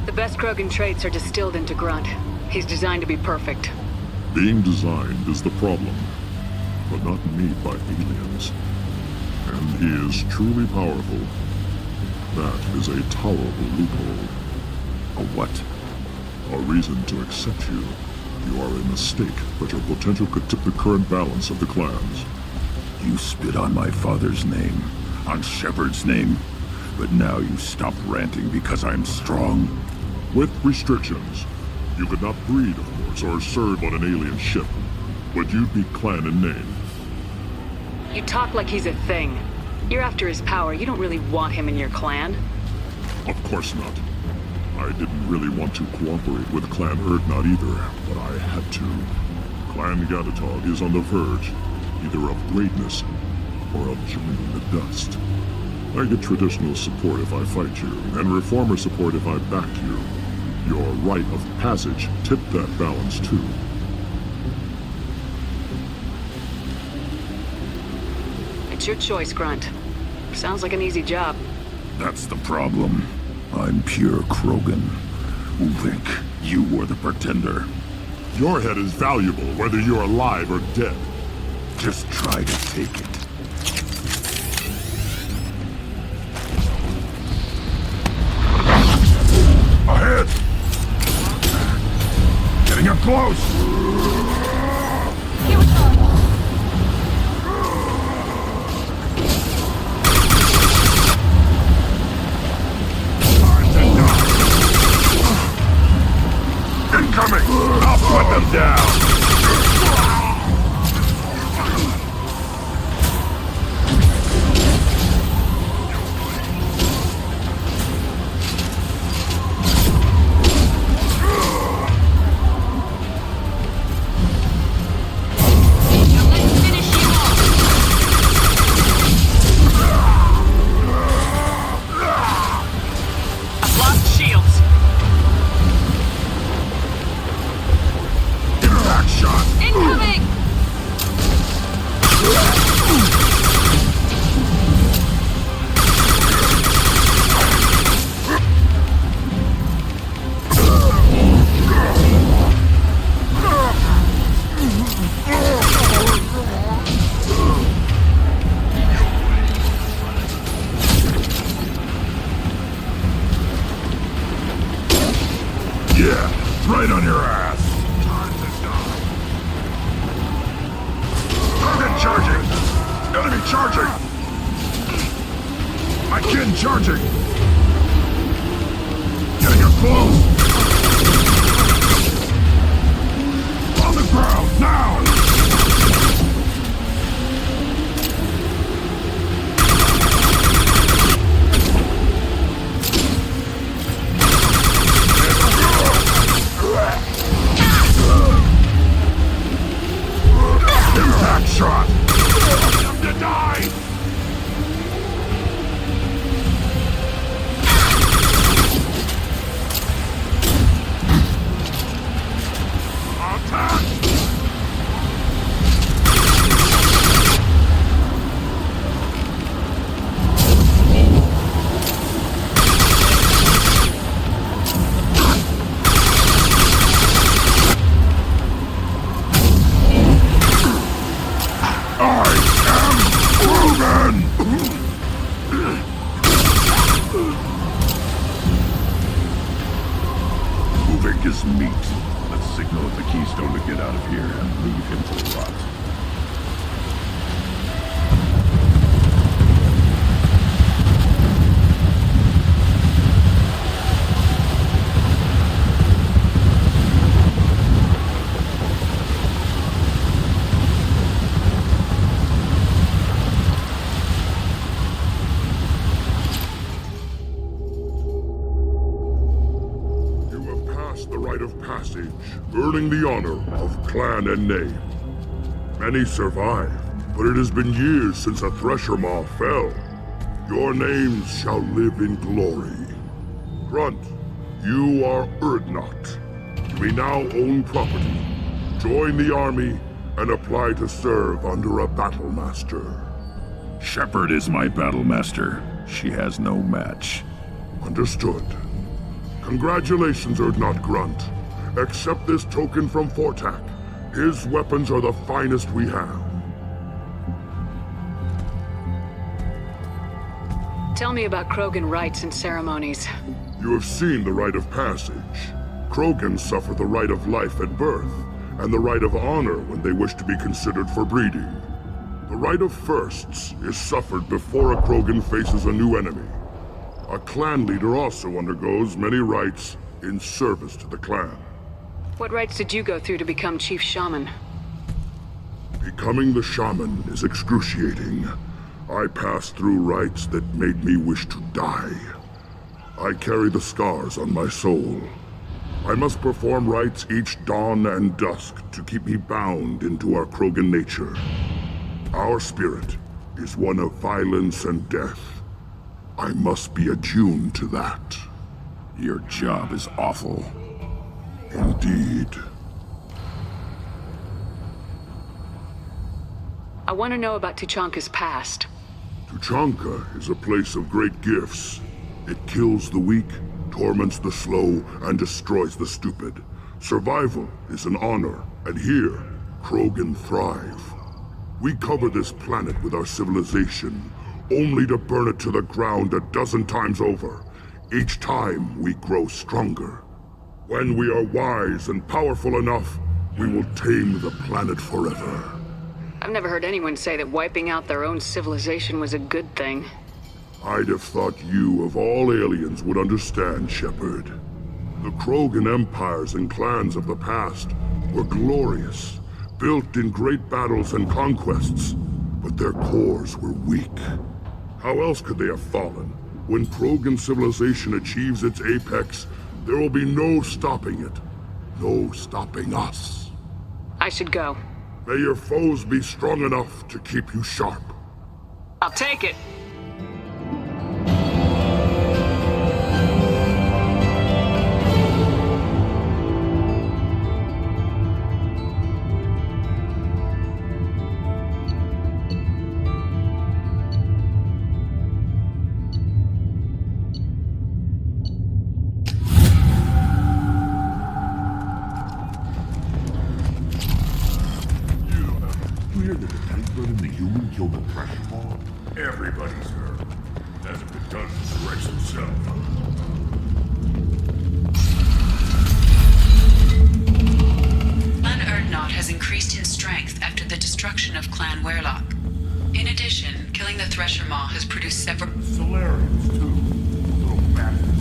The best Krogan traits are distilled into Grunt. He's designed to be perfect. Being designed is the problem, but not made by aliens. And he is truly powerful. That is a tolerable loophole. A what? A reason to accept you. You are a mistake, but your potential could tip the current balance of the clans. You spit on my father's name, on Shepard's name, but now you stop ranting because I'm strong. With restrictions. You could not breed, of course, or serve on an alien ship, but you'd be clan in name. You talk like he's a thing. You're after his power. You don't really want him in your clan. Of course not. I didn't really want to cooperate with Clan Urdnot either, but I had to. Clan Gatatog is on the verge, either of greatness or of joining the dust. I get traditional support if I fight you, and reformer support if I back you. Your Rite of Passage tipped that balance too. It's your choice, Grunt. Sounds like an easy job. That's the problem. I'm pure Krogan. Uvik, you were the pretender. Your head is valuable, whether you're alive or dead. Just try to take it. Ahead! Getting up close! Incoming! I'll put them down! Right on your ass! Time to die! Target charging! Enemy charging! My kin charging! Getting up close! On the ground, now! Impact shot! Time to die! Attack! Is meat. Let's signal at the Keystone to get out of here and leave him to rot. earning the honor of clan and name. Many survive, but it has been years since a Thresher Maw fell. Your names shall live in glory. Grunt, you are Urdnot. You may now own property. Join the army and apply to serve under a battle master. Shepard is my battle master. She has no match. Understood. Congratulations, Urdnot Grunt. Accept this token from Fortak. His weapons are the finest we have. Tell me about Krogan rites and ceremonies. You have seen the Rite of Passage. Krogans suffer the rite of life at birth, and the rite of honor when they wish to be considered for breeding. The rite of firsts is suffered before a Krogan faces a new enemy. A clan leader also undergoes many rites in service to the clan. What rites did you go through to become Chief Shaman? Becoming the shaman is excruciating. I passed through rites that made me wish to die. I carry the scars on my soul. I must perform rites each dawn and dusk to keep me bound into our Krogan nature. Our spirit is one of violence and death. I must be attuned to that. Your job is awful. Indeed. I want to know about Tuchanka's past. Tuchanka is a place of great gifts. It kills the weak, torments the slow, and destroys the stupid. Survival is an honor, and here, Krogan thrive. We cover this planet with our civilization, only to burn it to the ground 12 times over. Each time, we grow stronger. When we are wise and powerful enough, we will tame the planet forever. I've never heard anyone say that wiping out their own civilization was a good thing. I'd have thought you, of all aliens, would understand, Shepard. The Krogan empires and clans of the past were glorious, built in great battles and conquests, but their cores were weak. How else could they have fallen? When Krogan civilization achieves its apex, there will be no stopping it. No stopping us. I should go. May your foes be strong enough to keep you sharp. I'll take it. Everybody's hurt. Hasn't been done since Rex himself. Clan Urdnot has increased in strength after the destruction of Clan Werlock. In addition, killing the Thresher Maw has produced several Solarians, too. Little bastards.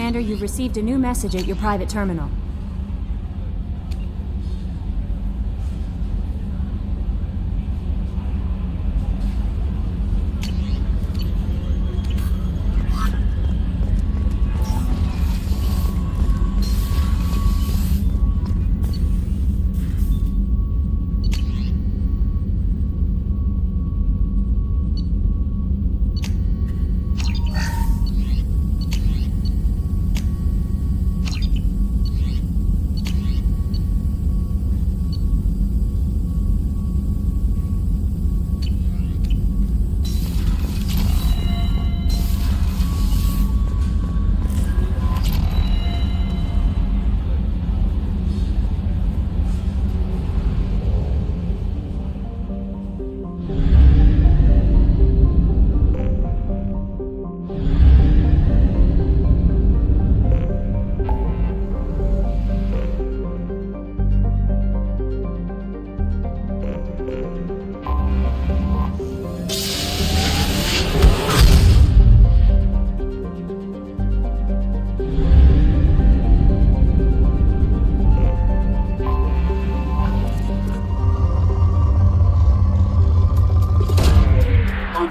Commander, you've received a new message at your private terminal.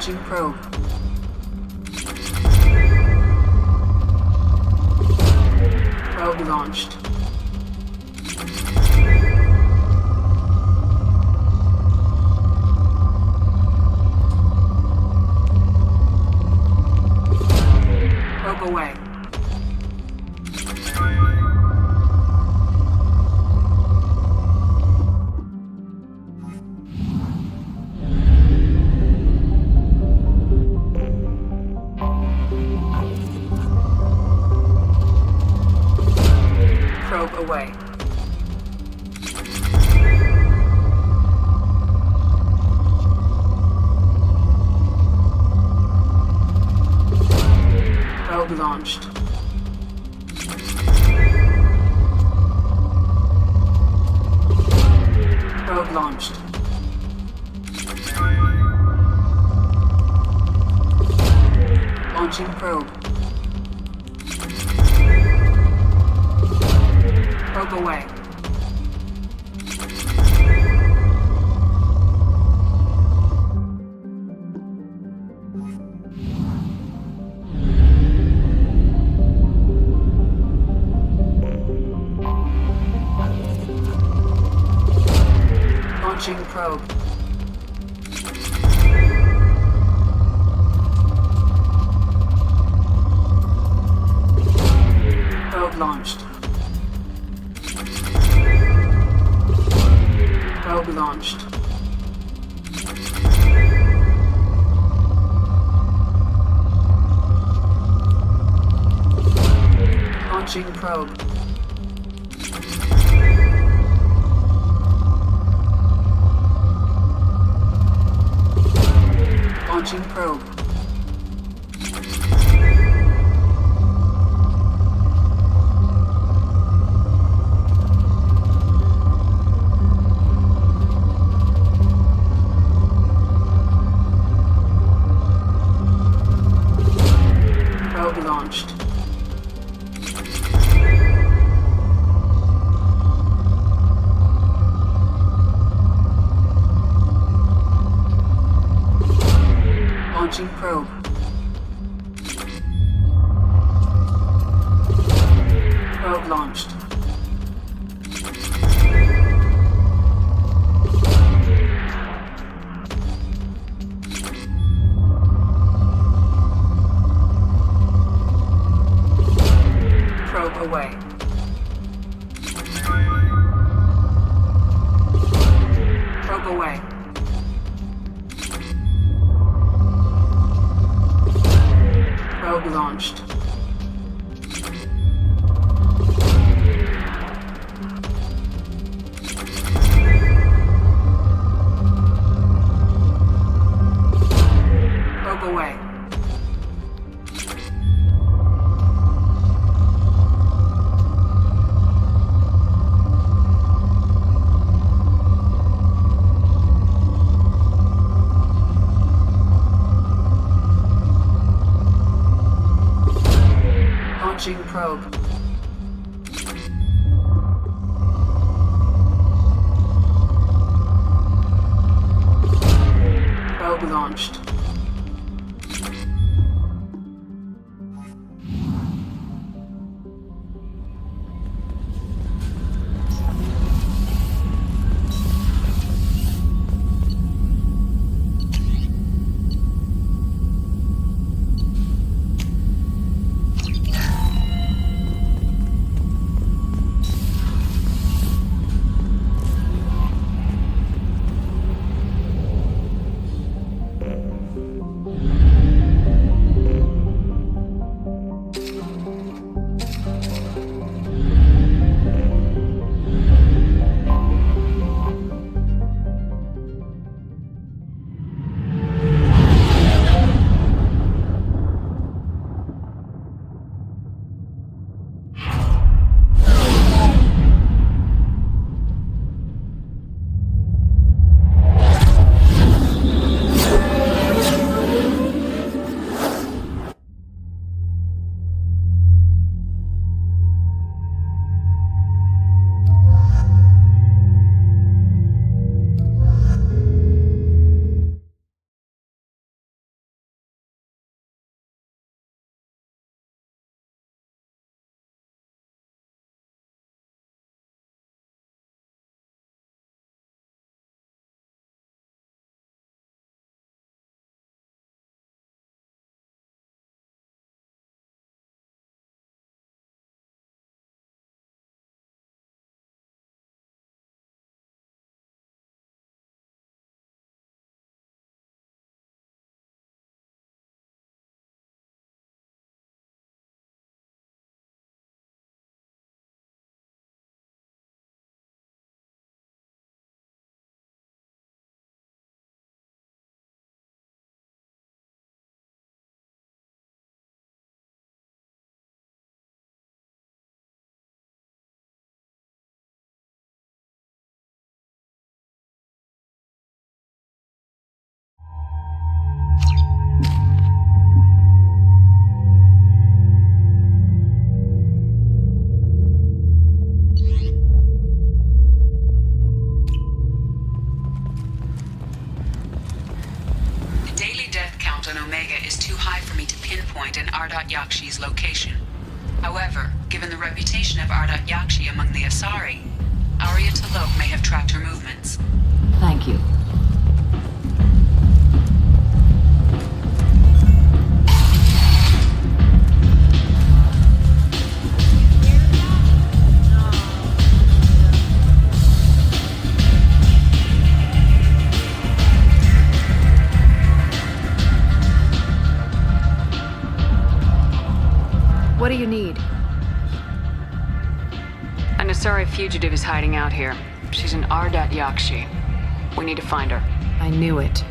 Launching probe. Probe launched. Probe away. Probe away. Probe launched. Probe launched. Launching probe. Probe away. Launching probe. Probe launched. Probe launched. Launching probe. Launching probe. Probe launched. Launching probe. Probe launched. Probe away. Probe away. Probe launched. Probe away. Launching probe. Probe launched. count on Omega is too high for me to pinpoint an Ardat-Yakshi's location. However, given the reputation of Ardat-Yakshi among the Asari, Arya T'Loak may have tracked her movements. Thank you. What do you need? An Asari fugitive is hiding out here. She's an Ardat-Yakshi. We need to find her. I knew it.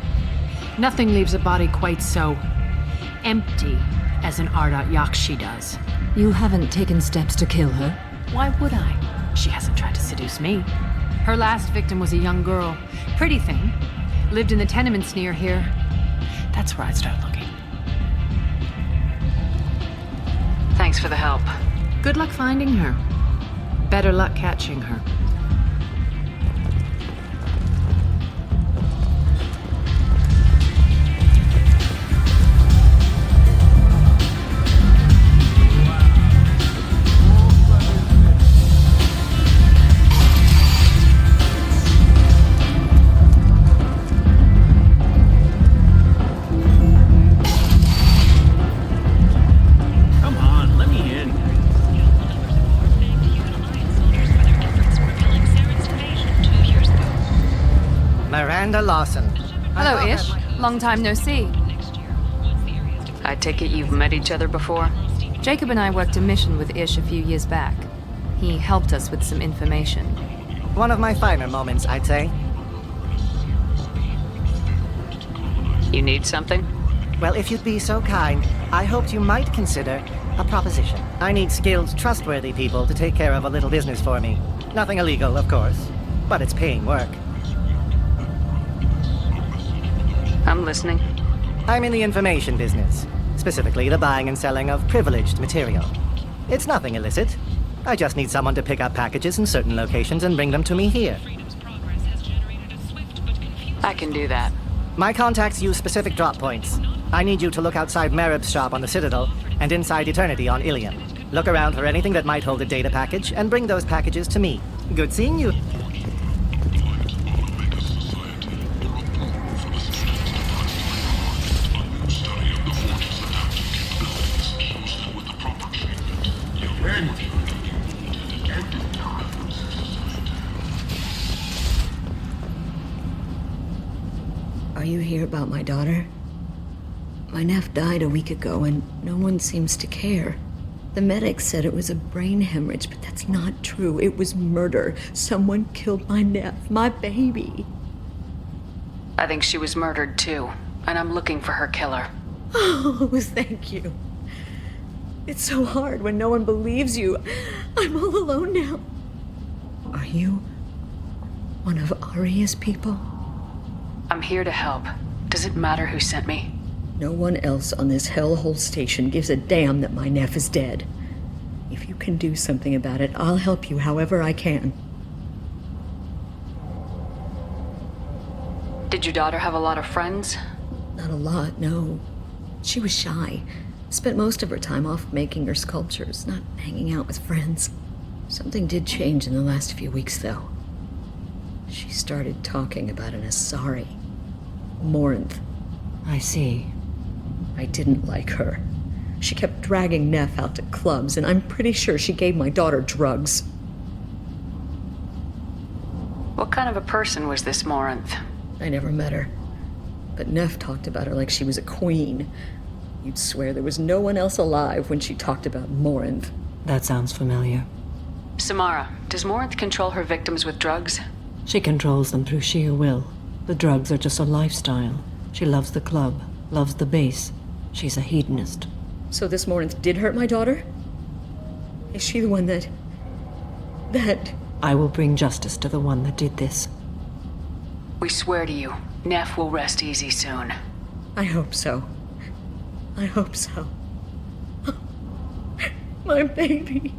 Nothing leaves a body quite so empty as an Ardat-Yakshi does. You haven't taken steps to kill her? Why would I? She hasn't tried to seduce me. Her last victim was a young girl. Pretty thing. Lived in the tenements near here. That's where I'd start looking. Thanks for the help. Good luck finding her. Better luck catching her. Miranda Lawson. Hello, Ish. Long time no see. I take it you've met each other before? Jacob and I worked a mission with Ish a few years back. He helped us with some information. One of my finer moments, I'd say. You need something? Well, if you'd be so kind, I hoped you might consider a proposition. I need skilled, trustworthy people to take care of a little business for me. Nothing illegal, of course, but it's paying work. I'm listening. I'm in the information business, specifically the buying and selling of privileged material. It's nothing illicit. I just need someone to pick up packages in certain locations and bring them to me here. I can do that. My contacts use specific drop points. I need you to look outside Merib's shop on the Citadel and inside Eternity on Illium. Look around for anything that might hold a data package and bring those packages to me. Good seeing you. Are you here about my daughter? My nephew died a week ago and no one seems to care. The medics said it was a brain hemorrhage, but that's not true. It was murder. Someone killed my nephew, my baby. I think she was murdered too, and I'm looking for her killer. Oh, thank you. It's so hard when no one believes you. I'm all alone now. Are you one of Arya's people? I'm here to help. Does it matter who sent me? No one else on this hellhole station gives a damn that my nephew is dead. If you can do something about it, I'll help you however I can. Did your daughter have a lot of friends? Not a lot, no. She was shy. Spent most of her time off making her sculptures, not hanging out with friends. Something did change in the last few weeks, though. She started talking about an Asari. Morinth. I see. I didn't like her. She kept dragging Neff out to clubs, and I'm pretty sure she gave my daughter drugs. What kind of a person was this Morinth? I never met her. But Neff talked about her like she was a queen. You'd swear there was no one else alive when she talked about Morinth. That sounds familiar. Samara, does Morinth control her victims with drugs? She controls them through sheer will. The drugs are just a lifestyle. She loves the club, loves the base. She's a hedonist. So this Morinth did hurt my daughter? Is she the one that... I will bring justice to the one that did this. We swear to you, Neff will rest easy soon. I hope so. I hope so. My baby.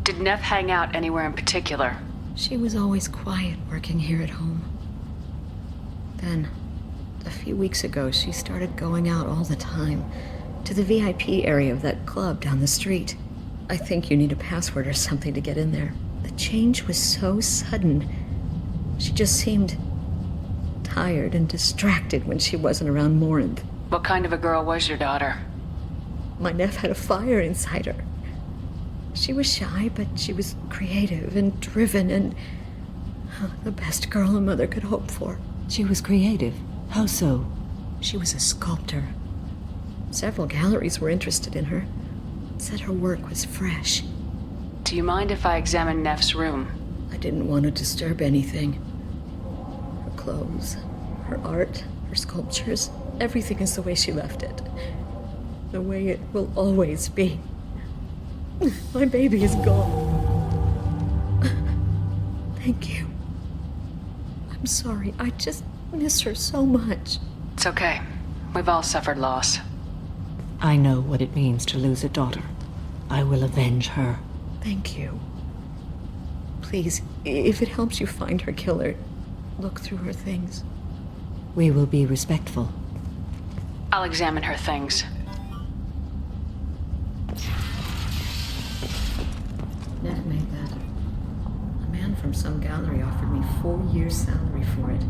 Did Neff hang out anywhere in particular? She was always quiet working here at home. Then A few weeks ago, she started going out all the time. To the VIP area of that club down the street. I think you need a password or something to get in there. The change was so sudden. She just seemed tired and distracted when she wasn't around Miranda. What kind of a girl was your daughter? My nephew had a fire inside her. She was shy, but she was creative and driven and the best girl a mother could hope for. She was creative? How so? She was a sculptor. Several galleries were interested in her. Said her work was fresh. Do you mind if I examine Neff's room? I didn't want to disturb anything. Her clothes, her art, her sculptures, everything is the way she left it. The way it will always be. My baby is gone. Thank you. I'm sorry. I just miss her so much. It's okay. We've all suffered loss. I know what it means to lose a daughter. I will avenge her. Thank you. Please, if it helps you find her killer, look through her things. We will be respectful. I'll examine her things. Neff made that. A man from some gallery offered me 4 years' salary for it.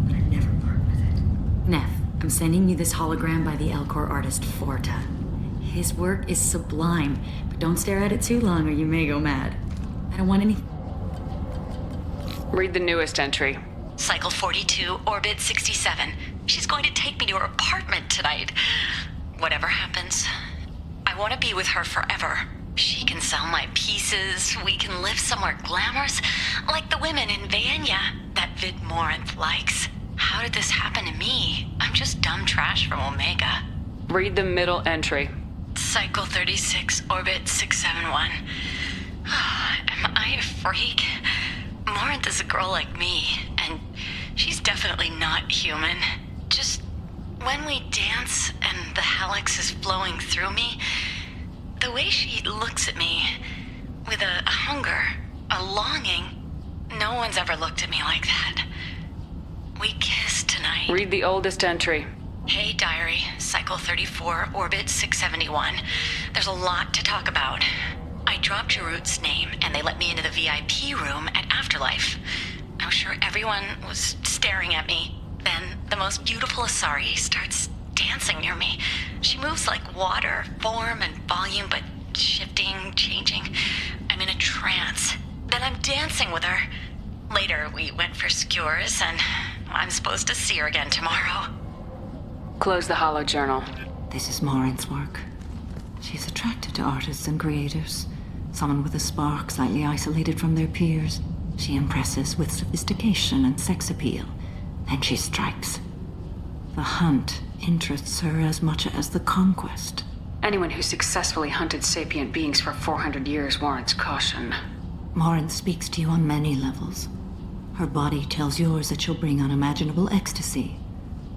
But I never part with it. Neff, I'm sending you this hologram by the Elcor artist Forta. His work is sublime, but don't stare at it too long or you may go mad. I don't want any... Read the newest entry. Cycle 42, Orbit 67. She's going to take me to her apartment tonight. Whatever happens, I want to be with her forever. She can sell my pieces, we can live somewhere glamorous, like the women in Vanya that Vid Morinth likes. How did this happen to me? I'm just dumb trash from Omega. Read the middle entry. Cycle 36, Orbit 671. Am I a freak? Morinth is a girl like me, and she's definitely not human. Just when we dance and the helix is flowing through me, the way she looks at me with a hunger, a longing, no one's ever looked at me like that. We kissed tonight. Read the oldest entry. Hey, diary, Cycle 34, Orbit 671. There's a lot to talk about. I dropped Jarut's name, and they let me into the VIP room at Afterlife. I was sure everyone was staring at me. Then, the most beautiful Asari starts dancing near me. She moves like water, form and volume, but shifting, changing. I'm in a trance. Then I'm dancing with her. Later, we went for skewers, and I'm supposed to see her again tomorrow. Close the holo journal. This is Morinth's work. She's attracted to artists and creators. Someone with a spark, slightly isolated from their peers. She impresses with sophistication and sex appeal. Then she strikes. The hunt interests her as much as the conquest. Anyone who successfully hunted sapient beings for 400 years warrants caution. Morinth speaks to you on many levels. Her body tells yours that she'll bring unimaginable ecstasy.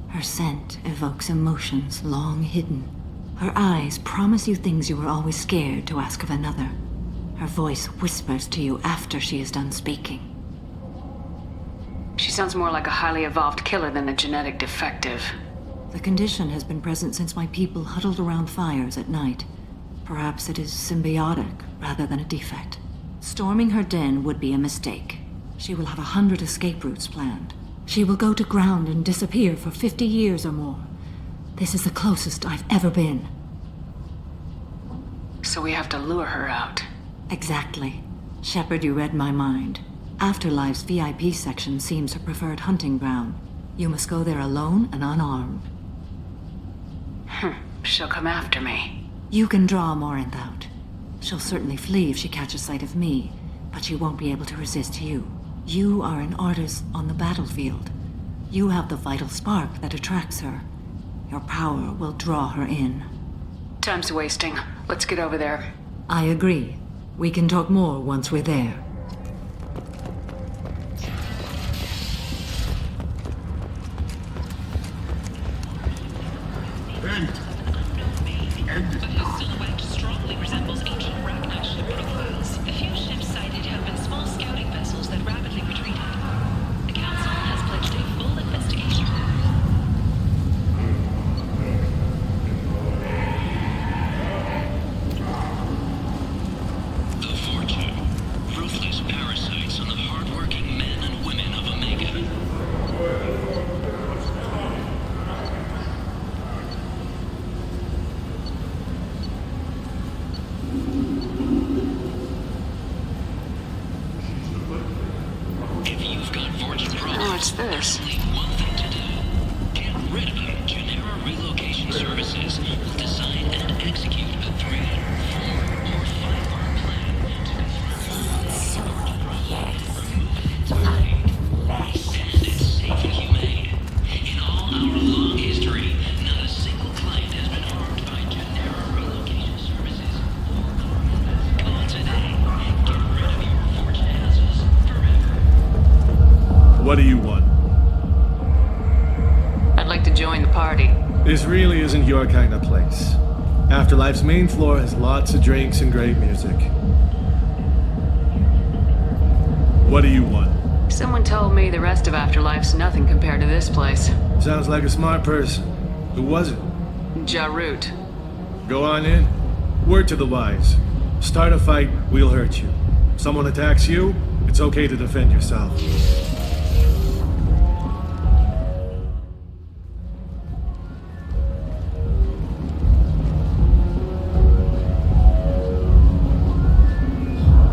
Her scent evokes emotions long hidden. Her eyes promise you things you were always scared to ask of another. Her voice whispers to you after she is done speaking. She sounds more like a highly evolved killer than a genetic defective. The condition has been present since my people huddled around fires at night. Perhaps it is symbiotic rather than a defect. Storming her den would be a mistake. She will have 100 escape routes planned. She will go to ground and disappear for 50 years or more. This is the closest I've ever been. So we have to lure her out. Exactly. Shepard, you read my mind. Afterlife's VIP section seems her preferred hunting ground. You must go there alone and unarmed. She'll come after me. You can draw Morinth out. She'll certainly flee if she catches sight of me, but she won't be able to resist you. You are an artist on the battlefield. You have the vital spark that attracts her. Your power will draw her in. Time's wasting. Let's get over there. I agree. We can talk more once we're there. This really isn't your kind of place. Afterlife's main floor has lots of drinks and great music. What do you want? Someone told me the rest of Afterlife's nothing compared to this place. Sounds like a smart person. Who was it? Jarut. Go on in. Word to the wise. Start a fight, we'll hurt you. Someone attacks you, it's okay to defend yourself.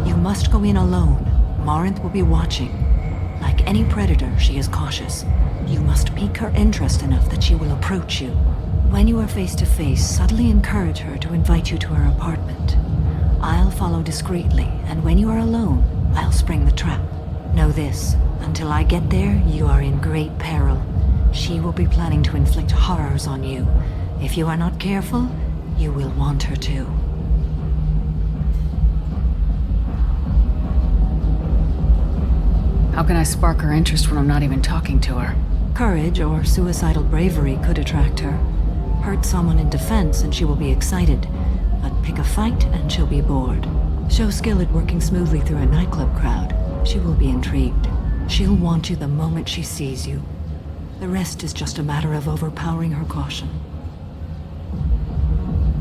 You must go in alone. Marinth will be watching. Like any predator, she is cautious. You must pique her interest enough that she will approach you. When you are face to face, subtly encourage her to invite you to her apartment. I'll follow discreetly, and when you are alone, I'll spring the trap. Know this, until I get there, you are in great peril. She will be planning to inflict horrors on you. If you are not careful, you will want her to. How can I spark her interest when I'm not even talking to her? Courage or suicidal bravery could attract her. Hurt someone in defense and she will be excited. But pick a fight and she'll be bored. Show skill at working smoothly through a nightclub crowd. She will be intrigued. She'll want you the moment she sees you. The rest is just a matter of overpowering her caution.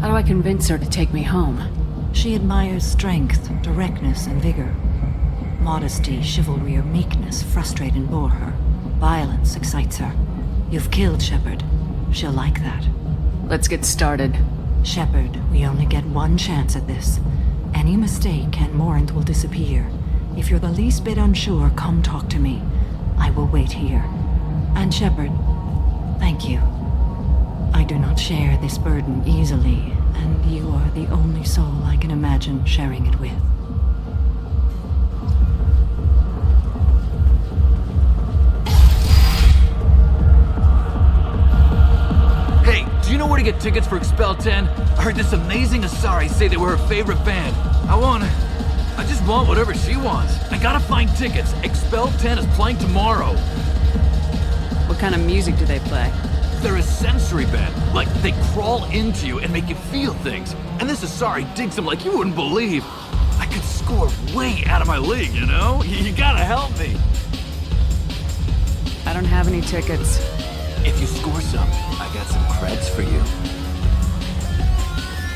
How do I convince her to take me home? She admires strength, directness, and vigor. Modesty, chivalry, or meekness frustrate and bore her. Violence excites her. You've killed Shepard. She'll like that. Let's get started. Shepard, we only get one chance at this. Any mistake and Morinth will disappear. If you're the least bit unsure, come talk to me. I will wait here. And Shepard, thank you. I do not share this burden easily, and you are the only soul I can imagine sharing it with. Hey, do you know where to get tickets for Expel 10? I heard this amazing Asari say they were her favorite band. I just want whatever she wants. I gotta find tickets. Expel 10 is playing tomorrow. What kind of music do they play? They're a sensory band. Like, they crawl into you and make you feel things. And this Asari digs them like you wouldn't believe. I could score way out of my league, you know? You gotta help me. I don't have any tickets. If you score some, I got some creds for you.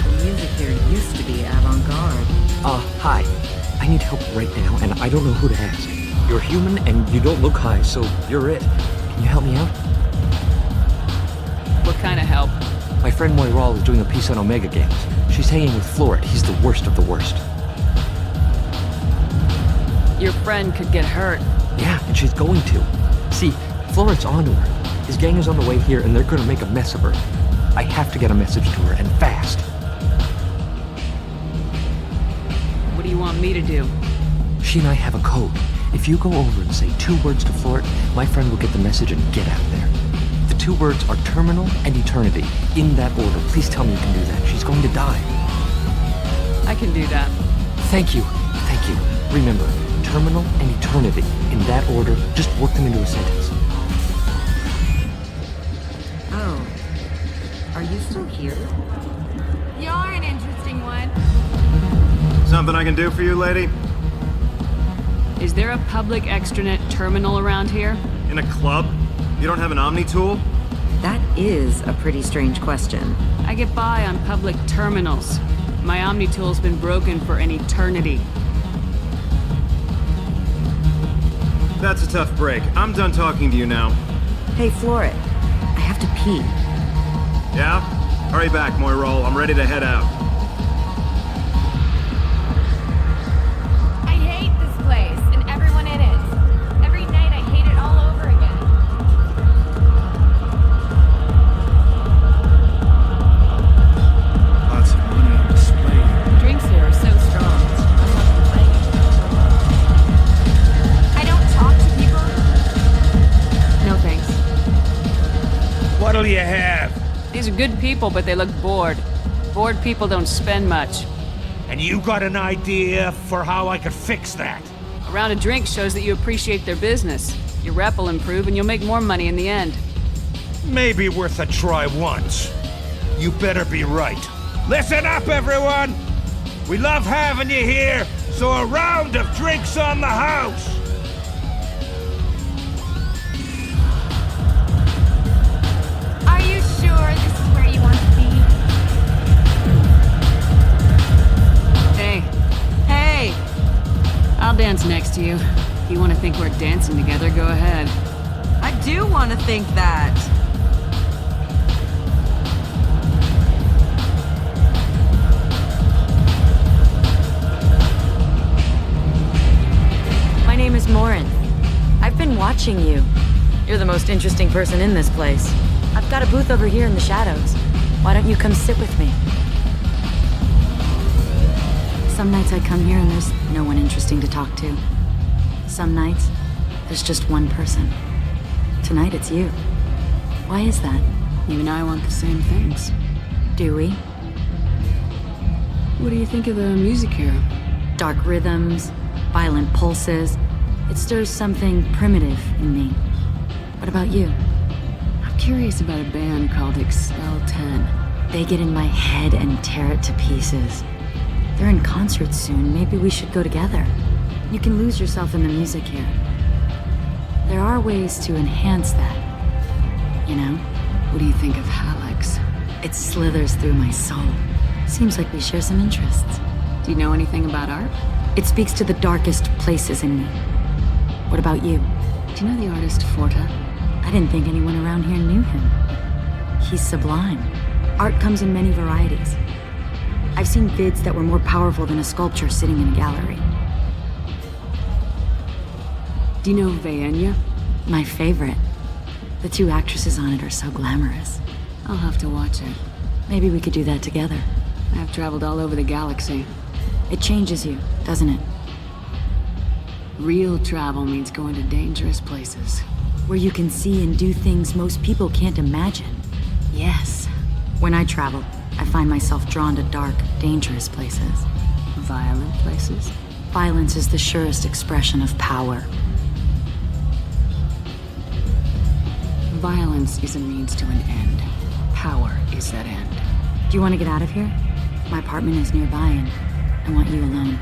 The music here used to be avant-garde. Hi. I need help right now, and I don't know who to ask. You're human, and you don't look high, so you're it. Can you help me out? What kind of help? My friend Moira is doing a piece on Omega Games. She's hanging with Floret. He's the worst of the worst. Your friend could get hurt. Yeah, and she's going to. See, Floret's onto her. His gang is on the way here, and they're gonna make a mess of her. I have to get a message to her, and fast. What do you want me to do? She and I have a code. If you go over and say 2 words to Floret, my friend will get the message and get out of there. The 2 words are terminal and eternity. In that order. Please tell me you can do that. She's going to die. I can do that. Thank you. Thank you. Remember, terminal and eternity. In that order, just work them into a sentence. Oh. Are you still here? You're an interesting one. Something I can do for you, lady? Is there a public extranet terminal around here? In a club? You don't have an Omni tool? That is a pretty strange question. I get by on public terminals. My Omni tool's been broken for an eternity. That's a tough break. I'm done talking to you now. Hey, Floret. I have to pee. Yeah? Hurry back, Moira. I'm ready to head out. I hate this place and everyone in it. Every night I hate it all over again. Lots of money on display. Drinks here are so strong. I'm not complaining. I don't talk to people. No thanks. What'll you have? These are good people, but they look bored. Bored people don't spend much. And you got an idea for how I could fix that? A round of drinks shows that you appreciate their business. Your rep will improve and you'll make more money in the end. Maybe worth a try once. You better be right. Listen up, everyone! We love having you here, so a round of drinks on the house! Are you sure this is where you want to be? Hey. Hey! I'll dance next to you. If you want to think we're dancing together, go ahead. I do want to think that. My name is Morin. I've been watching you. You're the most interesting person in this place. I've got a booth over here in the shadows. Why don't you come sit with me? Some nights I come here and there's no one interesting to talk to. Some nights, there's just one person. Tonight it's you. Why is that? You and I want the same things. Do we? What do you think of the music here? Dark rhythms, violent pulses. It stirs something primitive in me. What about you? I'm curious about a band called Expel 10. They get in my head and tear it to pieces. They're in concert soon. Maybe we should go together. You can lose yourself in the music here. There are ways to enhance that. You know? What do you think of Hallex? It slithers through my soul. Seems like we share some interests. Do you know anything about art? It speaks to the darkest places in me. What about you? Do you know the artist Forta? I didn't think anyone around here knew him. He's sublime. Art comes in many varieties. I've seen vids that were more powerful than a sculpture sitting in a gallery. Do you know Vaenya? My favorite. The two actresses on it are so glamorous. I'll have to watch it. Maybe we could do that together. I've traveled all over the galaxy. It changes you, doesn't it? Real travel means going to dangerous places. Where you can see and do things most people can't imagine. Yes. When I travel, I find myself drawn to dark, dangerous places. Violent places? Violence is the surest expression of power. Violence is a means to an end. Power is that end. Do you want to get out of here? My apartment is nearby and I want you alone.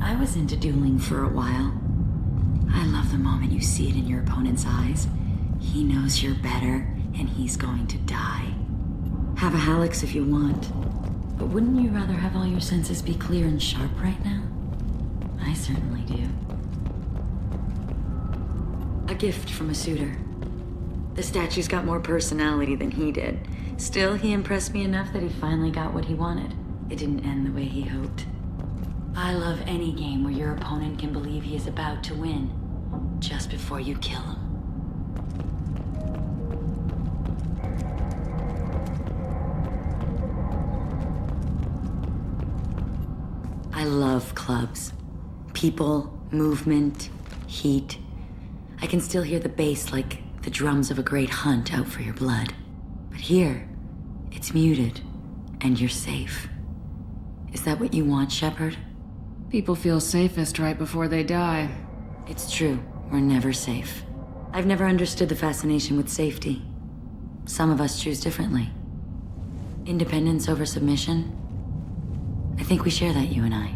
I was into dueling for a while. I love the moment you see it in your opponent's eyes. He knows you're better, and he's going to die. Have a Hallex if you want. But wouldn't you rather have all your senses be clear and sharp right now? I certainly do. A gift from a suitor. The statue's got more personality than he did. Still, he impressed me enough that he finally got what he wanted. It didn't end the way he hoped. I love any game where your opponent can believe he is about to win, just before you kill him. I love clubs. People, movement, heat. I can still hear the bass like the drums of a great hunt out for your blood. But here, it's muted, and you're safe. Is that what you want, Shepard? People feel safest right before they die. It's true. We're never safe. I've never understood the fascination with safety. Some of us choose differently. Independence over submission? I think we share that, you and I.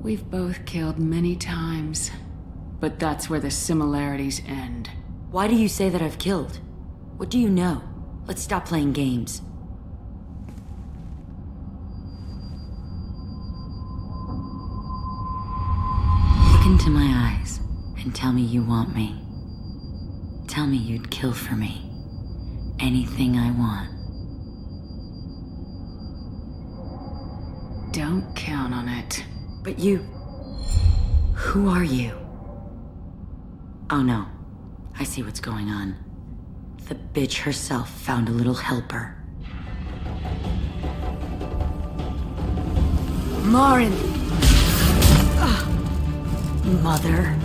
We've both killed many times, but that's where the similarities end. Why do you say that I've killed? What do you know? Let's stop playing games. Look into my eyes and tell me you want me. Tell me you'd kill for me. Anything I want. Don't count on it. But you... Who are you? Oh no. I see what's going on. The bitch herself found a little helper. Morin! Mother.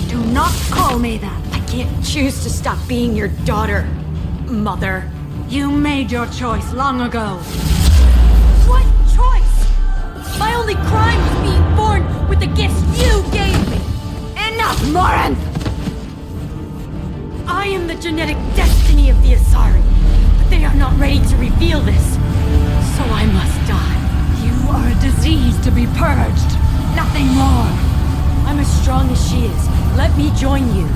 Do not call me that! I can't choose to stop being your daughter, Mother. You made your choice long ago. What choice? My only crime was being born with the gifts you gave me. Enough, Morinth! I am the genetic destiny of the Asari, but they are not ready to reveal this. So I must die. You are a disease to be purged. Nothing more. I'm as strong as she is. Let me join you.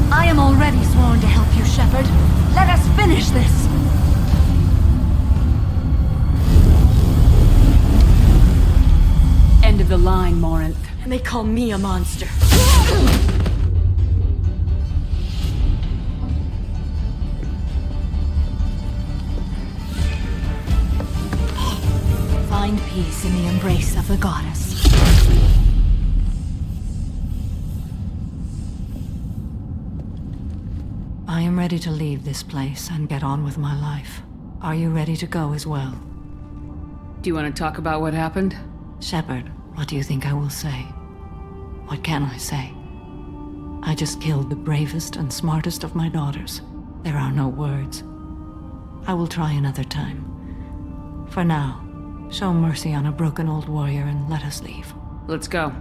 I am already sworn to help you, Shepard. Let us finish this. End of the line, Morinth. And they call me a monster. Find peace in the embrace of the goddess. I am ready to leave this place and get on with my life. Are you ready to go as well? Do you want to talk about what happened? Shepard, what do you think I will say? What can I say? I just killed the bravest and smartest of my daughters. There are no words. I will try another time. For now, show mercy on a broken old warrior and let us leave. Let's go.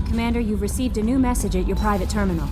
Commander, you've received a new message at your private terminal.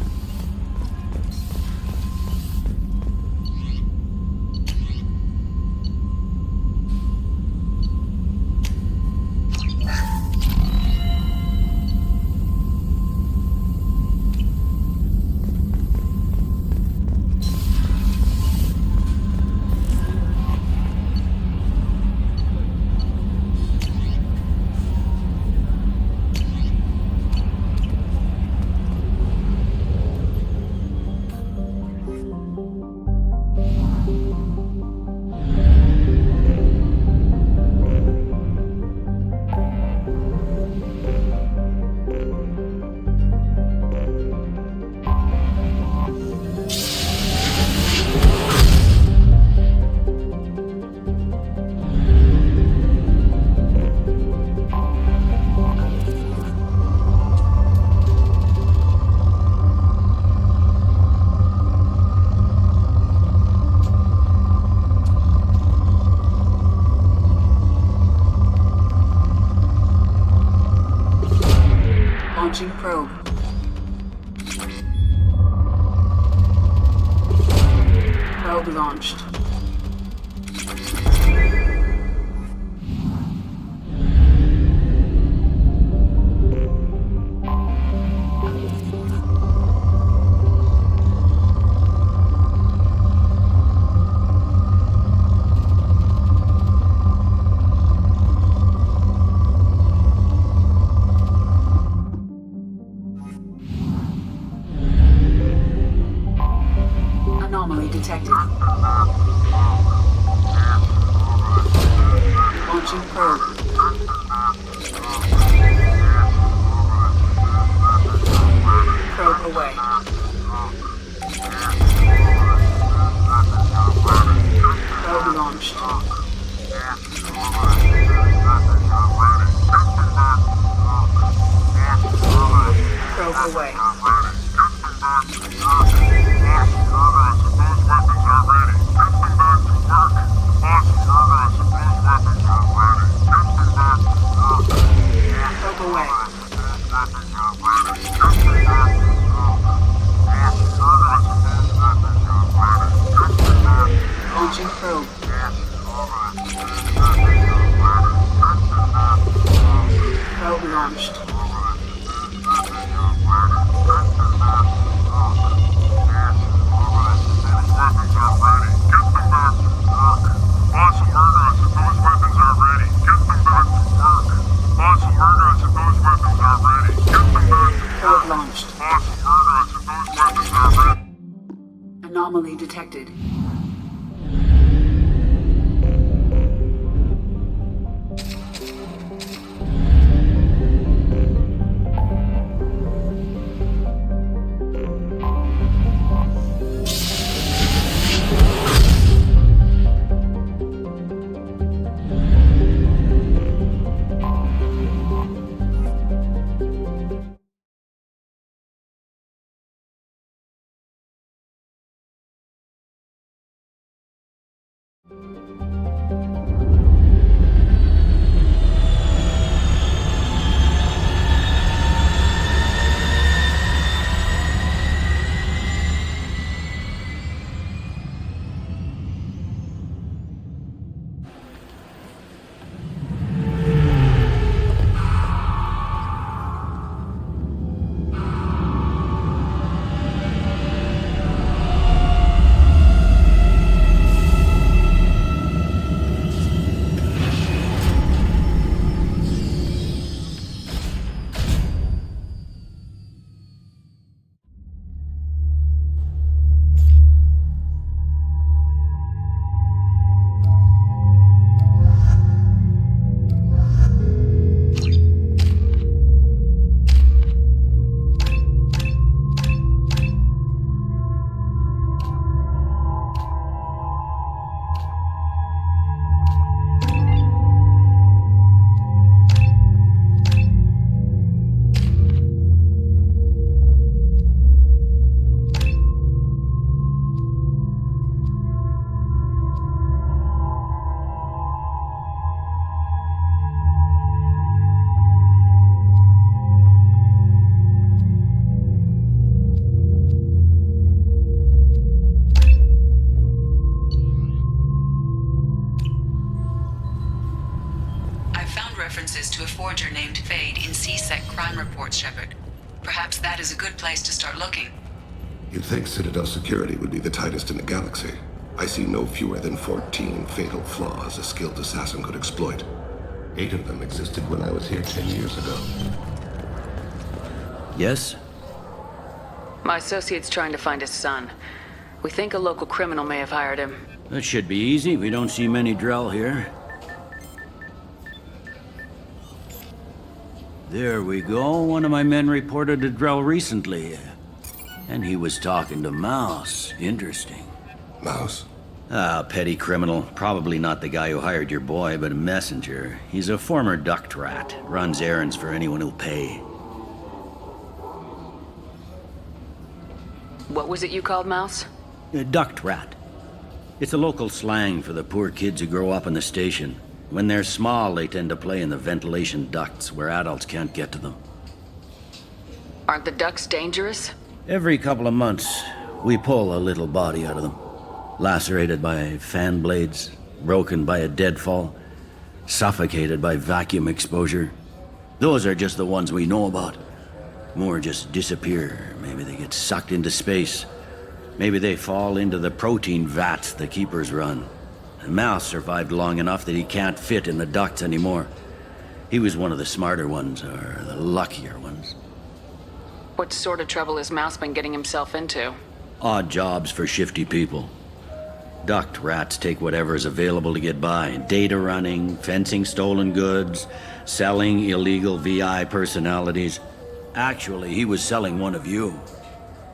Launching probe. Probe launched. Anomaly detected. Launching probe. away. Probe launched. Probe away. Probe away. Launching probe. Probe launched. Probe launched. Anomaly detected. To a forger named Fade in CSEC crime reports, Shepard. Perhaps that is a good place to start looking. You'd think Citadel security would be the tightest in the galaxy. I see no fewer than 14 fatal flaws a skilled assassin could exploit. 8 of them existed when I was here 10 years ago. Yes? My associate's trying to find his son. We think a local criminal may have hired him. That should be easy. We don't see many Drell here. There we go. One of my men reported a Drell recently. And he was talking to Mouse. Interesting. Mouse? Ah, petty criminal. Probably not the guy who hired your boy, but a messenger. He's a former duct rat. Runs errands for anyone who'll pay. What was it you called Mouse? A duct rat. It's a local slang for the poor kids who grow up in the station. When they're small, they tend to play in the ventilation ducts where adults can't get to them. Aren't the ducts dangerous? Every couple of months, we pull a little body out of them. Lacerated by fan blades, broken by a deadfall, suffocated by vacuum exposure. Those are just the ones we know about. More just disappear. Maybe they get sucked into space. Maybe they fall into the protein vats the keepers run. The Mouse survived long enough that he can't fit in the ducts anymore. He was one of the smarter ones, or the luckier ones. What sort of trouble has Mouse been getting himself into? Odd jobs for shifty people. Duct rats take whatever is available to get by. Data running, fencing stolen goods, selling illegal VI personalities. Actually, he was selling one of you.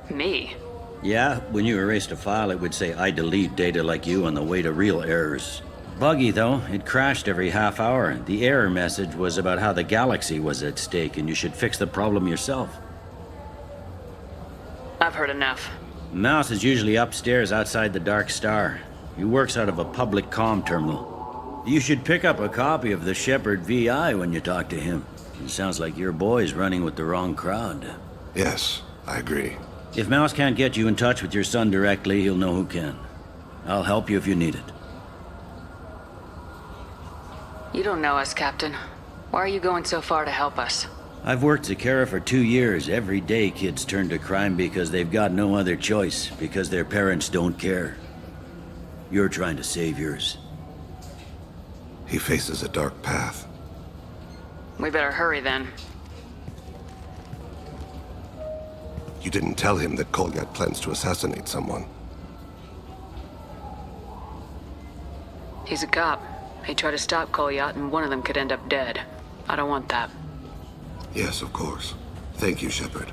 Me? Yeah, when you erased a file, it would say, I delete data like you on the way to real errors. Buggy, though. It crashed every half hour. The error message was about how the galaxy was at stake, and you should fix the problem yourself. I've heard enough. Mouse is usually upstairs outside the Dark Star. He works out of a public comm terminal. You should pick up a copy of the Shepard VI when you talk to him. It sounds like your boy's running with the wrong crowd. Yes, I agree. If Mouse can't get you in touch with your son directly, he'll know who can. I'll help you if you need it. You don't know us, Captain. Why are you going so far to help us? I've worked Zakera for 2 years. Every day kids turn to crime because they've got no other choice, because their parents don't care. You're trying to save yours. He faces a dark path. We better hurry then. You didn't tell him that Kolyat plans to assassinate someone. He's a cop. He'd try to stop Kolyat and one of them could end up dead. I don't want that. Yes, of course. Thank you, Shepard.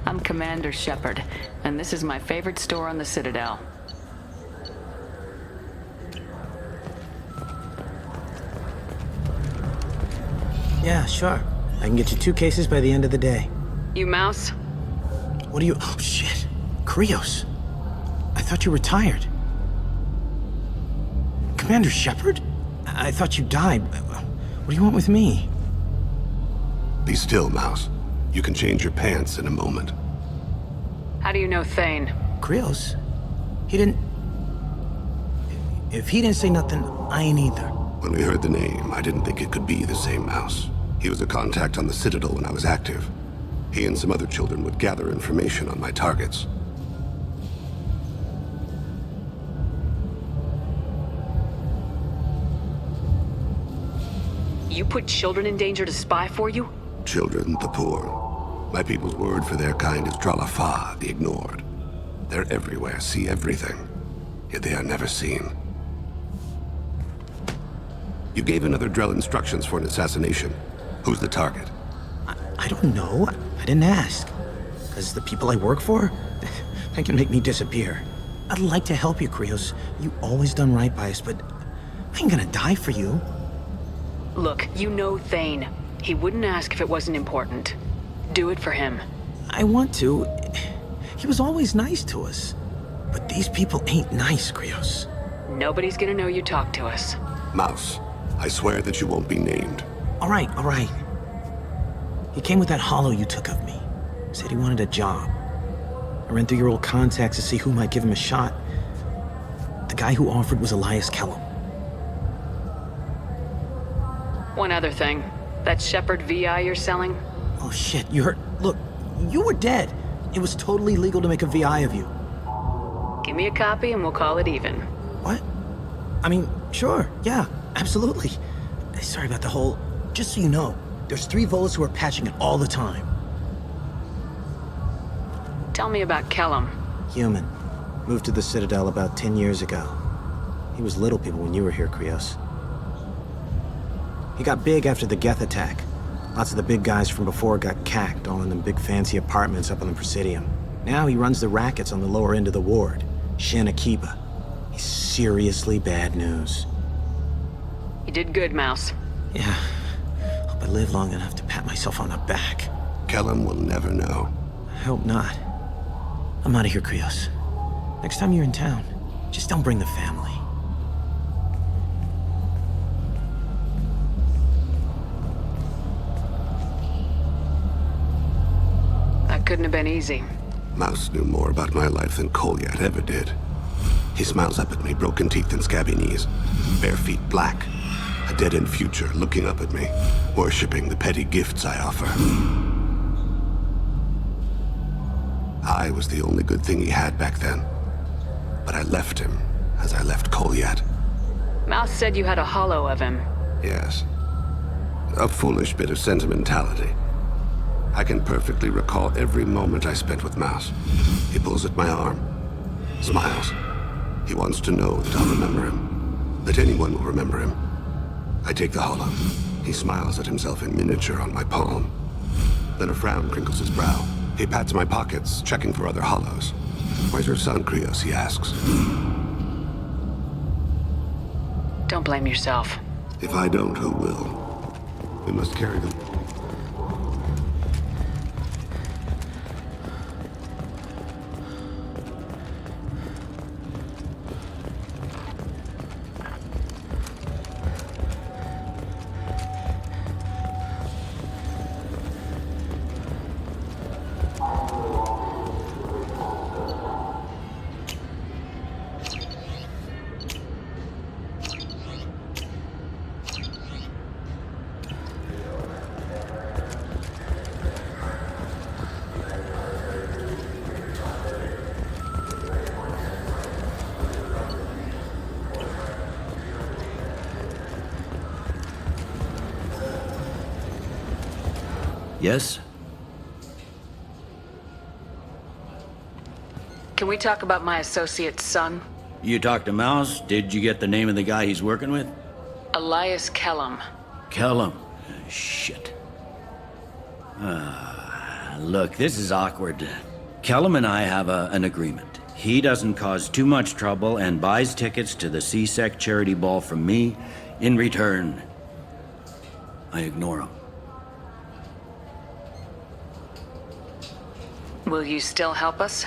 I'm Commander Shepard, and this is my favorite store on the Citadel. Yeah, sure. I can get you 2 cases by the end of the day. You Mouse? What are you... Oh, shit. Krios. I thought you were retired. Commander Shepard? I thought you died. What do you want with me? Be still, Mouse. You can change your pants in a moment. How do you know Thane? Krios? He didn't... If he didn't say nothing, I ain't either. When we heard the name, I didn't think it could be the same Mouse. He was a contact on the Citadel when I was active. He and some other children would gather information on my targets. You put children in danger to spy for you? Children, the poor. My people's word for their kind is Dralafa, the ignored. They're everywhere, see everything. Yet they are never seen. You gave another Drell instructions for an assassination. Who's the target? I don't know. I didn't ask. Because the people I work for, they can make me disappear. I'd like to help you, Krios. You always done right by us, but I ain't gonna die for you. Look, you know Thane. He wouldn't ask if it wasn't important. Do it for him. I want to. He was always nice to us. But these people ain't nice, Krios. Nobody's gonna know you talked to us. Mouse, I swear that you won't be named. All right. He came with that hollow you took of me. Said he wanted a job. I ran through your old contacts to see who might give him a shot. The guy who offered was Elias Kellum. One other thing. That Shepard VI you're selling? Oh shit, you heard? Look, you were dead. It was totally legal to make a VI of you. Give me a copy and we'll call it even. What? I mean, sure, yeah, absolutely. Sorry about the whole... Just so you know, there's 3 Volus who are patching it all the time. Tell me about Kellum. Human. Moved to the Citadel about 10 years ago. He was little people when you were here, Krios. He got big after the Geth attack. Lots of the big guys from before got cacked, all in them big fancy apartments up on the Presidium. Now he runs the rackets on the lower end of the ward, Shin Akiba. He's seriously bad news. You did good, Mouse. Yeah. Hope I live long enough to pat myself on the back. Kellum will never know. I hope not. I'm out of here, Krios. Next time you're in town, just don't bring the family. That couldn't have been easy. Mouse knew more about my life than Kolyat ever did. He smiles up at me, broken teeth and scabby knees. Bare feet black. A dead-end future looking up at me, worshipping the petty gifts I offer. I was the only good thing he had back then. But I left him, as I left Kolyat. Mouse said you had a hollow of him. Yes. A foolish bit of sentimentality. I can perfectly recall every moment I spent with Mouse. He pulls at my arm, smiles. He wants to know that I'll remember him, that anyone will remember him. I take the hollow. He smiles at himself in miniature on my palm. Then a frown crinkles his brow. He pats my pockets, checking for other hollows. Where's your son, Krios? He asks. Don't blame yourself. If I don't, who will? We must carry them. Yes? Can we talk about my associate's son? You talked to Mouse? Did you get the name of the guy he's working with? Elias Kellum. Kellum? Shit. Look, this is awkward. Kellum and I have an agreement. He doesn't cause too much trouble and buys tickets to the C-Sec charity ball from me. In return, I ignore him. Will you still help us?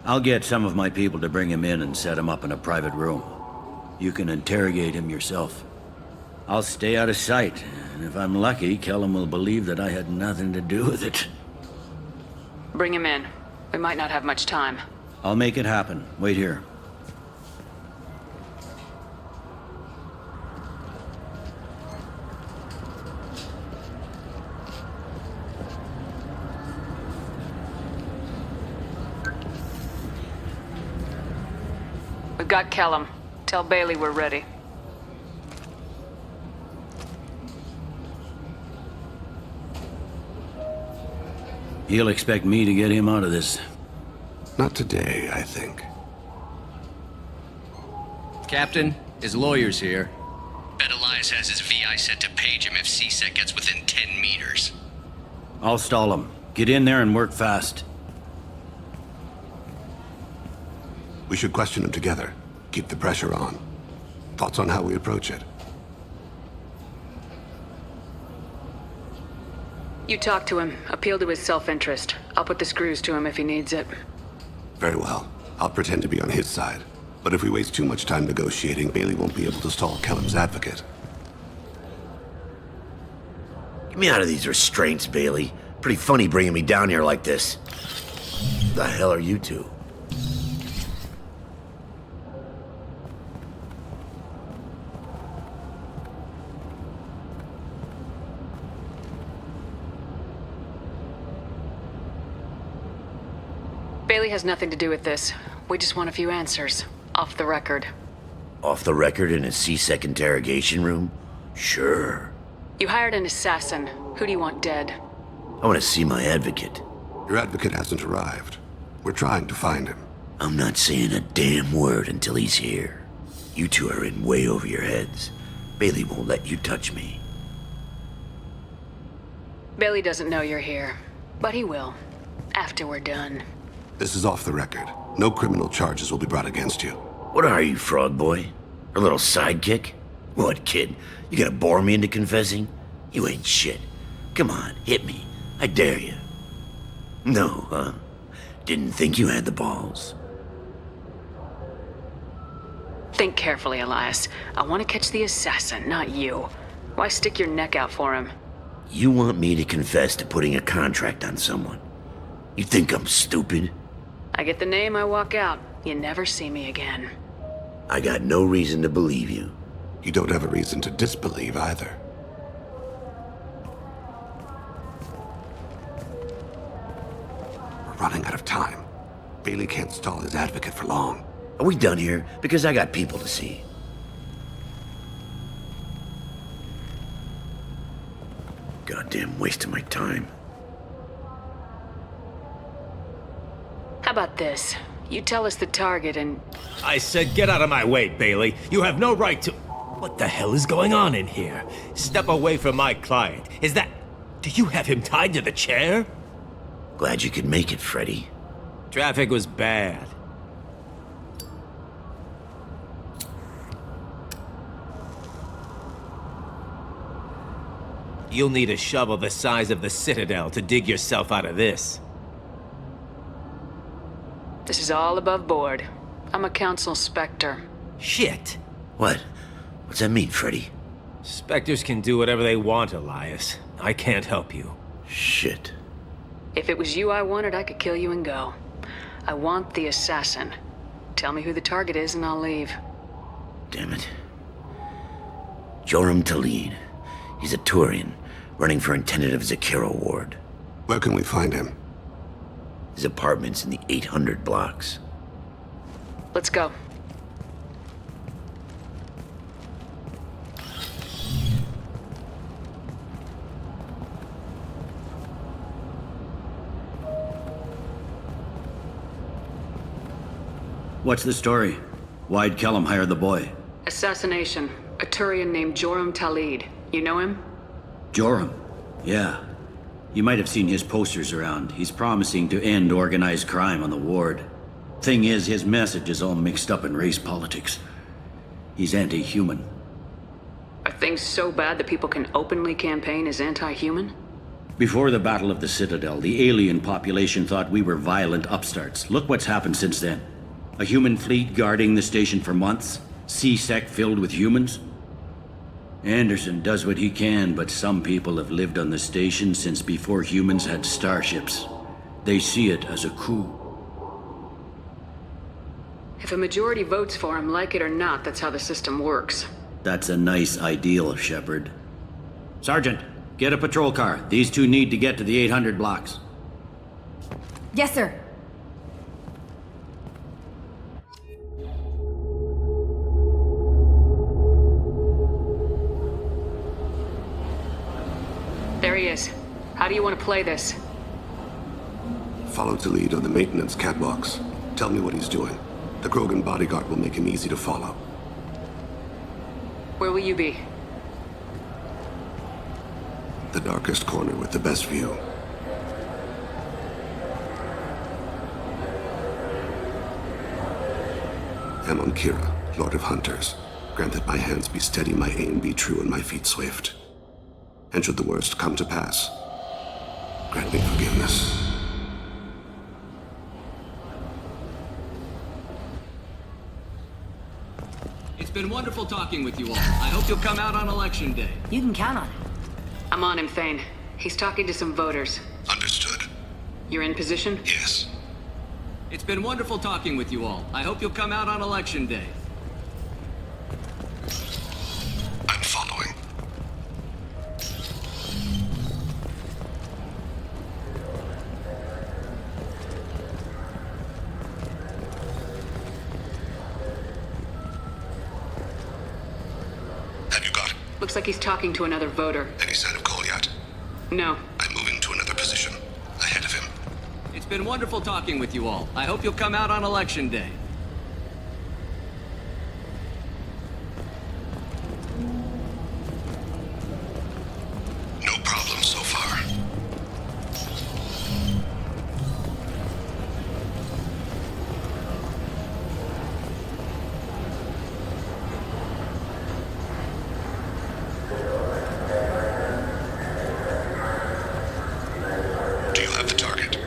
I'll get some of my people to bring him in and set him up in a private room. You can interrogate him yourself. I'll stay out of sight, and if I'm lucky, Kellum will believe that I had nothing to do with it. Bring him in. We might not have much time. I'll make it happen. Wait here. We've got Kellum. Tell Bailey we're ready. He'll expect me to get him out of this. Not today, I think. Captain, his lawyer's here. Bet Elias has his VI set to page him if C-Sec gets within 10 meters. I'll stall him. Get in there and work fast. We should question him together. Keep the pressure on. Thoughts on how we approach it? You talk to him. Appeal to his self-interest. I'll put the screws to him if he needs it. Very well. I'll pretend to be on his side. But if we waste too much time negotiating, Bailey won't be able to stall Kellum's advocate. Get me out of these restraints, Bailey. Pretty funny bringing me down here like this. The hell are you two? Bailey has nothing to do with this. We just want a few answers. Off the record. Off the record in a C-Sec interrogation room? Sure. You hired an assassin. Who do you want dead? I want to see my advocate. Your advocate hasn't arrived. We're trying to find him. I'm not saying a damn word until he's here. You two are in way over your heads. Bailey won't let you touch me. Bailey doesn't know you're here, but he will. After we're done. This is off the record. No criminal charges will be brought against you. What are you, fraud boy? A little sidekick? What, kid? You gonna bore me into confessing? You ain't shit. Come on, hit me. I dare you. No, huh? Didn't think you had the balls. Think carefully, Elias. I want to catch the assassin, not you. Why stick your neck out for him? You want me to confess to putting a contract on someone? You think I'm stupid? I get the name, I walk out. You never see me again. I got no reason to believe you. You don't have a reason to disbelieve either. We're running out of time. Bailey can't stall his advocate for long. Are we done here? Because I got people to see. Goddamn waste of my time. How about this? You tell us the target and... I said get out of my way, Bailey. You have no right to... What the hell is going on in here? Step away from my client. Is that... Do you have him tied to the chair? Glad you could make it, Freddy. Traffic was bad. You'll need a shovel the size of the Citadel to dig yourself out of this. This is all above board. I'm a council specter. Shit. What? What's that mean, Freddy? Spectres can do whatever they want, Elias. I can't help you. Shit. If it was you I wanted, I could kill you and go. I want the assassin. Tell me who the target is and I'll leave. Damn it. Joram Talid. He's a Turian, running for intendant of Zakira Ward. Where can we find him? His apartment's in the 800 blocks. Let's go. What's the story? Why'd Kellum hire the boy? Assassination. A Turian named Joram Talid. You know him? Joram? Yeah. You might have seen his posters around. He's promising to end organized crime on the ward. Thing is, his message is all mixed up in race politics. He's anti-human. Are things so bad that people can openly campaign as anti-human? Before the Battle of the Citadel, the alien population thought we were violent upstarts. Look what's happened since then. A human fleet guarding the station for months. C-Sec filled with humans. Anderson does what he can, but some people have lived on the station since before humans had starships. They see it as a coup. If a majority votes for him, like it or not, that's how the system works. That's a nice ideal, Shepard. Sergeant, get a patrol car. These two need to get to the 800 blocks. Yes, sir. There he is. How do you want to play this? Follow the lead on the maintenance catwalks. Tell me what he's doing. The Krogan bodyguard will make him easy to follow. Where will you be? The darkest corner with the best view. I'm on Kira, Lord of Hunters. Grant that my hands be steady, my aim be true, and my feet swift. And should the worst come to pass, grant me forgiveness. It's been wonderful talking with you all. I hope you'll come out on election day. You can count on it. I'm on him, Thane. He's talking to some voters. Understood. You're in position? Yes. It's been wonderful talking with you all. I hope you'll come out on election day. I'm following. Have you got it? Looks like he's talking to another voter. Any sign of Kolyat? No. I'm moving to another position. Ahead of him. It's been wonderful talking with you all. I hope you'll come out on election day. No problem so far. Do you have the target?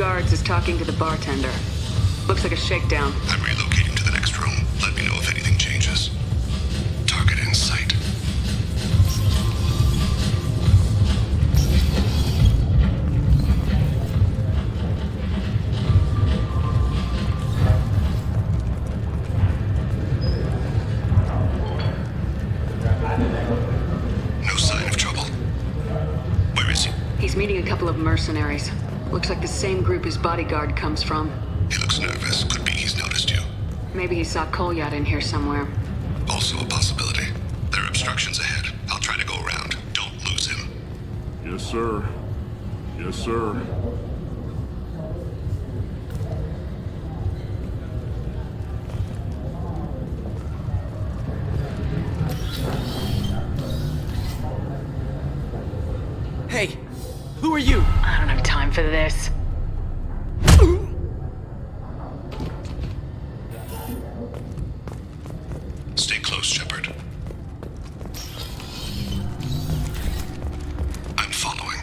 guards is talking to the bartender. Looks like a shakedown. I'm relocating to the next room. Let me know if anything changes. Target in sight. No sign of trouble. Where is he? He's meeting a couple of mercenaries. Looks like the same group his bodyguard comes from. He looks nervous. Could be he's noticed you. Maybe he saw Kolyat in here somewhere. Also a possibility. There are obstructions ahead. I'll try to go around. Don't lose him. Yes, sir. Yes, sir. Hey, who are you? I don't have time for this. Stay close, Shepard. I'm following.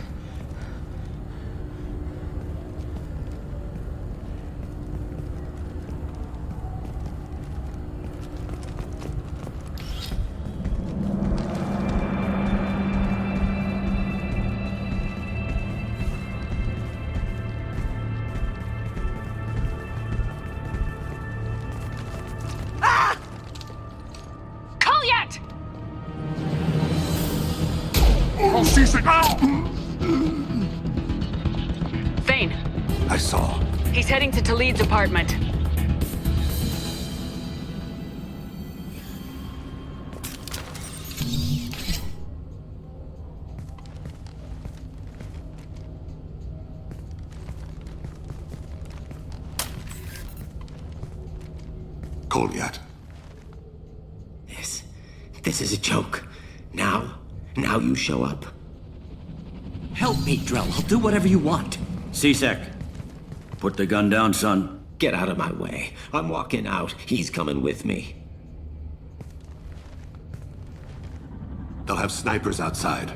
Kolyat! Oh, Cecil! Thane, I saw. he's heading to Talid's apartment. Kolyat. This is a joke. Now you show up. Help me, Drell. I'll do whatever you want. C-Sec, put the gun down, son. Get out of my way. I'm walking out. He's coming with me. They'll have snipers outside.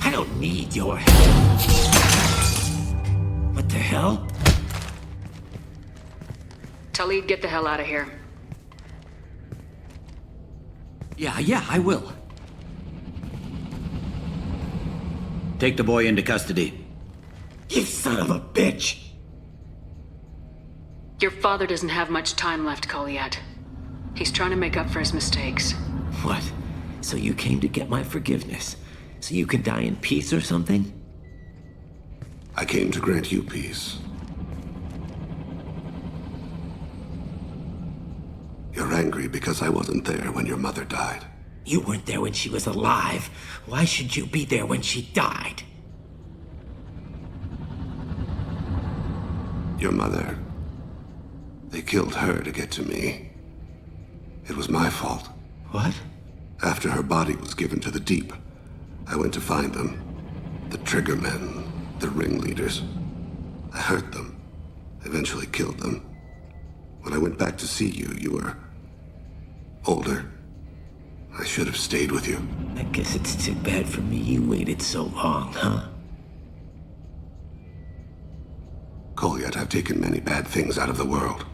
I don't need your help. What the hell? Talid, get the hell out of here. Yeah, I will. Take the boy into custody. You son of a bitch! Your father doesn't have much time left, Kolyat. He's trying to make up for his mistakes. What? So you came to get my forgiveness? So you can die in peace or something? I came to grant you peace. You're angry because I wasn't there when your mother died. You weren't there when she was alive. Why should you be there when she died? Your mother. They killed her to get to me. It was my fault. What? After her body was given to the Deep, I went to find them. The Triggermen, the ringleaders. I hurt them. Eventually killed them. When I went back to see you, you were older. I should have stayed with you. I guess it's too bad for me you waited so long, huh? Kolyat, I've taken many bad things out of the world.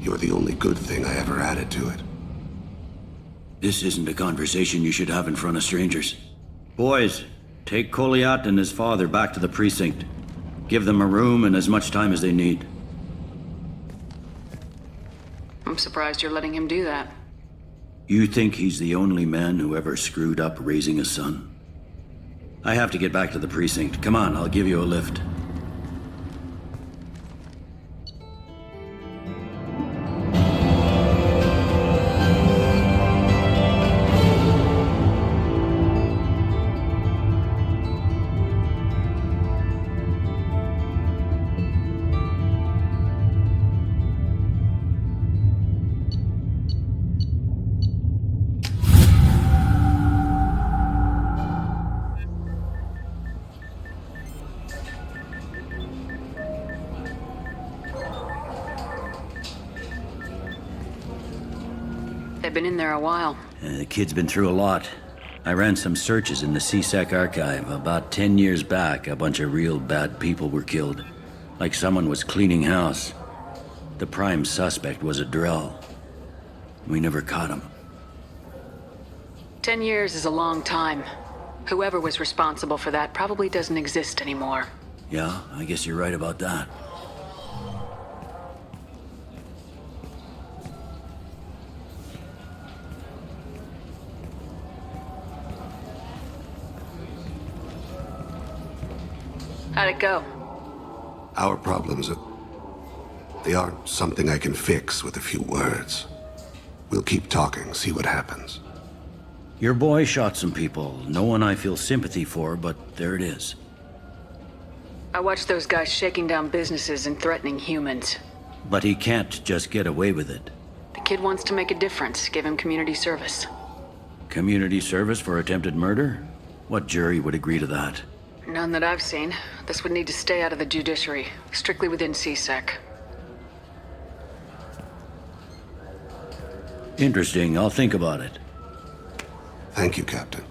You're the only good thing I ever added to it. This isn't a conversation you should have in front of strangers. Boys, take Kolyat and his father back to the precinct. Give them a room and as much time as they need. I'm surprised you're letting him do that. You think he's the only man who ever screwed up raising a son? I have to get back to the precinct. Come on, I'll give you a lift. They've been in there a while. The kid's been through a lot. I ran some searches in the C-Sec archive. About 10 years back, a bunch of real bad people were killed. Like someone was cleaning house. The prime suspect was a drill. We never caught him. 10 years is a long time. Whoever was responsible for that probably doesn't exist anymore. Yeah, I guess you're right about that. How'd it go? Our problems they aren't something I can fix with a few words. We'll keep talking, see what happens. Your boy shot some people. No one I feel sympathy for, but there it is. I watched those guys shaking down businesses and threatening humans. But he can't just get away with it. The kid wants to make a difference. Give him community service. Community service for attempted murder? What jury would agree to that? None that I've seen. This would need to stay out of the judiciary, strictly within CSEC. Interesting. I'll think about it. Thank you, Captain.